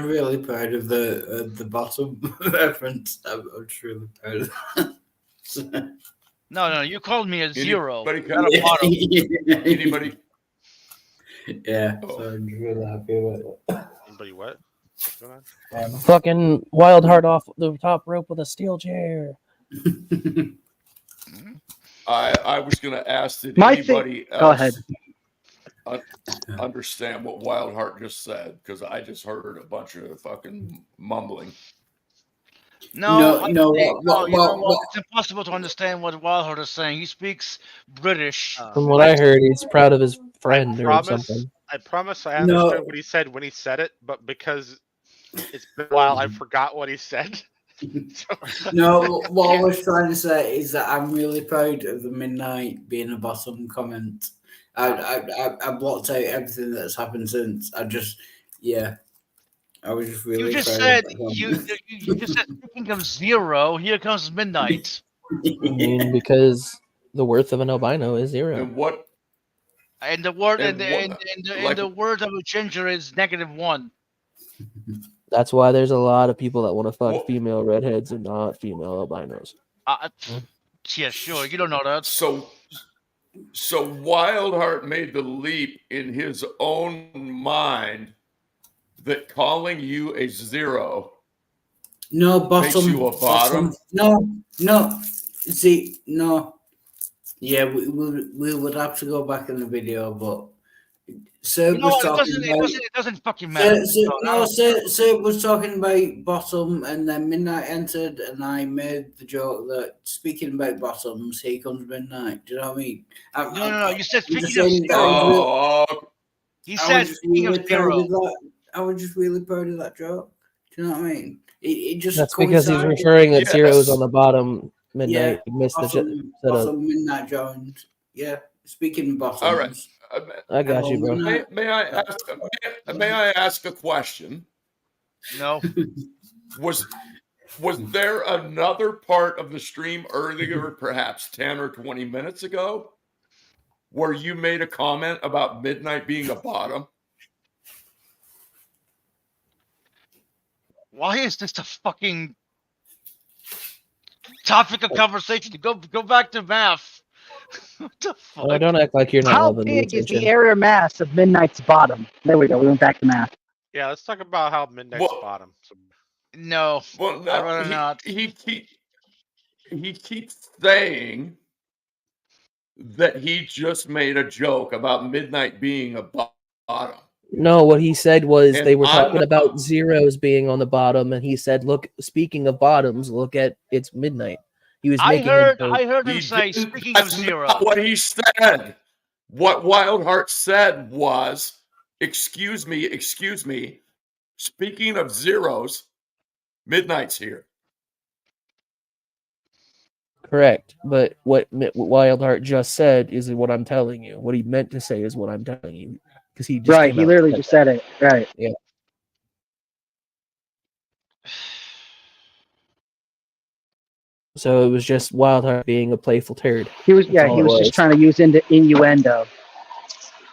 really proud of the bottom reference. I'm just really proud of that. No, you called me a 0. Anybody? Yeah, so I'm just really happy about it. Anybody what? What's going on? Fucking Wildheart off the top rope with a steel chair. I was going to ask, did anybody Go ahead. Understand what Wildheart just said? Because I just heard a bunch of fucking mumbling. No. It's impossible to understand what Wildheart is saying. He speaks British. From what I heard, he's proud of his friend or something. I promise I understood what he said when he said it, but because it's been a while, I forgot what he said. No, what I was trying to say is that I'm really proud of the midnight being a bottom comment. I blocked out everything that's happened since. I was just really. You just proud said you just said speaking of 0, here comes midnight. I mean, because the worth of an albino is 0. And what? And the word the word of a ginger is -1. That's why there's a lot of people that want to fuck female redheads and not female albinos. Yeah, sure. You don't know that. So Wildheart made the leap in his own mind that calling you a 0 bottom, makes you a bottom. No. See, no. Yeah, we would have to go back in the video, but Sir was talking it doesn't fucking matter. Sir was talking about bottom, and then midnight entered, and I made the joke that speaking about bottoms, here comes midnight. Do you know what I mean? No. You said speaking of 0. He said speaking of 0. I was just really proud of that joke. Do you know what I mean? It just that's because he's referring that 0's on the bottom. Midnight missed bottom midnight joined. Yeah, speaking of bottoms. All right. I got you, bro. May I ask a question? No. Was there another part of the stream earlier, perhaps 10 or 20 minutes ago, where you made a comment about midnight being a bottom? Why is this a fucking topic of conversation? Go back to math. What the fuck? Oh, don't act like you're not How loving the big is attention. the area mass of Midnight's bottom? There we go. We went back to math. Yeah, let's talk about how Midnight's bottom. No, Well, I'd no, rather not. he keeps saying that he just made a joke about midnight being a bottom. No, what he said was And they were I'm talking not- about zeros being on the bottom, and he said, "Look, speaking of bottoms, look at it's midnight." He was I making a joke. heard him He say, didn't- speaking of that's zero. not what he said. What Wildheart said was, excuse me, speaking of zeros, midnight's here. Correct, but what Wildheart just said is what I'm telling you. What he meant to say is what I'm telling you, because he just Right. came He out literally and just said it. Right. Yeah. So it was just Wildheart being a playful turd. He was. That's Yeah. all He it was just trying to use innuendo.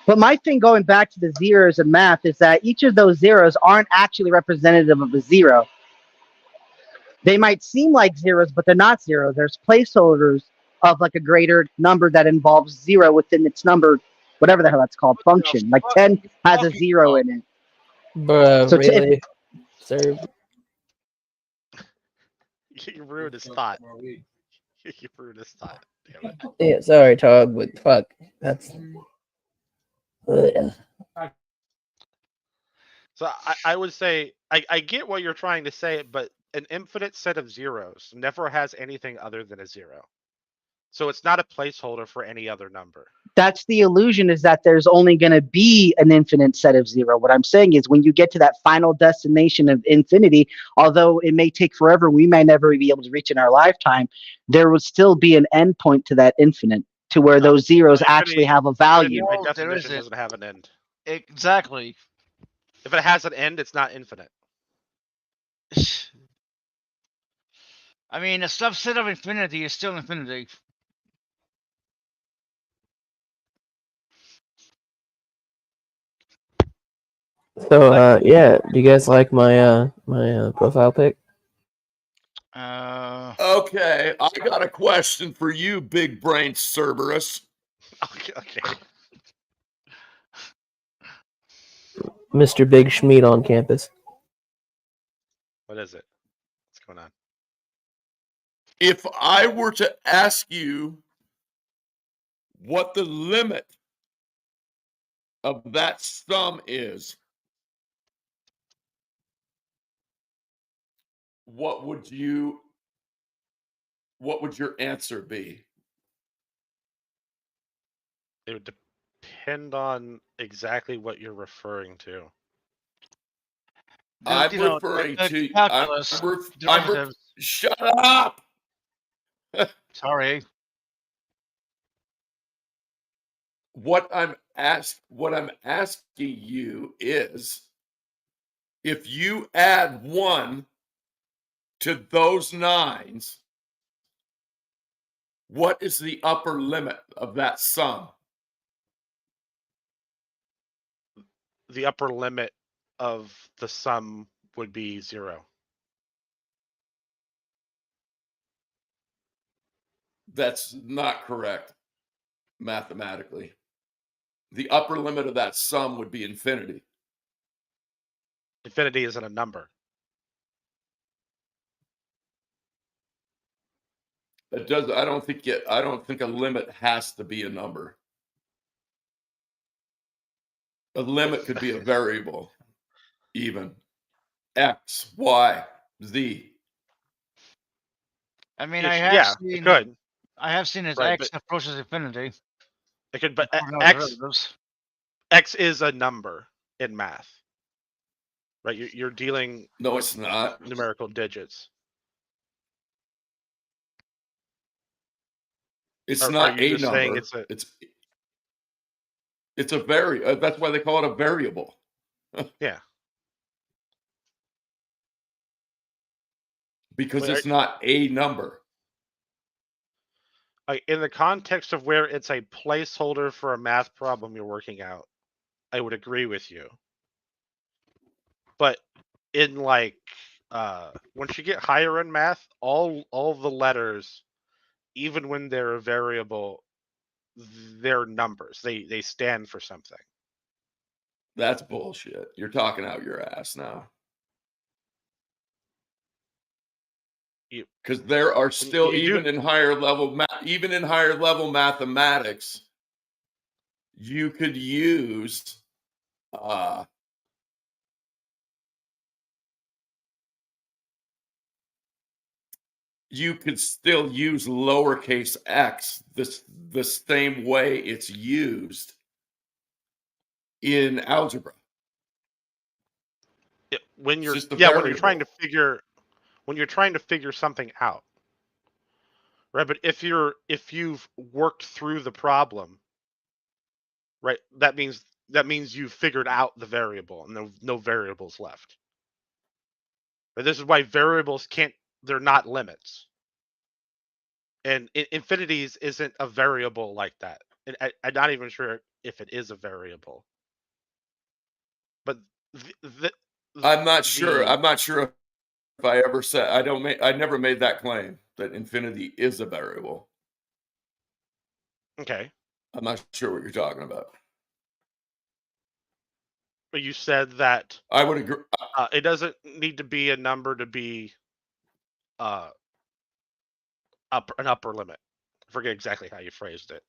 But my thing going back to the zeros in math is that each of those zeros aren't actually representative of a zero. They might seem like zeros, but they're not zeros. There's placeholders of like a greater number that involves zero within its number, whatever the hell that's called, function. Like 10 has a zero in it. Bruh, So really? Sir? You ruined his thought. You ruined his thought. Damn it. Yeah, sorry, Todd, but fuck. That's. Ugh. So I would say I get what you're trying to say, but an infinite set of zeros never has anything other than a zero. So it's not a placeholder for any other number. That's the illusion, is that there's only going to be an infinite set of zero. What I'm saying is when you get to that final destination of infinity, although it may take forever, we may never be able to reach in our lifetime, there will still be an endpoint to that infinite, to where those zeros actually have a value. By No, there definition, isn't. doesn't have an end. Exactly. If it has an end, it's not infinite. I mean, a subset of infinity is still infinity. So, yeah, do you guys like my profile pic? Okay, I got a question for you, big brain Cerberus. Okay. Mr. Big Schmeat on campus. What is it? What's going on? If I were to ask you what the limit of that sum is, what would your answer be? It would depend on exactly what you're referring to. I'm You know, referring like to. calculus, derivatives. Shut up. Sorry. What I'm asking you is, if you add 1 to those 9s, what is the upper limit of that sum? The upper limit of the sum would be 0. That's not correct mathematically. The upper limit of that sum would be infinity. Infinity isn't a number. It does. I don't think a limit has to be a number. A limit could be a variable, even X, Y, Z. I mean, Yeah, I it could. I have seen as Right, X approaches infinity. It could, but According to X derivatives. X is a number in math, right? You're dealing. No, with it's not. numerical digits. It's Are not you a just saying number. it's a that's why they call it a variable. Yeah. because it's not a number. Like in the context of where it's a placeholder for a math problem you're working out, I would agree with you. But in like once you get higher in math, all the letters, even when they're a variable, they're numbers. They stand for something. That's bullshit. You're talking out your ass now. Because there are still, even in higher level mathematics, you could use you could still use lowercase x the same way it's used in algebra. When you're just a when you're trying variable. to figure something out, right? But if you've worked through the problem, right, that means you've figured out the variable and no variables left. But this is why variables they're not limits. And infinities isn't a variable like that. And I'm not even sure if it is a variable. But I'm not sure if I ever said I never made that claim that infinity is a variable. Okay. I'm not sure what you're talking about. But you said that I would agree. It doesn't need to be a number to be an upper limit. I forget exactly how you phrased it.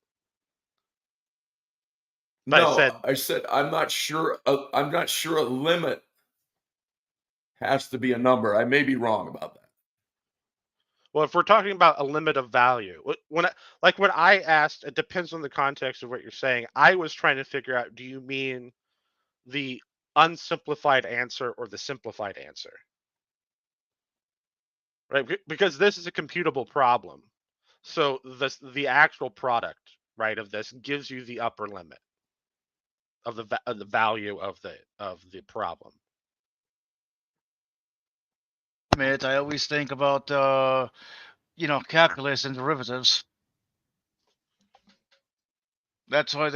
But No, I said I'm not sure. I'm not sure a limit has to be a number. I may be wrong about that. Well, if we're talking about a limit of value, when I asked, it depends on the context of what you're saying. I was trying to figure out: do you mean the unsimplified answer or the simplified answer? Right, because this is a computable problem. So the actual product, right, of this gives you the upper limit of the value of the problem. I always think about calculus and derivatives. That's what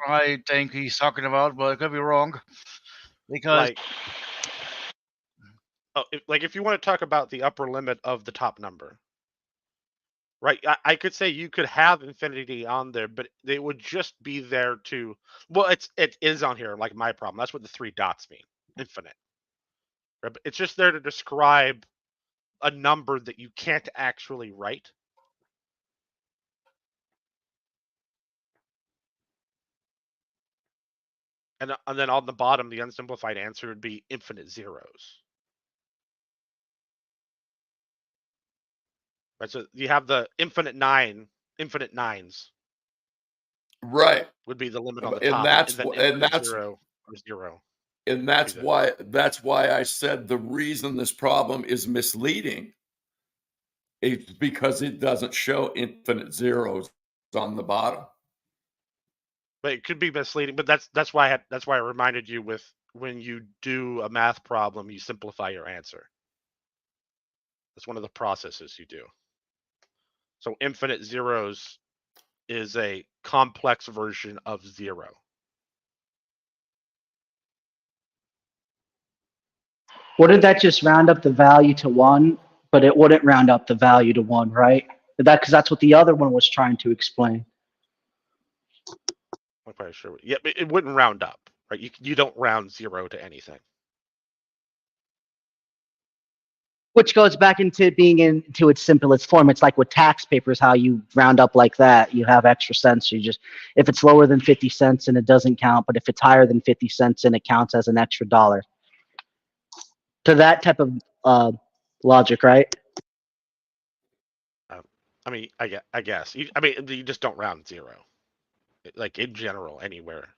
I think he's talking about, but I could be wrong. Because if you want to talk about the upper limit of the top number, right? I could say you could have infinity on there, but it would just be there to. Well, it is on here, like my problem. That's what the 3 dots mean, infinite. Right? But it's just there to describe a number that you can't actually write. And then on the bottom, the unsimplified answer would be infinite zeros. Right, so you have the infinite nines. Right. Would be the limit on the And top, that's zero or zero. And that's why I said the reason this problem is misleading is because it doesn't show infinite zeros on the bottom. But it could be misleading. But that's why I reminded you with when you do a math problem, you simplify your answer. That's one of the processes you do. So infinite zeros is a complex version of 0. Wouldn't that just round up the value to 1? But it wouldn't round up the value to 1, right? Because that's what the other one was trying to explain. I'm quite sure. Yeah, but it wouldn't round up, right? You don't round 0 to anything. Which goes back into being into its simplest form. It's like with tax papers, how you round up like that. You have extra cents. If it's lower than 50 cents, and it doesn't count. But if it's higher than 50 cents, and it counts as an extra $1. To that type of logic, right? I mean, I guess. You just don't round 0, like in general, anywhere.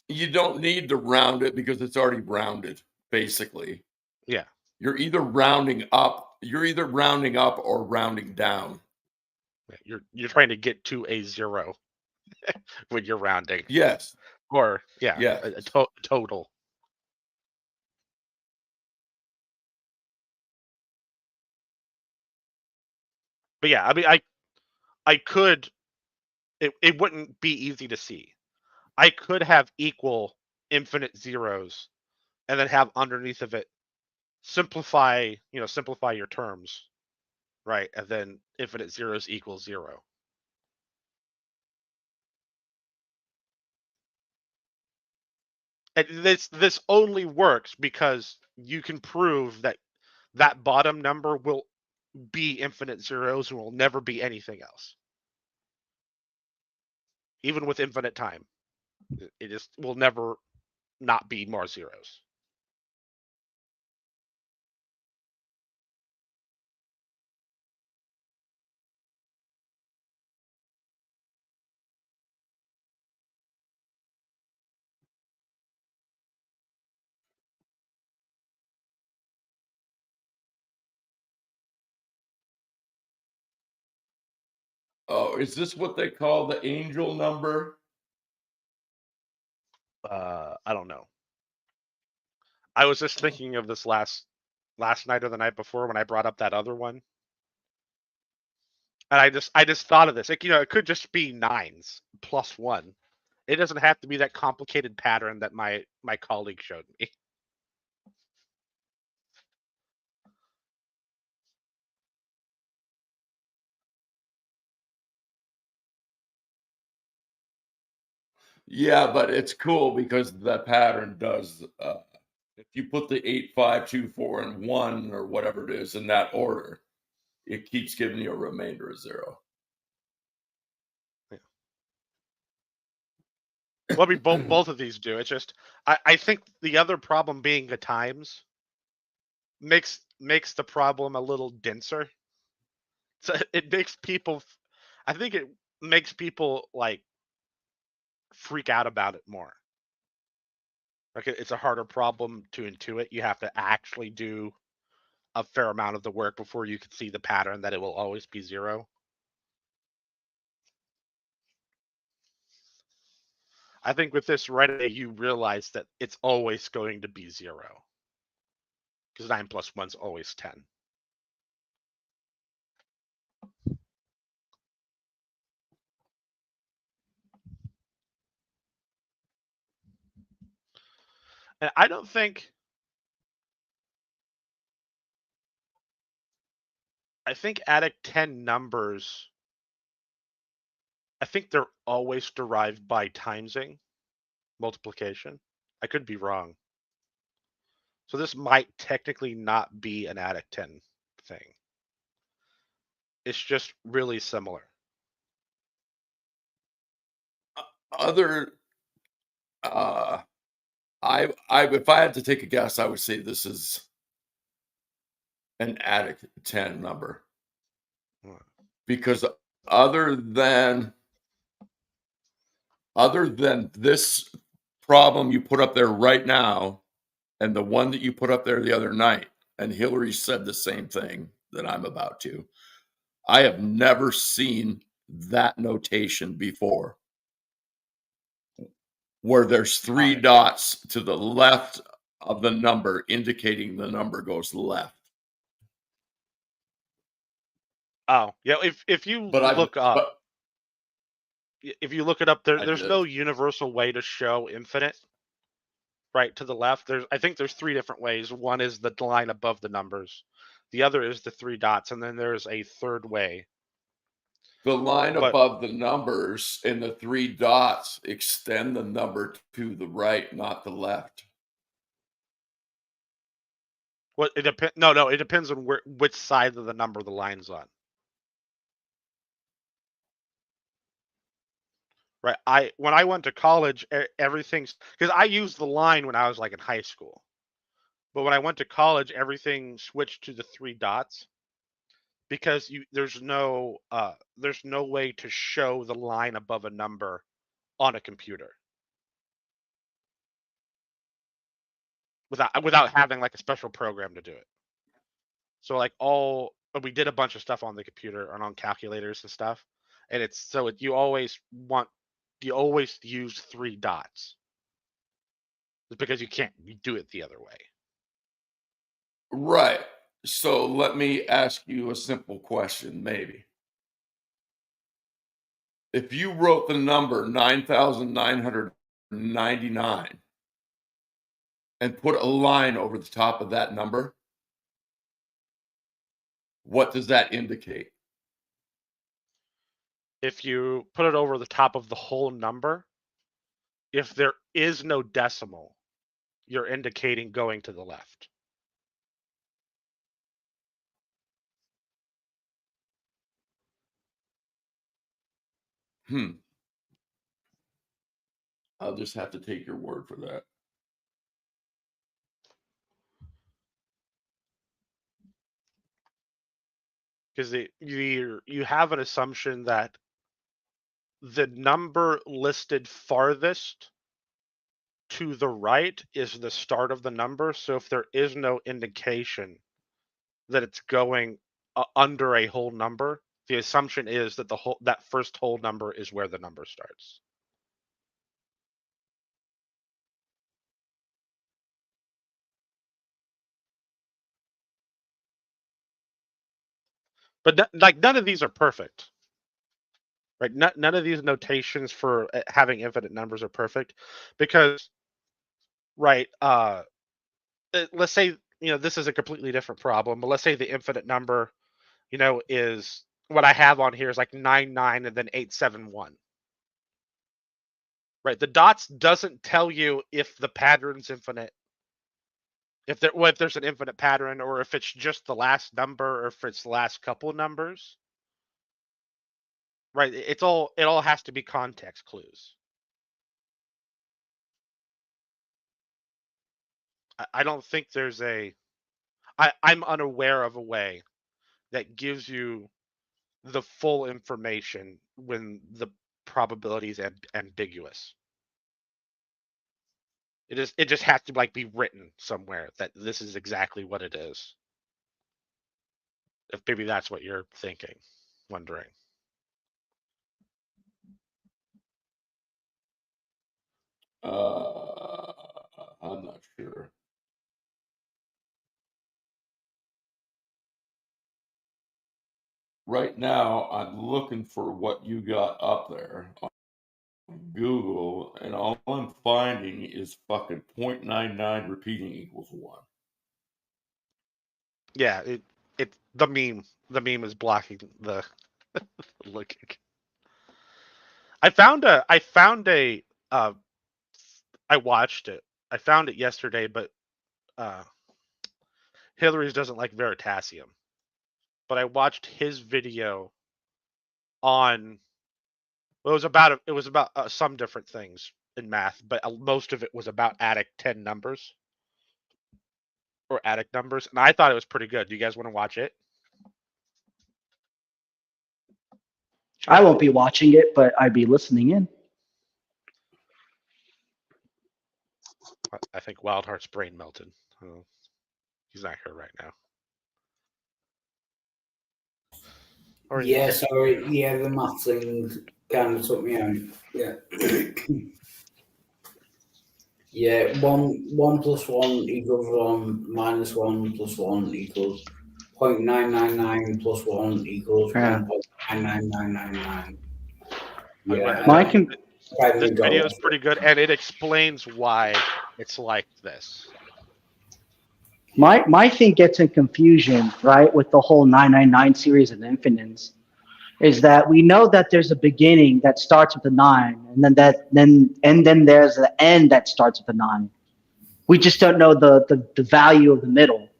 You don't need to round it because it's already rounded, basically. Yeah. You're either rounding up or rounding down. You're trying to get to a 0. when you're rounding. Yes. Or yeah, Yeah. a total. But yeah, I mean, I could. It wouldn't be easy to see. I could have equal infinite zeros, and then have underneath of it simplify your terms, right? And then infinite zeros equals 0. And this only works because you can prove that that bottom number will be infinite zeros and will never be anything else. Even with infinite time, it just will never not be more zeros. Oh, is this what they call the angel number? I don't know. I was just thinking of this last night or the night before when I brought up that other one. And I just thought of this. Like, it could just be 9s plus 1. It doesn't have to be that complicated pattern that my colleague showed me. Yeah, but it's cool because the pattern does. If you put the 8, 5, 2, 4, and 1 or whatever it is in that order, it keeps giving you a remainder of 0. Yeah. Well, I mean, both of these do. It's just I think the other problem being the times makes the problem a little denser. So it makes people. I think it makes people like freak out about it more. Like it's a harder problem to intuit. You have to actually do a fair amount of the work before you can see the pattern that it will always be 0. I think with this right away, you realize that it's always going to be 0. Because 9 plus 1 is always 10. And I don't think. I think ADDIC 10 numbers. I think they're always derived by timesing, multiplication. I could be wrong. So this might technically not be an ADDIC 10 thing. It's just really similar. If I had to take a guess, I would say this is an ADDIC 10 number. Because other than this problem you put up there right now and the one that you put up there the other night, and Hillary said the same thing that I'm about to, I have never seen that notation before, where there's 3 dots to the left of the number indicating the number goes left. Oh, yeah. If you look up, if you look it up, there's no universal way to show infinite. Right to the left, I think there's 3 different ways. One is the line above the numbers. The other is the 3 dots, and then there's a third way. The line above the numbers and the 3 dots extend the number to the right, not the left. Well, it depends. No, it depends on which side of the number the line's on. Right. When I went to college, everything's because I used the line when I was like in high school, but when I went to college, everything switched to the 3 dots because there's no way to show the line above a number on a computer without having like a special program to do it. So like we did a bunch of stuff on the computer and on calculators and stuff, and you always want you always use 3 dots. It's because you can't do it the other way. Right. So let me ask you a simple question, maybe. If you wrote the number 9,999 and put a line over the top of that number, what does that indicate? If you put it over the top of the whole number, if there is no decimal, you're indicating going to the left. I'll just have to take your word for that. Because you have an assumption that the number listed farthest to the right is the start of the number. So if there is no indication that it's going under a whole number, the assumption is that that first whole number is where the number starts. But like none of these are perfect, right? None of these notations for having infinite numbers are perfect, because, right? Let's say this is a completely different problem, but let's say the infinite number, is what I have on here is like 99 and then 871. Right? The dots doesn't tell you if the pattern's infinite. If there's an infinite pattern, or if it's just the last number, or if it's the last couple numbers, right? It all has to be context clues. I don't think there's I'm unaware of a way that gives you the full information when the probability is ambiguous. It just has to be written somewhere that this is exactly what it is. If maybe that's what you're wondering. I'm not sure. Right now, I'm looking for what you got up there on Google, and all I'm finding is fucking 0.99 repeating equals 1. Yeah, the meme is blocking the looking. I watched it. I found it yesterday, but Hillary's doesn't like Veritasium. But I watched his video on. Well, it was about some different things in math, but most of it was about adic 10 numbers or adic numbers, and I thought it was pretty good. Do you guys want to watch it? I won't be watching it, but I'd be listening in. I think Wildheart's brain melted. He's not here right now. Yeah, sorry. Yeah, the math thing kind of took me out. Yeah. Yeah, 1 plus 1 equals 1, minus 1 plus 1 equals 0.999 plus 1 equals 1.99999. Yeah. This video is pretty good, and it explains why it's like this. My thing gets in confusion, right, with the whole 999 series of infinites, is that we know that there's a beginning that starts with a 9, and then there's an end that starts with a 9. We just don't know the value of the middle.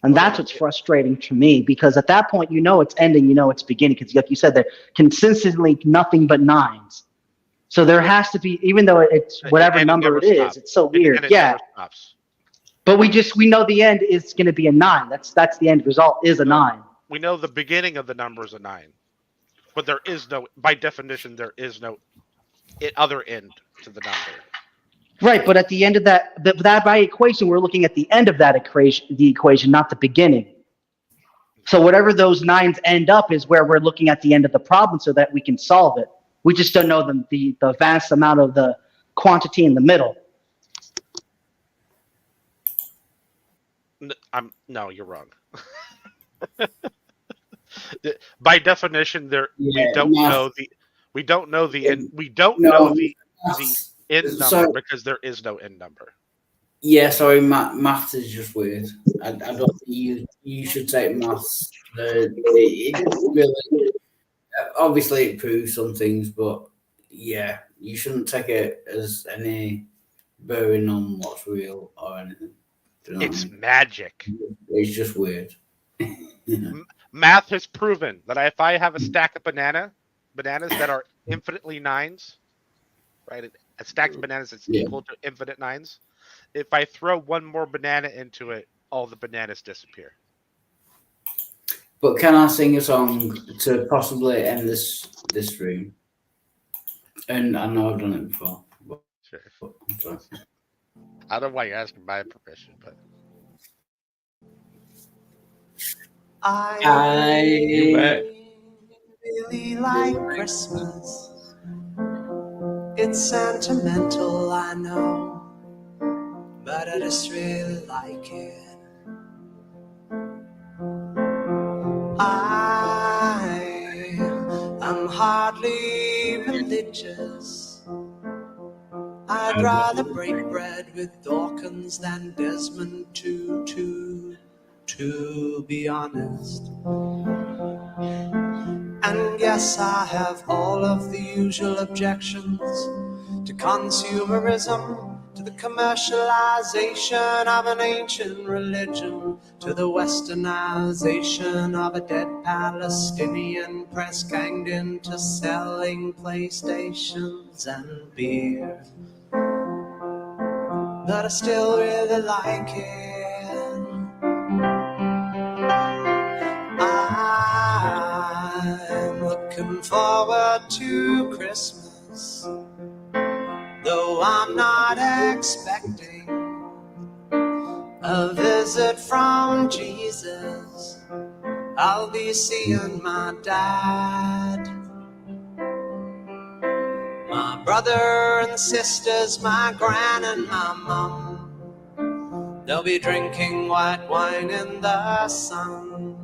And that's what's frustrating to me, because at that point, it's ending, it's beginning, because like you said, they're consistently nothing but 9s. So there has to be, even though it's whatever number it is, it's so weird. Yeah. But we know the end is going to be a 9. That's the end result is a 9. We know the beginning of the number is a 9, but there is no, by definition, there is no other end to the number. Right, but at the end of that by equation, we're looking at the end of that equation, not the beginning. So whatever those 9s end up is where we're looking at the end of the problem so that we can solve it. We just don't know the vast amount of the quantity in the middle. No, you're wrong. By definition, we don't know the end number because there is no end number. Yeah, sorry, maths is just weird. I don't think you should take maths. It doesn't really. Obviously, it proves some things, but yeah, you shouldn't take it as any bearing on what's real or anything. Do you know It's what I mean? magic. It's just weird. Math has proven that if I have a stack of bananas that are infinitely nines, right? A stack of bananas that's equal to infinite nines. If I throw one more banana into it, all the bananas disappear. But can I sing a song to possibly end this stream? And I know I've done it before. Sure. I don't know why you're asking my permission, but I may. really like Christmas. It's sentimental, I know, but I just really like it. I'm hardly religious. I'd rather break bread with Dawkins than Desmond Tutu, to be honest. And yes, I have all of the usual objections to consumerism, to the commercialization of an ancient religion, to the westernization of a dead Palestinian press ganged into selling PlayStations and beer. But I still really like it. I'm looking forward to Christmas, though I'm not expecting a visit from Jesus. I'll be seeing my dad, my brother and sisters, my gran and my mum. They'll be drinking white wine in the sun.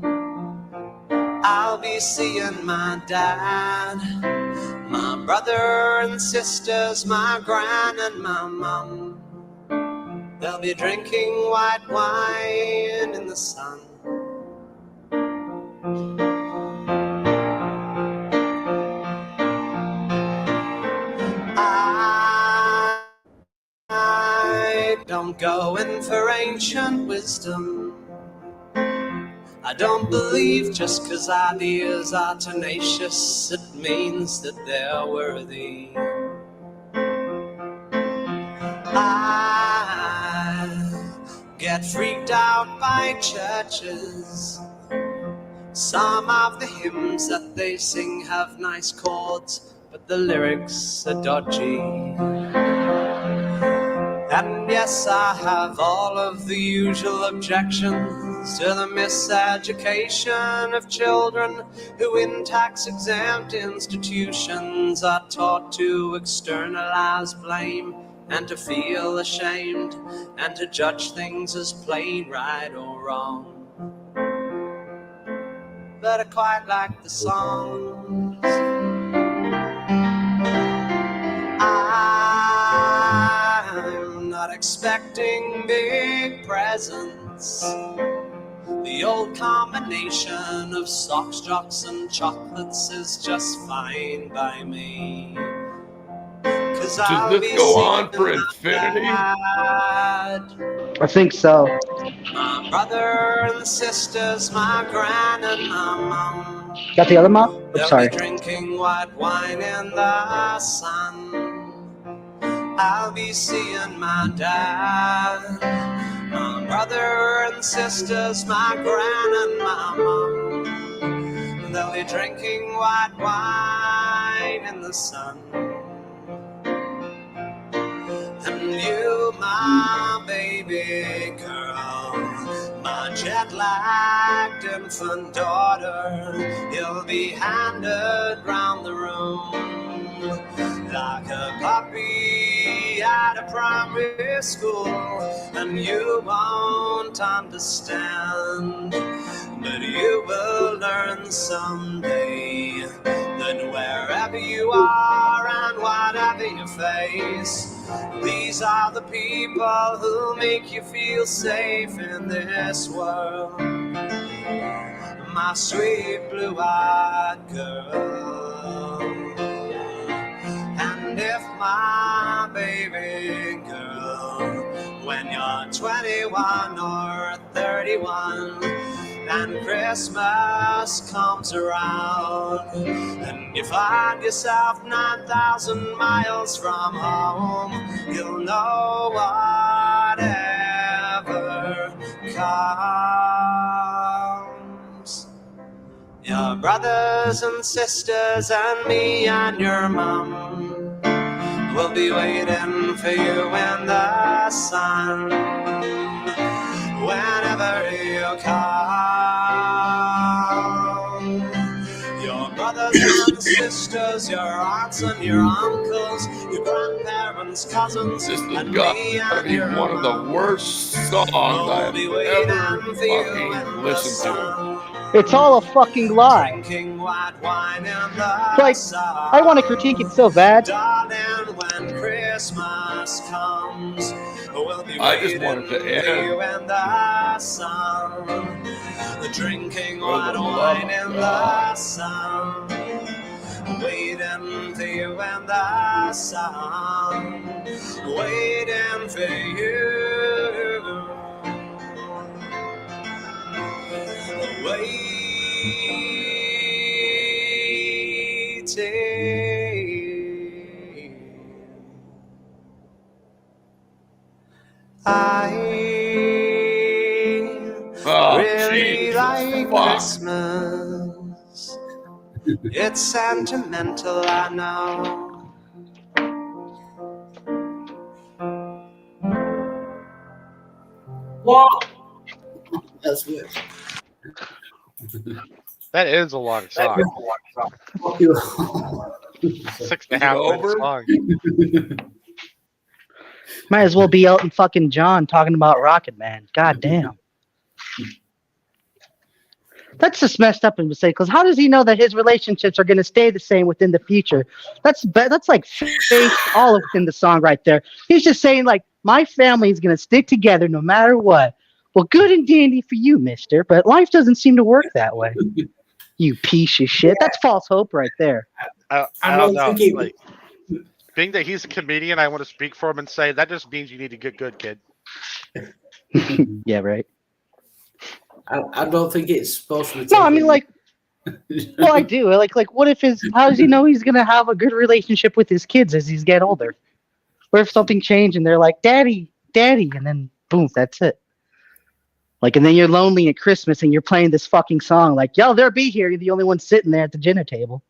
I'll be seeing my dad, my brother and sisters, my gran and my mum. They'll be drinking white wine in the sun. I don't go in for ancient wisdom. I don't believe just 'cause ideas are tenacious, it means that they're worthy. I get freaked out by churches. Some of the hymns that they sing have nice chords, but the lyrics are dodgy. And yes, I have all of the usual objections to the miseducation of children who in tax-exempt institutions are taught to externalize blame and to feel ashamed and to judge things as plain right or wrong. But I quite like the songs. I'm not expecting big presents. The old combination of socks, jocks, and chocolates is just fine by me. 'Cause I'll Does be this go on seeing for my infinity? dad, I think so. my brother and sisters, my gran and my mum. Got the other mom? I'm They'll sorry. be drinking white wine in the sun. I'll be seeing my dad, my brother and sisters, my gran and my mum. They'll be drinking white wine in the sun. And you, my baby girl, my jet-lagged infant daughter, you'll be handed round the room like a puppy at a primary school, and you won't understand, but you will learn someday that wherever you are and whatever you face, these are the people who make you feel safe in this world. My sweet blue-eyed girl, and if my baby girl, when you're 21 or 31 and Christmas comes around and you find yourself 9,000 miles from home, you'll know whatever comes. Your brothers and sisters and me and your mom will be waiting for you in the sun whenever you come. Your brothers and sisters, your aunts and your uncles, your grandparents, cousins, and me and your One of the worst songs I've ever fucking listened to. It's all a fucking lie. Like, I want to critique it so bad. Darling, when Christmas comes, we'll be I just want it to waiting for you end. in the sun, drinking white wine in the sun, waiting for you in the sun, waiting for you. I really like Christmas. It's sentimental, I know. What? That's weird. That is a long song. 6.5-minute song. Might as well be Elton fucking John talking about Rocket Man. God damn. That's just messed up and say, because how does he know that his relationships are going to stay the same within the future? That's like fake all within the song right there. He's just saying like, my family is going to stick together no matter what. Well, good and dandy for you, mister, but life doesn't seem to work that way. You piece of shit. That's false hope right there. I don't know. Like, being that he's a comedian, I want to speak for him and say that just means you need to get good, kid. Yeah, right. I don't think it's supposed to be. No, I mean like, well, I do. Like, what if how does he know he's gonna have a good relationship with his kids as he's get older? What if something changed and they're like, "Daddy, Daddy," and then boom, that's it. Like, and then you're lonely at Christmas and you're playing this fucking song. Like, yo, they'll be here. You're the only one sitting there at the dinner table.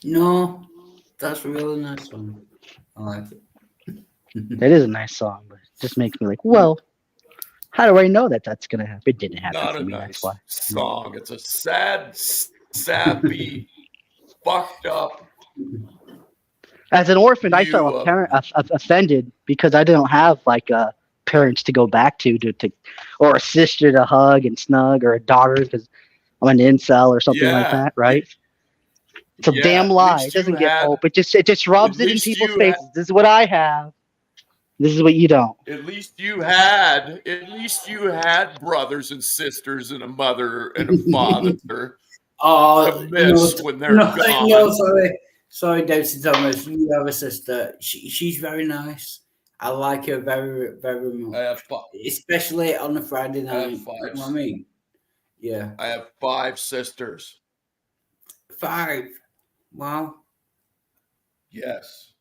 No, that's a really nice song. I like it. It is a nice song, but it just makes me like, well, how do I know that that's gonna happen? It didn't happen Not for a me. nice That's why. song. It's a sad, sappy, fucked up. As an orphan, I felt offended because I didn't have like parents to go back to or a sister to hug and snug, or a daughter because I'm an incel or something like that, right? It's a damn lie. It doesn't give hope. It just rubs it in people's faces. This is what I have. This is what you don't. At least you had brothers and sisters and a mother and a father to miss when they're gone. No, sorry, David Thomas. You have a sister. She's very nice. I like her very, very much. I have especially on a Friday night. I have You know what I mean? Yeah. I have 5 sisters. 5. Wow. Yes.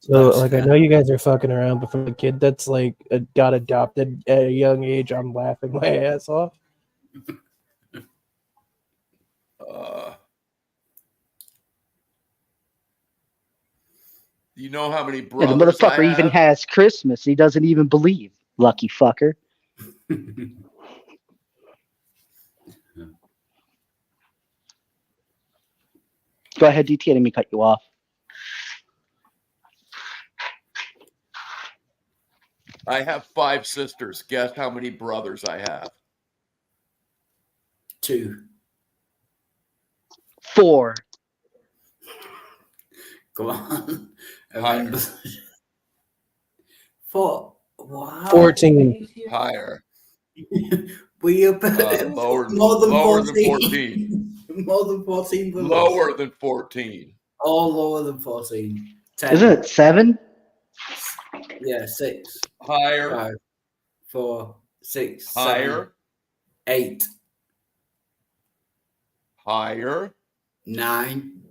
So, like, I know you guys are fucking around, but for the kid that's like got adopted at a young age, I'm laughing my ass off. You know how many Yeah, brothers the motherfucker I have? even has Christmas. He doesn't even believe. Lucky fucker. Go ahead, DT. Let me cut you off. I have 5 sisters. Guess how many brothers I have? 2. 4. Come on. Higher. 4. Wow. 14. Higher. Were you Lower more than lower 14? than 14. More than 14 brothers? Lower than 14. All lower than 14. 10. Isn't it 7? Yeah, 6. Higher. 5, 4, 6, Higher. 7, 8, Higher. 9.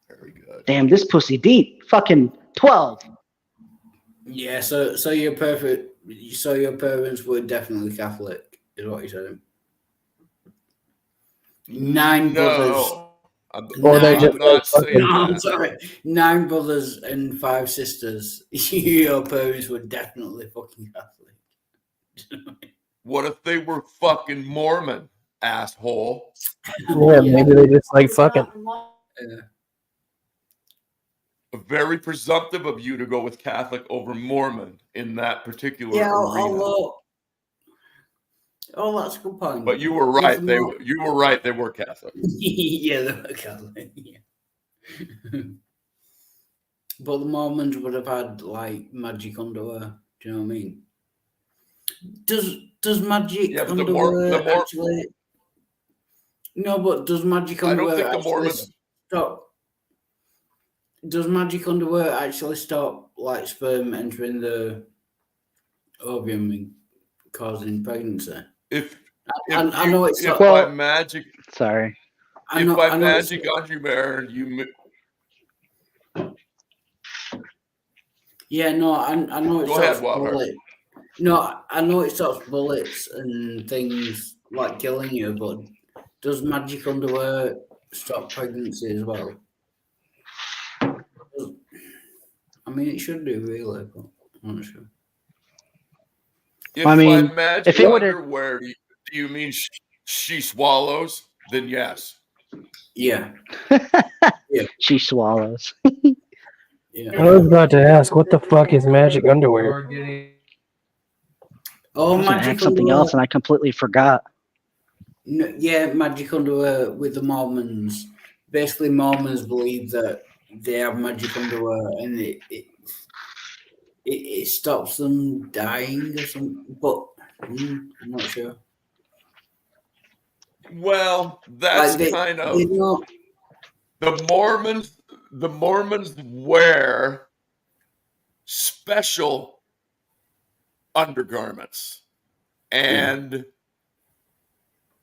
Very good. Damn, this pussy deep. Fucking 12. Yeah, so you're perfect. So your parents were definitely Catholic, is what you're saying. 9 brothers. Or they just not saying No, I'm that. sorry. 9 brothers and 5 sisters. Your parents were definitely fucking Catholic. What if they were fucking Mormon, asshole? Yeah, maybe they just like fucking. Very presumptive of you to go with Catholic over Mormon in that particular arena. That's a good point. But you were right. You were right. They were Catholic. Yeah, they were Catholic. Yeah. But the Mormons would have had like magic underwear. Do you know what I mean? Does magic underwear actually? No, but does magic underwear I don't think the actually Mormons stop? Does magic underwear actually stop like sperm entering the ovum and causing pregnancy? I know it's if not. by magic. Sorry. If by magic underwear you. Yeah, no, I know it Go stops ahead, Walter. bullets. No, I know it stops bullets and things like killing you, but does magic underwear stop pregnancy as well? I mean, it should do, really, but I'm not sure. If I mean, by magic if it would've- underwear, do you mean she swallows? Then yes. Yeah. She swallows. Yeah. I was about to ask, what the fuck is magic underwear? Oh, I was gonna magic ask something underwear. else and I completely forgot. No, yeah, magic underwear with the Mormons. Basically, Mormons believe that they have magic underwear and it stops them dying or something. But I'm not sure. Well, that's Like kind of they don't. the Mormons. The Mormons wear special undergarments, and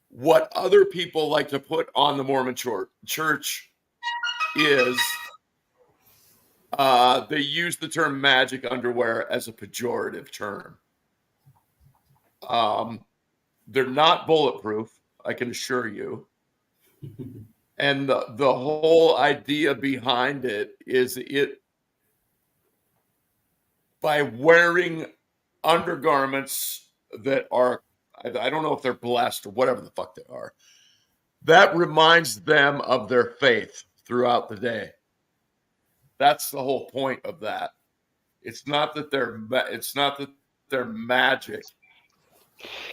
what other people like to put on the Mormon church is they use the term magic underwear as a pejorative term. They're not bulletproof, I can assure you. And the whole idea behind it is by wearing undergarments that are, I don't know if they're blessed or whatever the fuck they are, that reminds them of their faith throughout the day. That's the whole point of that. It's not that they're magic.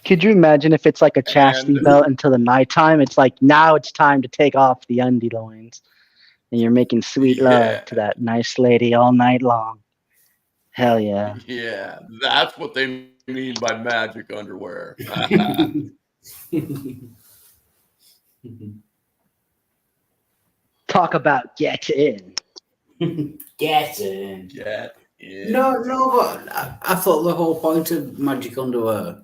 Could you imagine if it's like a chastity belt until the nighttime? It's like, now it's time to take off the undie loins. And you're making sweet love to that nice lady all night long. Hell yeah. Yeah, that's what they mean by magic underwear. Talk about get in. Get in. Get in. No, but I thought the whole point of magic underwear,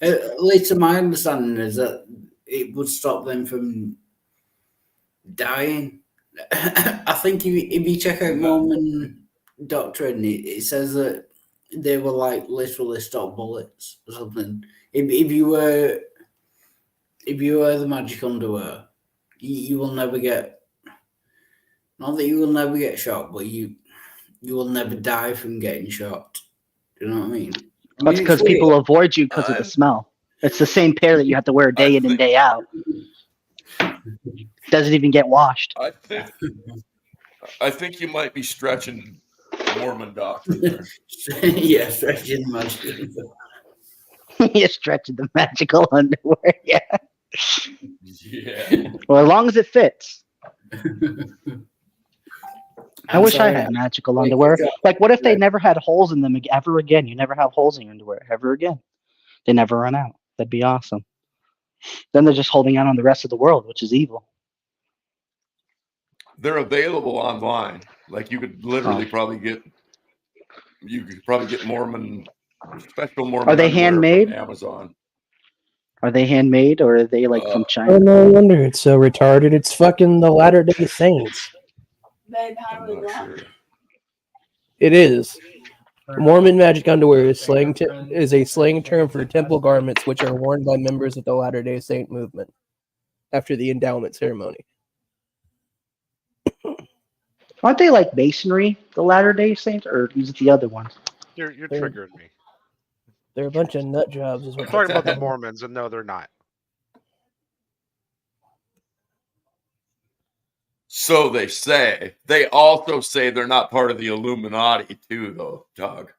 at least to my understanding, is that it would stop them from dying. I think if you check out Mormon doctrine, it says that they will like literally stop bullets or something. If you wear the magic underwear, you will never get. Not that you will never get shot, but you will never die from getting shot. Do you know what I mean? That's because people avoid you because of the smell. It's the same pair that you have to wear day in and day out. Doesn't even get washed. I think you might be stretching Mormon doctrine there. Yeah, stretching the magic. You're stretching the magical underwear. Yeah. Yeah. Well, as long as it fits. I I'm wish I sorry. had magical Wait, underwear. you've got- Like, what if they yeah. never had holes in them ever again? You never have holes in your underwear ever again. They never run out. That'd be awesome. Then they're just holding out on the rest of the world, which is evil. They're available online. Like you could literally probably get Mormon special Are Mormon they underwear from handmade? Amazon. Are they handmade or are they like from Oh, China? no wonder it's so retarded. It's fucking the Latter-day Saints. I'm not sure. It is. Mormon magic underwear is is a slang term for temple garments which are worn by members of the Latter-day Saint movement after the endowment ceremony. Aren't they like masonry, the Latter Day Saints, or is it the other one? You're They're- triggering me. They're a bunch of nut jobs. Is I'm what talking they're about the called. Mormons, and no, they're not. So they say. They also say they're not part of the Illuminati too, though, Doug.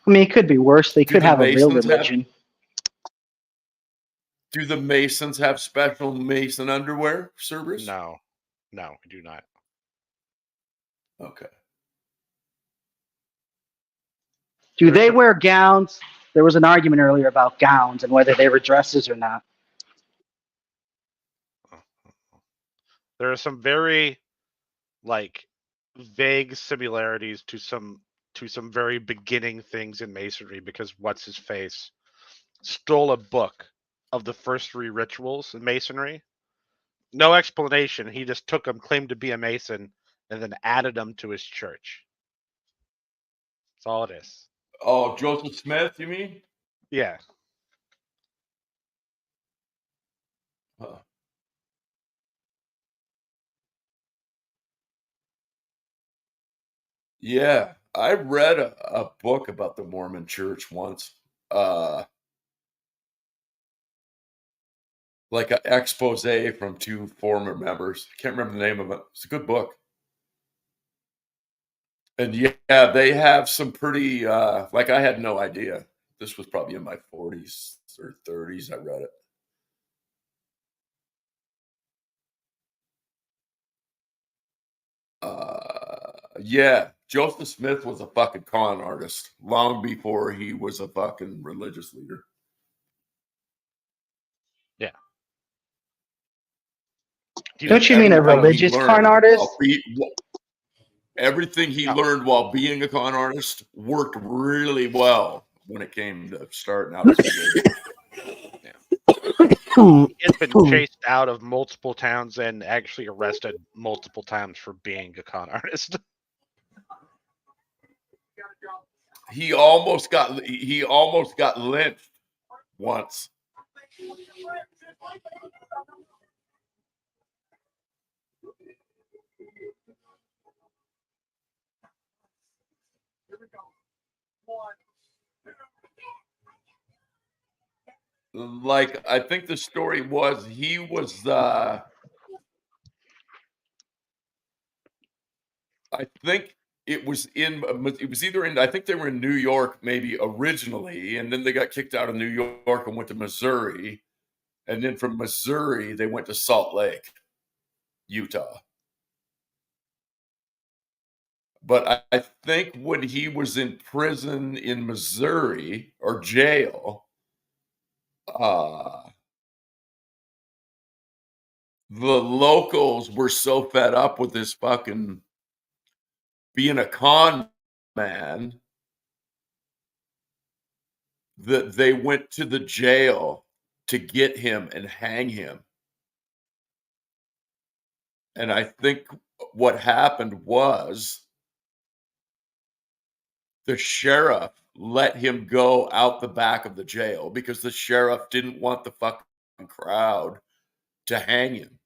I mean, it could be worse. They Do could the have a real Masons religion. Do the Masons have special Mason underwear, Cerberus? No, I do not. Okay. Do they wear gowns? There was an argument earlier about gowns and whether they were dresses or not. There are some very vague similarities to some very beginning things in Masonry because what's his face stole a book of the first 3 rituals in Masonry. No explanation. He just took them, claimed to be a Mason, and then added them to his church. That's all it is. Oh, Joseph Smith, you mean? Yeah. Huh. Yeah, I read a book about the Mormon Church once. Like an expose from 2 former members. I can't remember the name of it. It's a good book. And yeah, they have some pretty like I had no idea. This was probably in my 40s or 30s. I read it. Yeah, Joseph Smith was a fucking con artist long before he was a fucking religious leader. Yeah. Don't you mean a religious con artist? Everything he learned while being a con artist worked really well when it came to starting out as a religion. He's been chased out of multiple towns and actually arrested multiple times for being a con artist. He almost got lynched once. Like I think the story was he was I think it was either in I think they were in New York maybe originally, and then they got kicked out of New York and went to Missouri, and then from Missouri they went to Salt Lake, Utah. But I think when he was in prison in Missouri or jail, the locals were so fed up with this fucking being a con man that they went to the jail to get him and hang him. And I think what happened was the sheriff let him go out the back of the jail because the sheriff didn't want the fucking crowd to hang him.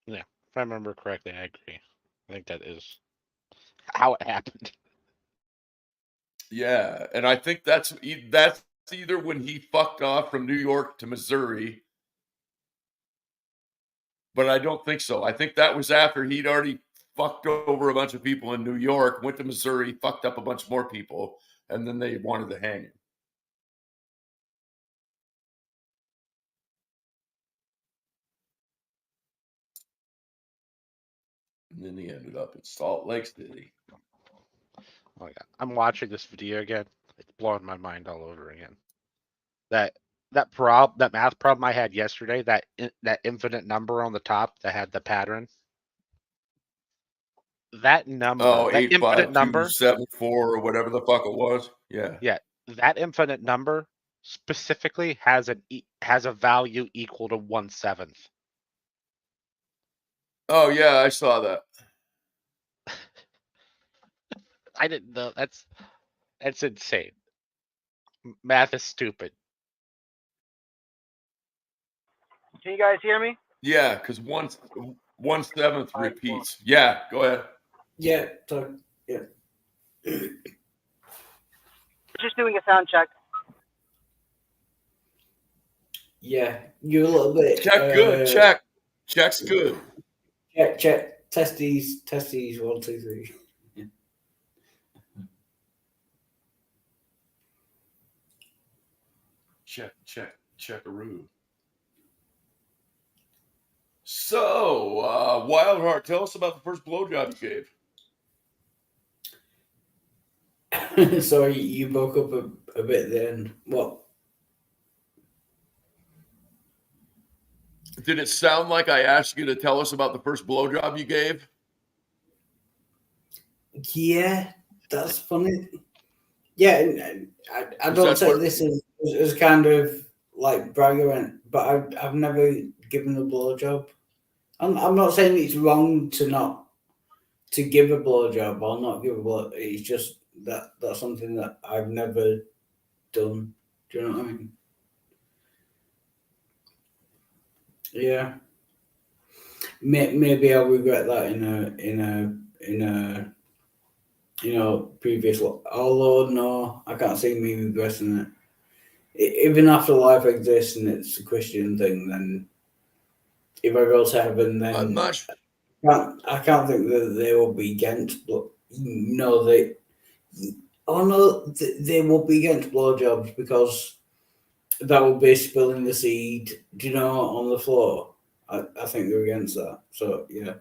Yeah, if I remember correctly, I agree. I think that is how it happened. Yeah, and I think that's either when he fucked off from New York to Missouri, but I don't think so. I think that was after he'd already fucked over a bunch of people in New York, went to Missouri, fucked up a bunch more people, and then they wanted to hang him. And then he ended up in Salt Lake City. Oh yeah, I'm watching this video again. It's blowing my mind all over again. That math problem I had yesterday, that infinite number on the top that had the pattern. That number, Oh, that infinite number, 85274 or whatever the fuck it was. Yeah. yeah, that infinite number specifically has a value equal to 1/7. Oh yeah, I saw that. I didn't know. That's insane. Math is stupid. Can you guys hear me? Yeah, because 1/7 repeats. Yeah, go ahead. Yeah, yeah. Just doing a sound check. Yeah, you're a little bit. Check good. Check's good. Check. Testes. 1, 2, 3. Checkaroo. So, Wildheart, tell us about the first blowjob you gave. Sorry, you broke up a bit then. What? Did it sound like I asked you to tell us about the first blowjob you gave? Yeah, that's funny. Yeah, I don't take this as kind of like bragging, but I've never given a blowjob. I'm not saying it's wrong to give a blowjob or not give a blow. It's just that's something that I've never done. Do you know what I mean? Yeah. Maybe I'll regret that in a previous. Although no, I can't see me regretting it. Even after life exists and it's a Christian thing, then if I go to heaven, then I'm not sure. I can't think that they will be against. But no, they will be against blowjobs because that will be spilling the seed, do you know, on the floor. I think they're against that. So yeah.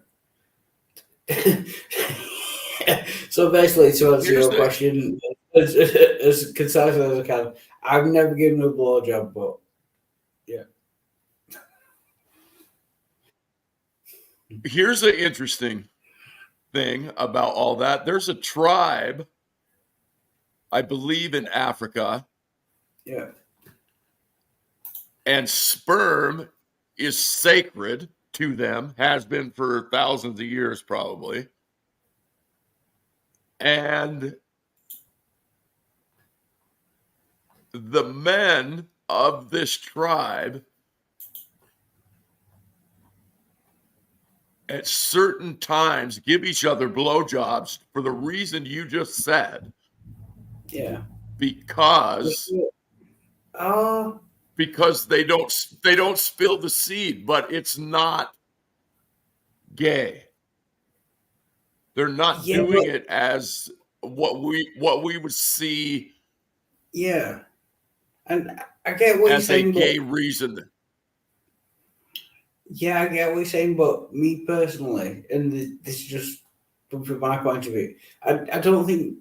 So basically, to answer your question as concisely as I can, I've never given a blowjob, but yeah. Here's the interesting thing about all that. There's a tribe, I believe, in Africa. Yeah. And sperm is sacred to them, has been for thousands of years, probably. And the men of this tribe at certain times give each other blowjobs for the reason you just said. Yeah. Because they don't spill the seed, but it's not gay. They're not doing it as what we would see. Yeah, and I get what you're saying. As a gay reason. Yeah, I get what you're saying, but me personally, and this is just from my point of view, I don't think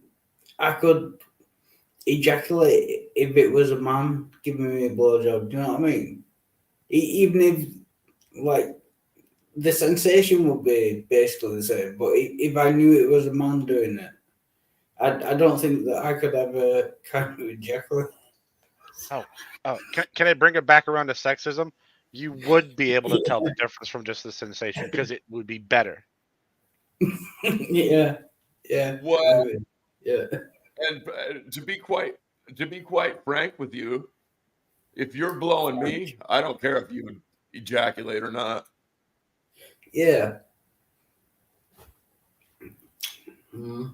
I could ejaculate if it was a man giving me a blowjob. Do you know what I mean? Even if, like, the sensation would be basically the same, but if I knew it was a man doing it, I don't think that I could ever kind of ejaculate. Oh, can I bring it back around to sexism? You would be able to tell the difference from just the sensation because it would be better. Yeah. Well, yeah. And to be quite frank with you, if you're blowing me, I don't care if you ejaculate or not. Yeah. Mm.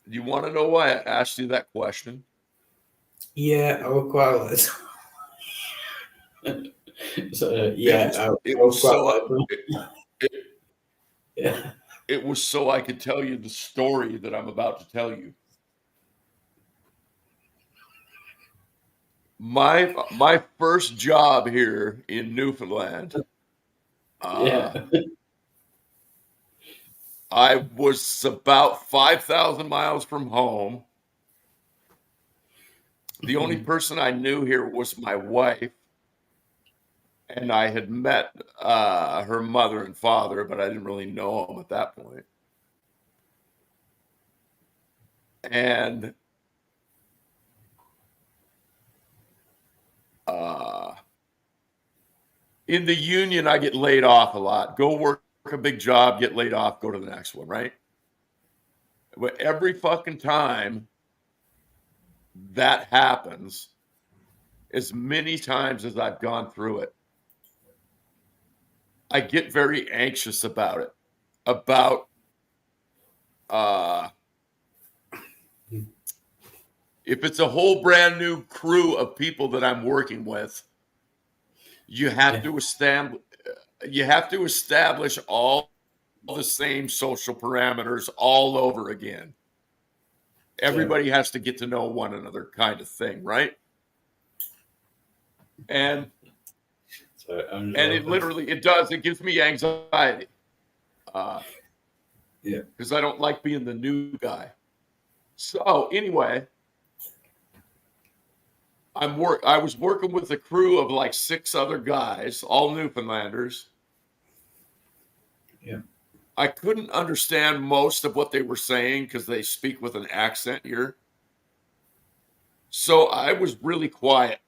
You want to know why I asked you that question? Yeah, I would quite like so, yeah, it I would was quite so like yeah. it was so I could tell you the story that I'm about to tell you. My first job here in Newfoundland, Yeah. I was about 5,000 miles from home. The only person I knew here was my wife, and I had met her mother and father, but I didn't really know them at that point. And in the union, I get laid off a lot. Go work a big job, get laid off, go to the next one, right? But every fucking time that happens, as many times as I've gone through it, I get very anxious about it. About if it's a whole brand new crew of people that I'm working with, you have to establish all the same social parameters all over again. Everybody has to get to know one another, kind of thing, right? And it literally it gives me anxiety. Because I don't like being the new guy. So anyway, I was working with a crew of like 6 other guys, all Newfoundlanders. Yeah. I couldn't understand most of what they were saying because they speak with an accent here. So I was really quiet.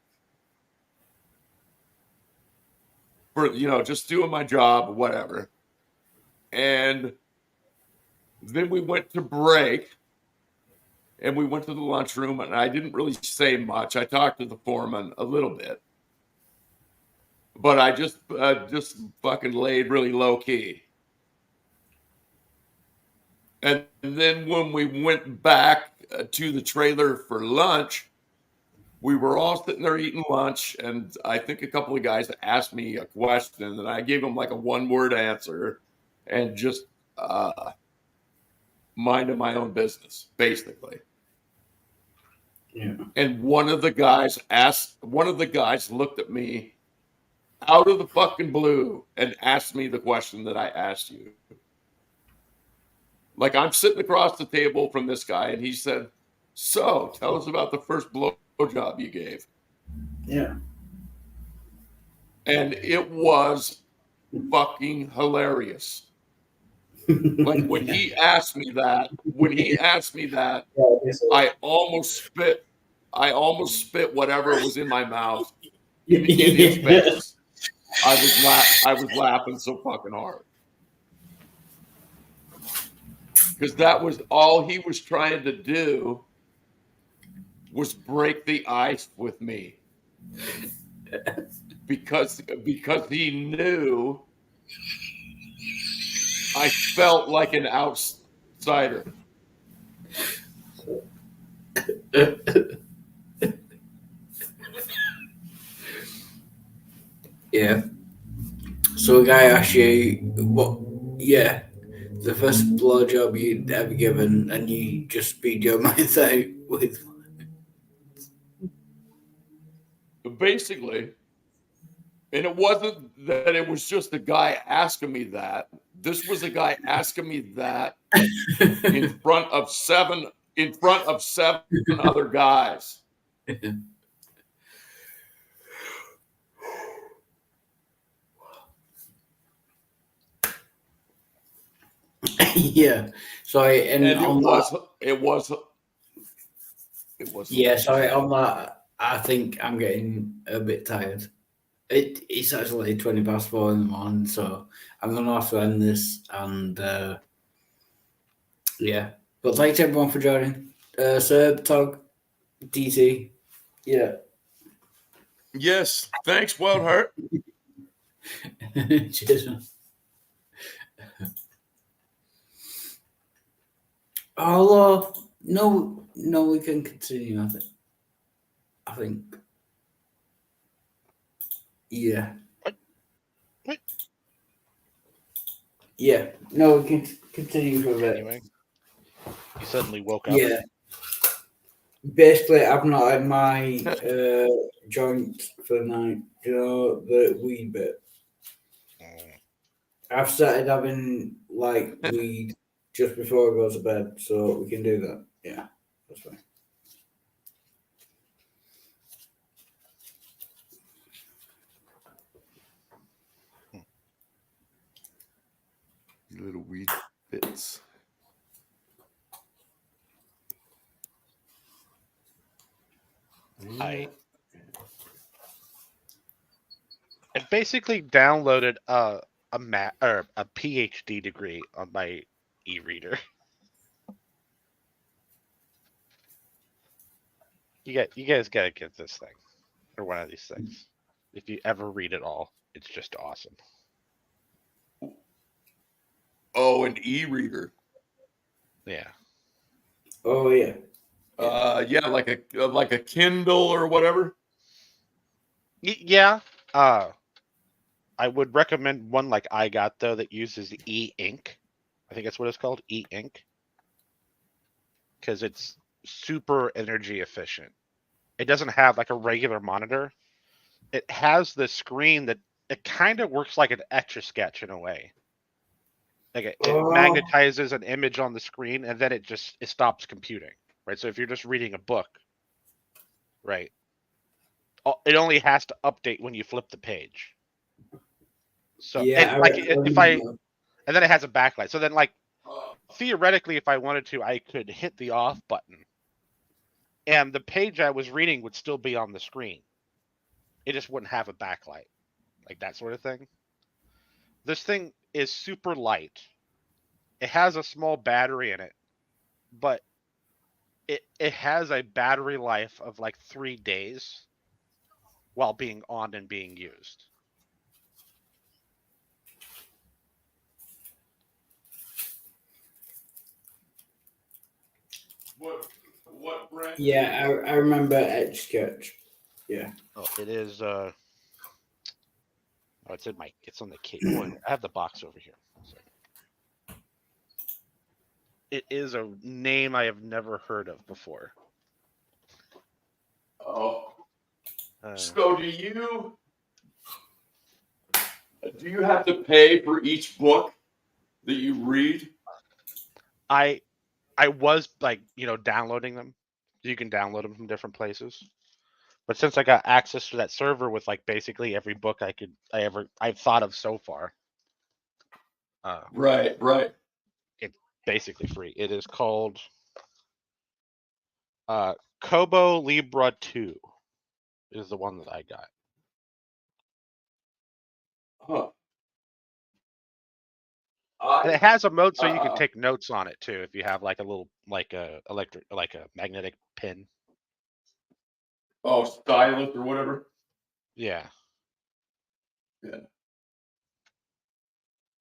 For, just doing my job, whatever. And then we went to break. And we went to the lunchroom, and I didn't really say much. I talked to the foreman a little bit. But I just fucking laid really low key. And then when we went back to the trailer for lunch, we were all sitting there eating lunch, and I think a couple of guys asked me a question, and I gave them like a one-word answer, and just minding my own business, basically. Yeah. And one of the guys looked at me out of the fucking blue and asked me the question that I asked you. Like, I'm sitting across the table from this guy, and he said, "So, tell us about the first blowjob you gave." Yeah. And it was fucking hilarious. Like, when he asked me that, I almost spit whatever was in my mouth in his face. I was laughing so fucking hard. Because that was all he was trying to do, was break the ice with me. Because he knew I felt like an outsider. Yeah. So a guy asked you the first blowjob you'd ever given, and you just speed your mouth out with. Basically, and it wasn't that it was just a guy asking me that. This was a guy asking me that in front of seven other guys. Yeah. Sorry, and it on was. Yeah, sorry, on that, I think I'm getting a bit tired. It's actually 4:20 in the morning, so I'm gonna have to end this. And yeah, but thanks everyone for joining. Serb, Tog, DT, yeah. Yes. Thanks, Wildheart. Cheers, man. Although, no, we can continue. I think. Yeah. Yeah. No, we can continue for a bit. Anyway, you suddenly woke up. Yeah. Basically, I've not had my joint for the night. You know, the weed bit. I've started having like weed just before I go to bed, so we can do that. Yeah, that's fine. Little weed bits. I basically downloaded a PhD degree on my e-reader. You guys gotta get this thing, or one of these things. If you ever read it all, it's just awesome. Oh, an e-reader. Yeah. Oh yeah. Yeah, like a Kindle or whatever. Yeah. I would recommend one like I got though that uses e-ink. I think that's what it's called, e-ink, because it's super energy efficient. It doesn't have like a regular monitor. It has the screen that it kind of works like an Etch-a-Sketch in a way. Like it magnetizes an image on the screen and then it stops computing, right? So if you're just reading a book, right, it only has to update when you flip the page. So yeah, and then it has a backlight. So then like theoretically, if I wanted to, I could hit the off button and the page I was reading would still be on the screen. It just wouldn't have a backlight, like that sort of thing. This thing is super light. It has a small battery in it, but it has a battery life of like 3 days while being on and being used. What brand? Yeah, I remember Etch-a-Sketch. Yeah. Oh, it is. Oh, it's on the case. Oh, I have the box over here. It is a name I have never heard of before. Oh. So do you have to pay for each book that you read? I was like, downloading them. You can download them from different places. But since I got access to that server with like basically every book I've thought of so far. Right. It's basically free. It is called Kobo Libra 2 is the one that I got. Huh. And it has a mode so you can take notes on it too if you have like a little like a magnetic pin. Oh, stylus or whatever. Yeah. Yeah.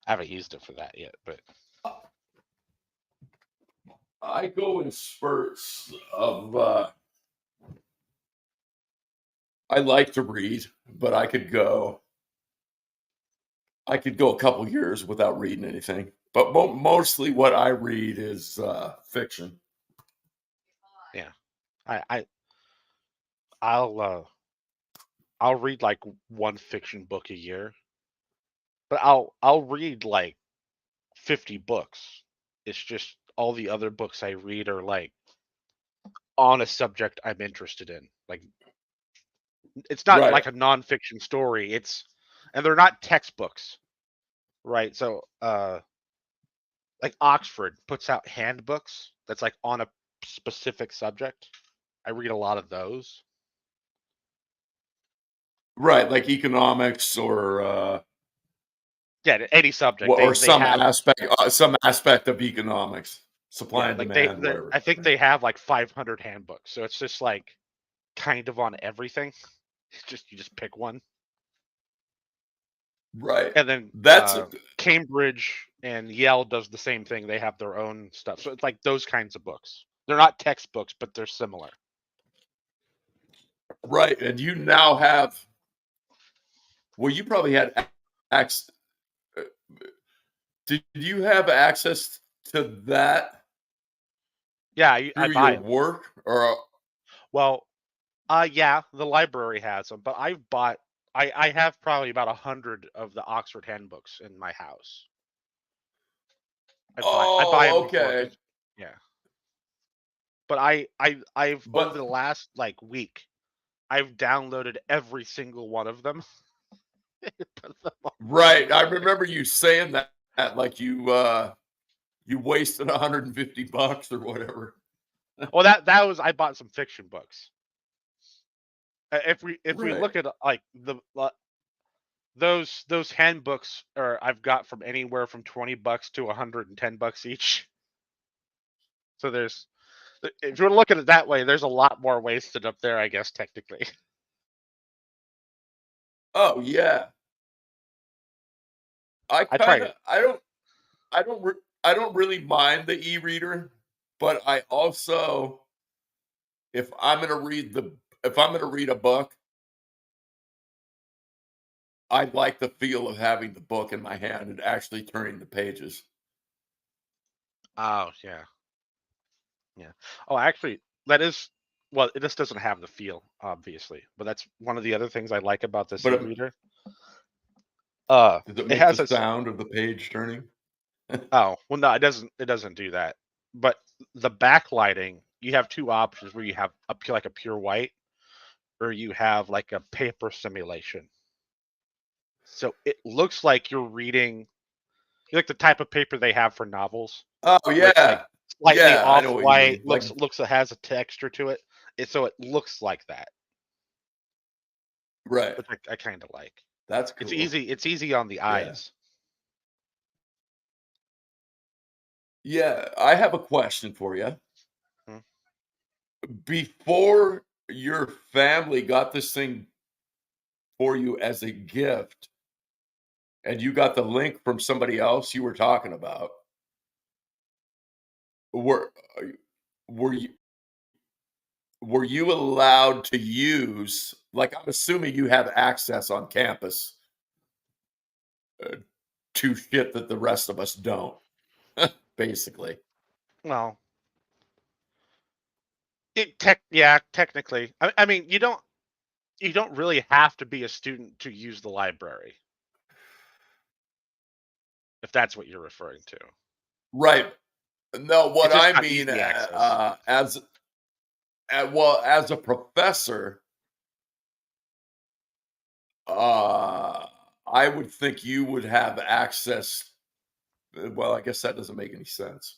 I haven't used it for that yet, but I go in spurts of I like to read, but I could go a couple years without reading anything. But mostly what I read is fiction. yeah. I'll read like one fiction book a year. But I'll read like 50 books. It's just all the other books I read are like on a subject I'm interested in. Like it's not like a nonfiction story. And they're not textbooks, right? So like Oxford puts out handbooks that's like on a specific subject. I read a lot of those. Right, like economics or yeah, any subject. Or they have some aspect of economics, supply and like demand, whatever. I think they have like 500 handbooks. So it's just like kind of on everything. You just pick one. Right. And then That's Cambridge and Yale does the same thing. They have their own stuff. So it's like those kinds of books. They're not textbooks, but they're similar. right. And you now have, well, you probably had access. Did you have access to that? Yeah, I through buy your them. work or? Well, yeah, the library has them, but I've bought. I have probably about 100 of the Oxford handbooks in my house. I buy them before. Okay. Yeah. But I've But over the last like week, I've downloaded every single one of them. Put them on right, I remember you saying that like you wasted $150 or whatever. Well, that was I bought some fiction books. If we Right. look at like those handbooks, or I've got from anywhere from $20 to $110 each. So there's, if you're looking at it that way, there's a lot more wasted up there, I guess technically. Oh yeah. I don't really mind the e-reader, but I also, if I'm going to read a book, I like the feel of having the book in my hand and actually turning the pages. Oh yeah. Yeah. Oh, actually, that is, well, it just doesn't have the feel, obviously, but that's one of the other things I like about this But e-reader. does it It make has the a sound of the page turning? Oh, well, no, it doesn't. It doesn't do that. But the backlighting, you have two options where you have like a pure white, or you have like a paper simulation. So it looks like you're reading, like the type of paper they have for novels. Oh Where it's like yeah. slightly Yeah, I know what you mean. off-white, Like, looks it has a texture to it. So it looks like that, right. which I kind of like. That's cool. It's easy on the eyes. Yeah, I have a question for you. Hmm. Before your family got this thing for you as a gift, and you got the link from somebody else you were talking about, were were you were you allowed to use, like, I'm assuming you have access on campus to shit that the rest of us don't, basically. Well, technically. I mean, you don't really have to be a student to use the library, if that's what you're referring to. Right. No, what It's just I not mean, easy access. as a professor, I would think you would have access. Well, I guess that doesn't make any sense.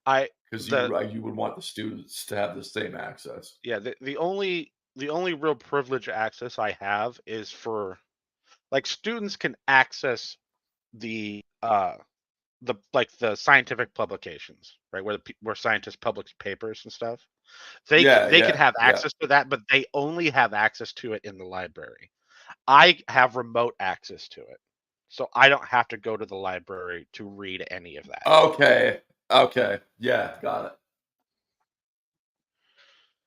Because you would want the students to have the same access. Yeah, the only real privilege access I have is for, like, students can access the scientific publications, right, where scientists publish papers and stuff. They can have access to that, but they only have access to it in the library. I have remote access to it, so I don't have to go to the library to read any of that. Okay. Yeah, got it.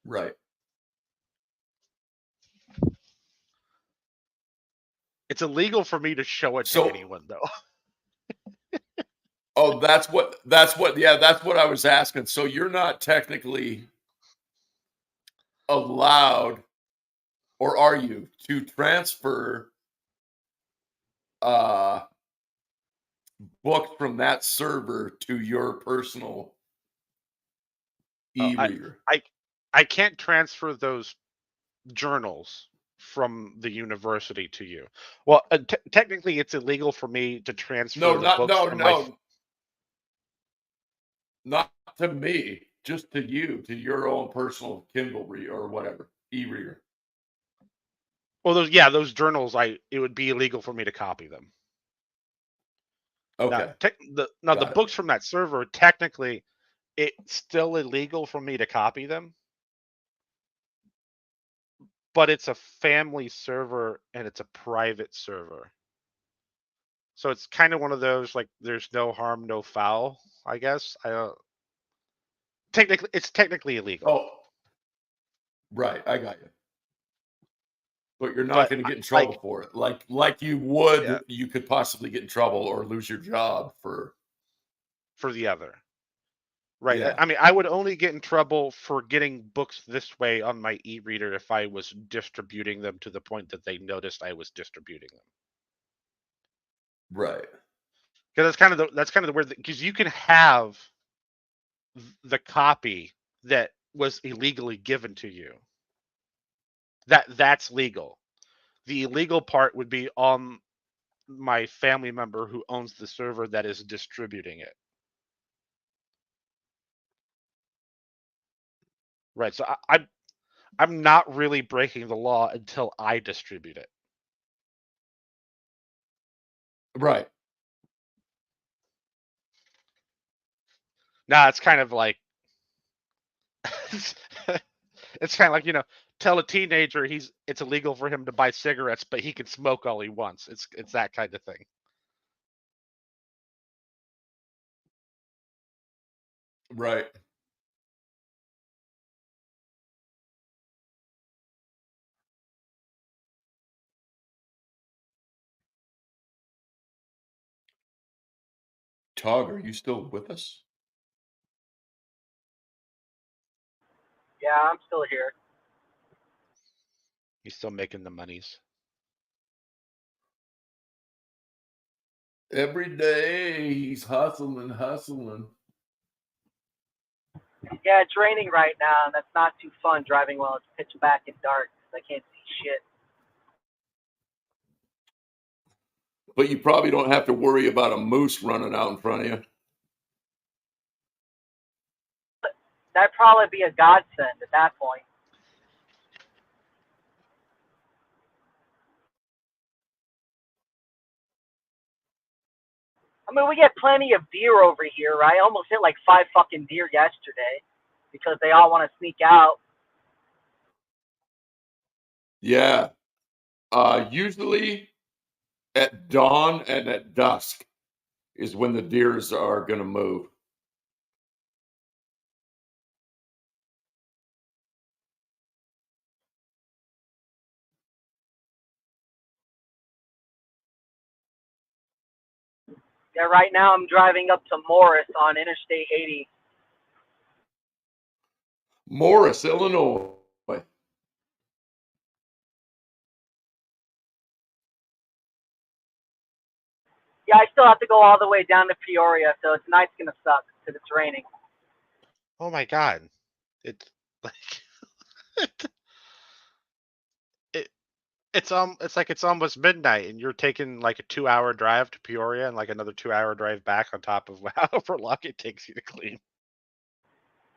Right. It's illegal for me to show it to anyone, though. Oh, that's what I was asking. So you're not technically allowed, or are you, to transfer books from that server to your personal e-reader? I can't transfer those journals from the university to you. Well, technically, it's illegal for me to transfer the books from not to me, just to you, to your own personal Kindle reader or whatever e-reader. Well, those journals, it would be illegal for me to copy them. Okay. Now the books from that server, technically, it's still illegal for me to copy them. but it's a family server and it's a private server. So it's kind of one of those like there's no harm, no foul, I guess. I don't technically it's technically illegal. Oh, right. I got you. But you're not But going to get in trouble like for it, like you would. Yeah. You could possibly get in trouble or lose your job for the other. Right. Yeah. I mean, I would only get in trouble for getting books this way on my e-reader if I was distributing them to the point that they noticed I was distributing them. Right. Because that's kind of the weird thing. Because you can have the copy that was illegally given to you. That's legal. The illegal part would be on my family member who owns the server that is distributing it. Right. So I'm not really breaking the law until I distribute it. Right. Now it's kind of like it's kind of like, tell a teenager it's illegal for him to buy cigarettes, but he can smoke all he wants. It's that kind of thing. Right. Tog, are you still with us? Yeah, I'm still here. He's still making the monies. Every day he's hustling. Yeah, it's raining right now, and that's not too fun driving while it's pitch black and dark. I can't see shit. But you probably don't have to worry about a moose running out in front of you. That'd probably be a godsend at that point. I mean, we get plenty of deer over here, right? I almost hit like 5 fucking deer yesterday because they all want to sneak out. Yeah. Usually at dawn and at dusk is when the deers are going to move. Yeah, right now I'm driving up to Morris on Interstate 80. Morris, Illinois. Yeah, I still have to go all the way down to Peoria, so tonight's gonna suck because it's raining. Oh my god. It's like it's like it's almost midnight and you're taking like a 2-hour drive to Peoria and like another 2-hour drive back on top of however long it takes you to clean.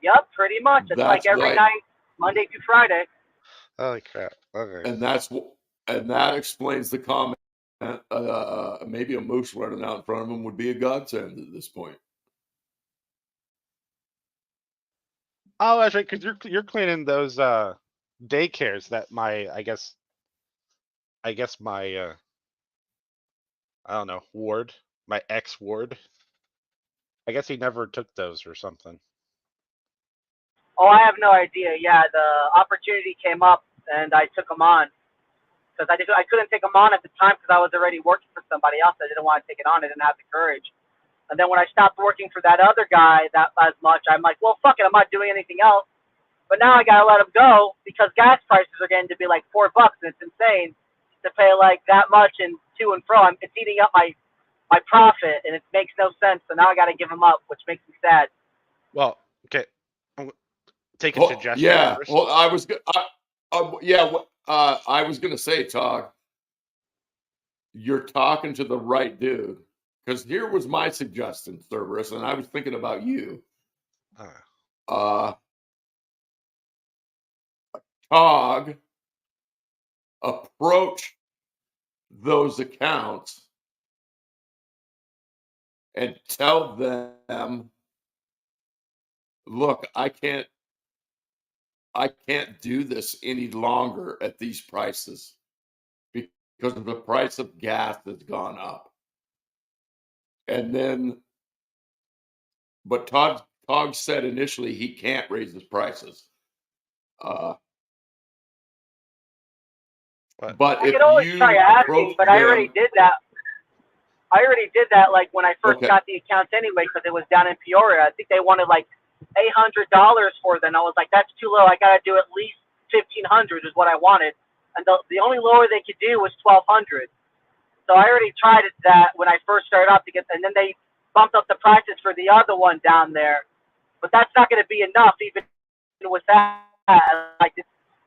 Yep, pretty much. It's like That's every right. night, Monday through Friday. Holy crap. Okay. And that explains the comment. Maybe a moose running out in front of him would be a godsend at this point. Oh, that's right, because you're cleaning those daycares that I guess my I don't know, ward, my ex ward. I guess he never took those or something. Oh, I have no idea. Yeah, the opportunity came up and I took them on because I couldn't take them on at the time because I was already working for somebody else. I didn't want to take it on. I didn't have the courage. And then when I stopped working for that other guy that as much, I'm like, well, fuck it, I'm not doing anything else. But now I gotta let him go because gas prices are getting to be like $4, and it's insane to pay like that much and to and fro. It's eating up my profit, and it makes no sense. So now I gotta give him up, which makes me sad. Well, okay, take a Oh, suggestion. yeah. First. Well, I was going to say, Todd, you're talking to the right dude. Because here was my suggestion, Cerberus, and I was thinking about you. Tog, approach those accounts and tell them, look, I can't I can't do this any longer at these prices because of the price of gas has gone up. And then, but Todd said initially he can't raise his prices. But I if could always try you asking, approach but I already them, did that. I already did that like when I first okay, got the account anyway, because it was down in Peoria. I think they wanted like $800 for them. I was like, that's too low. I got to do at least 1,500 is what I wanted, and the only lower they could do was 1,200. So I already tried it that when I first started out to get, and then they bumped up the prices for the other one down there. But that's not going to be enough, even with that. Like,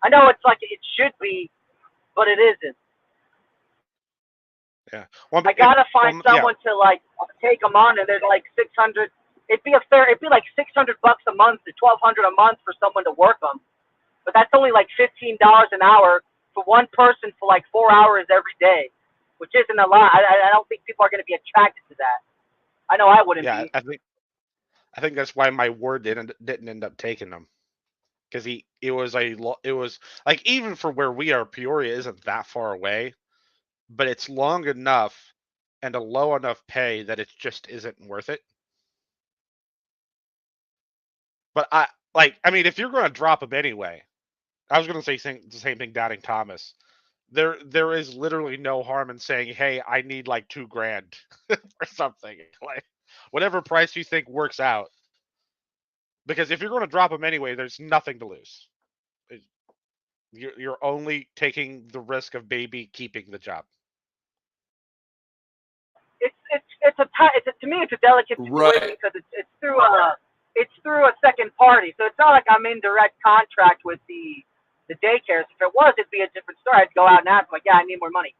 I know it's like it should be, but it isn't. Yeah. Well, I gotta find yeah. someone to like take them on, and there's like 600. It'd be like $600 a month to $1,200 a month for someone to work them. But that's only like $15 an hour for one person for like 4 hours every day, which isn't a lot. I don't think people are going to be attracted to that. I know I wouldn't Yeah, be. I think that's why my word didn't end up taking them, because it was like, even for where we are, Peoria isn't that far away, but it's long enough and a low enough pay that it just isn't worth it. But I mean, if you're going to drop them anyway, I was going to say the same thing, Doubting Thomas. There is literally no harm in saying, hey, I need like $2,000 or something, like whatever price you think works out. Because if you're going to drop them anyway, there's nothing to lose. You're only taking the risk of maybe keeping the job. To me it's a delicate situation right? because it's through a second party, so it's not like I'm in direct contract with the daycares. If it was, it'd be a different story. I'd go out and ask, like, yeah, I need more money.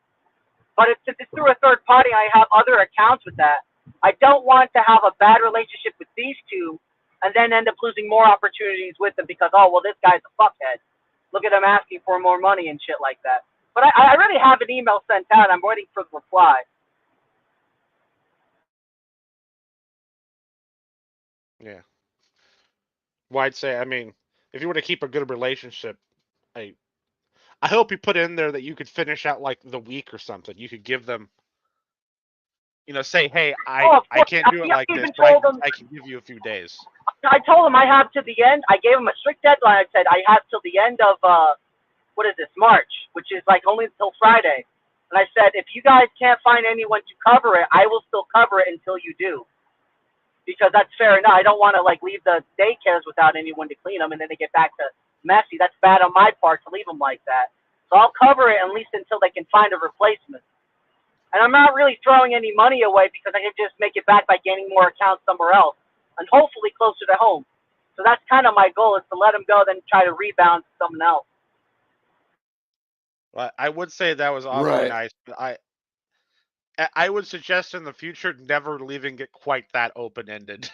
But it's through a third party, and I have other accounts with that. I don't want to have a bad relationship with these two and then end up losing more opportunities with them because, oh, well, this guy's a fuckhead. Look at him asking for more money and shit like that. But I already have an email sent out. I'm waiting for the reply. Yeah. Well, I'd say, I mean, if you want to keep a good relationship, I hope you put in there that you could finish out like the week or something. You could give them, say, hey, I can't do it like this, but I can give you a few days. I told him I have to the end. I gave him a strict deadline. I said I have till the end of what is this, March, which is like only until Friday. And I said, if you guys can't find anyone to cover it, I will still cover it until you do, because that's fair enough. I don't want to like leave the daycares without anyone to clean them, and then they get back to messy. That's bad on my part to leave them like that. So I'll cover it at least until they can find a replacement. And I'm not really throwing any money away because I can just make it back by gaining more accounts somewhere else, and hopefully closer to home. So that's kind of my goal, is to let them go, then try to rebound to someone else. Well, I would say that was awfully Right. nice, but I would suggest in the future never leaving it quite that open-ended.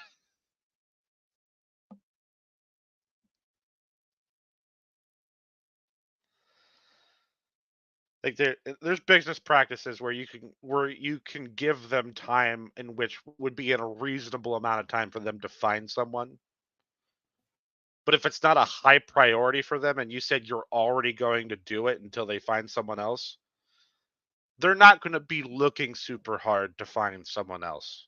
Like there's business practices where you can give them time in which would be in a reasonable amount of time for them to find someone. But if it's not a high priority for them and you said you're already going to do it until they find someone else, they're not going to be looking super hard to find someone else.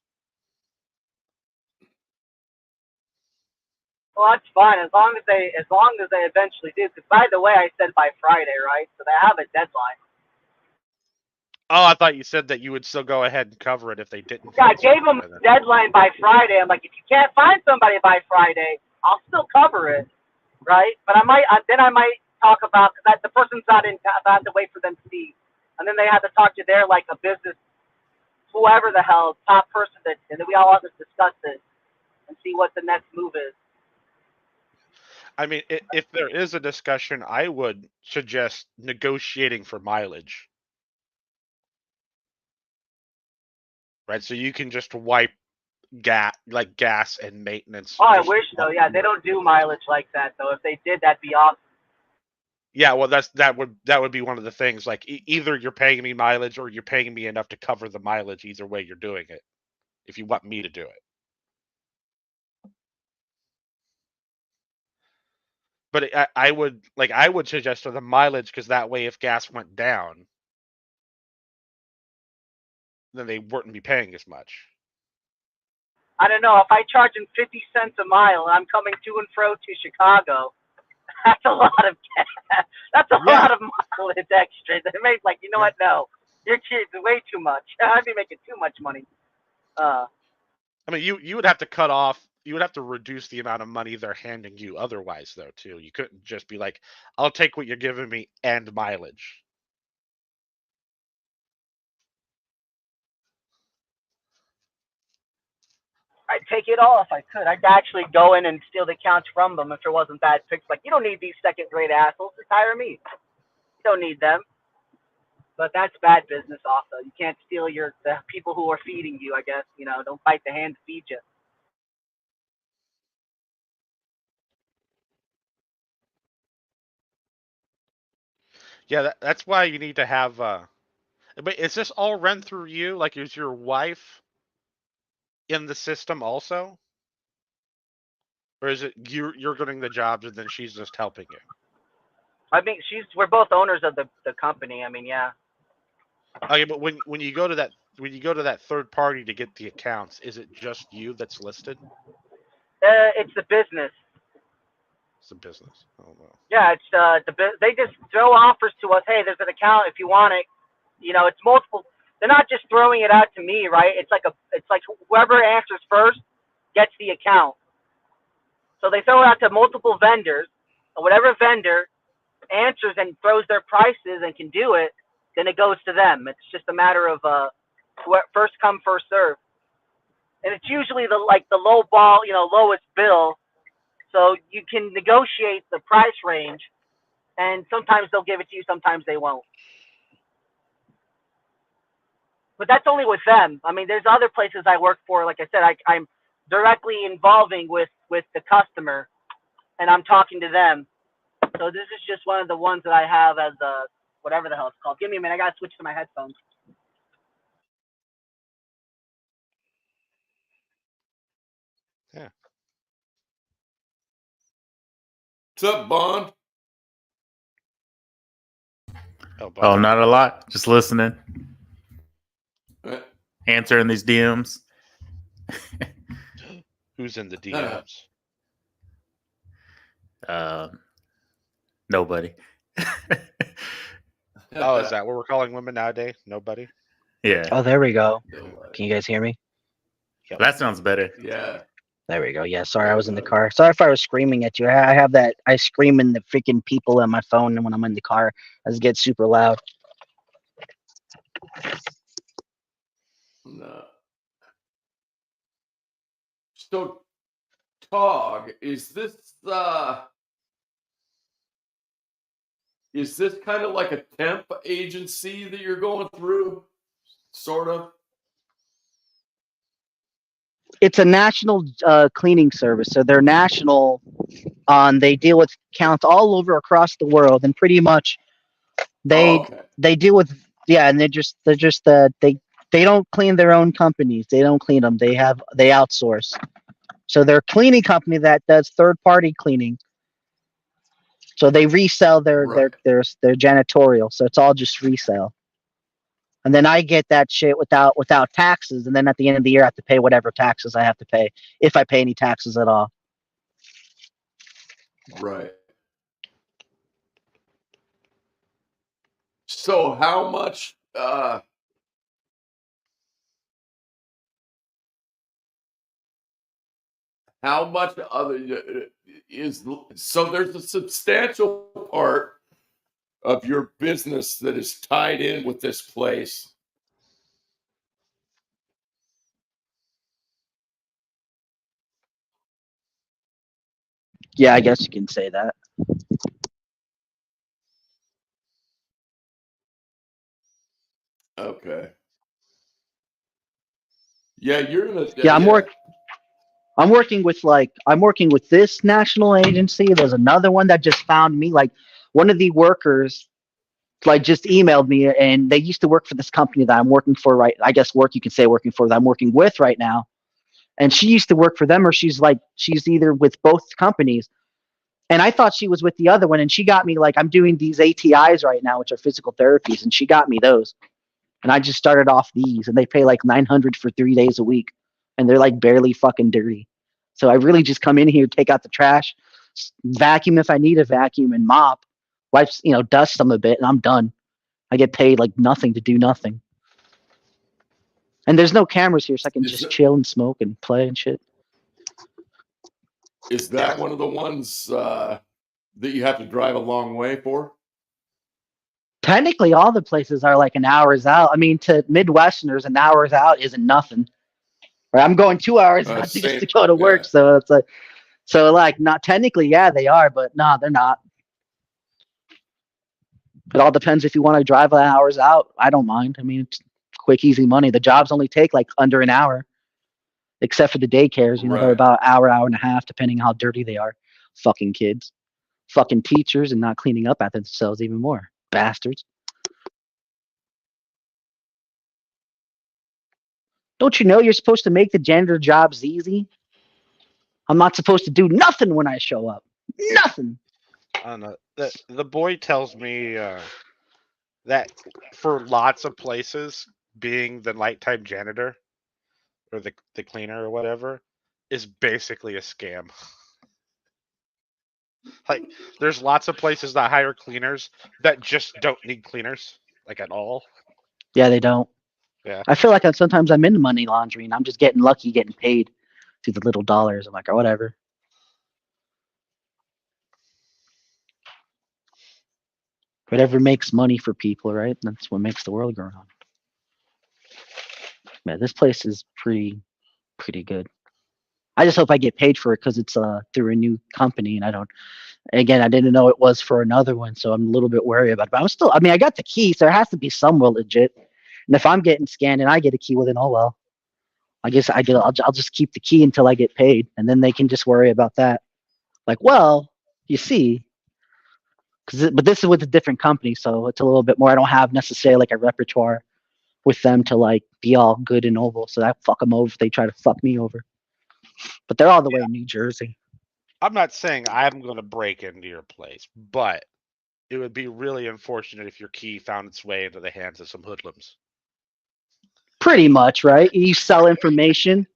Well, that's fine as long as they eventually do. Because by the way, I said by Friday, right? So they have a deadline. Oh, I thought you said that you would still go ahead and cover it if they didn't. Yeah, I gave them a deadline by Friday. I'm like, if you can't find somebody by Friday, I'll still cover it, right? But I might talk about, because the person's not in town. I have to wait for them to see, and then they have to talk to their like a business, whoever the hell top person that, and then we all have to discuss it and see what the next move is. I mean, if there is a discussion, I would suggest negotiating for mileage. Right, so you can just wipe gas and maintenance. Oh, I wish though. Yeah, they don't do mileage like that though. If they did, that'd be awesome. Yeah, well, that would be one of the things. Like either you're paying me mileage or you're paying me enough to cover the mileage. Either way, you're doing it. If you want me to do it. But I would suggest to the mileage, because that way, if gas went down, then they wouldn't be paying as much. I don't know. If I charge them 50 cents a mile and I'm coming to and fro to Chicago, that's a lot of gas. That's a lot of mileage extra. They make like, you know what? No, you're way too much. I'd be making too much money. I mean, you would have to cut off. You would have to reduce the amount of money they're handing you otherwise, though, too. You couldn't just be like, I'll take what you're giving me and mileage. I'd take it all if I could. I'd actually go in and steal the accounts from them if there wasn't bad picks. Like, you don't need these second-grade assholes. Just hire me. You don't need them. But that's bad business also. You can't steal the people who are feeding you, I guess. You know, don't bite the hand to feed you. Yeah, that's why you need to have. But is this all run through you? Like, is your wife in the system also, or is it you're getting the jobs and then she's just helping you? I think we're both owners of the company. I mean, yeah. Okay, but when you go to that third party to get the accounts, is it just you that's listed? It's the business. It's the business. Oh well. Yeah, it's they just throw offers to us. Hey, there's an account if you want it. You know, it's multiple. They're not just throwing it out to me, right? It's like whoever answers first gets the account. So they throw it out to multiple vendors, or whatever vendor answers and throws their prices and can do it, then it goes to them. It's just a matter of first come, first serve. And it's usually the low ball, lowest bill. So you can negotiate the price range, and sometimes they'll give it to you, sometimes they won't. But that's only with them. I mean, there's other places I work for. Like I said, I'm directly involving with the customer, and I'm talking to them. So this is just one of the ones that I have as whatever the hell it's called. Give me a minute. I gotta switch to my headphones. Yeah. What's up, Bond? Oh, not a lot. Just listening. Answering these DMs. Who's in the DMs? Nobody. Oh, is that what we're calling women nowadays? Nobody? Yeah. Oh, there we go. Can you guys hear me? Yep. That sounds better. Yeah. There we go. Yeah, sorry, I was in the car. Sorry if I was screaming at you. I have that. I scream in the freaking people on my phone, and when I'm in the car, I just get super loud. No. So, Tog, is this kind of like a temp agency that you're going through? Sort of. It's a national cleaning service, so they're national. They deal with accounts all over across the world, and pretty much they deal with and they don't clean their own companies. They don't clean them. They outsource. So they're a cleaning company that does third party cleaning. So they resell their janitorial. So it's all just resale. And then I get that shit without taxes. And then at the end of the year, I have to pay whatever taxes I have to pay, if I pay any taxes at all. Right. So how much other is so there's a substantial part of your business that is tied in with this place. Yeah, I guess you can say that. Okay. Yeah, you're in a I'm working with this national agency. There's another one that just found me. Like, one of the workers just emailed me, and they used to work for this company that I'm working for you can say working for, that I'm working with right now. And she used to work for them, or she's either with both companies. And I thought she was with the other one, and she got me like, I'm doing these ATIs right now, which are physical therapies, and she got me those. And I just started off these, and they pay like $900 for 3 days a week, and they're like barely fucking dirty. So I really just come in here, take out the trash, vacuum if I need a vacuum, and mop, wipes, dust them a bit, and I'm done. I get paid like nothing to do nothing. And there's no cameras here, so I can just chill and smoke and play and shit. Is that one of the ones that you have to drive a long way for? Technically, all the places are like an hour's out. I mean, to Midwesterners, an hour's out isn't nothing. Right? I'm going 2 hours out just to go to work, so it's like, not technically, yeah, they are, but no, they're not. It all depends if you want to drive hours out. I don't mind. I mean, it's quick, easy money. The jobs only take like under an hour, except for the daycares. They're about an hour, hour and a half, depending on how dirty they are. Fucking kids, fucking teachers, and not cleaning up after themselves even more. Bastards. Don't you know you're supposed to make the janitor jobs easy? I'm not supposed to do nothing when I show up. Nothing. I don't know. The boy tells me that for lots of places, being the nighttime janitor or the cleaner or whatever is basically a scam. Like, there's lots of places that hire cleaners that just don't need cleaners, like, at all. Yeah, they don't. Yeah. I feel like sometimes I'm in money laundering. I'm just getting lucky, getting paid through the little dollars. I'm like, oh, whatever. Whatever makes money for people, right? That's what makes the world go round. Man, this place is pretty good. I just hope I get paid for it because it's through a new company, and I didn't know it was for another one, so I'm a little bit worried about it. But I got the key, so there has to be somewhere legit. And if I'm getting scanned and I get a key, well then, oh well. I guess I'll just keep the key until I get paid, and then they can just worry about that. Like, well, you see, but this is with a different company, so it's a little bit more. I don't have necessarily like a repertoire with them to like be all good and noble, so I fuck them over if they try to fuck me over. But they're all the way in New Jersey. I'm not saying I'm going to break into your place, but it would be really unfortunate if your key found its way into the hands of some hoodlums. Pretty much, right? You sell information.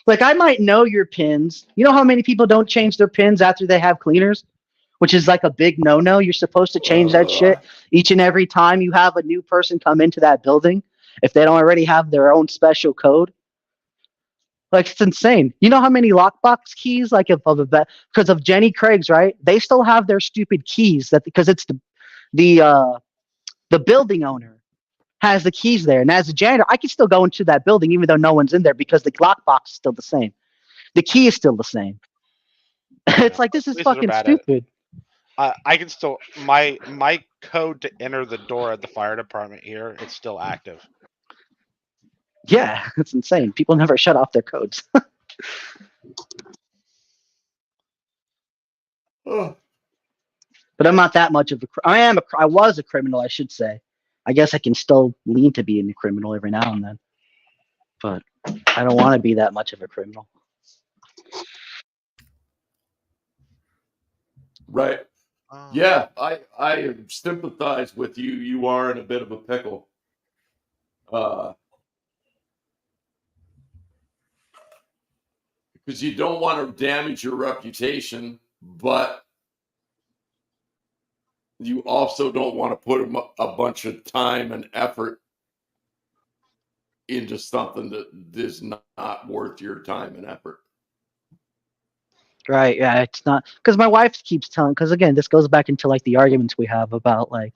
Like, I might know your pins. You know how many people don't change their pins after they have cleaners? Which is like a big no-no. You're supposed to change that shit each and every time you have a new person come into that building, if they don't already have their own special code. Like, it's insane. You know how many lockbox keys, like because of Jenny Craig's, right? They still have their stupid keys because it's the building owner has the keys there. And as a janitor, I can still go into that building even though no one's in there because the lockbox is still the same. The key is still the same. It's like, this is fucking stupid. I can still my code to enter the door at the fire department here, it's still active. Yeah, it's insane. People never shut off their codes. But I'm not that much of I was a criminal, I should say. I guess I can still lean to being a criminal every now and then. But I don't want to be that much of a criminal. Right. Yeah, I sympathize with you. You are in a bit of a pickle. Because you don't want to damage your reputation, but you also don't want to put a bunch of time and effort into something that is not worth your time and effort. Right, yeah, it's not, because my wife keeps telling, because again, this goes back into like the arguments we have about like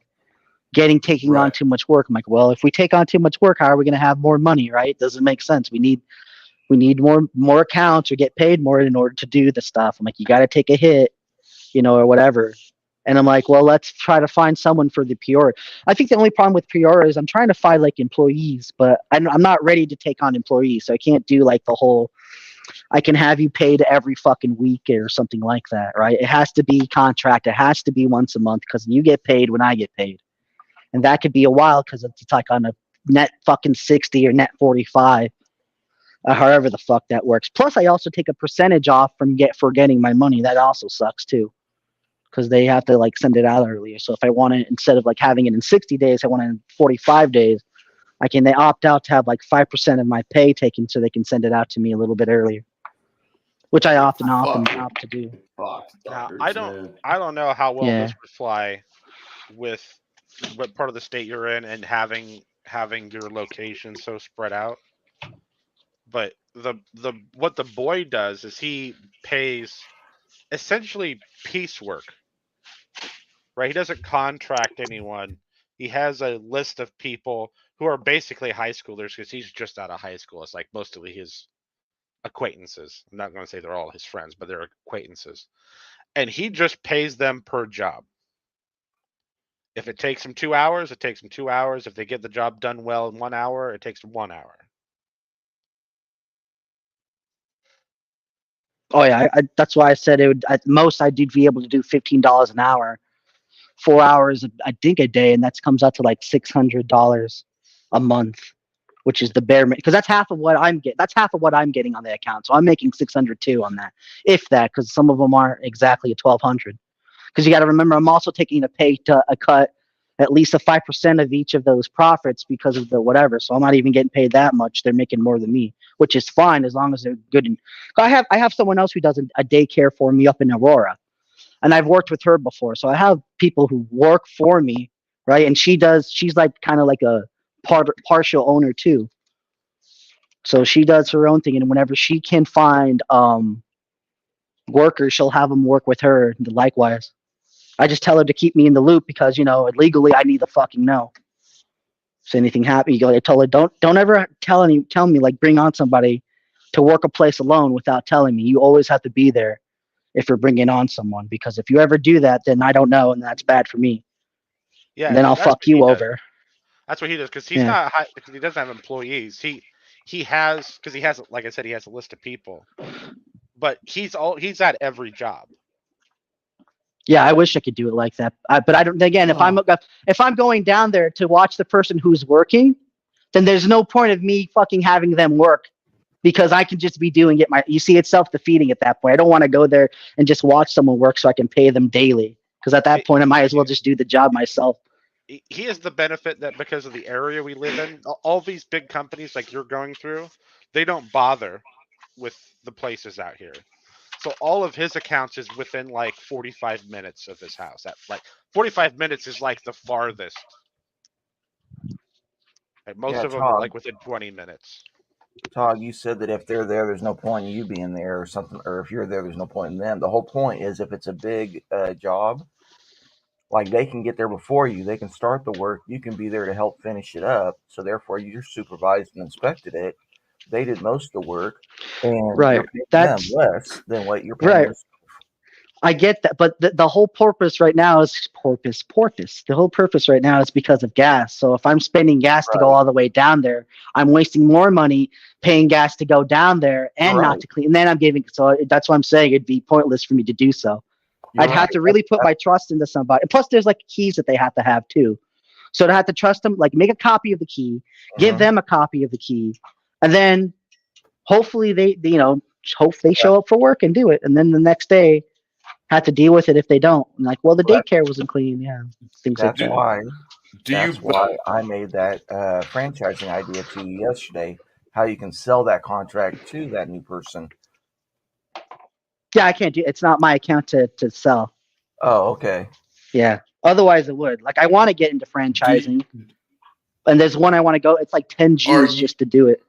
taking on too much work. I'm like, well, if we take on too much work, how are we going to have more money, right? It doesn't make sense. We need more accounts or get paid more in order to do the stuff. I'm like, you got to take a hit, or whatever. And I'm like, well, let's try to find someone for the Peoria. I think the only problem with Peoria is I'm trying to find like employees, but I'm not ready to take on employees. So I can't do like the whole, I can have you paid every fucking week or something like that, right? It has to be contract. It has to be once a month because you get paid when I get paid. And that could be a while because it's like on a net fucking 60 or net 45. However the fuck that works. Plus, I also take a percentage off for getting my money. That also sucks too. because they have to like send it out earlier. So if I want it, instead of like having it in 60 days, I want it in 45 days. They opt out to have like 5% of my pay taken so they can send it out to me a little bit earlier, which I often opt to do. Now, I don't know how well Yeah. this would fly with what part of the state you're in and having your location so spread out. But what the boy does is he pays essentially piecework, right? He doesn't contract anyone. He has a list of people who are basically high schoolers because he's just out of high school. It's like mostly his acquaintances. I'm not going to say they're all his friends, but they're acquaintances. And he just pays them per job. If it takes him 2 hours, it takes him 2 hours. If they get the job done well in 1 hour, it takes them 1 hour. Oh yeah, that's why I said it would. At most, I'd be able to do $15 an hour, 4 hours, I think, a day, and that comes out to like $600 a month, which is the bare minimum. Because that's half of what I'm getting. That's half of what I'm getting on the account. So I'm making 600 too on that, if that, because some of them aren't exactly at 1,200. Because you got to remember, I'm also taking a cut at least a 5% of each of those profits because of the whatever. So I'm not even getting paid that much. They're making more than me, which is fine as long as they're good. And I have someone else who does a daycare for me up in Aurora, and I've worked with her before. So I have people who work for me, right? And she's like kind of like a partial owner too. So she does her own thing, and whenever she can find workers, she'll have them work with her. Likewise, I just tell her to keep me in the loop because legally I need to fucking know. If anything happens, I told her don't ever tell me like bring on somebody to work a place alone without telling me. You always have to be there if you're bringing on someone, because if you ever do that, then I don't know, and that's bad for me. Yeah, And then I'll fuck you over. That's what he does because he's not because he doesn't have employees. He has, because he has, like I said, he has a list of people, but he's at every job. Yeah, I wish I could do it like that, but I don't. Again, if I'm going down there to watch the person who's working, then there's no point of me fucking having them work, because I can just be doing it. You see, it's self-defeating at that point. I don't want to go there and just watch someone work so I can pay them daily, because at that point I might as well just do the job myself. He has the benefit that because of the area we live in, all these big companies like you're going through, they don't bother with the places out here. So all of his accounts is within like 45 minutes of his house. That like 45 minutes is like the farthest. Like most of them are like within 20 minutes. Todd, you said that if they're there, there's no point in you being there or something, or if you're there, there's no point in them. The whole point is if it's a big job, like they can get there before you, they can start the work, you can be there to help finish it up. So therefore, you supervised and inspected it. They did most of the work, and you're paying them less than what you're paying yourself. I get that, but the whole purpose right now is porpoise. The whole purpose right now is because of gas. So if I'm spending gas to go all the way down there, I'm wasting more money paying gas to go down there and not to clean. And then I'm giving. So that's why I'm saying it'd be pointless for me to do so. I'd have to really put my trust into somebody. Plus, there's like keys that they have to have too. So to have to trust them, like make a copy of the key, give them a copy of the key, and then hopefully they show up for work and do it. And then the next day, have to deal with it if they don't. I'm like, well, the daycare wasn't clean. Yeah, things like that. That's why I made that franchising idea to you yesterday. How you can sell that contract to that new person. Yeah, I can't do. It's not my account to sell. Oh, okay. Yeah. Otherwise, it would. Like, I want to get into franchising, and there's one I want to go. It's like 10 G's just to do it.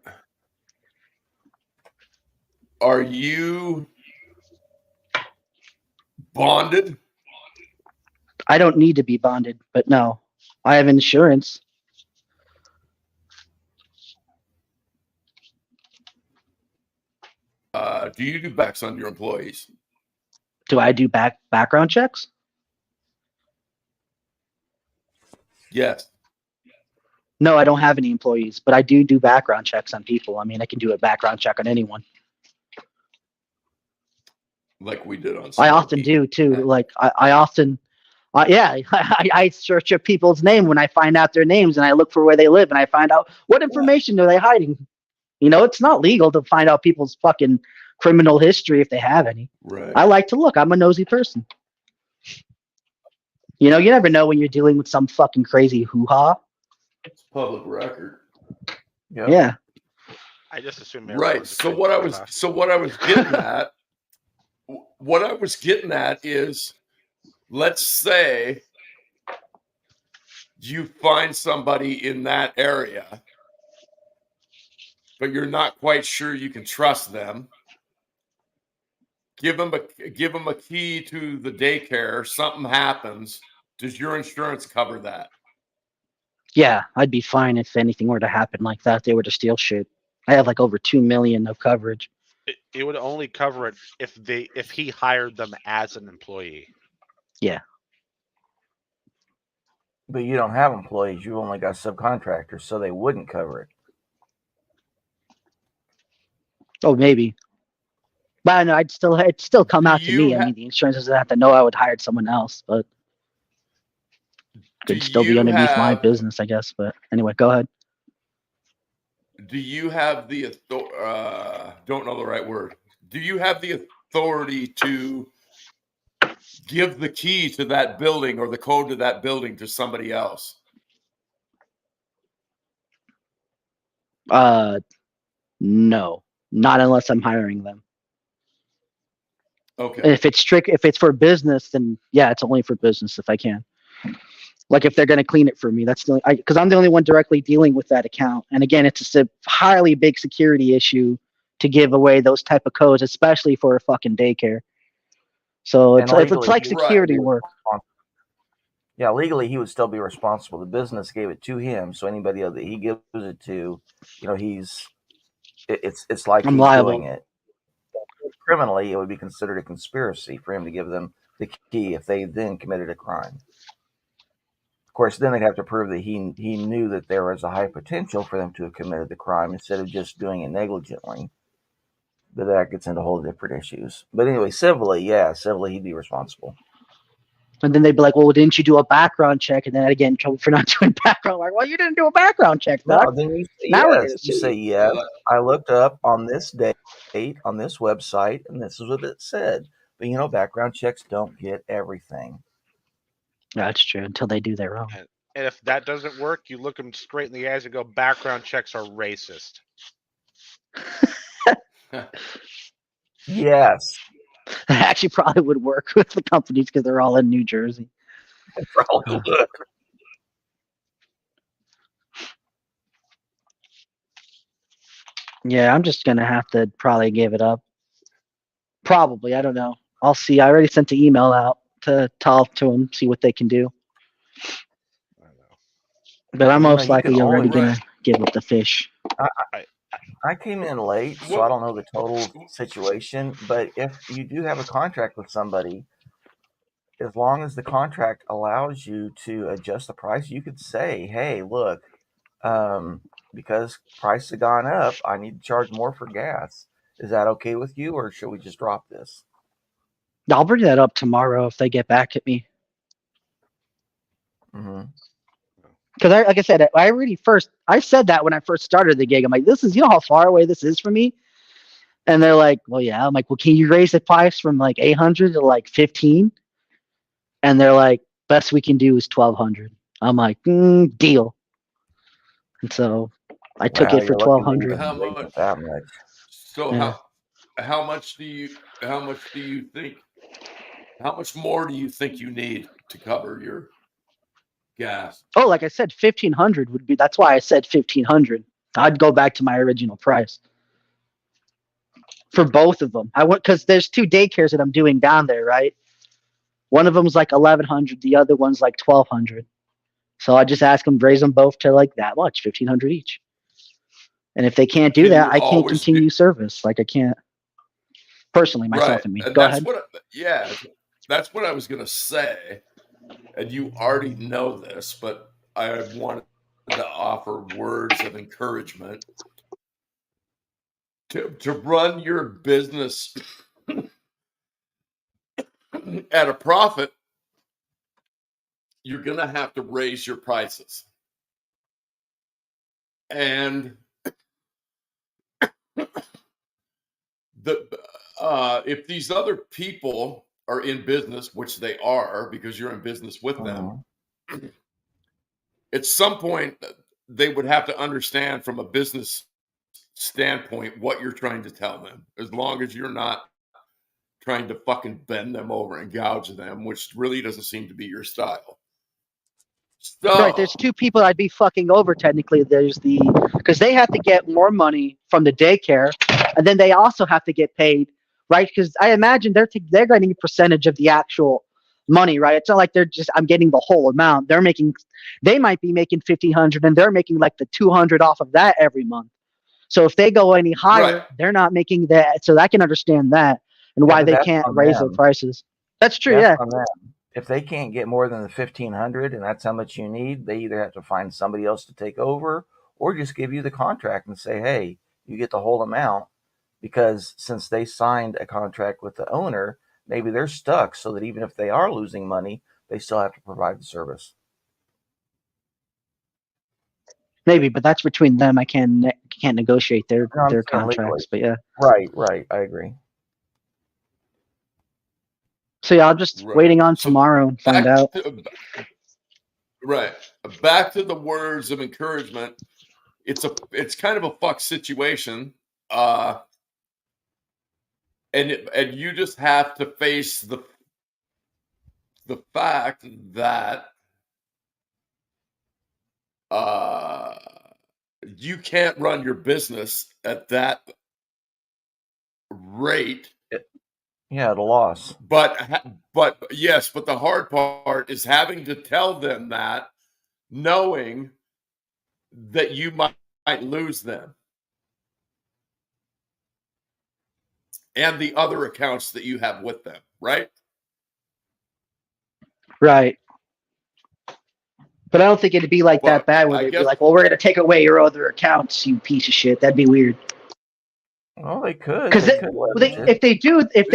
Are you bonded? I don't need to be bonded, but no, I have insurance. Do you do backs on your employees? Do I do background checks? Yes. No, I don't have any employees, but I do background checks on people. I mean, I can do a background check on anyone. Like we did on. I often do too. Like I often, I search up people's name when I find out their names, and I look for where they live, and I find out what information are they hiding. It's not legal to find out people's fucking criminal history if they have any. Right. I like to look. I'm a nosy person. You know, you never know when you're dealing with some fucking crazy hoo-ha. It's public record. Yep. Yeah. I just assume Right. So what I was getting at, what I was getting at is, let's say you find somebody in that area, but you're not quite sure you can trust them. Give them a key to the daycare. Something happens. Does your insurance cover that? Yeah, I'd be fine if anything were to happen like that. They were to steal shit. I have like over 2 million of coverage. It would only cover it if he hired them as an employee. Yeah. But you don't have employees. You've only got subcontractors, so they wouldn't cover it. Oh, maybe. But I know it'd still come out to me. I mean, the insurance doesn't have to know I would hire someone else, but could still be underneath my business, I guess. But anyway, go ahead. Do you have the don't know the right word. Do you have the authority to give the key to that building or the code to that building to somebody else? No, not unless I'm hiring them. Okay. If it's for business, then yeah, it's only for business if I can. Like if they're going to clean it for me, that's the only, because I'm the only one directly dealing with that account. And again, it's just a highly big security issue to give away those type of codes, especially for a fucking daycare. So it's like security work. Yeah, legally he would still be responsible. The business gave it to him, so anybody that he gives it to, you know, it's like I'm he's liable. doing it. Criminally, it would be considered a conspiracy for him to give them the key if they then committed a crime. Of course, then they'd have to prove that he knew that there was a high potential for them to have committed the crime instead of just doing it negligently. But that gets into whole different issues. But anyway, civilly he'd be responsible. And then they'd be like, well, didn't you do a background check? And then I'd get in trouble for not doing background. Like, well, you didn't do a background check, No, doc. then you say Now we're yes. gonna You sue say yes. I looked up on this date on this website, and this is what it said. But you know, background checks don't get everything. That's true until they do their own. And if that doesn't work, you look them straight in the eyes and go, background checks are racist. Yes. That actually probably would work with the companies because they're all in New Jersey. It probably would. Yeah, I'm just gonna have to probably give it up. Probably, I don't know. I'll see. I already sent the email out to talk to them, see what they can do. But I'm most likely already gonna give up the fish. I came in late, so I don't know the total situation. But if you do have a contract with somebody, as long as the contract allows you to adjust the price, you could say, "Hey, look, because prices have gone up, I need to charge more for gas. Is that okay with you, or should we just drop this?" I'll bring that up tomorrow if they get back at me. Mm-hmm. Because like I said, I said that when I first started the gig. I'm like, this is, you know how far away this is from me? And they're like, well, yeah. I'm like, well, can you raise the price from like 800 to like 15? And they're like, best we can do is 1200. I'm like, deal. And so I took it for 1200. How much? That much. So Yeah. how much do you think? How much more do you think you need to cover your gas? Oh, like I said, 1500 would be. That's why I said 1500. I'd go back to my original price for both of them. I went because there's 2 daycares that I'm doing down there, right? One of them's like 1100, the other one's like 1200. So I just ask them, raise them both to like that much, 1500 each. And if they can't do that, I can't continue service. Like I can't personally, myself and me. And Go that's ahead. that's what I was gonna say. And you already know this, but I wanted to offer words of encouragement to run your business at a profit. You're gonna have to raise your prices, and if these other people are in business, which they are because you're in business with them, at some point they would have to understand from a business standpoint what you're trying to tell them, as long as you're not trying to fucking bend them over and gouge them, which really doesn't seem to be your style. Right, there's two people I'd be fucking over technically. There's because they have to get more money from the daycare, and then they also have to get paid, right? Because I imagine they're getting a percentage of the actual money, right? It's not like I'm getting the whole amount. They might be making 1,500, and they're making like the 200 off of that every month. So if they go any higher, they're not making that. So I can understand that and why they can't raise their prices. That's true, yeah. On them. If they can't get more than the 1,500 and that's how much you need, they either have to find somebody else to take over or just give you the contract and say, hey, you get the whole amount, because since they signed a contract with the owner, maybe they're stuck so that even if they are losing money, they still have to provide the service. Maybe, but that's between them. I can't negotiate their contracts, but yeah. Right. I agree. So yeah, I'm just waiting on tomorrow and find out. Back to the words of encouragement. It's kind of a fuck situation, and you just have to face the fact that you can't run your business at that rate. Yeah, at a loss. But the hard part is having to tell them that, knowing that you might lose them and the other accounts that you have with them, right? Right. But I don't think it'd be like that bad where they'd be like, well, we're going to take away your other accounts, you piece of shit. That'd be weird. Well, they could. Because if they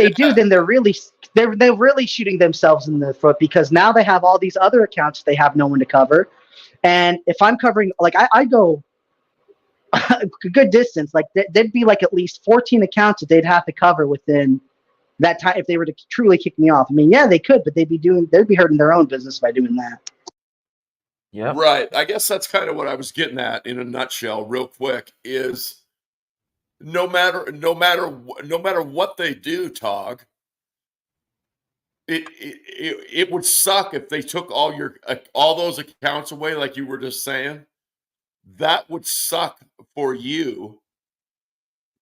do, then they're really shooting themselves in the foot, because now they have all these other accounts they have no one to cover. And if I'm covering, like I go a good distance, like there'd be like at least 14 accounts that they'd have to cover within that time if they were to truly kick me off. I mean, yeah, they could, but they'd be hurting their own business by doing that. Yeah. Right. I guess that's kind of what I was getting at in a nutshell, real quick, is no matter what they do, Tog, it would suck if they took all those accounts away, like you were just saying. That would suck for you.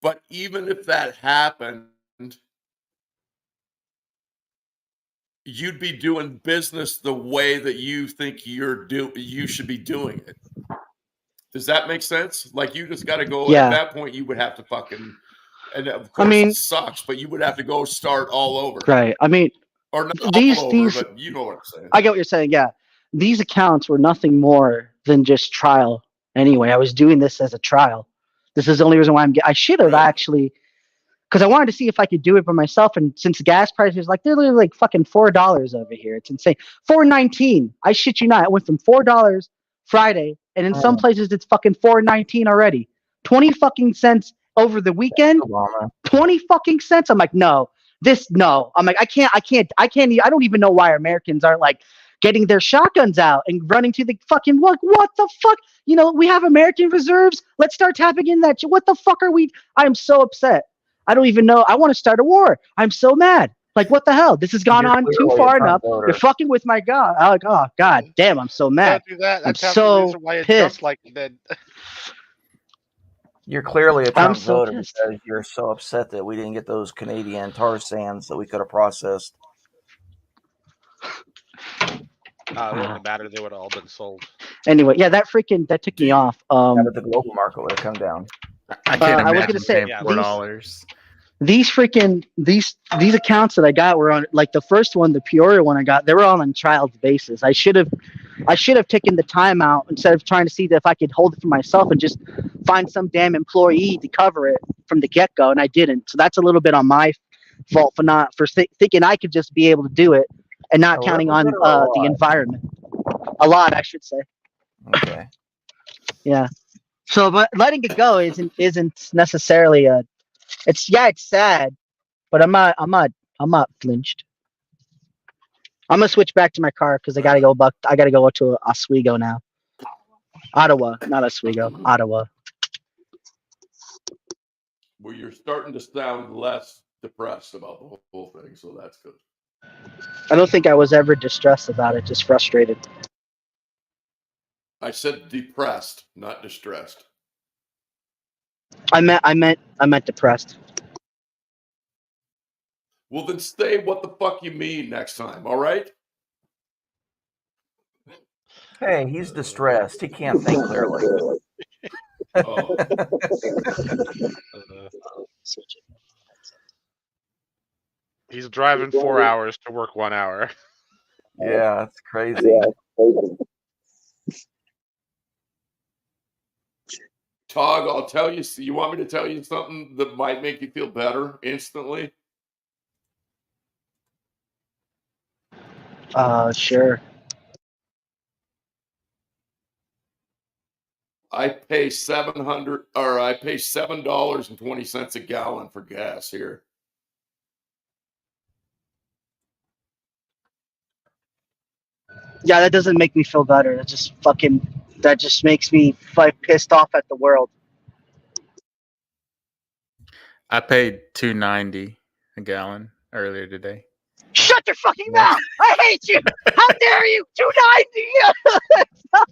But even if that happened, you'd be doing business the way that you think you should be doing it. Does that make sense? Like, you just got to go. Yeah. At that point, you would have to fucking, and of course it sucks, but you would have to go start all over. Right. I mean, or not all over, but you know what I'm saying. I get what you're saying. Yeah. These accounts were nothing more than just trial. Anyway, I was doing this as a trial. This is the only reason why I should have actually, because I wanted to see if I could do it by myself. And since the gas prices, like, they're literally like fucking $4 over here. It's insane. $4.19. I shit you not. It went from $4 Friday, and in some places it's fucking $4.19 already. 20 fucking cents over the weekend. 20 fucking cents. I'm like, no. I'm like, I can't. I don't even know why Americans aren't like getting their shotguns out and running to the fucking what the fuck? You know, we have American reserves. Let's start tapping in that. What the fuck are we? I am so upset. I don't even know. I want to start a war. I'm so mad. Like, what the hell? This has gone on too far enough. You're fucking with my God. Oh, God damn, I'm so mad. Don't do that. I'm That's half so the reason why it pissed. jumped like it did. You're clearly a Trump so voter pissed. because you're so upset that we didn't get those Canadian tar sands that we could have processed. It wouldn't matter. They would have all been sold. Anyway, yeah, that took me off. Yeah, but the global market would have come down. I can't I was imagine gonna say, paying $4. These accounts that I got were on, like, the first one, the Peoria one I got, they were all on trial basis. I should have taken the time out instead of trying to see if I could hold it for myself and just find some damn employee to cover it from the get-go, and I didn't. So that's a little bit on my fault for thinking I could just be able to do it and not counting on the environment. A lot, I should say. Okay. Yeah. So, but letting it go isn't necessarily it's sad, but I'm not flinched. I'm gonna switch back to my car because I gotta go to Oswego now. Ottawa, not Oswego. Ottawa. Well, you're starting to sound less depressed about the whole thing, so that's good. I don't think I was ever distressed about it, just frustrated. I said depressed, not distressed. I meant depressed. Well, then say what the fuck you mean next time, all right? Hey, he's distressed. He can't think clearly. Oh. He's driving 4 hours to work 1 hour. Yeah, that's crazy. Tog, I'll tell you. You want me to tell you something that might make you feel better instantly? Sure. I pay $7.20 a gallon for gas here. Yeah, that doesn't make me feel better. That just makes me pissed off at the world. I paid $2.90 a gallon earlier today. Shut your fucking mouth! I hate you! How dare you! $2.90!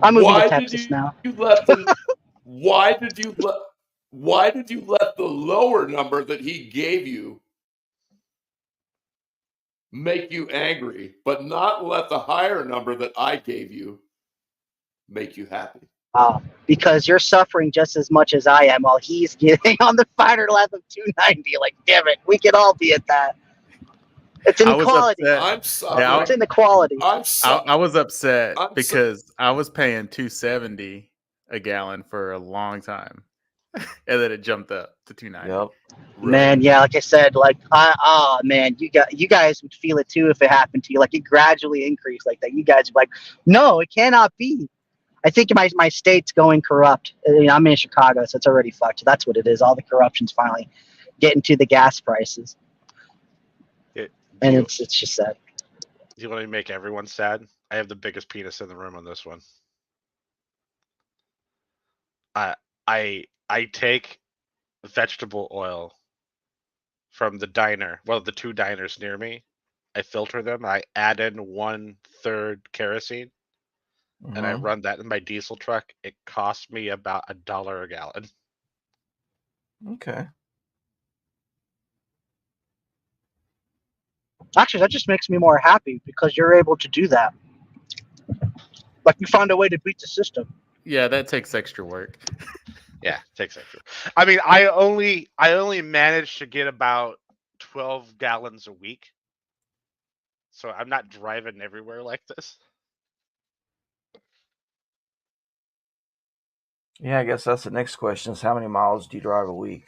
I'm moving to Texas now. Why did you let the lower number that he gave you make you angry, but not let the higher number that I gave you make you happy? Because you're suffering just as much as I am while he's getting on the fighter lap of 290. Like, damn it, we could all be at that. It's inequality. I'm sorry. It's inequality. I was upset because I was paying $2.70 a gallon for a long time, and then it jumped up to $2.90. Yep. Man, yeah, like I said, man, you guys would feel it too if it happened to you. Like, it gradually increased like that. You guys would be like, no, it cannot be. I think my state's going corrupt. I'm in Chicago, so it's already fucked. That's what it is. All the corruption's finally getting to the gas prices. It's just sad. Do you want to make everyone sad? I have the biggest penis in the room on this one. I take vegetable oil from the diner. Well, the 2 diners near me. I filter them. I add in 1/3 kerosene, and I run that in my diesel truck. It costs me about $1 a gallon. Okay. Actually, that just makes me more happy because you're able to do that. Like, you found a way to beat the system. Yeah, that takes extra work. Yeah, it takes extra. I mean, I only managed to get about 12 gallons a week. So I'm not driving everywhere like this. Yeah, I guess that's the next question is how many miles do you drive a week?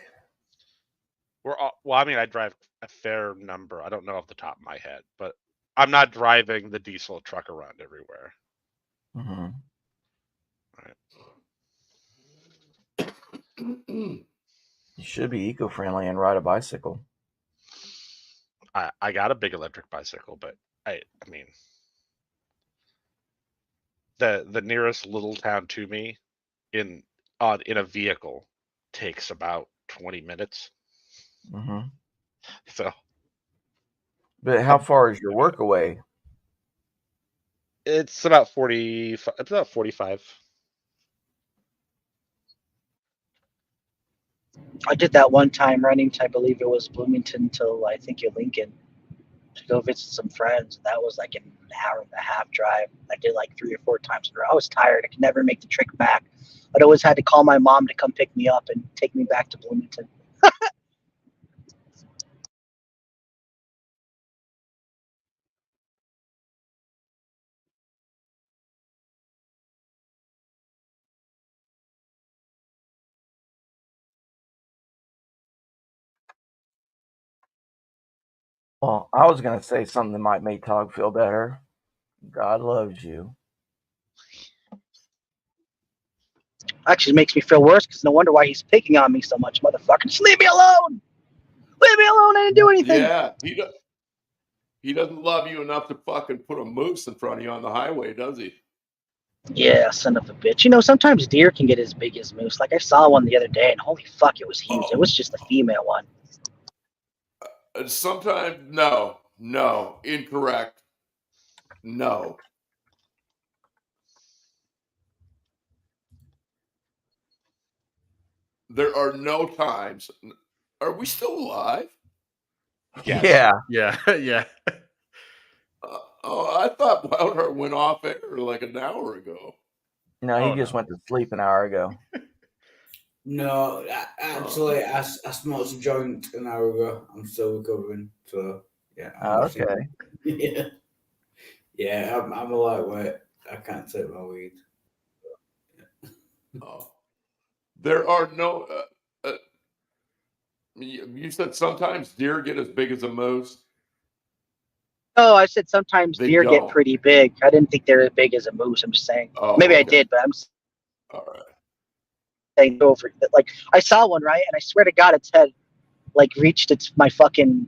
Well, I mean, I drive a fair number. I don't know off the top of my head, but I'm not driving the diesel truck around everywhere. Mm-hmm. Right. You should be eco-friendly and ride a bicycle. I got a big electric bicycle, but I mean, the nearest little town to me in a vehicle takes about 20 minutes. Mm-hmm. So, but how far is your work away? It's about 40. It's about 45. I did that one time running to, I believe it was Bloomington till I think Lincoln to go visit some friends. That was like an hour and a half drive. I did like 3 or 4 times in a row. I was tired. I could never make the trek back. I'd always had to call my mom to come pick me up and take me back to Bloomington. Well, I was going to say something that might make Tog feel better. God loves you. Actually, it makes me feel worse because no wonder why he's picking on me so much, motherfucker. Just leave me alone. Leave me alone. I didn't do anything. Yeah, he doesn't love you enough to fucking put a moose in front of you on the highway, does he? Yeah, son of a bitch. You know, sometimes deer can get as big as moose. Like I saw one the other day, and holy fuck, it was huge. It was just a female one. Sometimes, no, incorrect. No. There are no times. Are we still alive? Yeah. Yeah. Yeah. I thought Wildheart went off air like an hour ago. No, he just went to sleep an hour ago. No, actually, I smoked a joint an hour ago. I'm still recovering. So, yeah. Okay. Yeah. Yeah, I'm a lightweight. I can't take my weed. There are no. You said sometimes deer get as big as a moose. Oh, I said sometimes They deer get don't. pretty big. I didn't think they're as big as a moose. I'm just saying. Oh, Maybe I okay. did, but I'm All right. saying over. Like I saw one, right, and I swear to God, its head like reached my fucking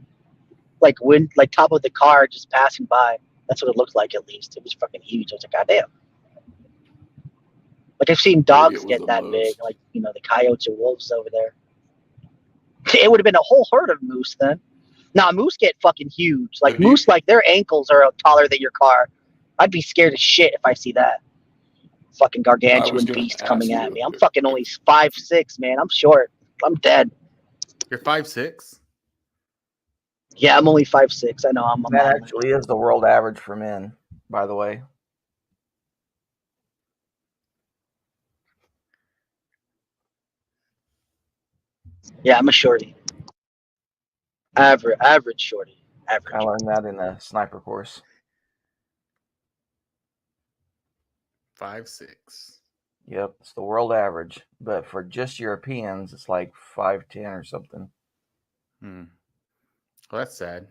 like wind, like top of the car just passing by. That's what it looked like. At least it was fucking huge. I was like, God damn. Like I've seen dogs was get a that moose. big, like the coyotes or wolves over there. It would have been a whole herd of moose then. Now moose get fucking huge. Like moose, like their ankles are taller than your car. I'd be scared as shit if I see that fucking gargantuan gonna beast ask coming you at me. if I'm fucking only 5'6", man. I'm short. I'm dead. You're 5'6"? Yeah, I'm only 5'6". I know I'm a That model. actually is the world average for men, by the way. Yeah, I'm a shorty. Average shorty. Average. I learned that in a sniper course. 5'6". Yep, it's the world average. But for just Europeans, it's like 5'10" or something. Well, that's sad.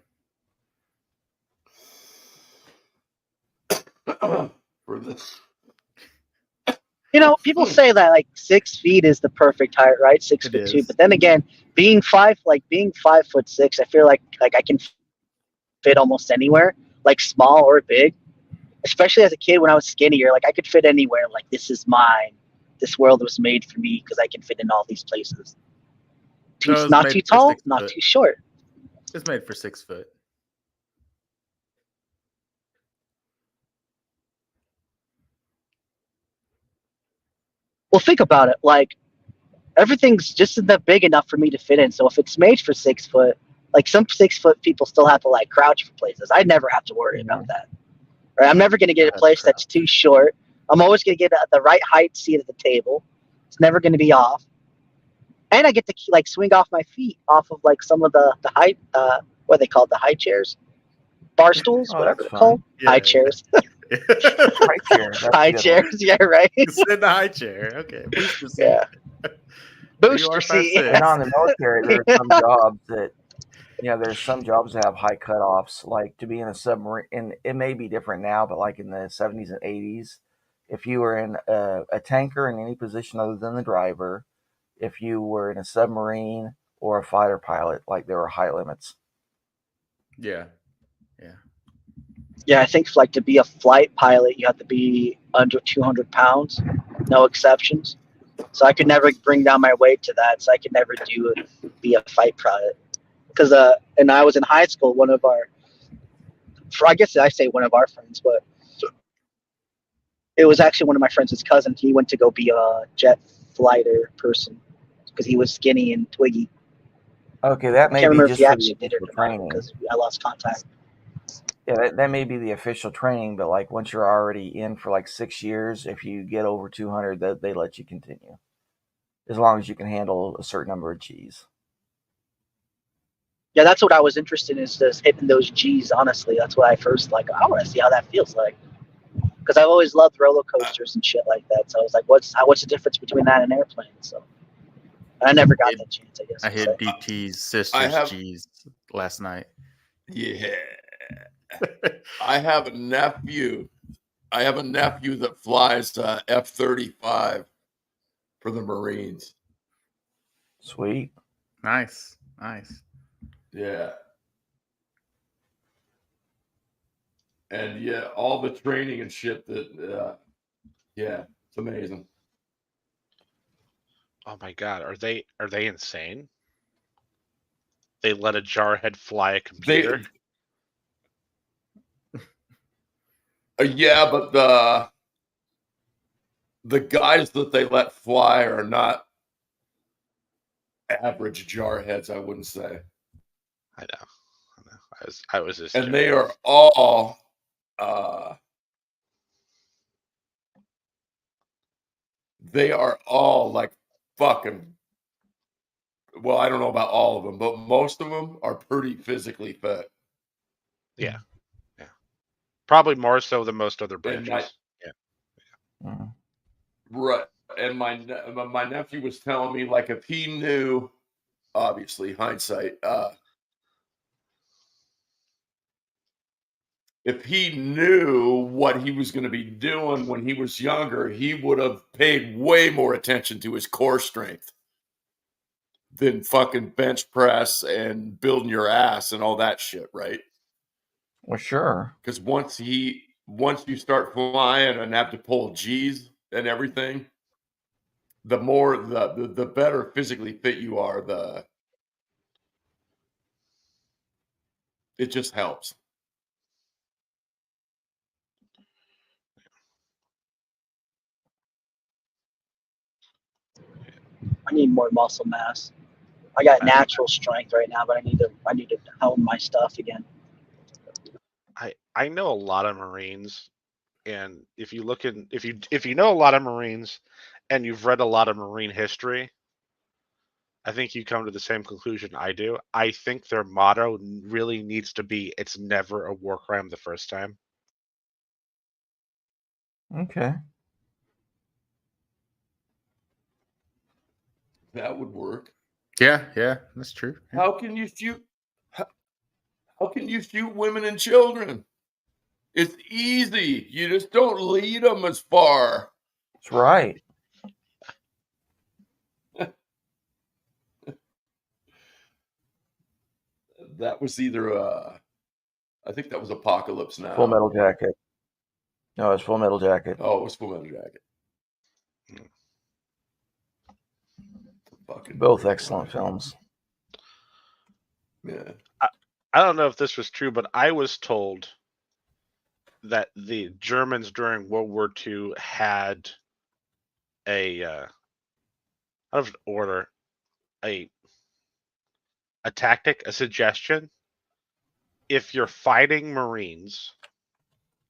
For this. People say that like 6 feet is the perfect height, right? 6'2". But then again, being 5'6", I feel like I can fit almost anywhere, like small or big. Especially as a kid when I was skinnier, like I could fit anywhere. Like this is mine. This world was made for me because I can fit in all these places. No, Not too tall, not too short. It's made for 6 foot. Well, think about it. Like everything's just that big enough for me to fit in. So if it's made for 6 foot, like some 6 foot people still have to like crouch for places. I never have to worry about that. Right? I'm never going to get a place that's too short. I'm always going to get the right height seat at the table. It's never going to be off. And I get to like swing off my feet off of like some of the high, what are they called? The high chairs, bar stools, whatever they're called. Yeah, high chairs. High chair. That's a High good chairs. one. Yeah, right. Sit in the high chair. Okay. Booster seat. Yeah. You Booster are seat. 5'6". You know, in the military, there are some jobs that, there's some jobs that have high cutoffs, like to be in a submarine. And it may be different now, but like in the 70s and 80s, if you were in a tanker in any position other than the driver, if you were in a submarine or a fighter pilot, like there were height limits. Yeah. Yeah, I think like to be a flight pilot, you have to be under 200 pounds, no exceptions. So I could never bring down my weight to that. So I could never be a fight pilot. Because and I was in high school, I guess I say one of our friends, but it was actually one of my friends' cousin. He went to go be a jet fighter person because he was skinny and twiggy. Okay, that I may can't be remember if just he for the actually did it official or not training. because I lost contact. Yeah, that may be the official training, but like once you're already in for like 6 years, if you get over 200, they let you continue, as long as you can handle a certain number of G's. Yeah, that's what I was interested in, is just hitting those G's. Honestly, that's what I first I want to see how that feels like, because I've always loved roller coasters and shit like that. So I was like, what's the difference between that and an airplane? So I never got that chance. I guess I hit DT's sister's G's last night. Yeah. I have a nephew that flies F-35 for the Marines. Sweet. Nice. Yeah. And yeah, all the training and shit that, yeah, it's amazing. Oh my god, are they insane? They let a jarhead fly a computer. Yeah, but the guys that they let fly are not average jarheads, I wouldn't say. I know. I was just And joking. they are all like fucking, well, I don't know about all of them, but most of them are pretty physically fit. Yeah. Yeah. Probably more so than most other And branches. Yeah. Right. And my nephew was telling me, like, if he knew, obviously hindsight, if he knew what he was going to be doing when he was younger, he would have paid way more attention to his core strength than fucking bench press and building your ass and all that shit, right? Well, sure. Because once you start flying and have to pull G's and everything, the more the better physically fit you are, it just helps. I need more muscle mass. I got natural strength right now, but I need to hone my stuff again. I know a lot of Marines, and if you know a lot of Marines and you've read a lot of Marine history, I think you come to the same conclusion I do. I think their motto really needs to be, "It's never a war crime the first time." Okay. That would work. Yeah, that's true. How can you shoot? How can you shoot women and children? It's easy. You just don't lead them as far. That's right. That was either I think that was Apocalypse Now. Full Metal Jacket. No, it's Full Metal Jacket. Oh, it was Full Metal Jacket. Both excellent films. Yeah. I don't know if this was true, but I was told that the Germans during World War II had out of order, a tactic, a suggestion. If you're fighting Marines,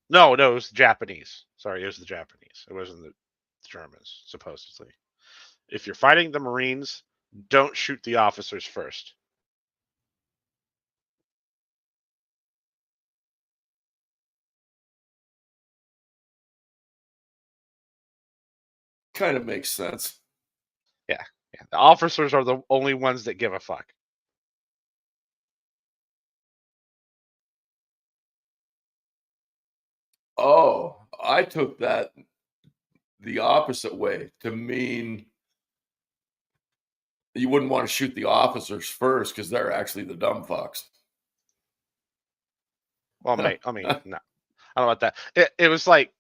no, it was the Japanese. Sorry, it was the Japanese. It wasn't the Germans, supposedly. If you're fighting the Marines, don't shoot the officers first. Kind of makes sense. Yeah. The officers are the only ones that give a fuck. Oh, I took that the opposite way to mean you wouldn't want to shoot the officers first because they're actually the dumb fucks. Well, mate, I mean, no, I don't know about that. It was like,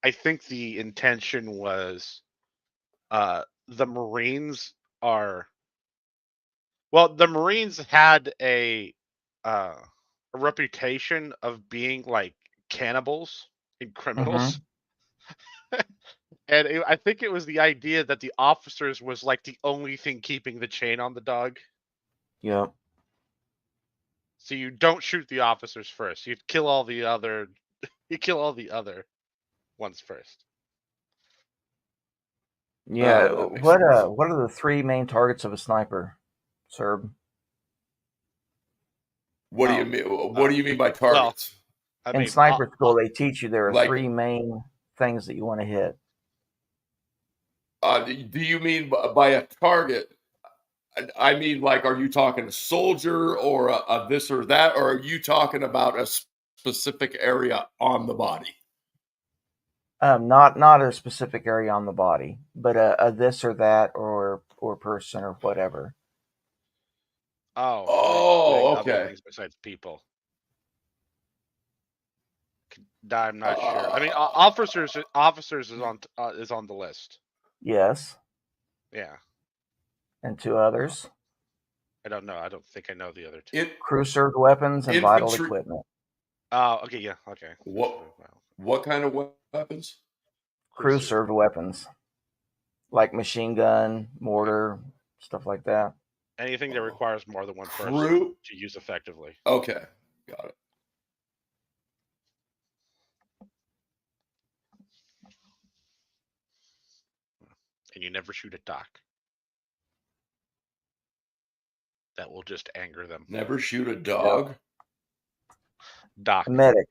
I think the intention was, the Marines are, well, the Marines had a reputation of being like cannibals and criminals. And I think it was the idea that the officers was like the only thing keeping the chain on the dog. Yep. So you don't shoot the officers first. You kill all the other ones first. Yeah. Oh, that makes what sense. what are the three main targets of a sniper, Serb? What do you mean? What do you mean by targets? In sniper school, they teach you there are three main things that you want to hit. Do you mean by a target? I mean, like, are you talking a soldier or a this or that, or are you talking about a specific area on the body? Not a specific area on the body, but a this or that or person or whatever. Oh, okay. Other things besides people. I'm not sure. I mean, officers is on the list. Yes. Yeah. And 2 others. I don't know. I don't think I know the other two. Crew served weapons and vital equipment. Oh, okay, yeah, okay. What kind of weapons? Crew served weapons. Like machine gun, mortar, stuff like that. Anything that requires more than one person Crew? to use effectively. Okay, got it. And you never shoot at Doc. That will just anger them. Never shoot a dog? Doc. A medic.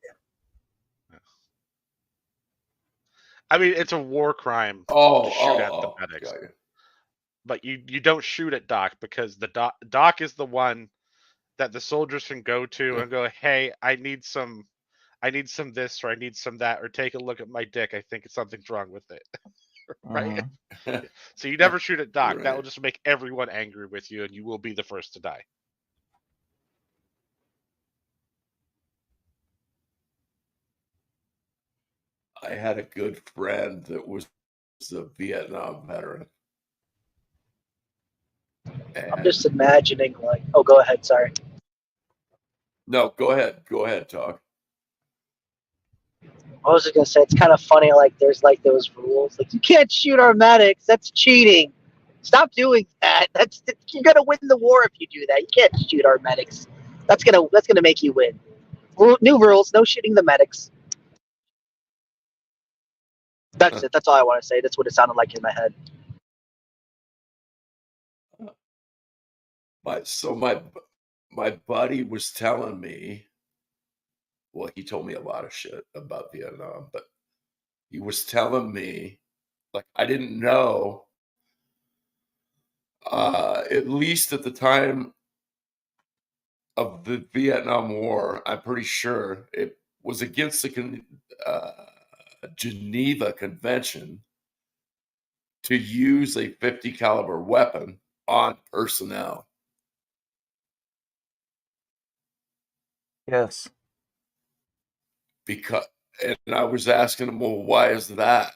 I mean, it's a war crime to shoot at the medics. But you don't shoot at Doc because the Doc is the one that the soldiers can go to and go, hey, I need some this, or I need some that, or take a look at my dick. I think something's wrong with it. Right? So you never shoot at Doc. Right. That will just make everyone angry with you, and you will be the first to die. I had a good friend that was a Vietnam veteran. I'm just imagining, like, oh, go ahead. Sorry. No, go ahead. Go ahead, talk. I was just gonna say it's kind of funny. Like, there's like those rules. Like, you can't shoot our medics. That's cheating. Stop doing that. You're gonna win the war if you do that. You can't shoot our medics. That's gonna make you win. New rules. No shooting the medics. That's it. That's all I want to say. That's what it sounded like in my head. My buddy was telling me, well, he told me a lot of shit about Vietnam, but he was telling me, like, I didn't know, at least at the time of the Vietnam War, I'm pretty sure it was against the Geneva Convention to use a 50 caliber weapon on personnel. Yes. Because, and I was asking him, well, why is that?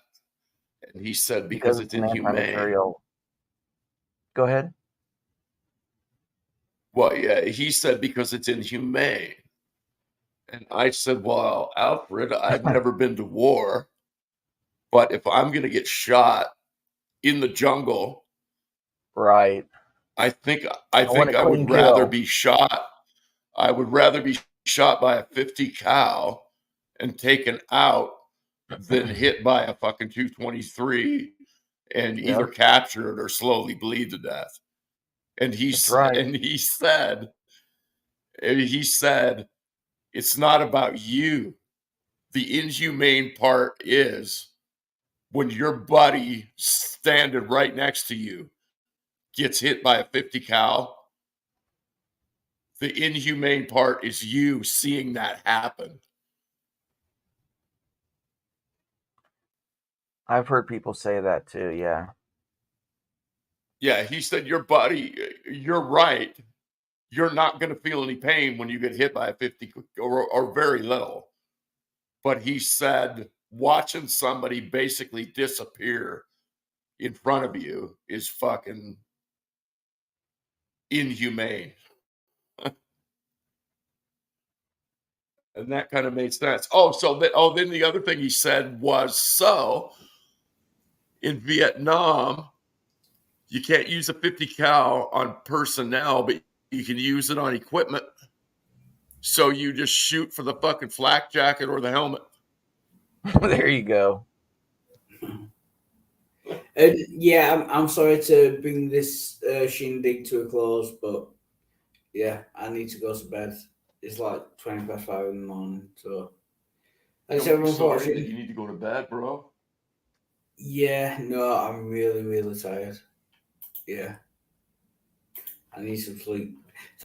And he said, because it's an inhumane. anti-material. Go ahead. Well, yeah, he said because it's inhumane. And I said, well, Alfred, I've never been to war, but if I'm going to get shot in the jungle, right? I think I would rather be shot. I would rather be shot by a 50 cal and taken out than hit by a fucking 223 and either captured or slowly bleed to death. And he said, it's not about you. The inhumane part is when your buddy standing right next to you gets hit by a 50 cal. The inhumane part is you seeing that happen. I've heard people say that too, yeah. Yeah, he said, your buddy, you're right. You're not going to feel any pain when you get hit by a 50 or very little. But he said, watching somebody basically disappear in front of you is fucking inhumane. And that kind of made sense. Then the other thing he said was, in Vietnam, you can't use a 50 cal on personnel, but you can use it on equipment. So you just shoot for the fucking flak jacket or the helmet. There you go. Yeah, I'm sorry to bring this shindig to a close, but yeah, I need to go to bed. It's like 20 past 5 in the morning, so thanks everyone for watching. You need to go to bed, bro. Yeah, no, I'm really, really tired. Yeah, I need some sleep.